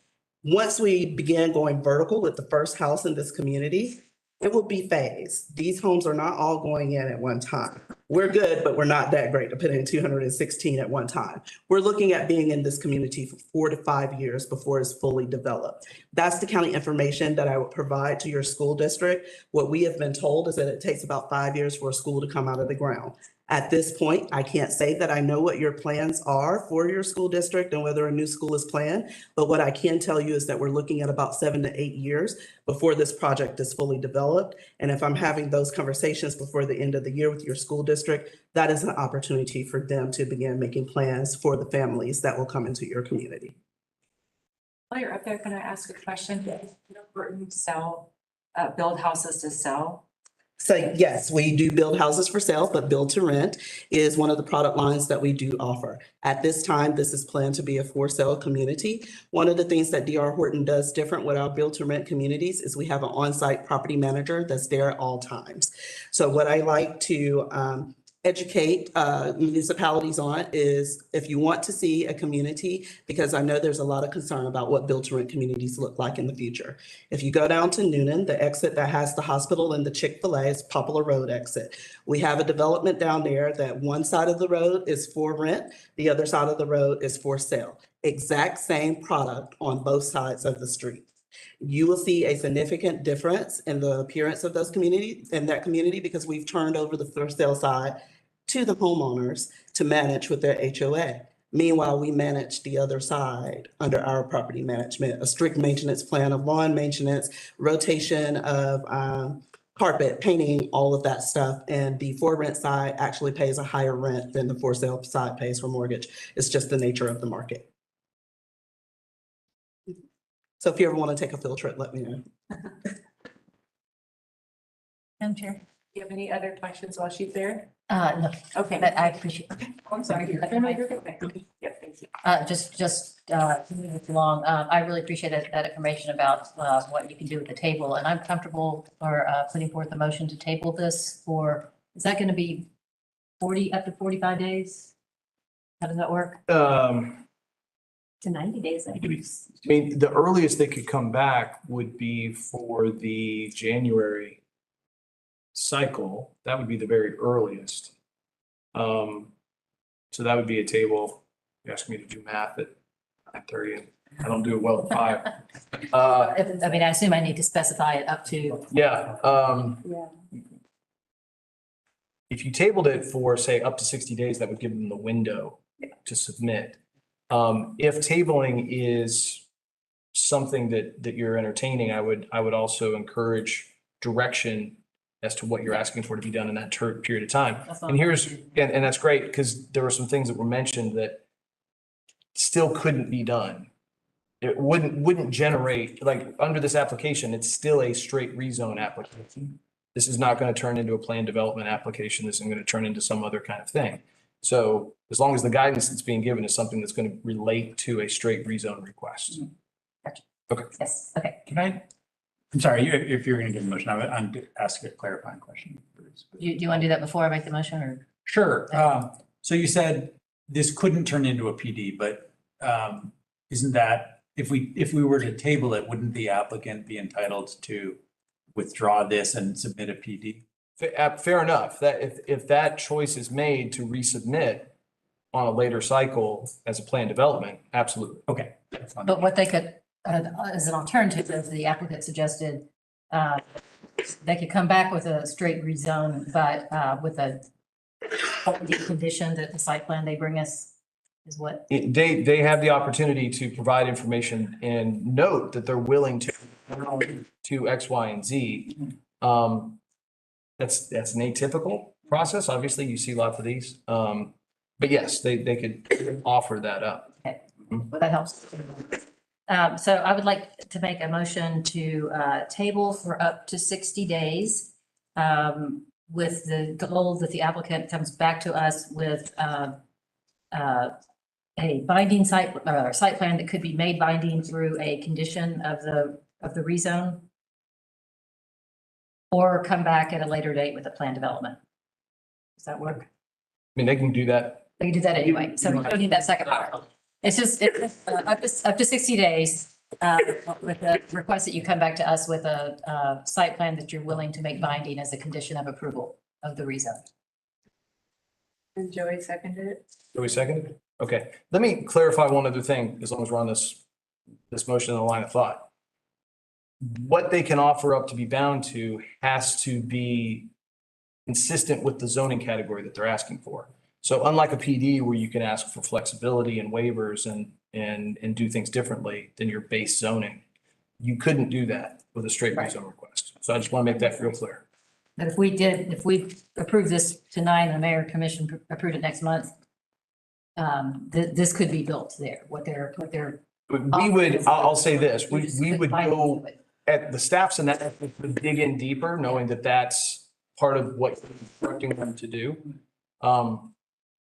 Once we begin going vertical with the first house in this community, it will be phased. These homes are not all going in at one time. We're good, but we're not that great to put in 216 at one time. We're looking at being in this community for 4 to 5 years before it's fully developed. That's the county information that I would provide to your school district. What we have been told is that it takes about 5 years for a school to come out of the ground. At this point, I can't say that I know what your plans are for your school district and whether a new school is planned, but what I can tell you is that we're looking at about 7 to 8 years before this project is fully developed. And if I'm having those conversations before the end of the year with your school district, that is an opportunity for them to begin making plans for the families that will come into your community. While you're up there, can I ask a question? Build houses to sell? So yes, we do build houses for sale, but build to rent is one of the product lines that we do offer. At this time, this is planned to be a for sale community. One of the things that D.R. Horton does different with our build to rent communities is we have an on-site property manager that's there at all times. So what I like to educate municipalities on is if you want to see a community, because I know there's a lot of concern about what build to rent communities look like in the future. If you go down to Noonan, the exit that has the hospital and the Chick-fil-A is Poplar Road exit. We have a development down there that one side of the road is for rent, the other side of the road is for sale. Exact same product on both sides of the street. You will see a significant difference in the appearance of that community, because we've turned over the for sale side to the homeowners to manage with their HOA. Meanwhile, we manage the other side under our property management, a strict maintenance plan of lawn maintenance, rotation of carpet, painting, all of that stuff. And the for rent side actually pays a higher rent than the for sale side pays for mortgage. It's just the nature of the market. So if you ever want to take a field trip, let me know. Madam Chair, do you have any other questions while she's there? No, Okay. but I appreciate, I'm sorry. Yeah, thank you. just to move it along, I really appreciate that information about what you can do with the table, and I'm comfortable for putting forth a motion to table this for, is that going to be 40, up to 45 days? How does that work? To 90 days. I mean, the earliest they could come back would be for the January cycle. That would be the very earliest. So that would be a table. You asked me to do math at 9:30. I don't do it well at 5. I mean, I assume I need to specify it up to. Yeah. If you tabled it for, say, up to 60 days, that would give them the window to submit. If tabling is something that you're entertaining, I would also encourage direction as to what you're asking for to be done in that period of time. And and that's great, because there were some things that were mentioned that still couldn't be done. It wouldn't generate, like, under this application, it's still a straight rezone application. This is not going to turn into a planned development application. This is going to turn into some other kind of thing. So as long as the guidance that's being given is something that's going to relate to a straight rezone request. Gotcha. Okay. Yes, okay. I'm sorry, if you're going to give a motion, I'm asking a clarifying question. Do you want to do that before I make the motion, or? Sure. So you said this couldn't turn into a PD, but isn't that, if we were to table it, wouldn't the applicant be entitled to withdraw this and submit a PD? Fair enough. That if that choice is made to resubmit on a later cycle as a planned development, absolutely. Okay. But what they could, as an alternative, as the applicant suggested, they could come back with a straight rezone, but with a condition that the site plan they bring us is what? They have the opportunity to provide information and note that they're willing to X, Y, and Z. That's an atypical process. Obviously, you see lots of these. But yes, they could offer that up. Okay, well, that helps. So I would like to make a motion to table for up to 60 days with the goal that the applicant comes back to us with a binding site plan that could be made binding through a condition of the rezone, or come back at a later date with a plan development. Does that work? I mean, they can do that. They can do that anyway. So we don't need that second part. It's just up to 60 days with the request that you come back to us with a site plan that you're willing to make binding as a condition of approval of the rezone. And Joey seconded it. Joey seconded? Okay. Let me clarify one other thing, as long as we're on this motion in the line of thought. What they can offer up to be bound to has to be consistent with the zoning category that they're asking for. So unlike a PD where you can ask for flexibility and waivers and do things differently than your base zoning, you couldn't do that with a straight rezone request. So I just want to make that real clear. But if we approve this tonight and the mayor commission approved it next month, this could be built there, what they're. We would, I'll say this, we would go at the staffs and that would dig in deeper, knowing that that's part of what you're instructing them to do.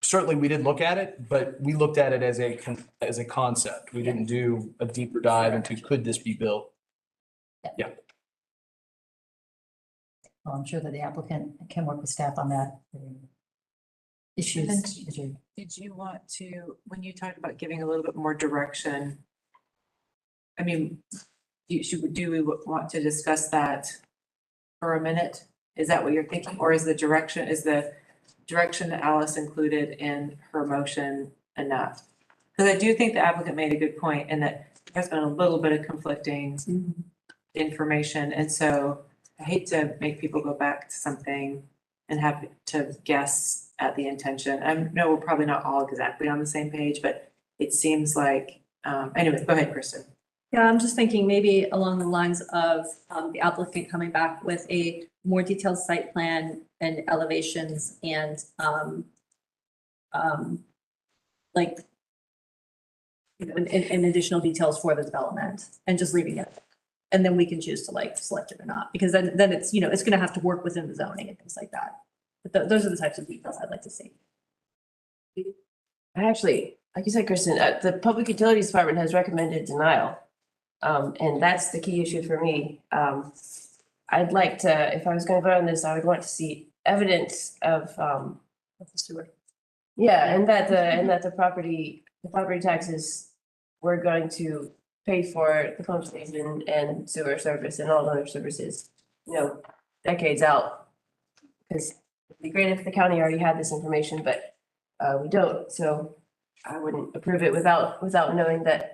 Certainly we did look at it, but we looked at it as a concept. We didn't do a deeper dive into could this be built? Yeah. Well, I'm sure that the applicant can work with staff on that. Issues. Did you want to, when you talked about giving a little bit more direction, I mean, do we want to discuss that for a minute? Is that what you're thinking? Or is the direction that Alice included in her motion enough? Because I do think the applicant made a good point in that there's been a little bit of conflicting information. And so I hate to make people go back to something and have to guess at the intention. I know we're probably not all exactly on the same page, but it seems like, anyway, go ahead, Kristen. Yeah, I'm just thinking maybe along the lines of the applicant coming back with a more detailed site plan and elevations and like and additional details for the development and just leaving it. And then we can choose to like select it or not, because then it's, you know, it's gonna have to work within the zoning and things like that. But those are the types of details I'd like to see. Actually, like you said, Kristen, the Public Utilities Department has recommended denial. And that's the key issue for me. I'd like to, if I was gonna vote on this, I would want to see evidence of, The sewer. yeah, and that the property taxes were going to pay for the pump station and sewer service and all the other services, you know, decades out. Because it'd be great if the county already had this information, but we don't, so I wouldn't approve it without knowing that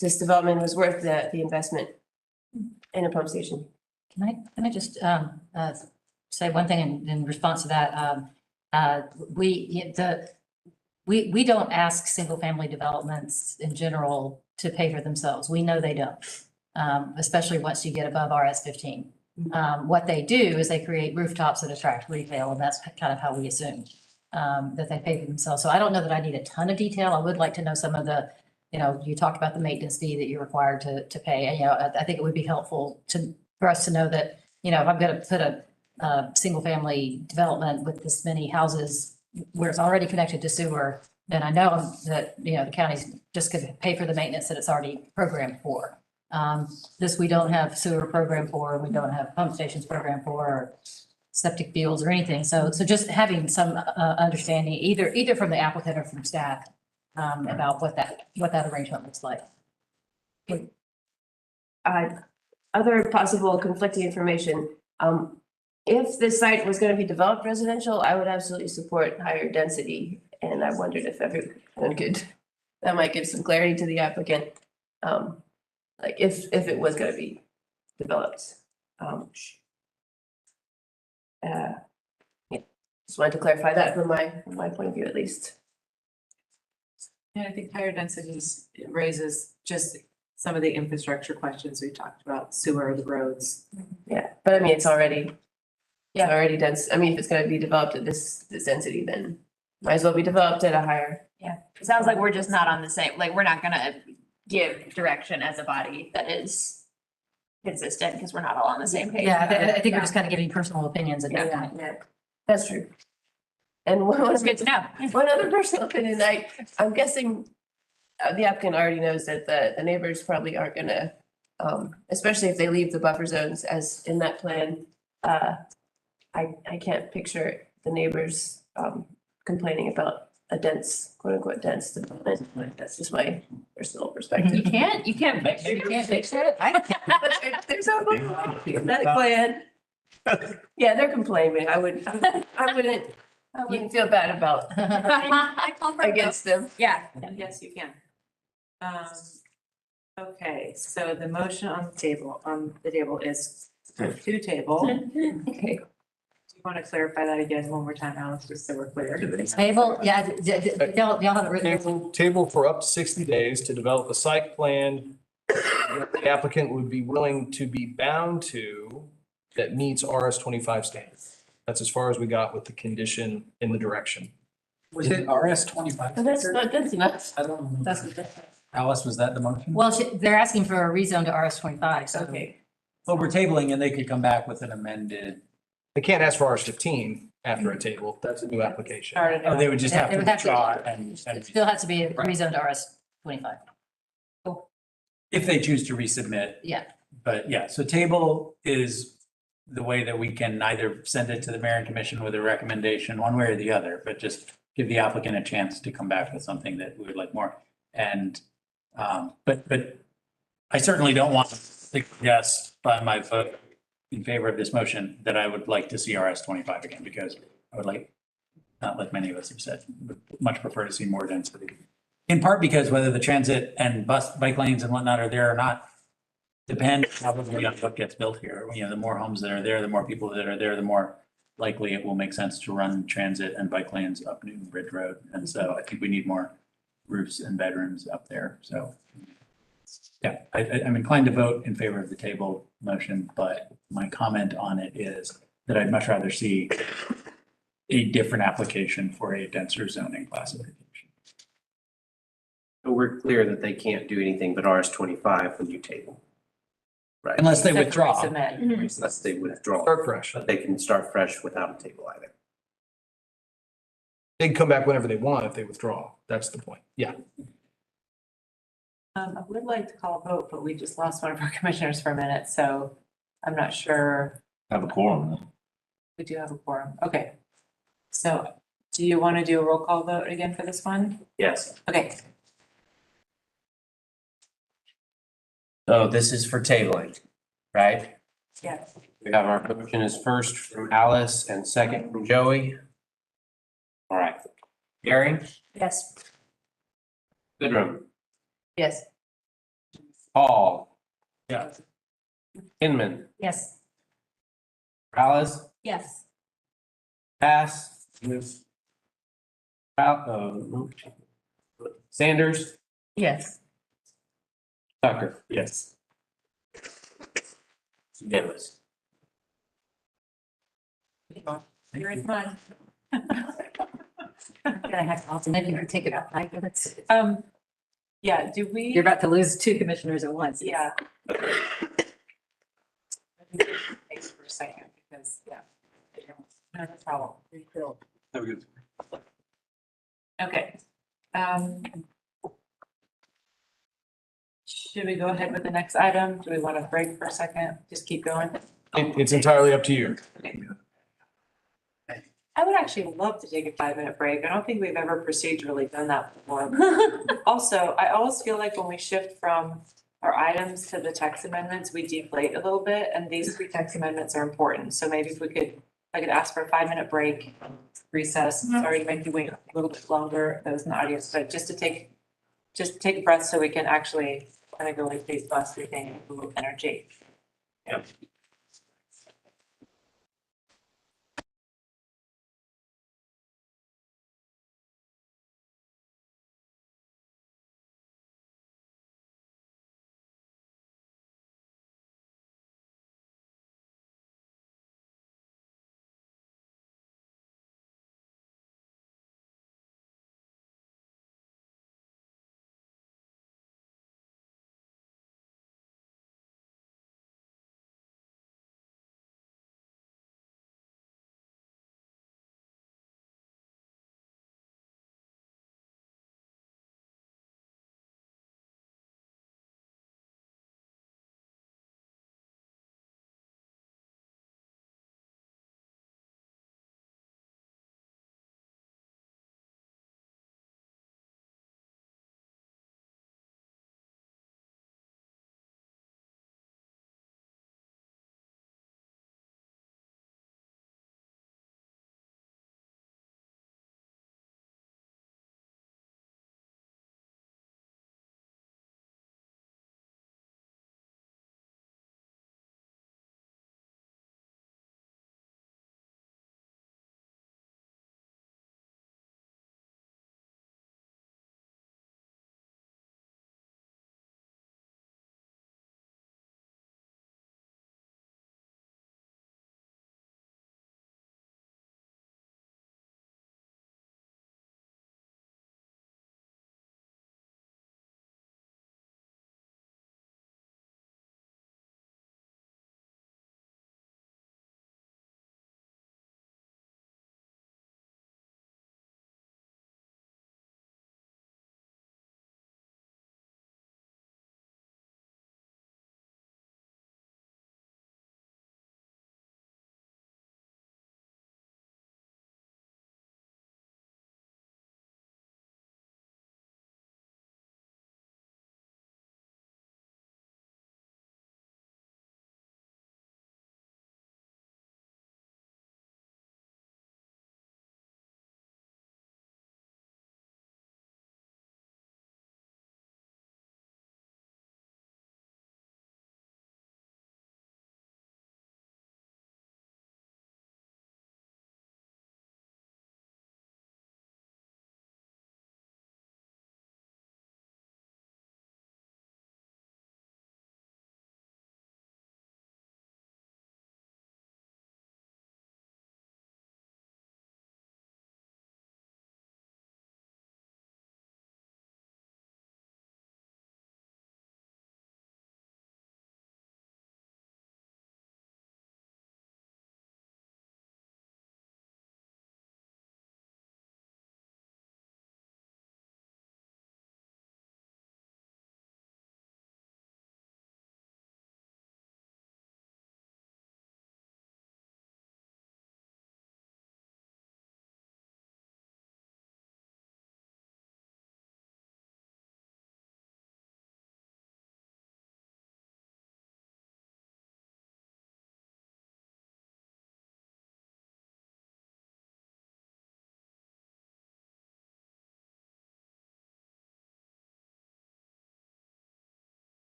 this development was worth the investment in a pump station. Can I just say one thing in response to that? We don't ask single family developments in general to pay for themselves. We know they don't, especially once you get above RS 15. What they do is they create rooftops that attract retail, and that's kind of how we assume that they pay for themselves. So I don't know that I need a ton of detail. I would like to know some of the, you know, you talked about the maintenance fee that you're required to pay. And, you know, I think it would be helpful for us to know that, you know, if I'm going to put a single family development with this many houses where it's already connected to sewer, then I know that, you know, the county's just going to pay for the maintenance that it's already programmed for. This we don't have sewer program for, we don't have pump stations program for, or septic fields or anything. So just having some understanding, either from the applicant or from staff, about what that arrangement looks like. Other possible conflicting information, if this site was gonna be developed residential, I would absolutely support higher density. And I wondered if everyone could, that might give some clarity to the applicant. Like if it was gonna be developed. Yeah, just wanted to clarify that from my point of view, at least. And I think higher densities raises just some of the infrastructure questions we talked about, sewer, the roads. Yeah, but I mean, it's already dense. I mean, if it's gonna be developed at this density, then might as well be developed at a higher. Yeah, it sounds like we're just not on the same, like, we're not gonna give direction as a body that is consistent, because we're not all on the same page. Yeah, I think we're just kind of giving personal opinions at that point. Yeah, that's true. And It's good to know. one other personal opinion, I'm guessing the applicant already knows that the neighbors probably aren't gonna, especially if they leave the buffer zones as in that plan. I can't picture the neighbors complaining about a dense, quote unquote, dense development. That's just my personal perspective. You can't fix it. There's a that plan. Yeah, they're complaining. I wouldn't feel bad about against them. Yeah. Yes, you can. Okay, so the motion on the table is to table. Okay. Do you want to clarify that again one more time, Alex, just so we're clear? Table, yeah, y'all have it written. Table for up to 60 days to develop a site plan that the applicant would be willing to be bound to that meets RS 25 standards. That's as far as we got with the condition in the direction. Was it RS 25? That's enough. I don't know. That's Alice, was that the motion? Well, they're asking for a rezone to RS 25, so. Okay. Well, we're tabling and they could come back with an amended. They can't ask for RS 15 after a table. That's a new application. Oh, they would just have They to would have to- withdraw and It still has to be rezoned to RS 25. if they choose to resubmit. Yeah. But yeah, so table is the way that we can either send it to the mayor and commission with a recommendation, one way or the other, but just give the applicant a chance to come back with something that we would like more. And, but I certainly don't want to suggest by my vote in favor of this motion that I would like to see RS 25 again, because I would like, not like many of us have said, would much prefer to see more density. In part because whether the transit and bike lanes and whatnot are there or not, depend probably on what gets built here. You know, the more homes that are there, the more people that are there, the more likely it will make sense to run transit and bike lanes up Newton Bridge Road. And so I think we need more roofs and bedrooms up there. So yeah, I'm inclined to vote in favor of the table motion, but my comment on it is that I'd much rather see a different application for a denser zoning classification. So we're clear that they can't do anything but RS-25 when you table. Right? Unless they Except for withdraw. resubmit. Unless they withdraw. Start fresh. But they can start fresh without a table either. They can come back whenever they want if they withdraw. That's the point. Yeah. I would like to call a vote, but we just lost one of our commissioners for a minute, so I'm not sure. Have a quorum. We do have a quorum. Okay. So do you want to do a roll call vote again for this one? Yes. Okay. So this is for tabling, right? Yes. We have our motion is first from Alice and second from Joey. All right. Gary, Yes. Goodrum, Yes. Paul, Yeah. Inman, Yes. Alice, Yes. Pass. Sanders, Yes. Tucker. Yes. Unanimous. Here is mine. Gonna have to alternate you take it out. Yeah, do we? You're about to lose two commissioners at once. Yeah. Thanks for a second, because, yeah. No problem. Okay. Should we go ahead with the next item? Do we want to break for a second? Just keep going? It's entirely up to you. I would actually love to take a 5-minute break. I don't think we've ever procedurally done that before. Also, I always feel like when we shift from our items to the text amendments, we deflate a little bit, and these 3 text amendments are important. So maybe if I could ask for a 5-minute break, recess, sorry to make you wait a little bit longer, those in the audience, but just take a breath so we can actually kind of go like these last 3 things with a little energy. Yep.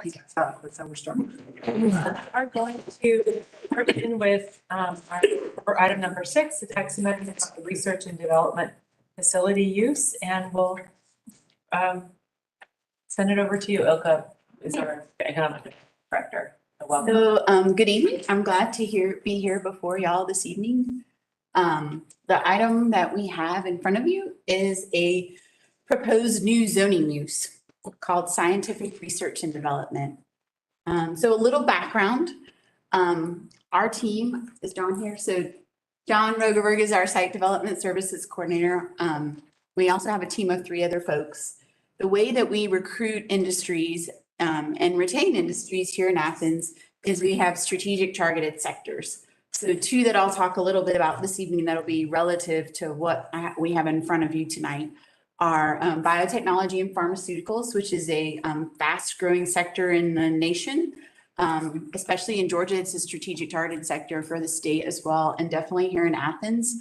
That's how we're starting. Are going to begin with for item number 6, the text amendment of the research and development facility use, and we'll send it over to you, Ilka, is our economic director. Welcome. So, good evening. I'm glad to be here before y'all this evening. The item that we have in front of you is a proposed new zoning use called scientific research and development. So a little background. Our team is John here. So John Rogerberg is our site development services coordinator. We also have a team of 3 other folks. The way that we recruit industries and retain industries here in Athens is we have strategic targeted sectors. So 2 that I'll talk a little bit about this evening that'll be relative to what we have in front of you tonight are biotechnology and pharmaceuticals, which is a fast growing sector in the nation. Especially in Georgia, it's a strategic targeted sector for the state as well, and definitely here in Athens.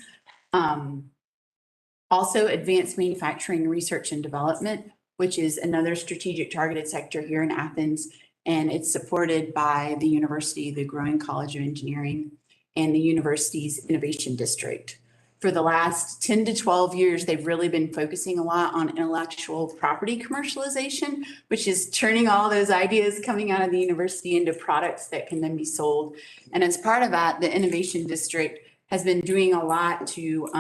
Also advanced manufacturing research and development, which is another strategic targeted sector here in Athens. And it's supported by the university, the Growing College of Engineering, and the university's innovation district. For the last 10 to 12 years, they've really been focusing a lot on intellectual property commercialization, which is turning all those ideas coming out of the university into products that can then be sold. And as part of that, the innovation district has been doing a lot to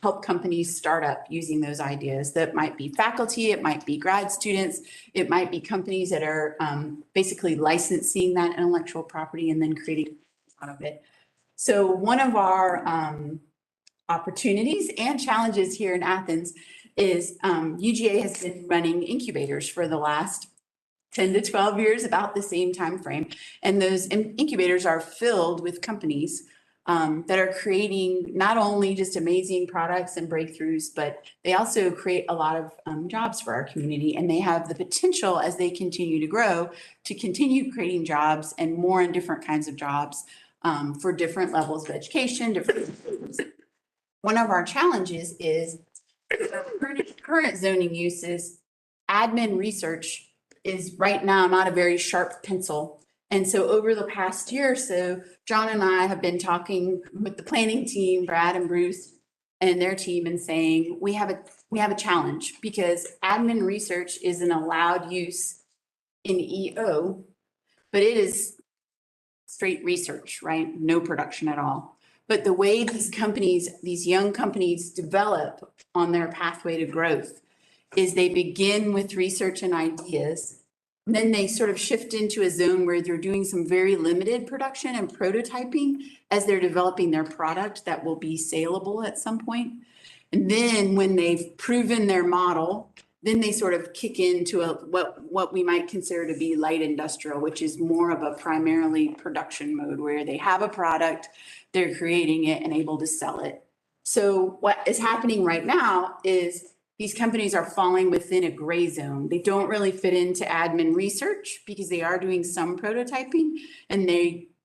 help companies start up using those ideas. That might be faculty, it might be grad students, it might be companies that are basically licensing that intellectual property and then creating out of it. So one of our opportunities and challenges here in Athens is UGA has been running incubators for the last 10 to 12 years, about the same time frame. And those incubators are filled with companies that are creating not only just amazing products and breakthroughs, but they also create a lot of jobs for our community. And they have the potential, as they continue to grow, to continue creating jobs and more and different kinds of jobs for different levels of education, One of our challenges is current zoning uses, admin research is right now not a very sharp pencil. And so over the past year or so, John and I have been talking with the planning team, Brad and Bruce and their team, and saying we have a challenge because admin research is an allowed use in EO, but it is straight research, right? No production at all. But the way these companies, these young companies develop on their pathway to growth is they begin with research and ideas. And then they sort of shift into a zone where they're doing some very limited production and prototyping as they're developing their product that will be saleable at some point. And then when they've proven their model, then they sort of kick into what we might consider to be light industrial, which is more of a primarily production mode where they have a product, they're creating it and able to sell it. So what is happening right now is these companies are falling within a gray zone. They don't really fit into admin research because they are doing some prototyping and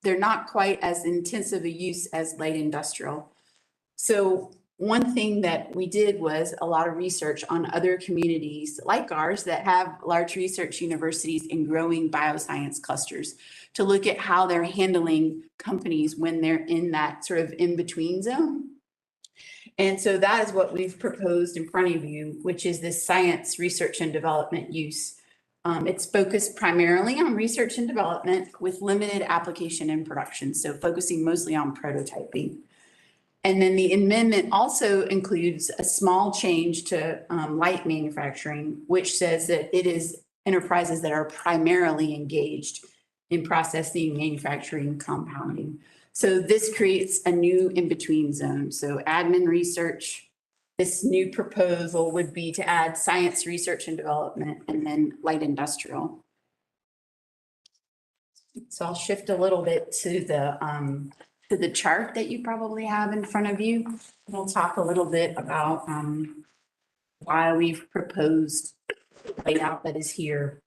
they're not quite as intensive a use as light industrial. So one thing that we did was a lot of research on other communities like ours that have large research universities and growing bioscience clusters to look at how they're handling companies when they're in that sort of in-between zone. And so that is what we've proposed in front of you, which is this science research and development use. It's focused primarily on research and development with limited application and production, so focusing mostly on prototyping. And then the amendment also includes a small change to light manufacturing, which says that it is enterprises that are primarily engaged in processing, manufacturing, compounding. So this creates a new in-between zone. So admin research, this new proposal would be to add science research and development and then light industrial. So I'll shift a little bit to the chart that you probably have in front of you. We'll talk a little bit about why we've proposed the layout that is here.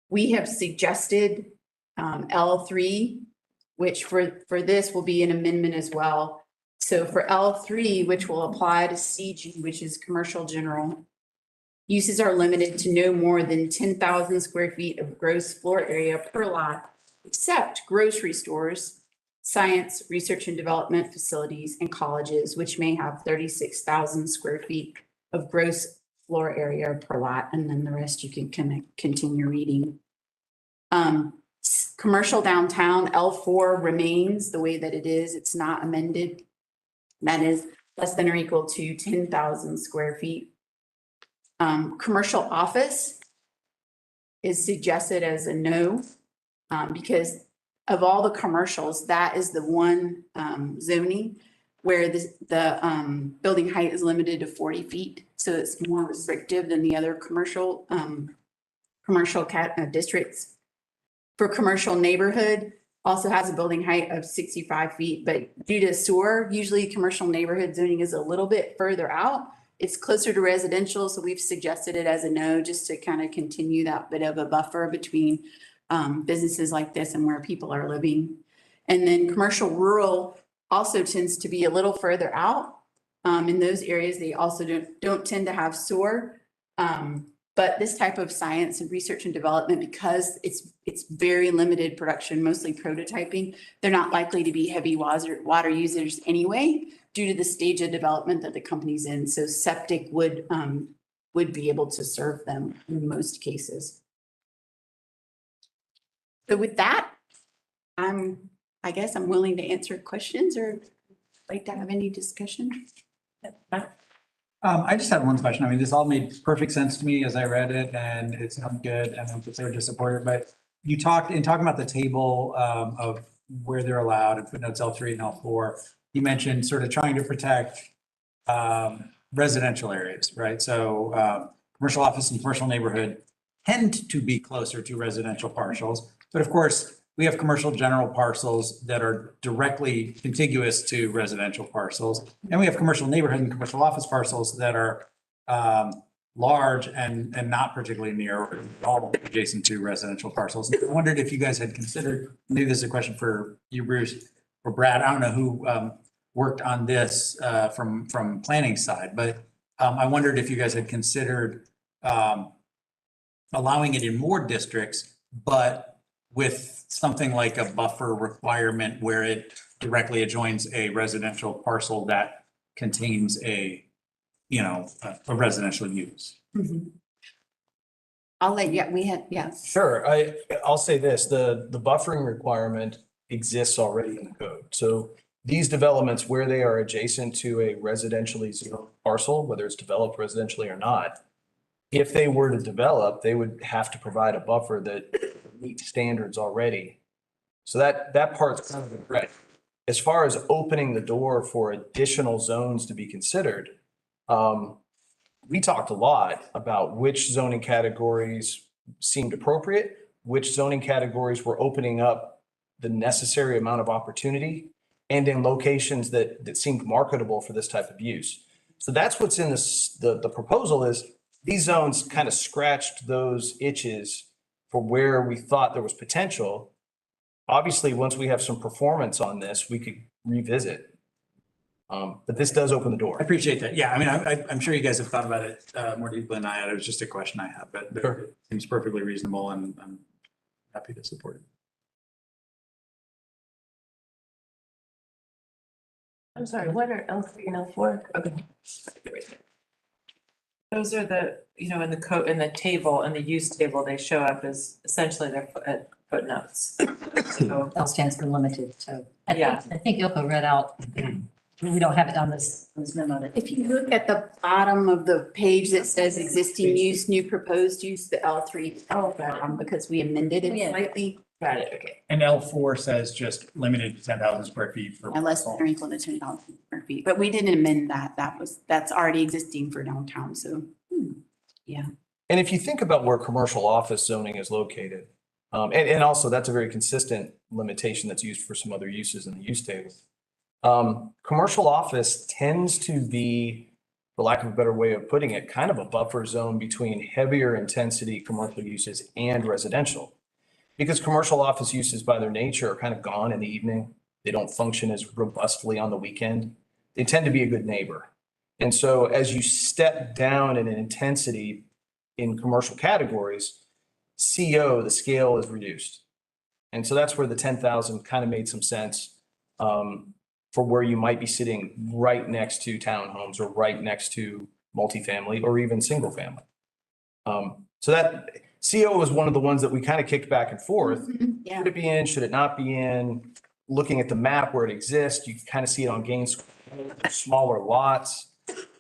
We have suggested L3, which for this will be an amendment as well. So for L3, which will apply to CG, which is commercial general, Uses are limited to no more than 10,000 square feet of gross floor area per lot, except grocery stores, science, research and development facilities, and colleges, which may have 36,000 square feet of gross floor area per lot, and then the rest you can continue reading. Commercial downtown, L4 remains the way that it is. It's not amended. That is less than or equal to 10,000 square feet. Commercial office is suggested as a no, because of all the commercials, that is the one zoning where the building height is limited to 40 feet. So it's more restrictive than the other commercial districts. For commercial neighborhood, also has a building height of 65 feet, but due to sewer, usually commercial neighborhood zoning is a little bit further out. It's closer to residential, so we've suggested it as a no, just to kind of continue that bit of a buffer between businesses like this and where people are living. And then commercial rural also tends to be a little further out. In those areas, they also don't tend to have sewer. But this type of science and research and development, because it's very limited production, mostly prototyping, they're not likely to be heavy water users anyway, due to the stage of development that the company's in. So septic would be able to serve them in most cases. So with that, I guess I'm willing to answer questions or like to have any discussion. I just had one question. I mean, this all made perfect sense to me as I read it, and it sounded good, and I'm prepared to support it. But you talking about the table of where they're allowed and footnotes L3 and L4, you mentioned sort of trying to protect residential areas, right? So commercial office and commercial neighborhood tend to be closer to residential parcels, but of course, we have commercial general parcels that are directly contiguous to residential parcels. And we have commercial neighborhood and commercial office parcels that are large and not particularly near or all adjacent to residential parcels. I wondered if you guys had considered, maybe this is a question for you, Bruce, or Brad, I don't know who worked on this from planning side, but I wondered if you guys had considered allowing it in more districts, but with something like a buffer requirement where it directly adjoins a residential parcel that contains a residential use. Mm-hmm. I'll let you, Sure. I'll say this, the buffering requirement exists already in the code. So these developments where they are adjacent to a residentially zoned parcel, whether it's developed residentially or not, if they were to develop, they would have to provide a buffer that meets standards already. So that part's kind of a threat. As far as opening the door for additional zones to be considered, we talked a lot about which zoning categories seemed appropriate, which zoning categories were opening up the necessary amount of opportunity, and in locations that seemed marketable for this type of use. So that's what's in this, the proposal is these zones kind of scratched those itches for where we thought there was potential. Obviously, once we have some performance on this, we could revisit. But this does open the door. I appreciate that. Yeah, I mean, I'm sure you guys have thought about it more deeply than I had. It was just a question I had, but it seems perfectly reasonable, and I'm happy to support it. I'm sorry, what are L3 and L4? Okay. Those are the, in the code, in the table, in the use table, they show up as essentially their footnotes. So, L stands for limited, so. Yeah. I think Ilko read out, we don't have it on this memo. If you look at the bottom of the page that says existing use, new proposed use, the L3, because we amended it slightly. Got it, okay. And L4 says just limited to 10,000 square feet for. Less than or equal to 10,000 square feet, but we didn't amend that. That's already existing for downtown, so, yeah. And if you think about where commercial office zoning is located, and also that's a very consistent limitation that's used for some other uses in the use table. Commercial office tends to be, for lack of a better way of putting it, kind of a buffer zone between heavier intensity commercial uses and residential. Because commercial office uses by their nature are kind of gone in the evening. They don't function as robustly on the weekend. They tend to be a good neighbor. And so as you step down in an intensity, in commercial categories, CO, the scale is reduced. And so that's where the 10,000 kind of made some sense for where you might be sitting right next to townhomes or right next to multifamily or even single family. So that CO was one of the ones that we kind of kicked back and forth. Yeah. Should it be in? Should it not be in? Looking at the map where it exists, you can kind of see it on Gaines, smaller lots.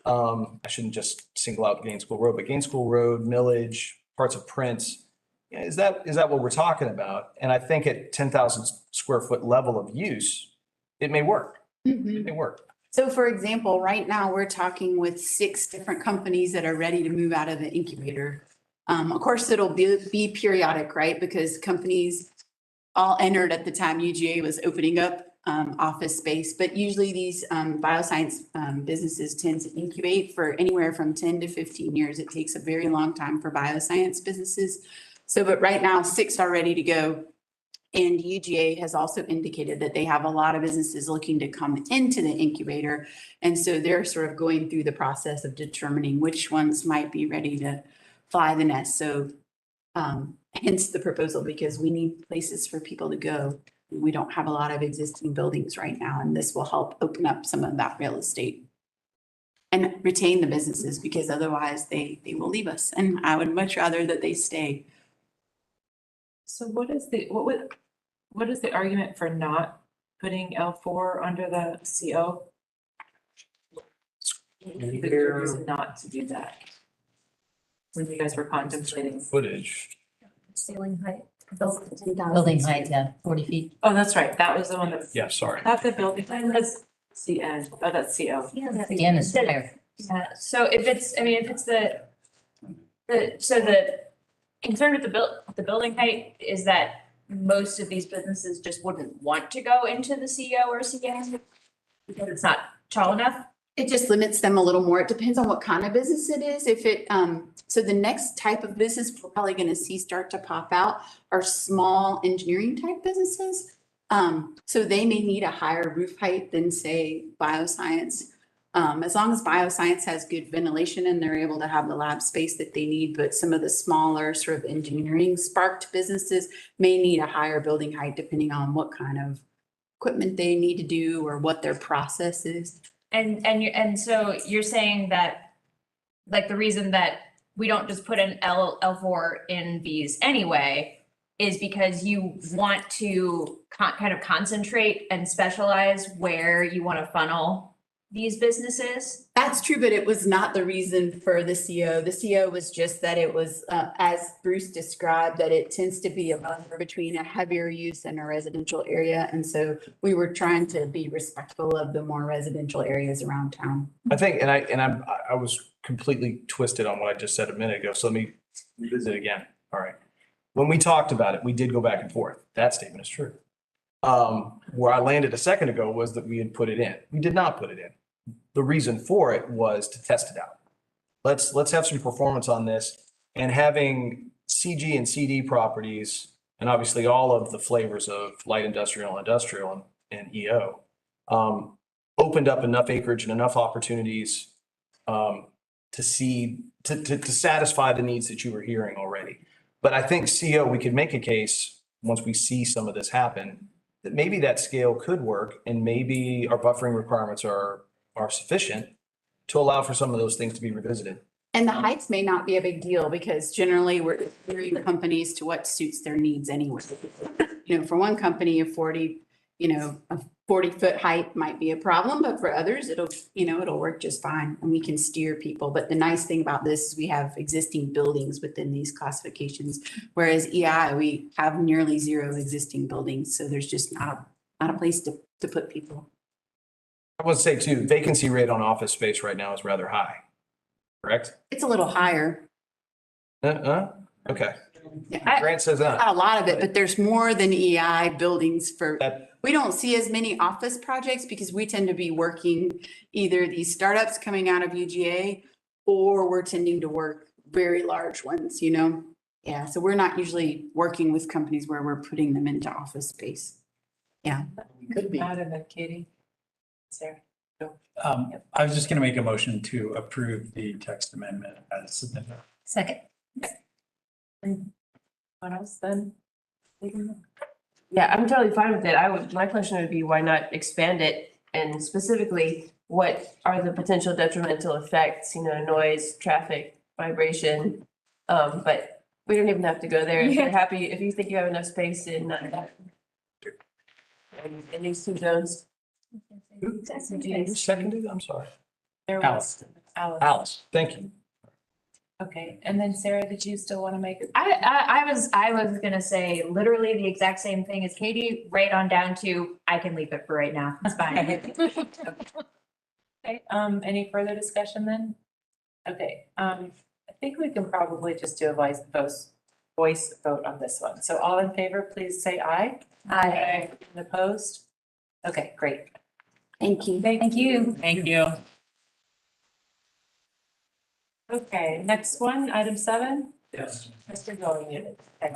I shouldn't just single out Gaines School Road, but Gaines School Road, Millage, parts of Prince. Is that what we're talking about? And I think at 10,000 square foot level of use, it may work. It may work. So for example, right now, we're talking with 6 different companies that are ready to move out of the incubator. Of course, it'll be periodic, right? Because companies all entered at the time UGA was opening up office space, but usually these bioscience businesses tend to incubate for anywhere from 10 to 15 years. It takes a very long time for bioscience businesses. So, but right now, 6 are ready to go. And UGA has also indicated that they have a lot of businesses looking to come into the incubator. And so they're sort of going through the process of determining which ones might be ready to fly the nest. So hence the proposal, because we need places for people to go. We don't have a lot of existing buildings right now, and this will help open up some of that real estate and retain the businesses, because otherwise they will leave us. And I would much rather that they stay. So what is the argument for not putting L4 under the CO? The reason not to do that when you guys were contemplating. Footage. Ceiling height. Building height, yeah, 40 feet. Oh, that's right. That was the one that. Yeah, sorry. Not the building height, that's CN. Oh, that's CO. Again, it's higher. Yeah, so if it's the concern with the building height is that most of these businesses just wouldn't want to go into the CO or CN because it's not tall enough. It just limits them a little more. It depends on what kind of business it is. If it, so the next type of business we're probably going to see start to pop out are small engineering type businesses. So they may need a higher roof height than, say, bioscience. As long as bioscience has good ventilation and they're able to have the lab space that they need, but some of the smaller sort of engineering sparked businesses may need a higher building height depending on what kind of equipment they need to do or what their process is. And so you're saying that, like, the reason that we don't just put an L4 in these anyway is because you want to kind of concentrate and specialize where you want to funnel these businesses? That's true, but it was not the reason for the CO. The CO was just that it was, as Bruce described, that it tends to be a buffer between a heavier use and a residential area. And so we were trying to be respectful of the more residential areas around town. I think, I was completely twisted on what I just said a minute ago. So let me revisit again. All right. When we talked about it, we did go back and forth. That statement is true. Where I landed a second ago was that we had put it in. We did not put it in. The reason for it was to test it out. Let's have some performance on this, and having CG and CD properties, and obviously all of the flavors of light industrial, and EO, opened up enough acreage and enough opportunities to satisfy the needs that you were hearing already. But I think CO, we could make a case once we see some of this happen, that maybe that scale could work, and maybe our buffering requirements are sufficient to allow for some of those things to be revisited. And the heights may not be a big deal because generally we're steering companies to what suits their needs anyway. You know, for one company, a 40-foot height might be a problem, but for others, it'll work just fine and we can steer people. But the nice thing about this is we have existing buildings within these classifications, whereas EI, we have nearly 0 existing buildings. So there's just not a place to put people. I would say too, vacancy rate on office space right now is rather high, correct? It's a little higher. Okay. Yeah. Grant says that. Not a lot of it, but there's more than EI buildings for, we don't see as many office projects because we tend to be working either these startups coming out of UGA or we're tending to work very large ones, Yeah, so we're not usually working with companies where we're putting them into office space. Yeah. Could be. Katie. Sarah. I was just going to make a motion to approve the text amendment as submitted. Second. What else then? Yeah, I'm totally fine with it. My question would be, why not expand it? And specifically, what are the potential detrimental effects, noise, traffic, vibration? But we don't even have to go there. If you're happy, if you think you have enough space in these two zones. Who seconded? I'm sorry. There was Alice. Alice, thank you. Okay, and then Sarah, did you still want to make? I was gonna say literally the exact same thing as Katie, right on down to, I can leave it for right now. It's fine. Okay, any further discussion then? Okay, I think we can probably just do a voice vote on this one. So all in favor, please say aye. Aye. And opposed? Okay, great. Thank you. Thank you. Thank you. Okay, next one, item 7. Yes. Mr. Dwelling Unit. Okay.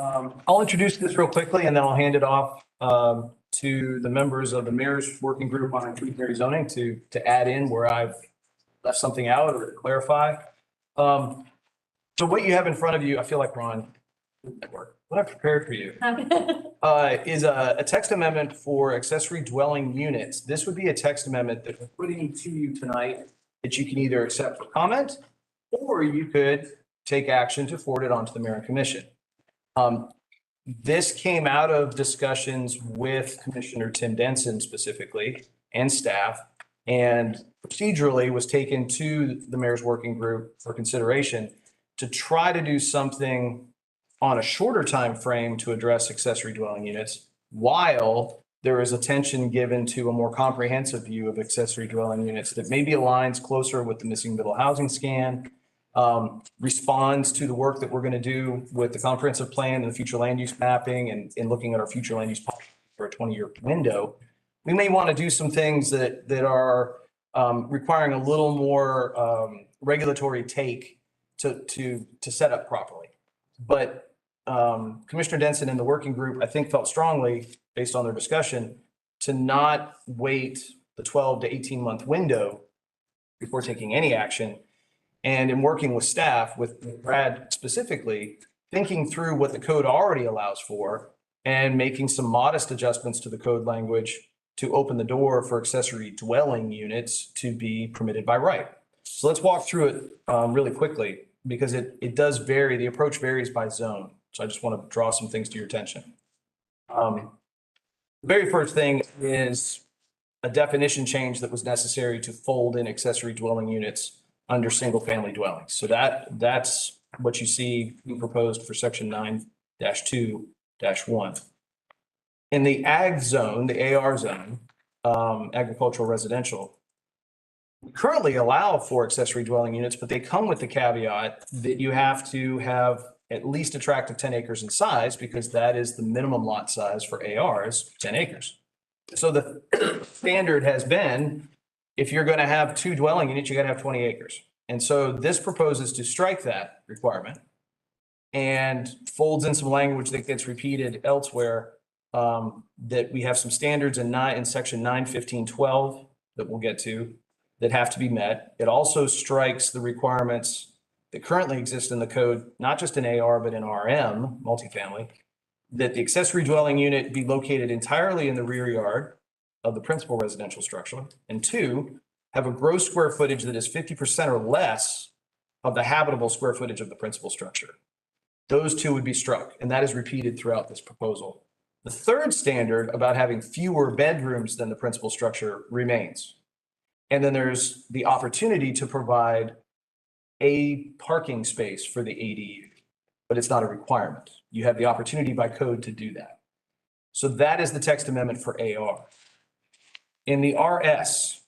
I'll introduce this real quickly and then I'll hand it off to the members of the mayor's working group on inclusionary zoning to add in where I've left something out or to clarify. So what you have in front of you, I feel like Ron, what I prepared for you is a text amendment for accessory dwelling units. This would be a text amendment that we're putting to you tonight that you can either accept for comment or you could take action to forward it on to the mayor and commission. This came out of discussions with Commissioner Tim Denson specifically and staff, and procedurally was taken to the mayor's working group for consideration to try to do something on a shorter time frame to address accessory dwelling units, while there is attention given to a more comprehensive view of accessory dwelling units that maybe aligns closer with the missing middle housing scan, responds to the work that we're going to do with the comprehensive plan and the future land use mapping and looking at our future land use policy for a 20-year window. We may want to do some things that are requiring a little more regulatory take to set up properly. But Commissioner Denson and the working group, I think, felt strongly, based on their discussion, to not wait the 12 to 18-month window before taking any action. And in working with staff, with Brad specifically, thinking through what the code already allows for and making some modest adjustments to the code language to open the door for accessory dwelling units to be permitted by right. So let's walk through it really quickly, because it does vary. The approach varies by zone. So I just want to draw some things to your attention. The very first thing is a definition change that was necessary to fold in accessory dwelling units under single family dwellings. So that's what you see being proposed for section 9-2-1. In the ag zone, the AR zone, agricultural residential, we currently allow for accessory dwelling units, but they come with the caveat that you have to have at least a tract of 10 acres in size, because that is the minimum lot size for ARs, 10 acres. So the standard has been, if you're going to have 2 dwelling units, you got to have 20 acres. And so this proposes to strike that requirement and folds in some language that gets repeated elsewhere, that we have some standards in section 9-15-12 that we'll get to that have to be met. It also strikes the requirements that currently exist in the code, not just in AR, but in RM, multifamily, that the accessory dwelling unit be located entirely in the rear yard of the principal residential structure, and 2, have a gross square footage that is 50% or less of the habitable square footage of the principal structure. Those 2 would be struck, and that is repeated throughout this proposal. The third standard about having fewer bedrooms than the principal structure remains. And then there's the opportunity to provide a parking space for the ADU, but it's not a requirement. You have the opportunity by code to do that. So that is the text amendment for AR. In the RS,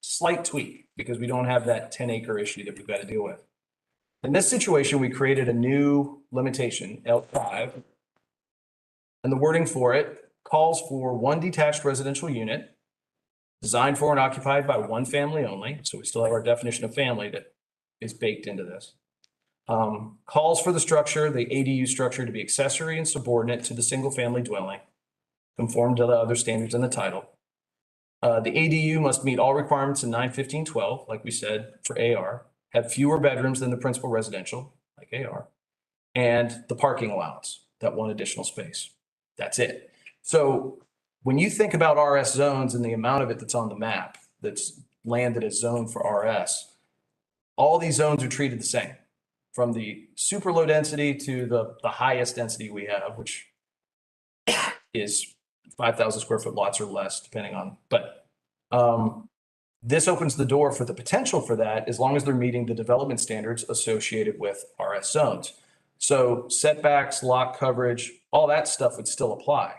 slight tweak, because we don't have that 10-acre issue that we've got to deal with. In this situation, we created a new limitation, L5, and the wording for it calls for 1 detached residential unit designed for and occupied by 1 family only. So we still have our definition of family that is baked into this. Calls for the structure, the ADU structure, to be accessory and subordinate to the single family dwelling, conform to the other standards in the title. The ADU must meet all requirements in 9-15-12, like we said, for AR, have fewer bedrooms than the principal residential, like AR, and the parking allowance, that one additional space. That's it. So when you think about RS zones and the amount of it that's on the map, that's land that is zoned for RS, all these zones are treated the same, from the super low density to the highest density we have, which is 5,000 square foot lots or less, depending on, but this opens the door for the potential for that as long as they're meeting the development standards associated with RS zones. So setbacks, lot coverage, all that stuff would still apply.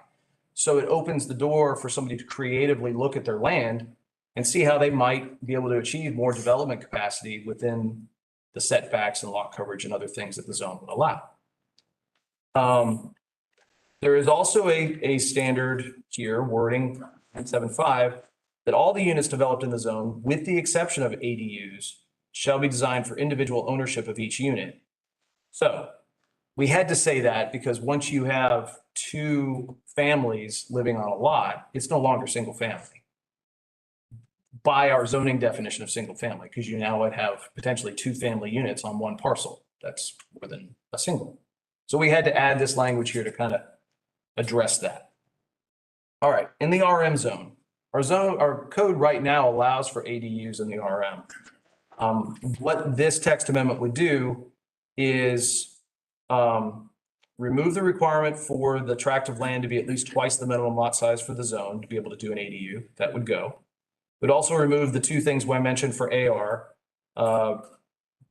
So it opens the door for somebody to creatively look at their land and see how they might be able to achieve more development capacity within the setbacks and lot coverage and other things that the zone would allow. There is also a standard here, wording 975, that all the units developed in the zone, with the exception of ADUs, shall be designed for individual ownership of each unit. So we had to say that because once you have two families living on a lot, it's no longer single family by our zoning definition of single family, because you now would have potentially two family units on one parcel. That's more than a single. So we had to add this language here to kind of address that. All right, in the RM zone, our code right now allows for ADUs in the RM. What this text amendment would do is remove the requirement for the tract of land to be at least twice the minimum lot size for the zone to be able to do an ADU. That would go. But also remove the two things I mentioned for AR,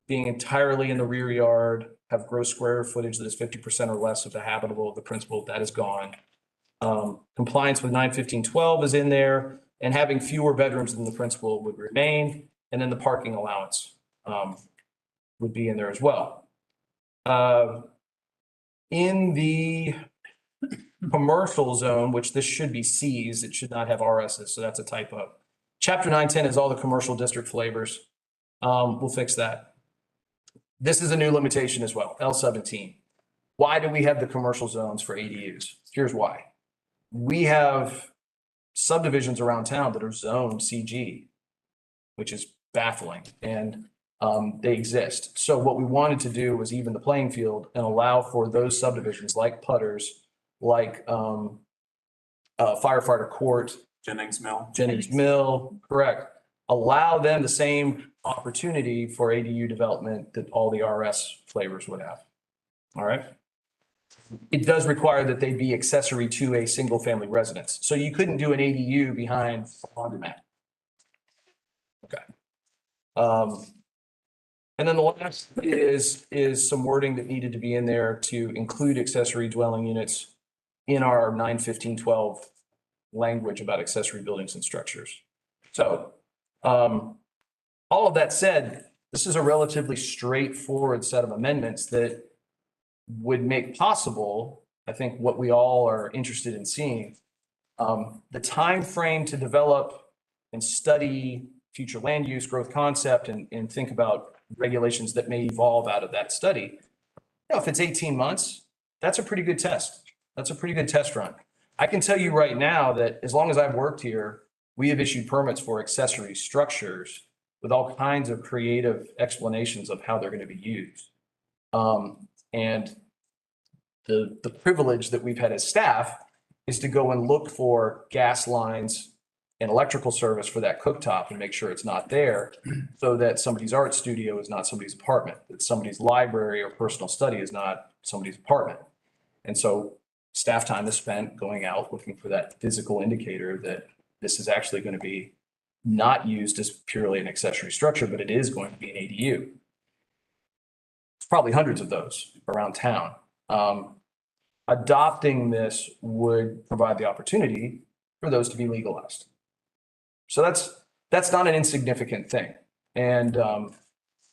being entirely in the rear yard, have gross square footage that is 50% or less of the habitable of the principal. That is gone. Compliance with 915.12 is in there, and having fewer bedrooms than the principal would remain. And then the parking allowance would be in there as well. In the commercial zone, which this should be Cs, it should not have RSs, so that's a typo. Chapter 910 is all the commercial district flavors. We'll fix that. This is a new limitation as well, L17. Why do we have the commercial zones for ADUs? Here's why. We have subdivisions around town that are zoned CG, which is baffling, and they exist. So what we wanted to do was even the playing field and allow for those subdivisions like Putters, like Firefighter Court, Jennings Mill, correct. Allow them the same opportunity for ADU development that all the RS flavors would have. All right. It does require that they be accessory to a single family residence. So you couldn't do an ADU behind a laundromat. Okay. And then the last is some wording that needed to be in there to include accessory dwelling units in our 915.12 language about accessory buildings and structures. So all of that said, this is a relatively straightforward set of amendments that would make possible, I think, what we all are interested in seeing. The time frame to develop and study future land use growth concept and think about regulations that may evolve out of that study. You know, if it's 18 months, that's a pretty good test. That's a pretty good test run. I can tell you right now that as long as I've worked here, we have issued permits for accessory structures with all kinds of creative explanations of how they're going to be used. And the privilege that we've had as staff is to go and look for gas lines and electrical service for that cooktop and make sure it's not there, so that somebody's art studio is not somebody's apartment, that somebody's library or personal study is not somebody's apartment. And so staff time is spent going out looking for that physical indicator that this is actually going to be not used as purely an accessory structure, but it is going to be an ADU. It's probably hundreds of those around town. Adopting this would provide the opportunity for those to be legalized. So that's not an insignificant thing. And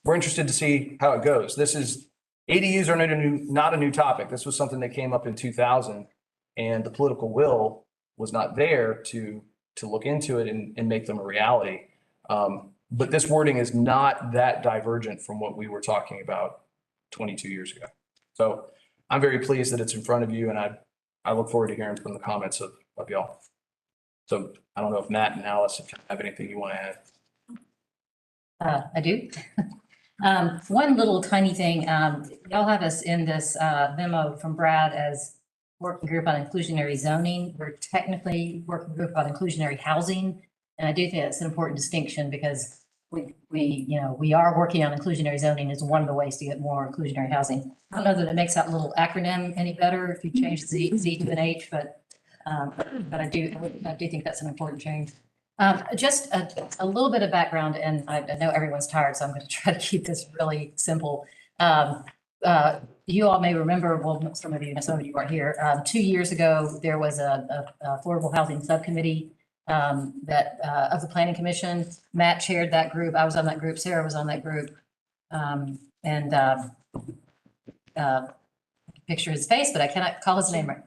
we're interested to see how it goes. ADUs are not a new topic. This was something that came up in 2000, and the political will was not there to look into it and make them a reality. But this wording is not that divergent from what we were talking about 22 years ago. So I'm very pleased that it's in front of you, and I look forward to hearing from the comments of y'all. So I don't know if Matt and Alice, if you have anything you want to add. I do. One little tiny thing, y'all have us in this memo from Brad as working group on inclusionary zoning. We're technically working group on inclusionary housing. And I do think that's an important distinction because we are working on inclusionary zoning as one of the ways to get more inclusionary housing. I don't know that it makes that little acronym any better if you change Z to an H, but I do think that's an important change. Just a little bit of background, and I know everyone's tired, so I'm going to try to keep this really simple. You all may remember, well, some of you weren't here. 2 years ago, there was a affordable housing subcommittee that of the Planning Commission. Matt chaired that group. I was on that group. Sarah was on that group. Picture his face, but I cannot call his name right.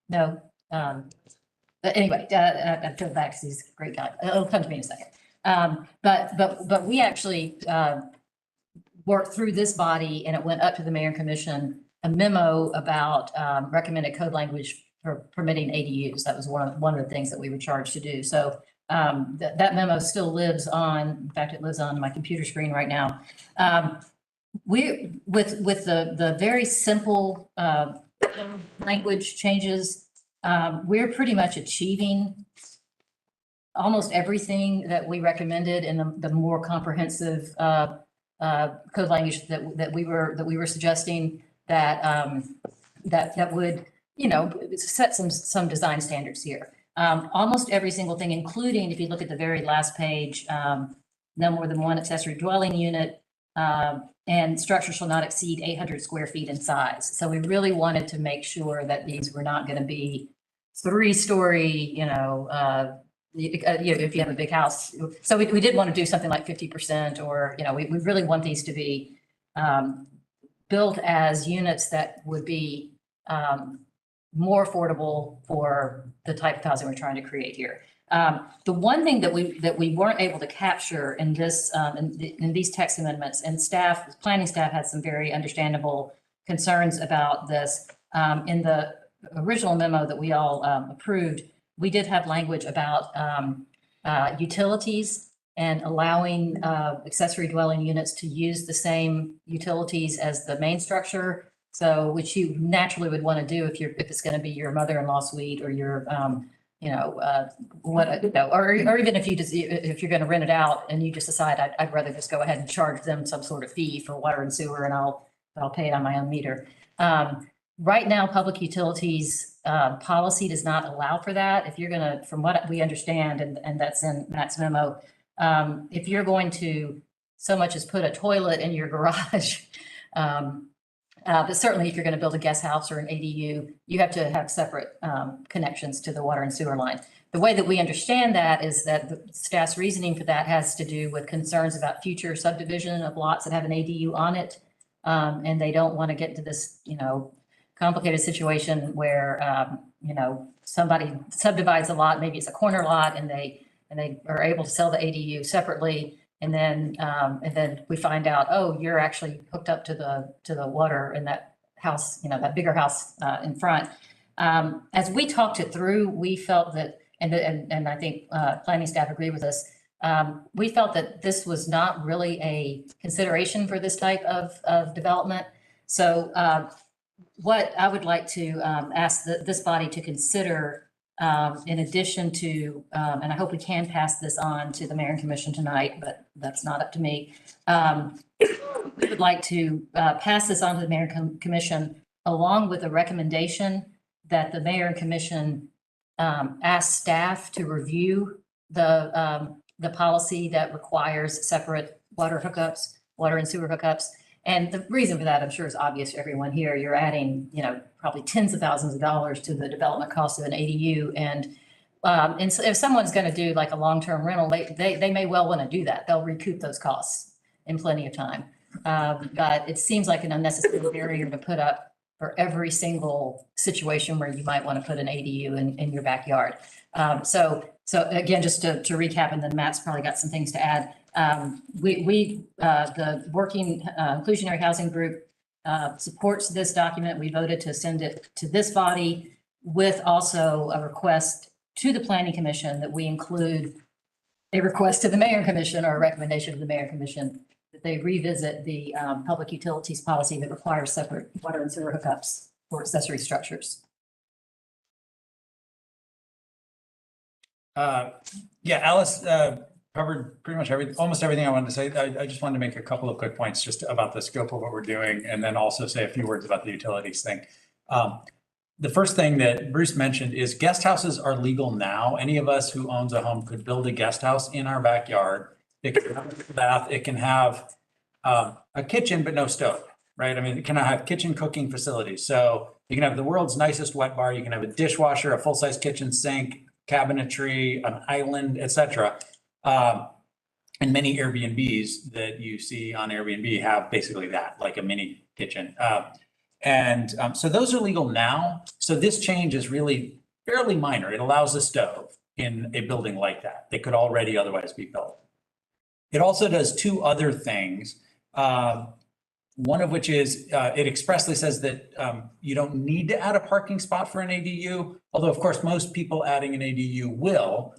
No. But anyway, I feel bad because he's a great guy. It'll come to me in a second. But we actually worked through this body, and it went up to the Mayor and Commission, a memo about recommended code language for permitting ADUs. That was one of the things that we were charged to do. So that memo still lives on. In fact, it lives on my computer screen right now. We with the very simple language changes, we're pretty much achieving almost everything that we recommended in the more comprehensive code language that we were suggesting that would, set some design standards here. Almost every single thing, including if you look at the very last page, no more than one accessory dwelling unit, and structure shall not exceed 800 square feet in size. So we really wanted to make sure that these were not going to be 3-story, if you have a big house. So we did want to do something like 50%, or, we really want these to be built as units that would be more affordable for the type of housing we're trying to create here. The one thing that we weren't able to capture in this in these text amendments, and planning staff had some very understandable concerns about this. In the original memo that we all approved, we did have language about utilities and allowing accessory dwelling units to use the same utilities as the main structure. So, which you naturally would want to do if it's going to be your mother-in-law suite or your or even if you're going to rent it out and you just decide I'd rather just go ahead and charge them some sort of fee for water and sewer, and I'll pay it on my own meter. Right now, public utilities policy does not allow for that. If you're going to, from what we understand, and that's in Matt's memo, if you're going to so much as put a toilet in your garage, but certainly if you're going to build a guest house or an ADU, you have to have separate connections to the water and sewer line. The way that we understand that is that the staff's reasoning for that has to do with concerns about future subdivision of lots that have an ADU on it. And they don't want to get into this, complicated situation where, somebody subdivides a lot, maybe it's a corner lot, and they are able to sell the ADU separately. And then we find out, oh, you're actually hooked up to the water in that house, that bigger house in front. As we talked it through, we felt that, and I think planning staff agreed with us, we felt that this was not really a consideration for this type of development. So what I would like to ask this body to consider, in addition to, and I hope we can pass this on to the Mayor and Commission tonight, but that's not up to me. We would like to pass this on to the Mayor and Commission, along with a recommendation that the Mayor and Commission ask staff to review the policy that requires separate water and sewer hookups. And the reason for that, I'm sure, is obvious to everyone here. You're adding, probably tens of thousands of dollars to the development cost of an ADU. And so if someone's going to do like a long-term rental, they may well want to do that. They'll recoup those costs in plenty of time. But it seems like an unnecessary barrier to put up for every single situation where you might want to put an ADU in your backyard. So again, just to recap, and then Matt's probably got some things to add. The working inclusionary housing group supports this document. We voted to send it to this body with also a request to the Planning Commission that we include a request to the Mayor and Commission, or a recommendation to the Mayor and Commission that they revisit the public utilities policy that requires separate water and sewer hookups for accessory structures. Yeah, Alice covered pretty much almost everything I wanted to say. I just wanted to make a couple of quick points just about the scope of what we're doing, and then also say a few words about the utilities thing. The first thing that Bruce mentioned is guest houses are legal now. Any of us who owns a home could build a guest house in our backyard. It can have a bath, it can have a kitchen, but no stove, right? I mean, it cannot have kitchen cooking facilities. So you can have the world's nicest wet bar, you can have a dishwasher, a full-size kitchen sink, cabinetry, an island, etc. And many Airbnbs that you see on Airbnb have basically that, like a mini kitchen. So those are legal now. So this change is really fairly minor. It allows a stove in a building like that. They could already otherwise be built. It also does two other things. One of which is it expressly says that you don't need to add a parking spot for an ADU, although of course most people adding an ADU will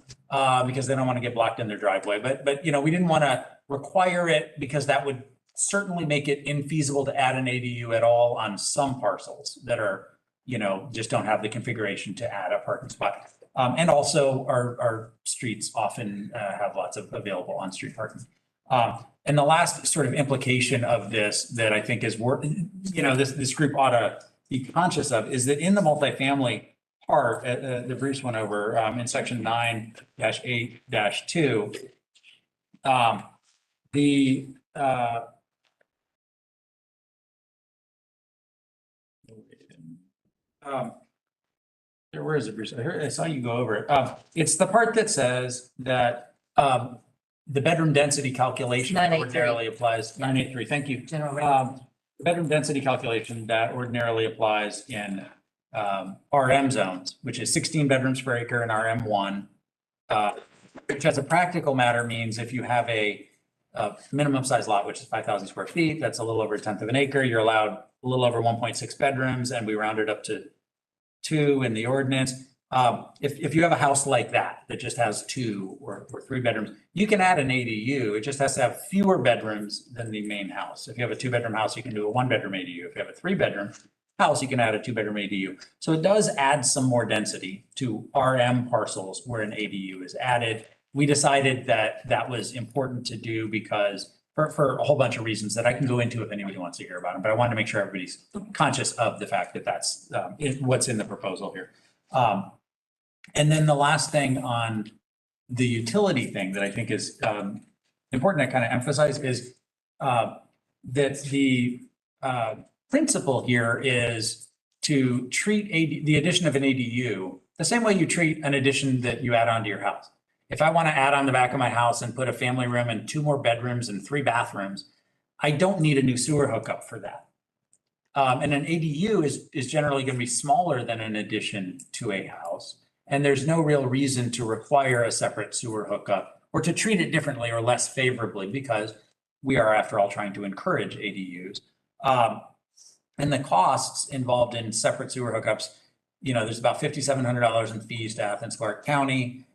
because they don't want to get blocked in their driveway. But you know, we didn't want to require it because that would certainly make it infeasible to add an ADU at all on some parcels that are, you know, just don't have the configuration to add a parking spot. And also our streets often have lots of available on-street parking. And the last sort of implication of this that I think is worth, you know, this group ought to be conscious of is that in the multifamily part that Bruce went over in section 9-8-2, where is it, Bruce? I saw you go over it. It's the part that says that the bedroom density calculation ordinarily applies, 983, thank you. The bedroom density calculation that ordinarily applies in RM zones, which is 16 bedrooms per acre in RM1, which as a practical matter means if you have a minimum size lot, which is 5,000 square feet, that's a little over a tenth of an acre, you're allowed a little over 1.6 bedrooms, and we rounded up to 2 in the ordinance. If you have a house like that just has 2 or 3 bedrooms, you can add an ADU. It just has to have fewer bedrooms than the main house. If you have a 2-bedroom house, you can do a 1-bedroom ADU. If you have a 3-bedroom house, you can add a 2-bedroom ADU. So it does add some more density to RM parcels where an ADU is added. We decided that that was important to do because for a whole bunch of reasons that I can go into if anybody wants to hear about them, but I wanted to make sure everybody's conscious of the fact that that's what's in the proposal here. And then the last thing on the utility thing that I think is important to kind of emphasize is that the principle here is to treat the addition of an ADU the same way you treat an addition that you add onto your house. If I want to add on the back of my house and put a family room and 2 more bedrooms and 3 bathrooms, I don't need a new sewer hookup for that. And an ADU is generally going to be smaller than an addition to a house. And there's no real reason to require a separate sewer hookup or to treat it differently or less favorably because we are, after all, trying to encourage ADUs. And the costs involved in separate sewer hookups, you know, there's about $5,700 in fees to Athens-Clarke County.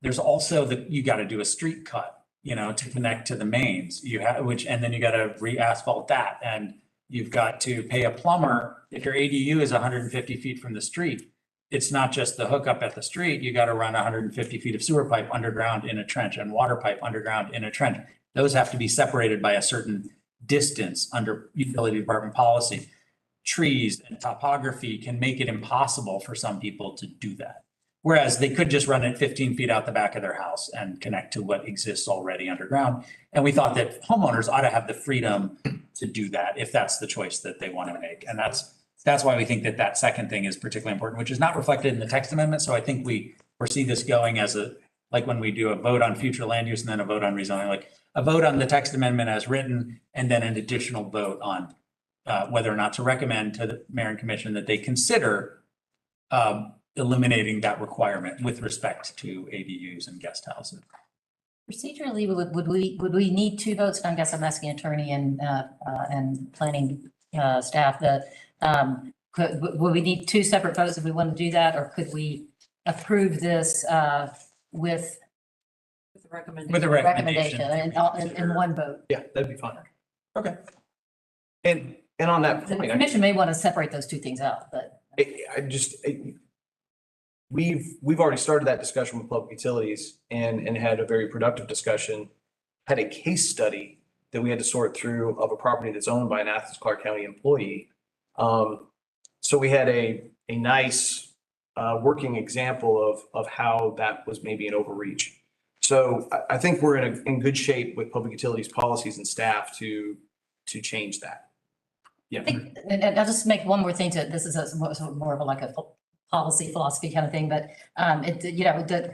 There's also you got to do a street cut, you know, to connect to the mains. And then you got to re-asphalt that, and you've got to pay a plumber if your ADU is 150 feet from the street. It's not just the hookup at the street. You got to run 150 feet of sewer pipe underground in a trench and water pipe underground in a trench. Those have to be separated by a certain distance under utility department policy. Trees and topography can make it impossible for some people to do that. Whereas they could just run it 15 feet out the back of their house and connect to what exists already underground. And we thought that homeowners ought to have the freedom to do that if that's the choice that they want to make. And that's why we think that second thing is particularly important, which is not reflected in the text amendment. So I think we foresee this going as like when we do a vote on future land use and then a vote on rezoning, like a vote on the text amendment as written, and then an additional vote on whether or not to recommend to the mayor and commission that they consider eliminating that requirement with respect to ADUs and guest houses. Procedurally, would we need 2 votes? I guess I'm asking attorney and planning staff that would we need 2 separate votes if we want to do that, or could we approve this with With the recommendation. With a recommendation. In one vote. Yeah, that'd be fine. Okay. And on that The point, commission may want to separate those two things out, but. we've already started that discussion with public utilities and had a very productive discussion, had a case study that we had to sort through of a property that's owned by an Athens-Clarke County employee. So we had a nice working example of how that was maybe an overreach. So I think we're in good shape with public utilities policies and staff to change that. Yeah. And I'll just make one more thing to, this is more of like a policy philosophy kind of thing, but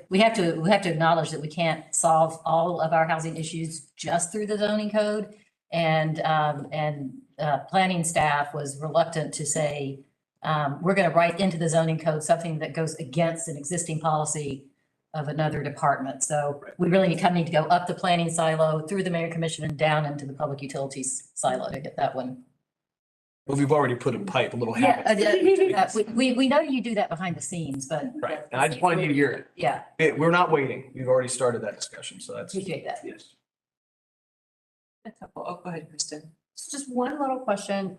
we have to acknowledge that we can't solve all of our housing issues just through the zoning code. And planning staff was reluctant to say, we're going to write into the zoning code something that goes against an existing policy of another department. So we really need to go up the planning silo, through the mayor commission, and down into the public utilities silo to get that one. Well, we've already put a pipe, a little Yeah, habit. we know you do that behind the scenes, but. Right, and I just wanted you to hear it. Yeah. We're not waiting. We've already started that discussion, so that's. Appreciate that. Yes. Oh, go ahead, Kristen. Just one little question.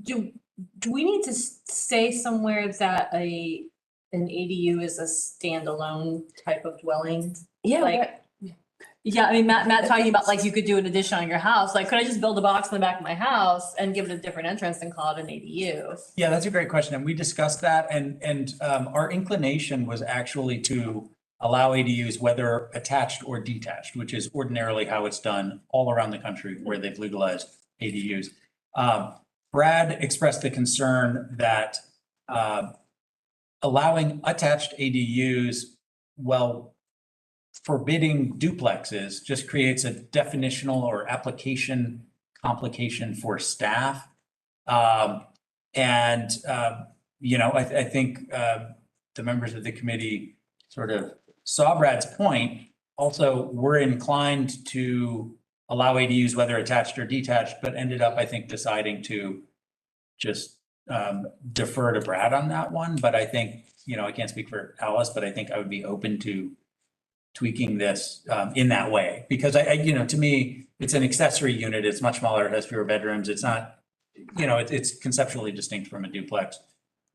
Do we need to say somewhere that an ADU is a standalone type of dwelling? Yeah. Like, yeah, I mean, Matt talking about like you could do an addition on your house. Like, could I just build a box in the back of my house and give it a different entrance and call it an ADU? Yeah, that's a great question. And we discussed that and our inclination was actually to allow ADUs, whether attached or detached, which is ordinarily how it's done all around the country where they've legalized ADUs. Brad expressed the concern that allowing attached ADUs, well, forbidding duplexes just creates a definitional or application complication for staff. I think the members of the committee sort of saw Brad's point. Also, we're inclined to allow ADUs, whether attached or detached, but ended up, I think, deciding to just defer to Brad on that one. But I think, I can't speak for Alice, but I think I would be open to tweaking this in that way, because to me, it's an accessory unit. It's much smaller. It has fewer bedrooms. It's not, it's conceptually distinct from a duplex.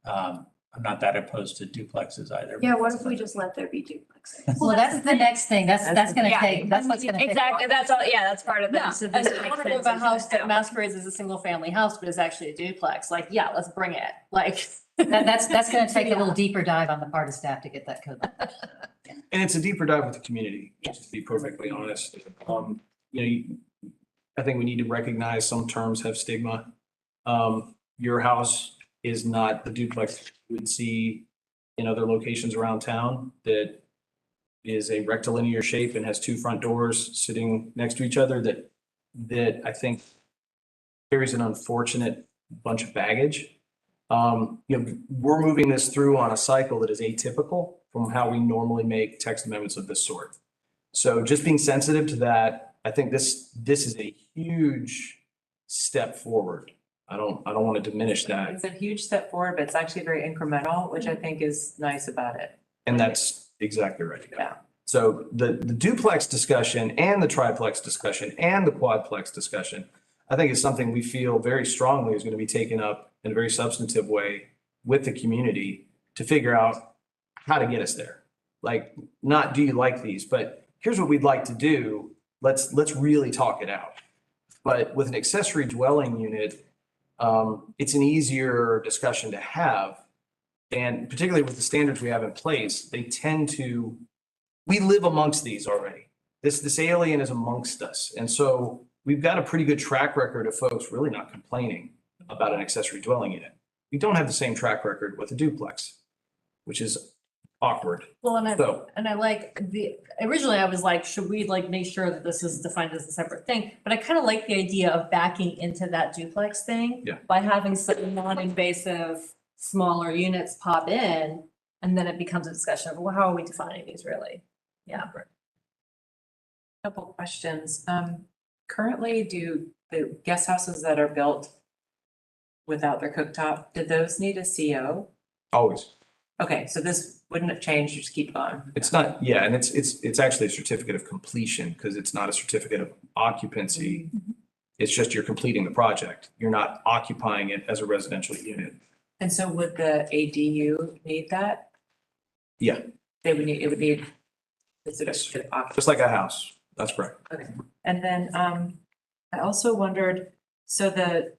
I'm not that opposed to duplexes either. Yeah, what if we just let there be duplexes? Well, that's the next thing. That's gonna take, that's what's gonna take. Exactly, that's all, yeah, that's part of Yeah. this. So And this it makes makes sense. sense. A house that masquerades as a single family house, but is actually a duplex, like, yeah, let's bring it, like. That's gonna take a little deeper dive on the part of staff to get that code. And it's a deeper dive with the community, just to be perfectly honest. I think we need to recognize some terms have stigma. Your house is not the duplex you would see in other locations around town that is a rectilinear shape and has two front doors sitting next to each other that I think carries an unfortunate bunch of baggage. We're moving this through on a cycle that is atypical from how we normally make text amendments of this sort. So just being sensitive to that, I think this is a huge step forward. I don't want to diminish that. It's a huge step forward, but it's actually very incremental, which I think is nice about it. And that's exactly right. Yeah. So the duplex discussion and the triplex discussion and the quadplex discussion, I think is something we feel very strongly is going to be taken up in a very substantive way with the community to figure out how to get us there. Like, not do you like these, but here's what we'd like to do. Let's really talk it out. But with an accessory dwelling unit, it's an easier discussion to have. And particularly with the standards we have in place, we live amongst these already. This alien is amongst us. And so we've got a pretty good track record of folks really not complaining about an accessory dwelling unit. We don't have the same track record with a duplex, which is awkward. Well, and I like originally I was like, should we like make sure that this is defined as a separate thing? But I kind of like the idea of backing into that duplex thing by having some non-invasive, smaller units pop in, and then it becomes a discussion of, well, how are we defining these really? Yeah. Couple questions. Currently, do the guest houses that are built without their cooktop, do those need a CO? Always. Okay, so this wouldn't have changed, just keep going. It's not, yeah, and it's actually a certificate of completion because it's not a certificate of occupancy. It's just you're completing the project. You're not occupying it as a residential unit. And so would the ADU need that? Yeah, They would need, it would need. The certificate of occupancy. just like a house. That's correct. Okay, and then, I also wondered, so the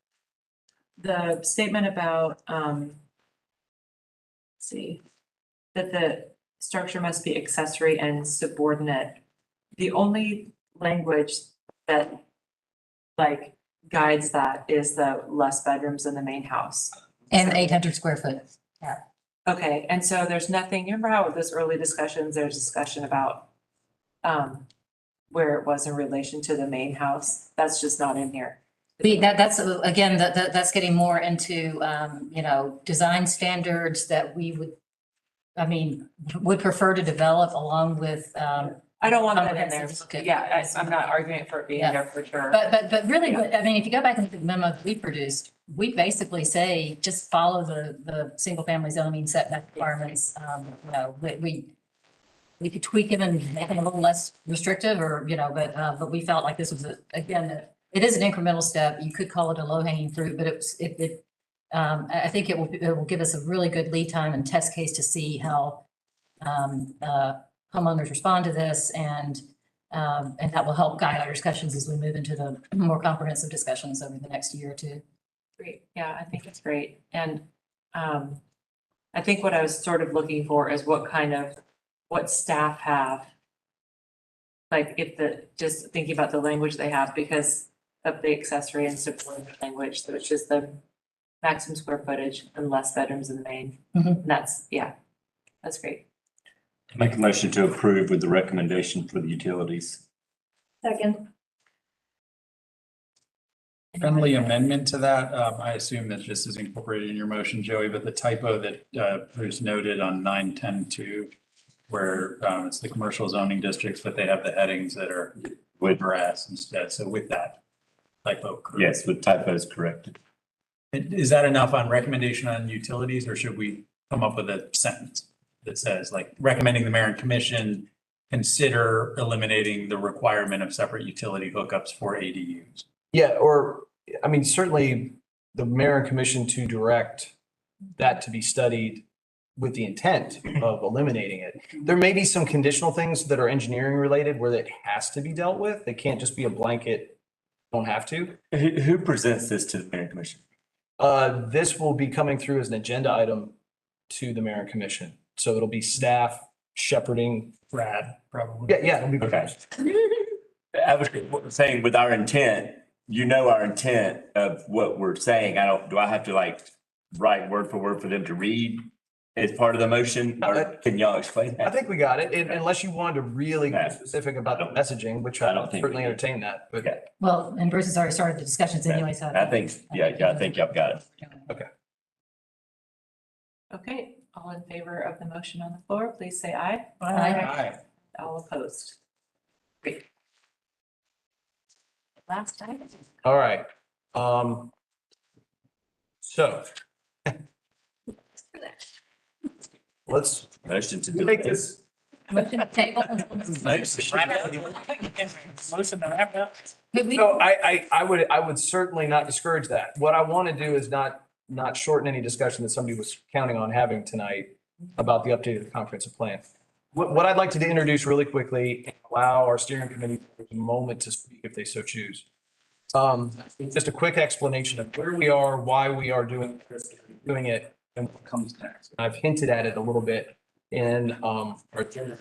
statement about, let's see, that the structure must be accessory and subordinate. The only language that like guides that is the less bedrooms in the main house. And 800 square foot. Yeah. Okay, and so there's nothing, you remember how with those early discussions, there's discussion about where it was in relation to the main house? That's just not in here. That's, again, that's getting more into, design standards that we would prefer to develop along with, I don't want that in there. Okay. Yeah, I'm not arguing for it being Yeah. there for sure. But really, if you go back and look at the memo that we produced, we basically say, just follow the single family zoning setback requirements. We could tweak it and make it a little less restrictive but we felt like this was it is an incremental step. You could call it a low hanging fruit, but I think it will give us a really good lead time and test case to see how homeowners respond to this, and that will help guide our discussions as we move into the more comprehensive discussions over the next year or two. Great, yeah, I think it's great. And I think what I was sort of looking for is what staff have. Like just thinking about the language they have because of the accessory and subordinate language, which is the maximum square footage and less bedrooms in the main. And that's great. Make a motion to approve with the recommendation for the utilities. Second. Friendly amendment to that, I assume that this is incorporated in your motion, Joey, but the typo that Bruce noted on 9.10.2, where it's the commercial zoning districts, but they have the headings that are with grass instead. So with that typo. Correct. Yes, with typos corrected. Is that enough on recommendation on utilities, or should we come up with a sentence that says, like, recommending the mayor and commission consider eliminating the requirement of separate utility hookups for ADUs? Yeah, certainly the mayor and commission to direct that to be studied with the intent of eliminating it. There may be some conditional things that are engineering related where it has to be dealt with. They can't just be a blanket, don't have to. Who presents this to the mayor and commission? This will be coming through as an agenda item to the mayor and commission. So it'll be staff shepherding. Brad, probably. Yeah, it'll be. Okay. I was saying with our intent, our intent of what we're saying. Do I have to write word for word for them to read as part of the motion? Or can y'all explain that? I think we got it, unless you wanted to really get specific about the messaging, which I don't certainly entertain that, but. Okay. Well, and Bruce has already started the discussions anyway, so. I think y'all got it. Okay. Okay, all in favor of the motion on the floor, please say aye. Aye. All opposed. Great. Last item. All right. So. Let's motion to make this. Motion to table. Motion to wrap up. No, I would certainly not discourage that. What I want to do is not shorten any discussion that somebody was counting on having tonight about the updated comprehensive plan. What I'd like to introduce really quickly and allow our steering committee a moment to speak if they so choose. Just a quick explanation of where we are, why we are doing it, and what comes next. I've hinted at it a little bit in our agenda.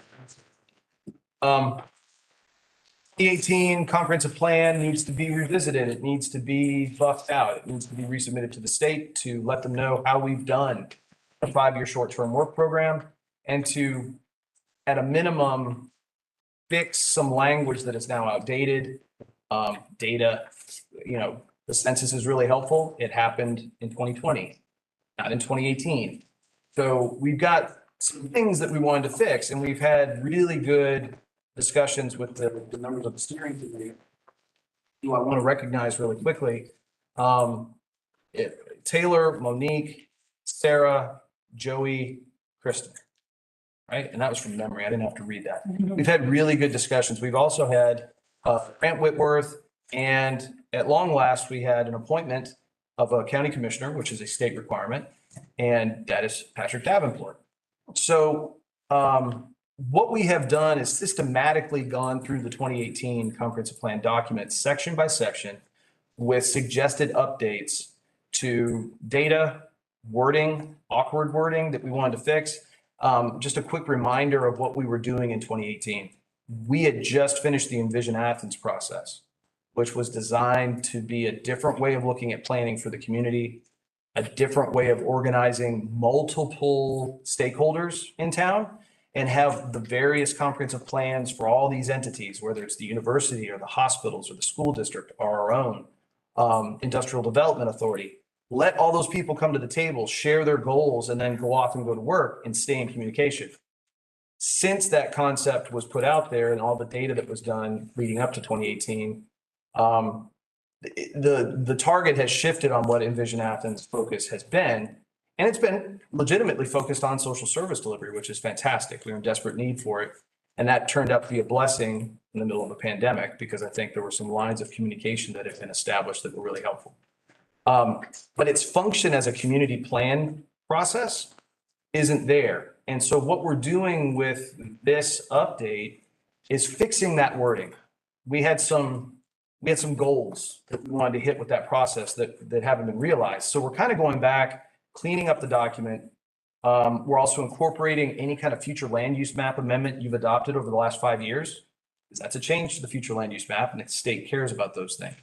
2018 comprehensive plan needs to be revisited. It needs to be buffed out. It needs to be resubmitted to the state to let them know how we've done a 5-year short-term work program, and to, at a minimum, fix some language that is now outdated. Data, the census is really helpful. It happened in 2020, not in 2018. So we've got some things that we wanted to fix, and we've had really good discussions with the members of the steering committee, who I want to recognize really quickly. Taylor, Monique, Sarah, Joey, Kristen. Right? And that was from memory. I didn't have to read that. We've had really good discussions. We've also had Grant Whitworth, and at long last, we had an appointment of a county commissioner, which is a state requirement, and that is Patrick Davenport. So what we have done is systematically gone through the 2018 comprehensive plan document section by section with suggested updates to data, wording, awkward wording that we wanted to fix. Just a quick reminder of what we were doing in 2018. We had just finished the Envision Athens process, which was designed to be a different way of looking at planning for the community, a different way of organizing multiple stakeholders in town, and have the various comprehensive plans for all these entities, whether it's the university or the hospitals or the school district or our own industrial development authority. Let all those people come to the table, share their goals, and then go off and go to work and stay in communication. Since that concept was put out there and all the data that was done leading up to 2018, the target has shifted on what Envision Athens focus has been. And it's been legitimately focused on social service delivery, which is fantastic. We were in desperate need for it. And that turned out to be a blessing in the middle of a pandemic, because I think there were some lines of communication that have been established that were really helpful. But its function as a community plan process isn't there. And so what we're doing with this update is fixing that wording. We had some goals that we wanted to hit with that process that haven't been realized. So we're kind of going back, cleaning up the document. We're also incorporating any kind of future land use map amendment you've adopted over the last 5 years, because that's a change to the future land use map, and the state cares about those things.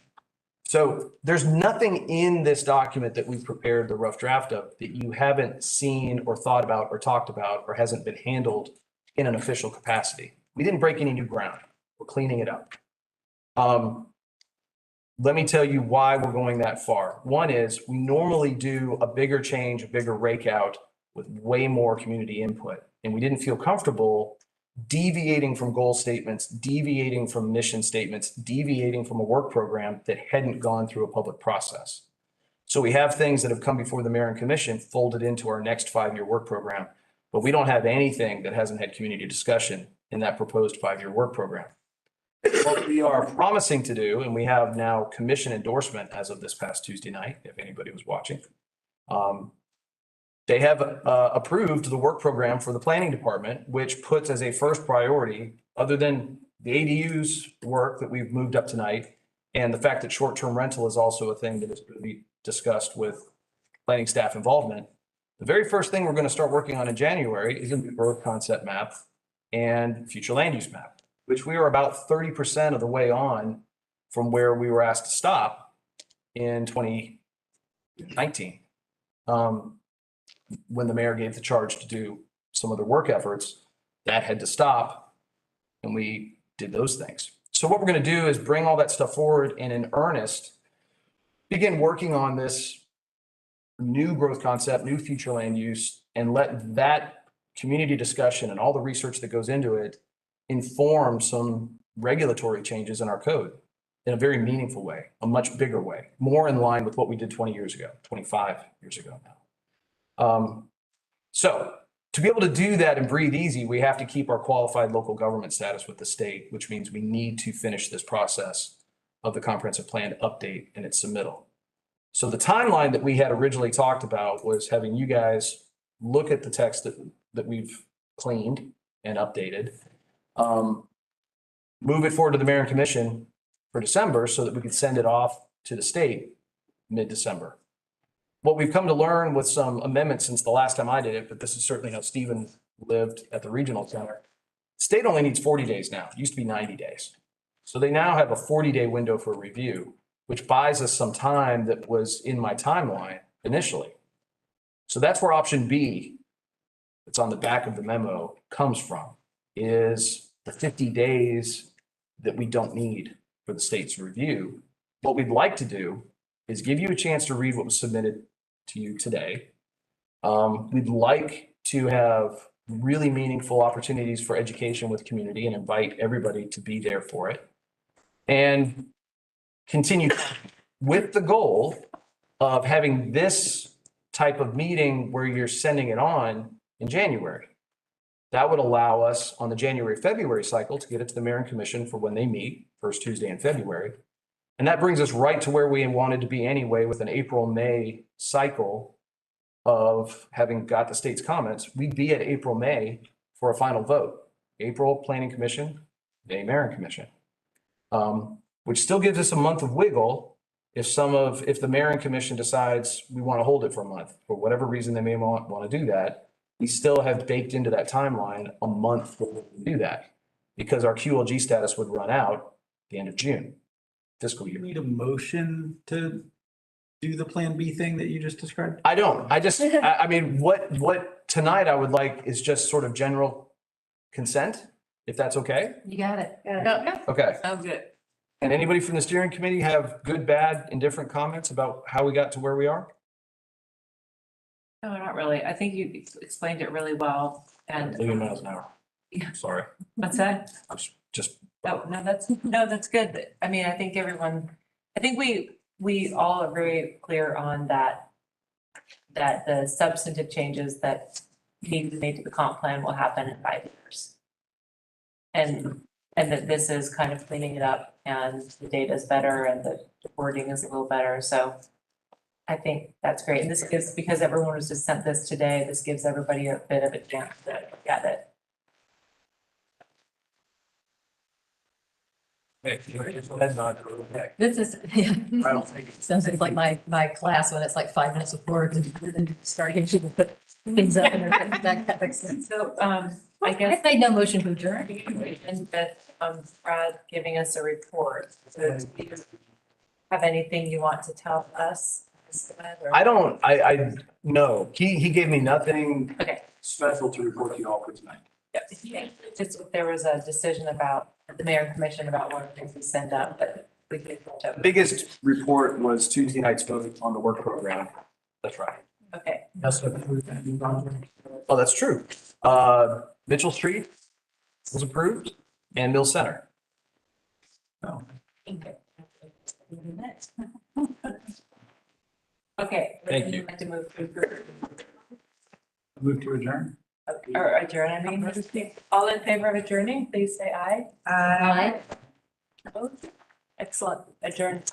So there's nothing in this document that we've prepared the rough draft of that you haven't seen or thought about or talked about or hasn't been handled in an official capacity. We didn't break any new ground. We're cleaning it up. Let me tell you why we're going that far. One is we normally do a bigger change, a bigger rake out with way more community input. And we didn't feel comfortable deviating from goal statements, deviating from mission statements, deviating from a work program that hadn't gone through a public process. So we have things that have come before the mayor and commission folded into our next 5-year work program, but we don't have anything that hasn't had community discussion in that proposed 5-year work program. What we are promising to do, and we have now commission endorsement as of this past Tuesday night, if anybody was watching, they have approved the work program for the planning department, which puts as a first priority, other than the ADUs work that we've moved up tonight, and the fact that short-term rental is also a thing that is going to be discussed with planning staff involvement. The very first thing we're going to start working on in January is going to be growth concept map and future land use map, which we are about 30% of the way on from where we were asked to stop in 2019. When the mayor gave the charge to do some other work efforts, that had to stop, and we did those things. So what we're going to do is bring all that stuff forward and in earnest begin working on this new growth concept, new future land use, and let that community discussion and all the research that goes into it inform some regulatory changes in our code in a very meaningful way, a much bigger way, more in line with what we did 20 years ago, 25 years ago now. So to be able to do that and breathe easy, we have to keep our qualified local government status with the state, which means we need to finish this process of the comprehensive plan update and its submittal. So the timeline that we had originally talked about was having you guys look at the text that we've cleaned and updated, move it forward to the mayor and commission for December so that we could send it off to the state mid-December. What we've come to learn with some amendments since the last time I did it, but this is certainly how Stephen lived at the regional center, state only needs 40 days now. It used to be 90 days. So they now have a 40-day window for review, which buys us some time that was in my timeline initially. So that's where option B, that's on the back of the memo, comes from, is the 50 days that we don't need for the state's review. What we'd like to do is give you a chance to read what was submitted to you today. We'd like to have really meaningful opportunities for education with community and invite everybody to be there for it. And continue with the goal of having this type of meeting where you're sending it on in January. That would allow us on the January-February cycle to get it to the mayor and commission for when they meet, first Tuesday in February. And that brings us right to where we wanted to be anyway with an April-May cycle of having got the state's comments. We'd be at April-May for a final vote. April Planning Commission, May Mayor and Commission. Which still gives us a month of wiggle if the mayor and commission decides we want to hold it for a month, for whatever reason they may want to do that. We still have baked into that timeline a month to do that because our QLG status would run out the end of June fiscal year. You need a motion to do the Plan B thing that you just described? I don't. I mean, what tonight I would like is just sort of general consent, if that's okay. You got it. Okay. Sounds good. And anybody from the steering committee have good, bad, indifferent comments about how we got to where we are? No, not really. I think you explained it really well and. 1,000,000 miles an hour. Sorry. What's that? I'm just. Oh, no, that's good. I mean, I think we all are very clear on that the substantive changes that need to be made to the comp plan will happen in 5 years. And that this is kind of cleaning it up and the data is better and the wording is a little better. So I think that's great. And this gives, because everyone was just sent this today, this gives everybody a bit of a chance to look at it. This is, sounds like my class when it's like 5 minutes of work and then start getting people to put things up and that makes sense. So, I guess. I made no motion to adjourn. And that, Brad giving us a report. So do you have anything you want to tell us? I no, he gave me nothing. Okay. Special to report to you all for tonight. Yeah, just if there was a decision about the mayor and commission about what things to send up, but we could. The biggest report was Tuesday night's vote on the work program. That's right. Okay. Oh, that's true. Mitchell Street was approved and Mill Center. Oh. Okay. Thank you. Like to move to Move to adjourn? or adjourn, I mean, all in favor of adjourning, please say aye. Aye. Opposed? Excellent, adjourn.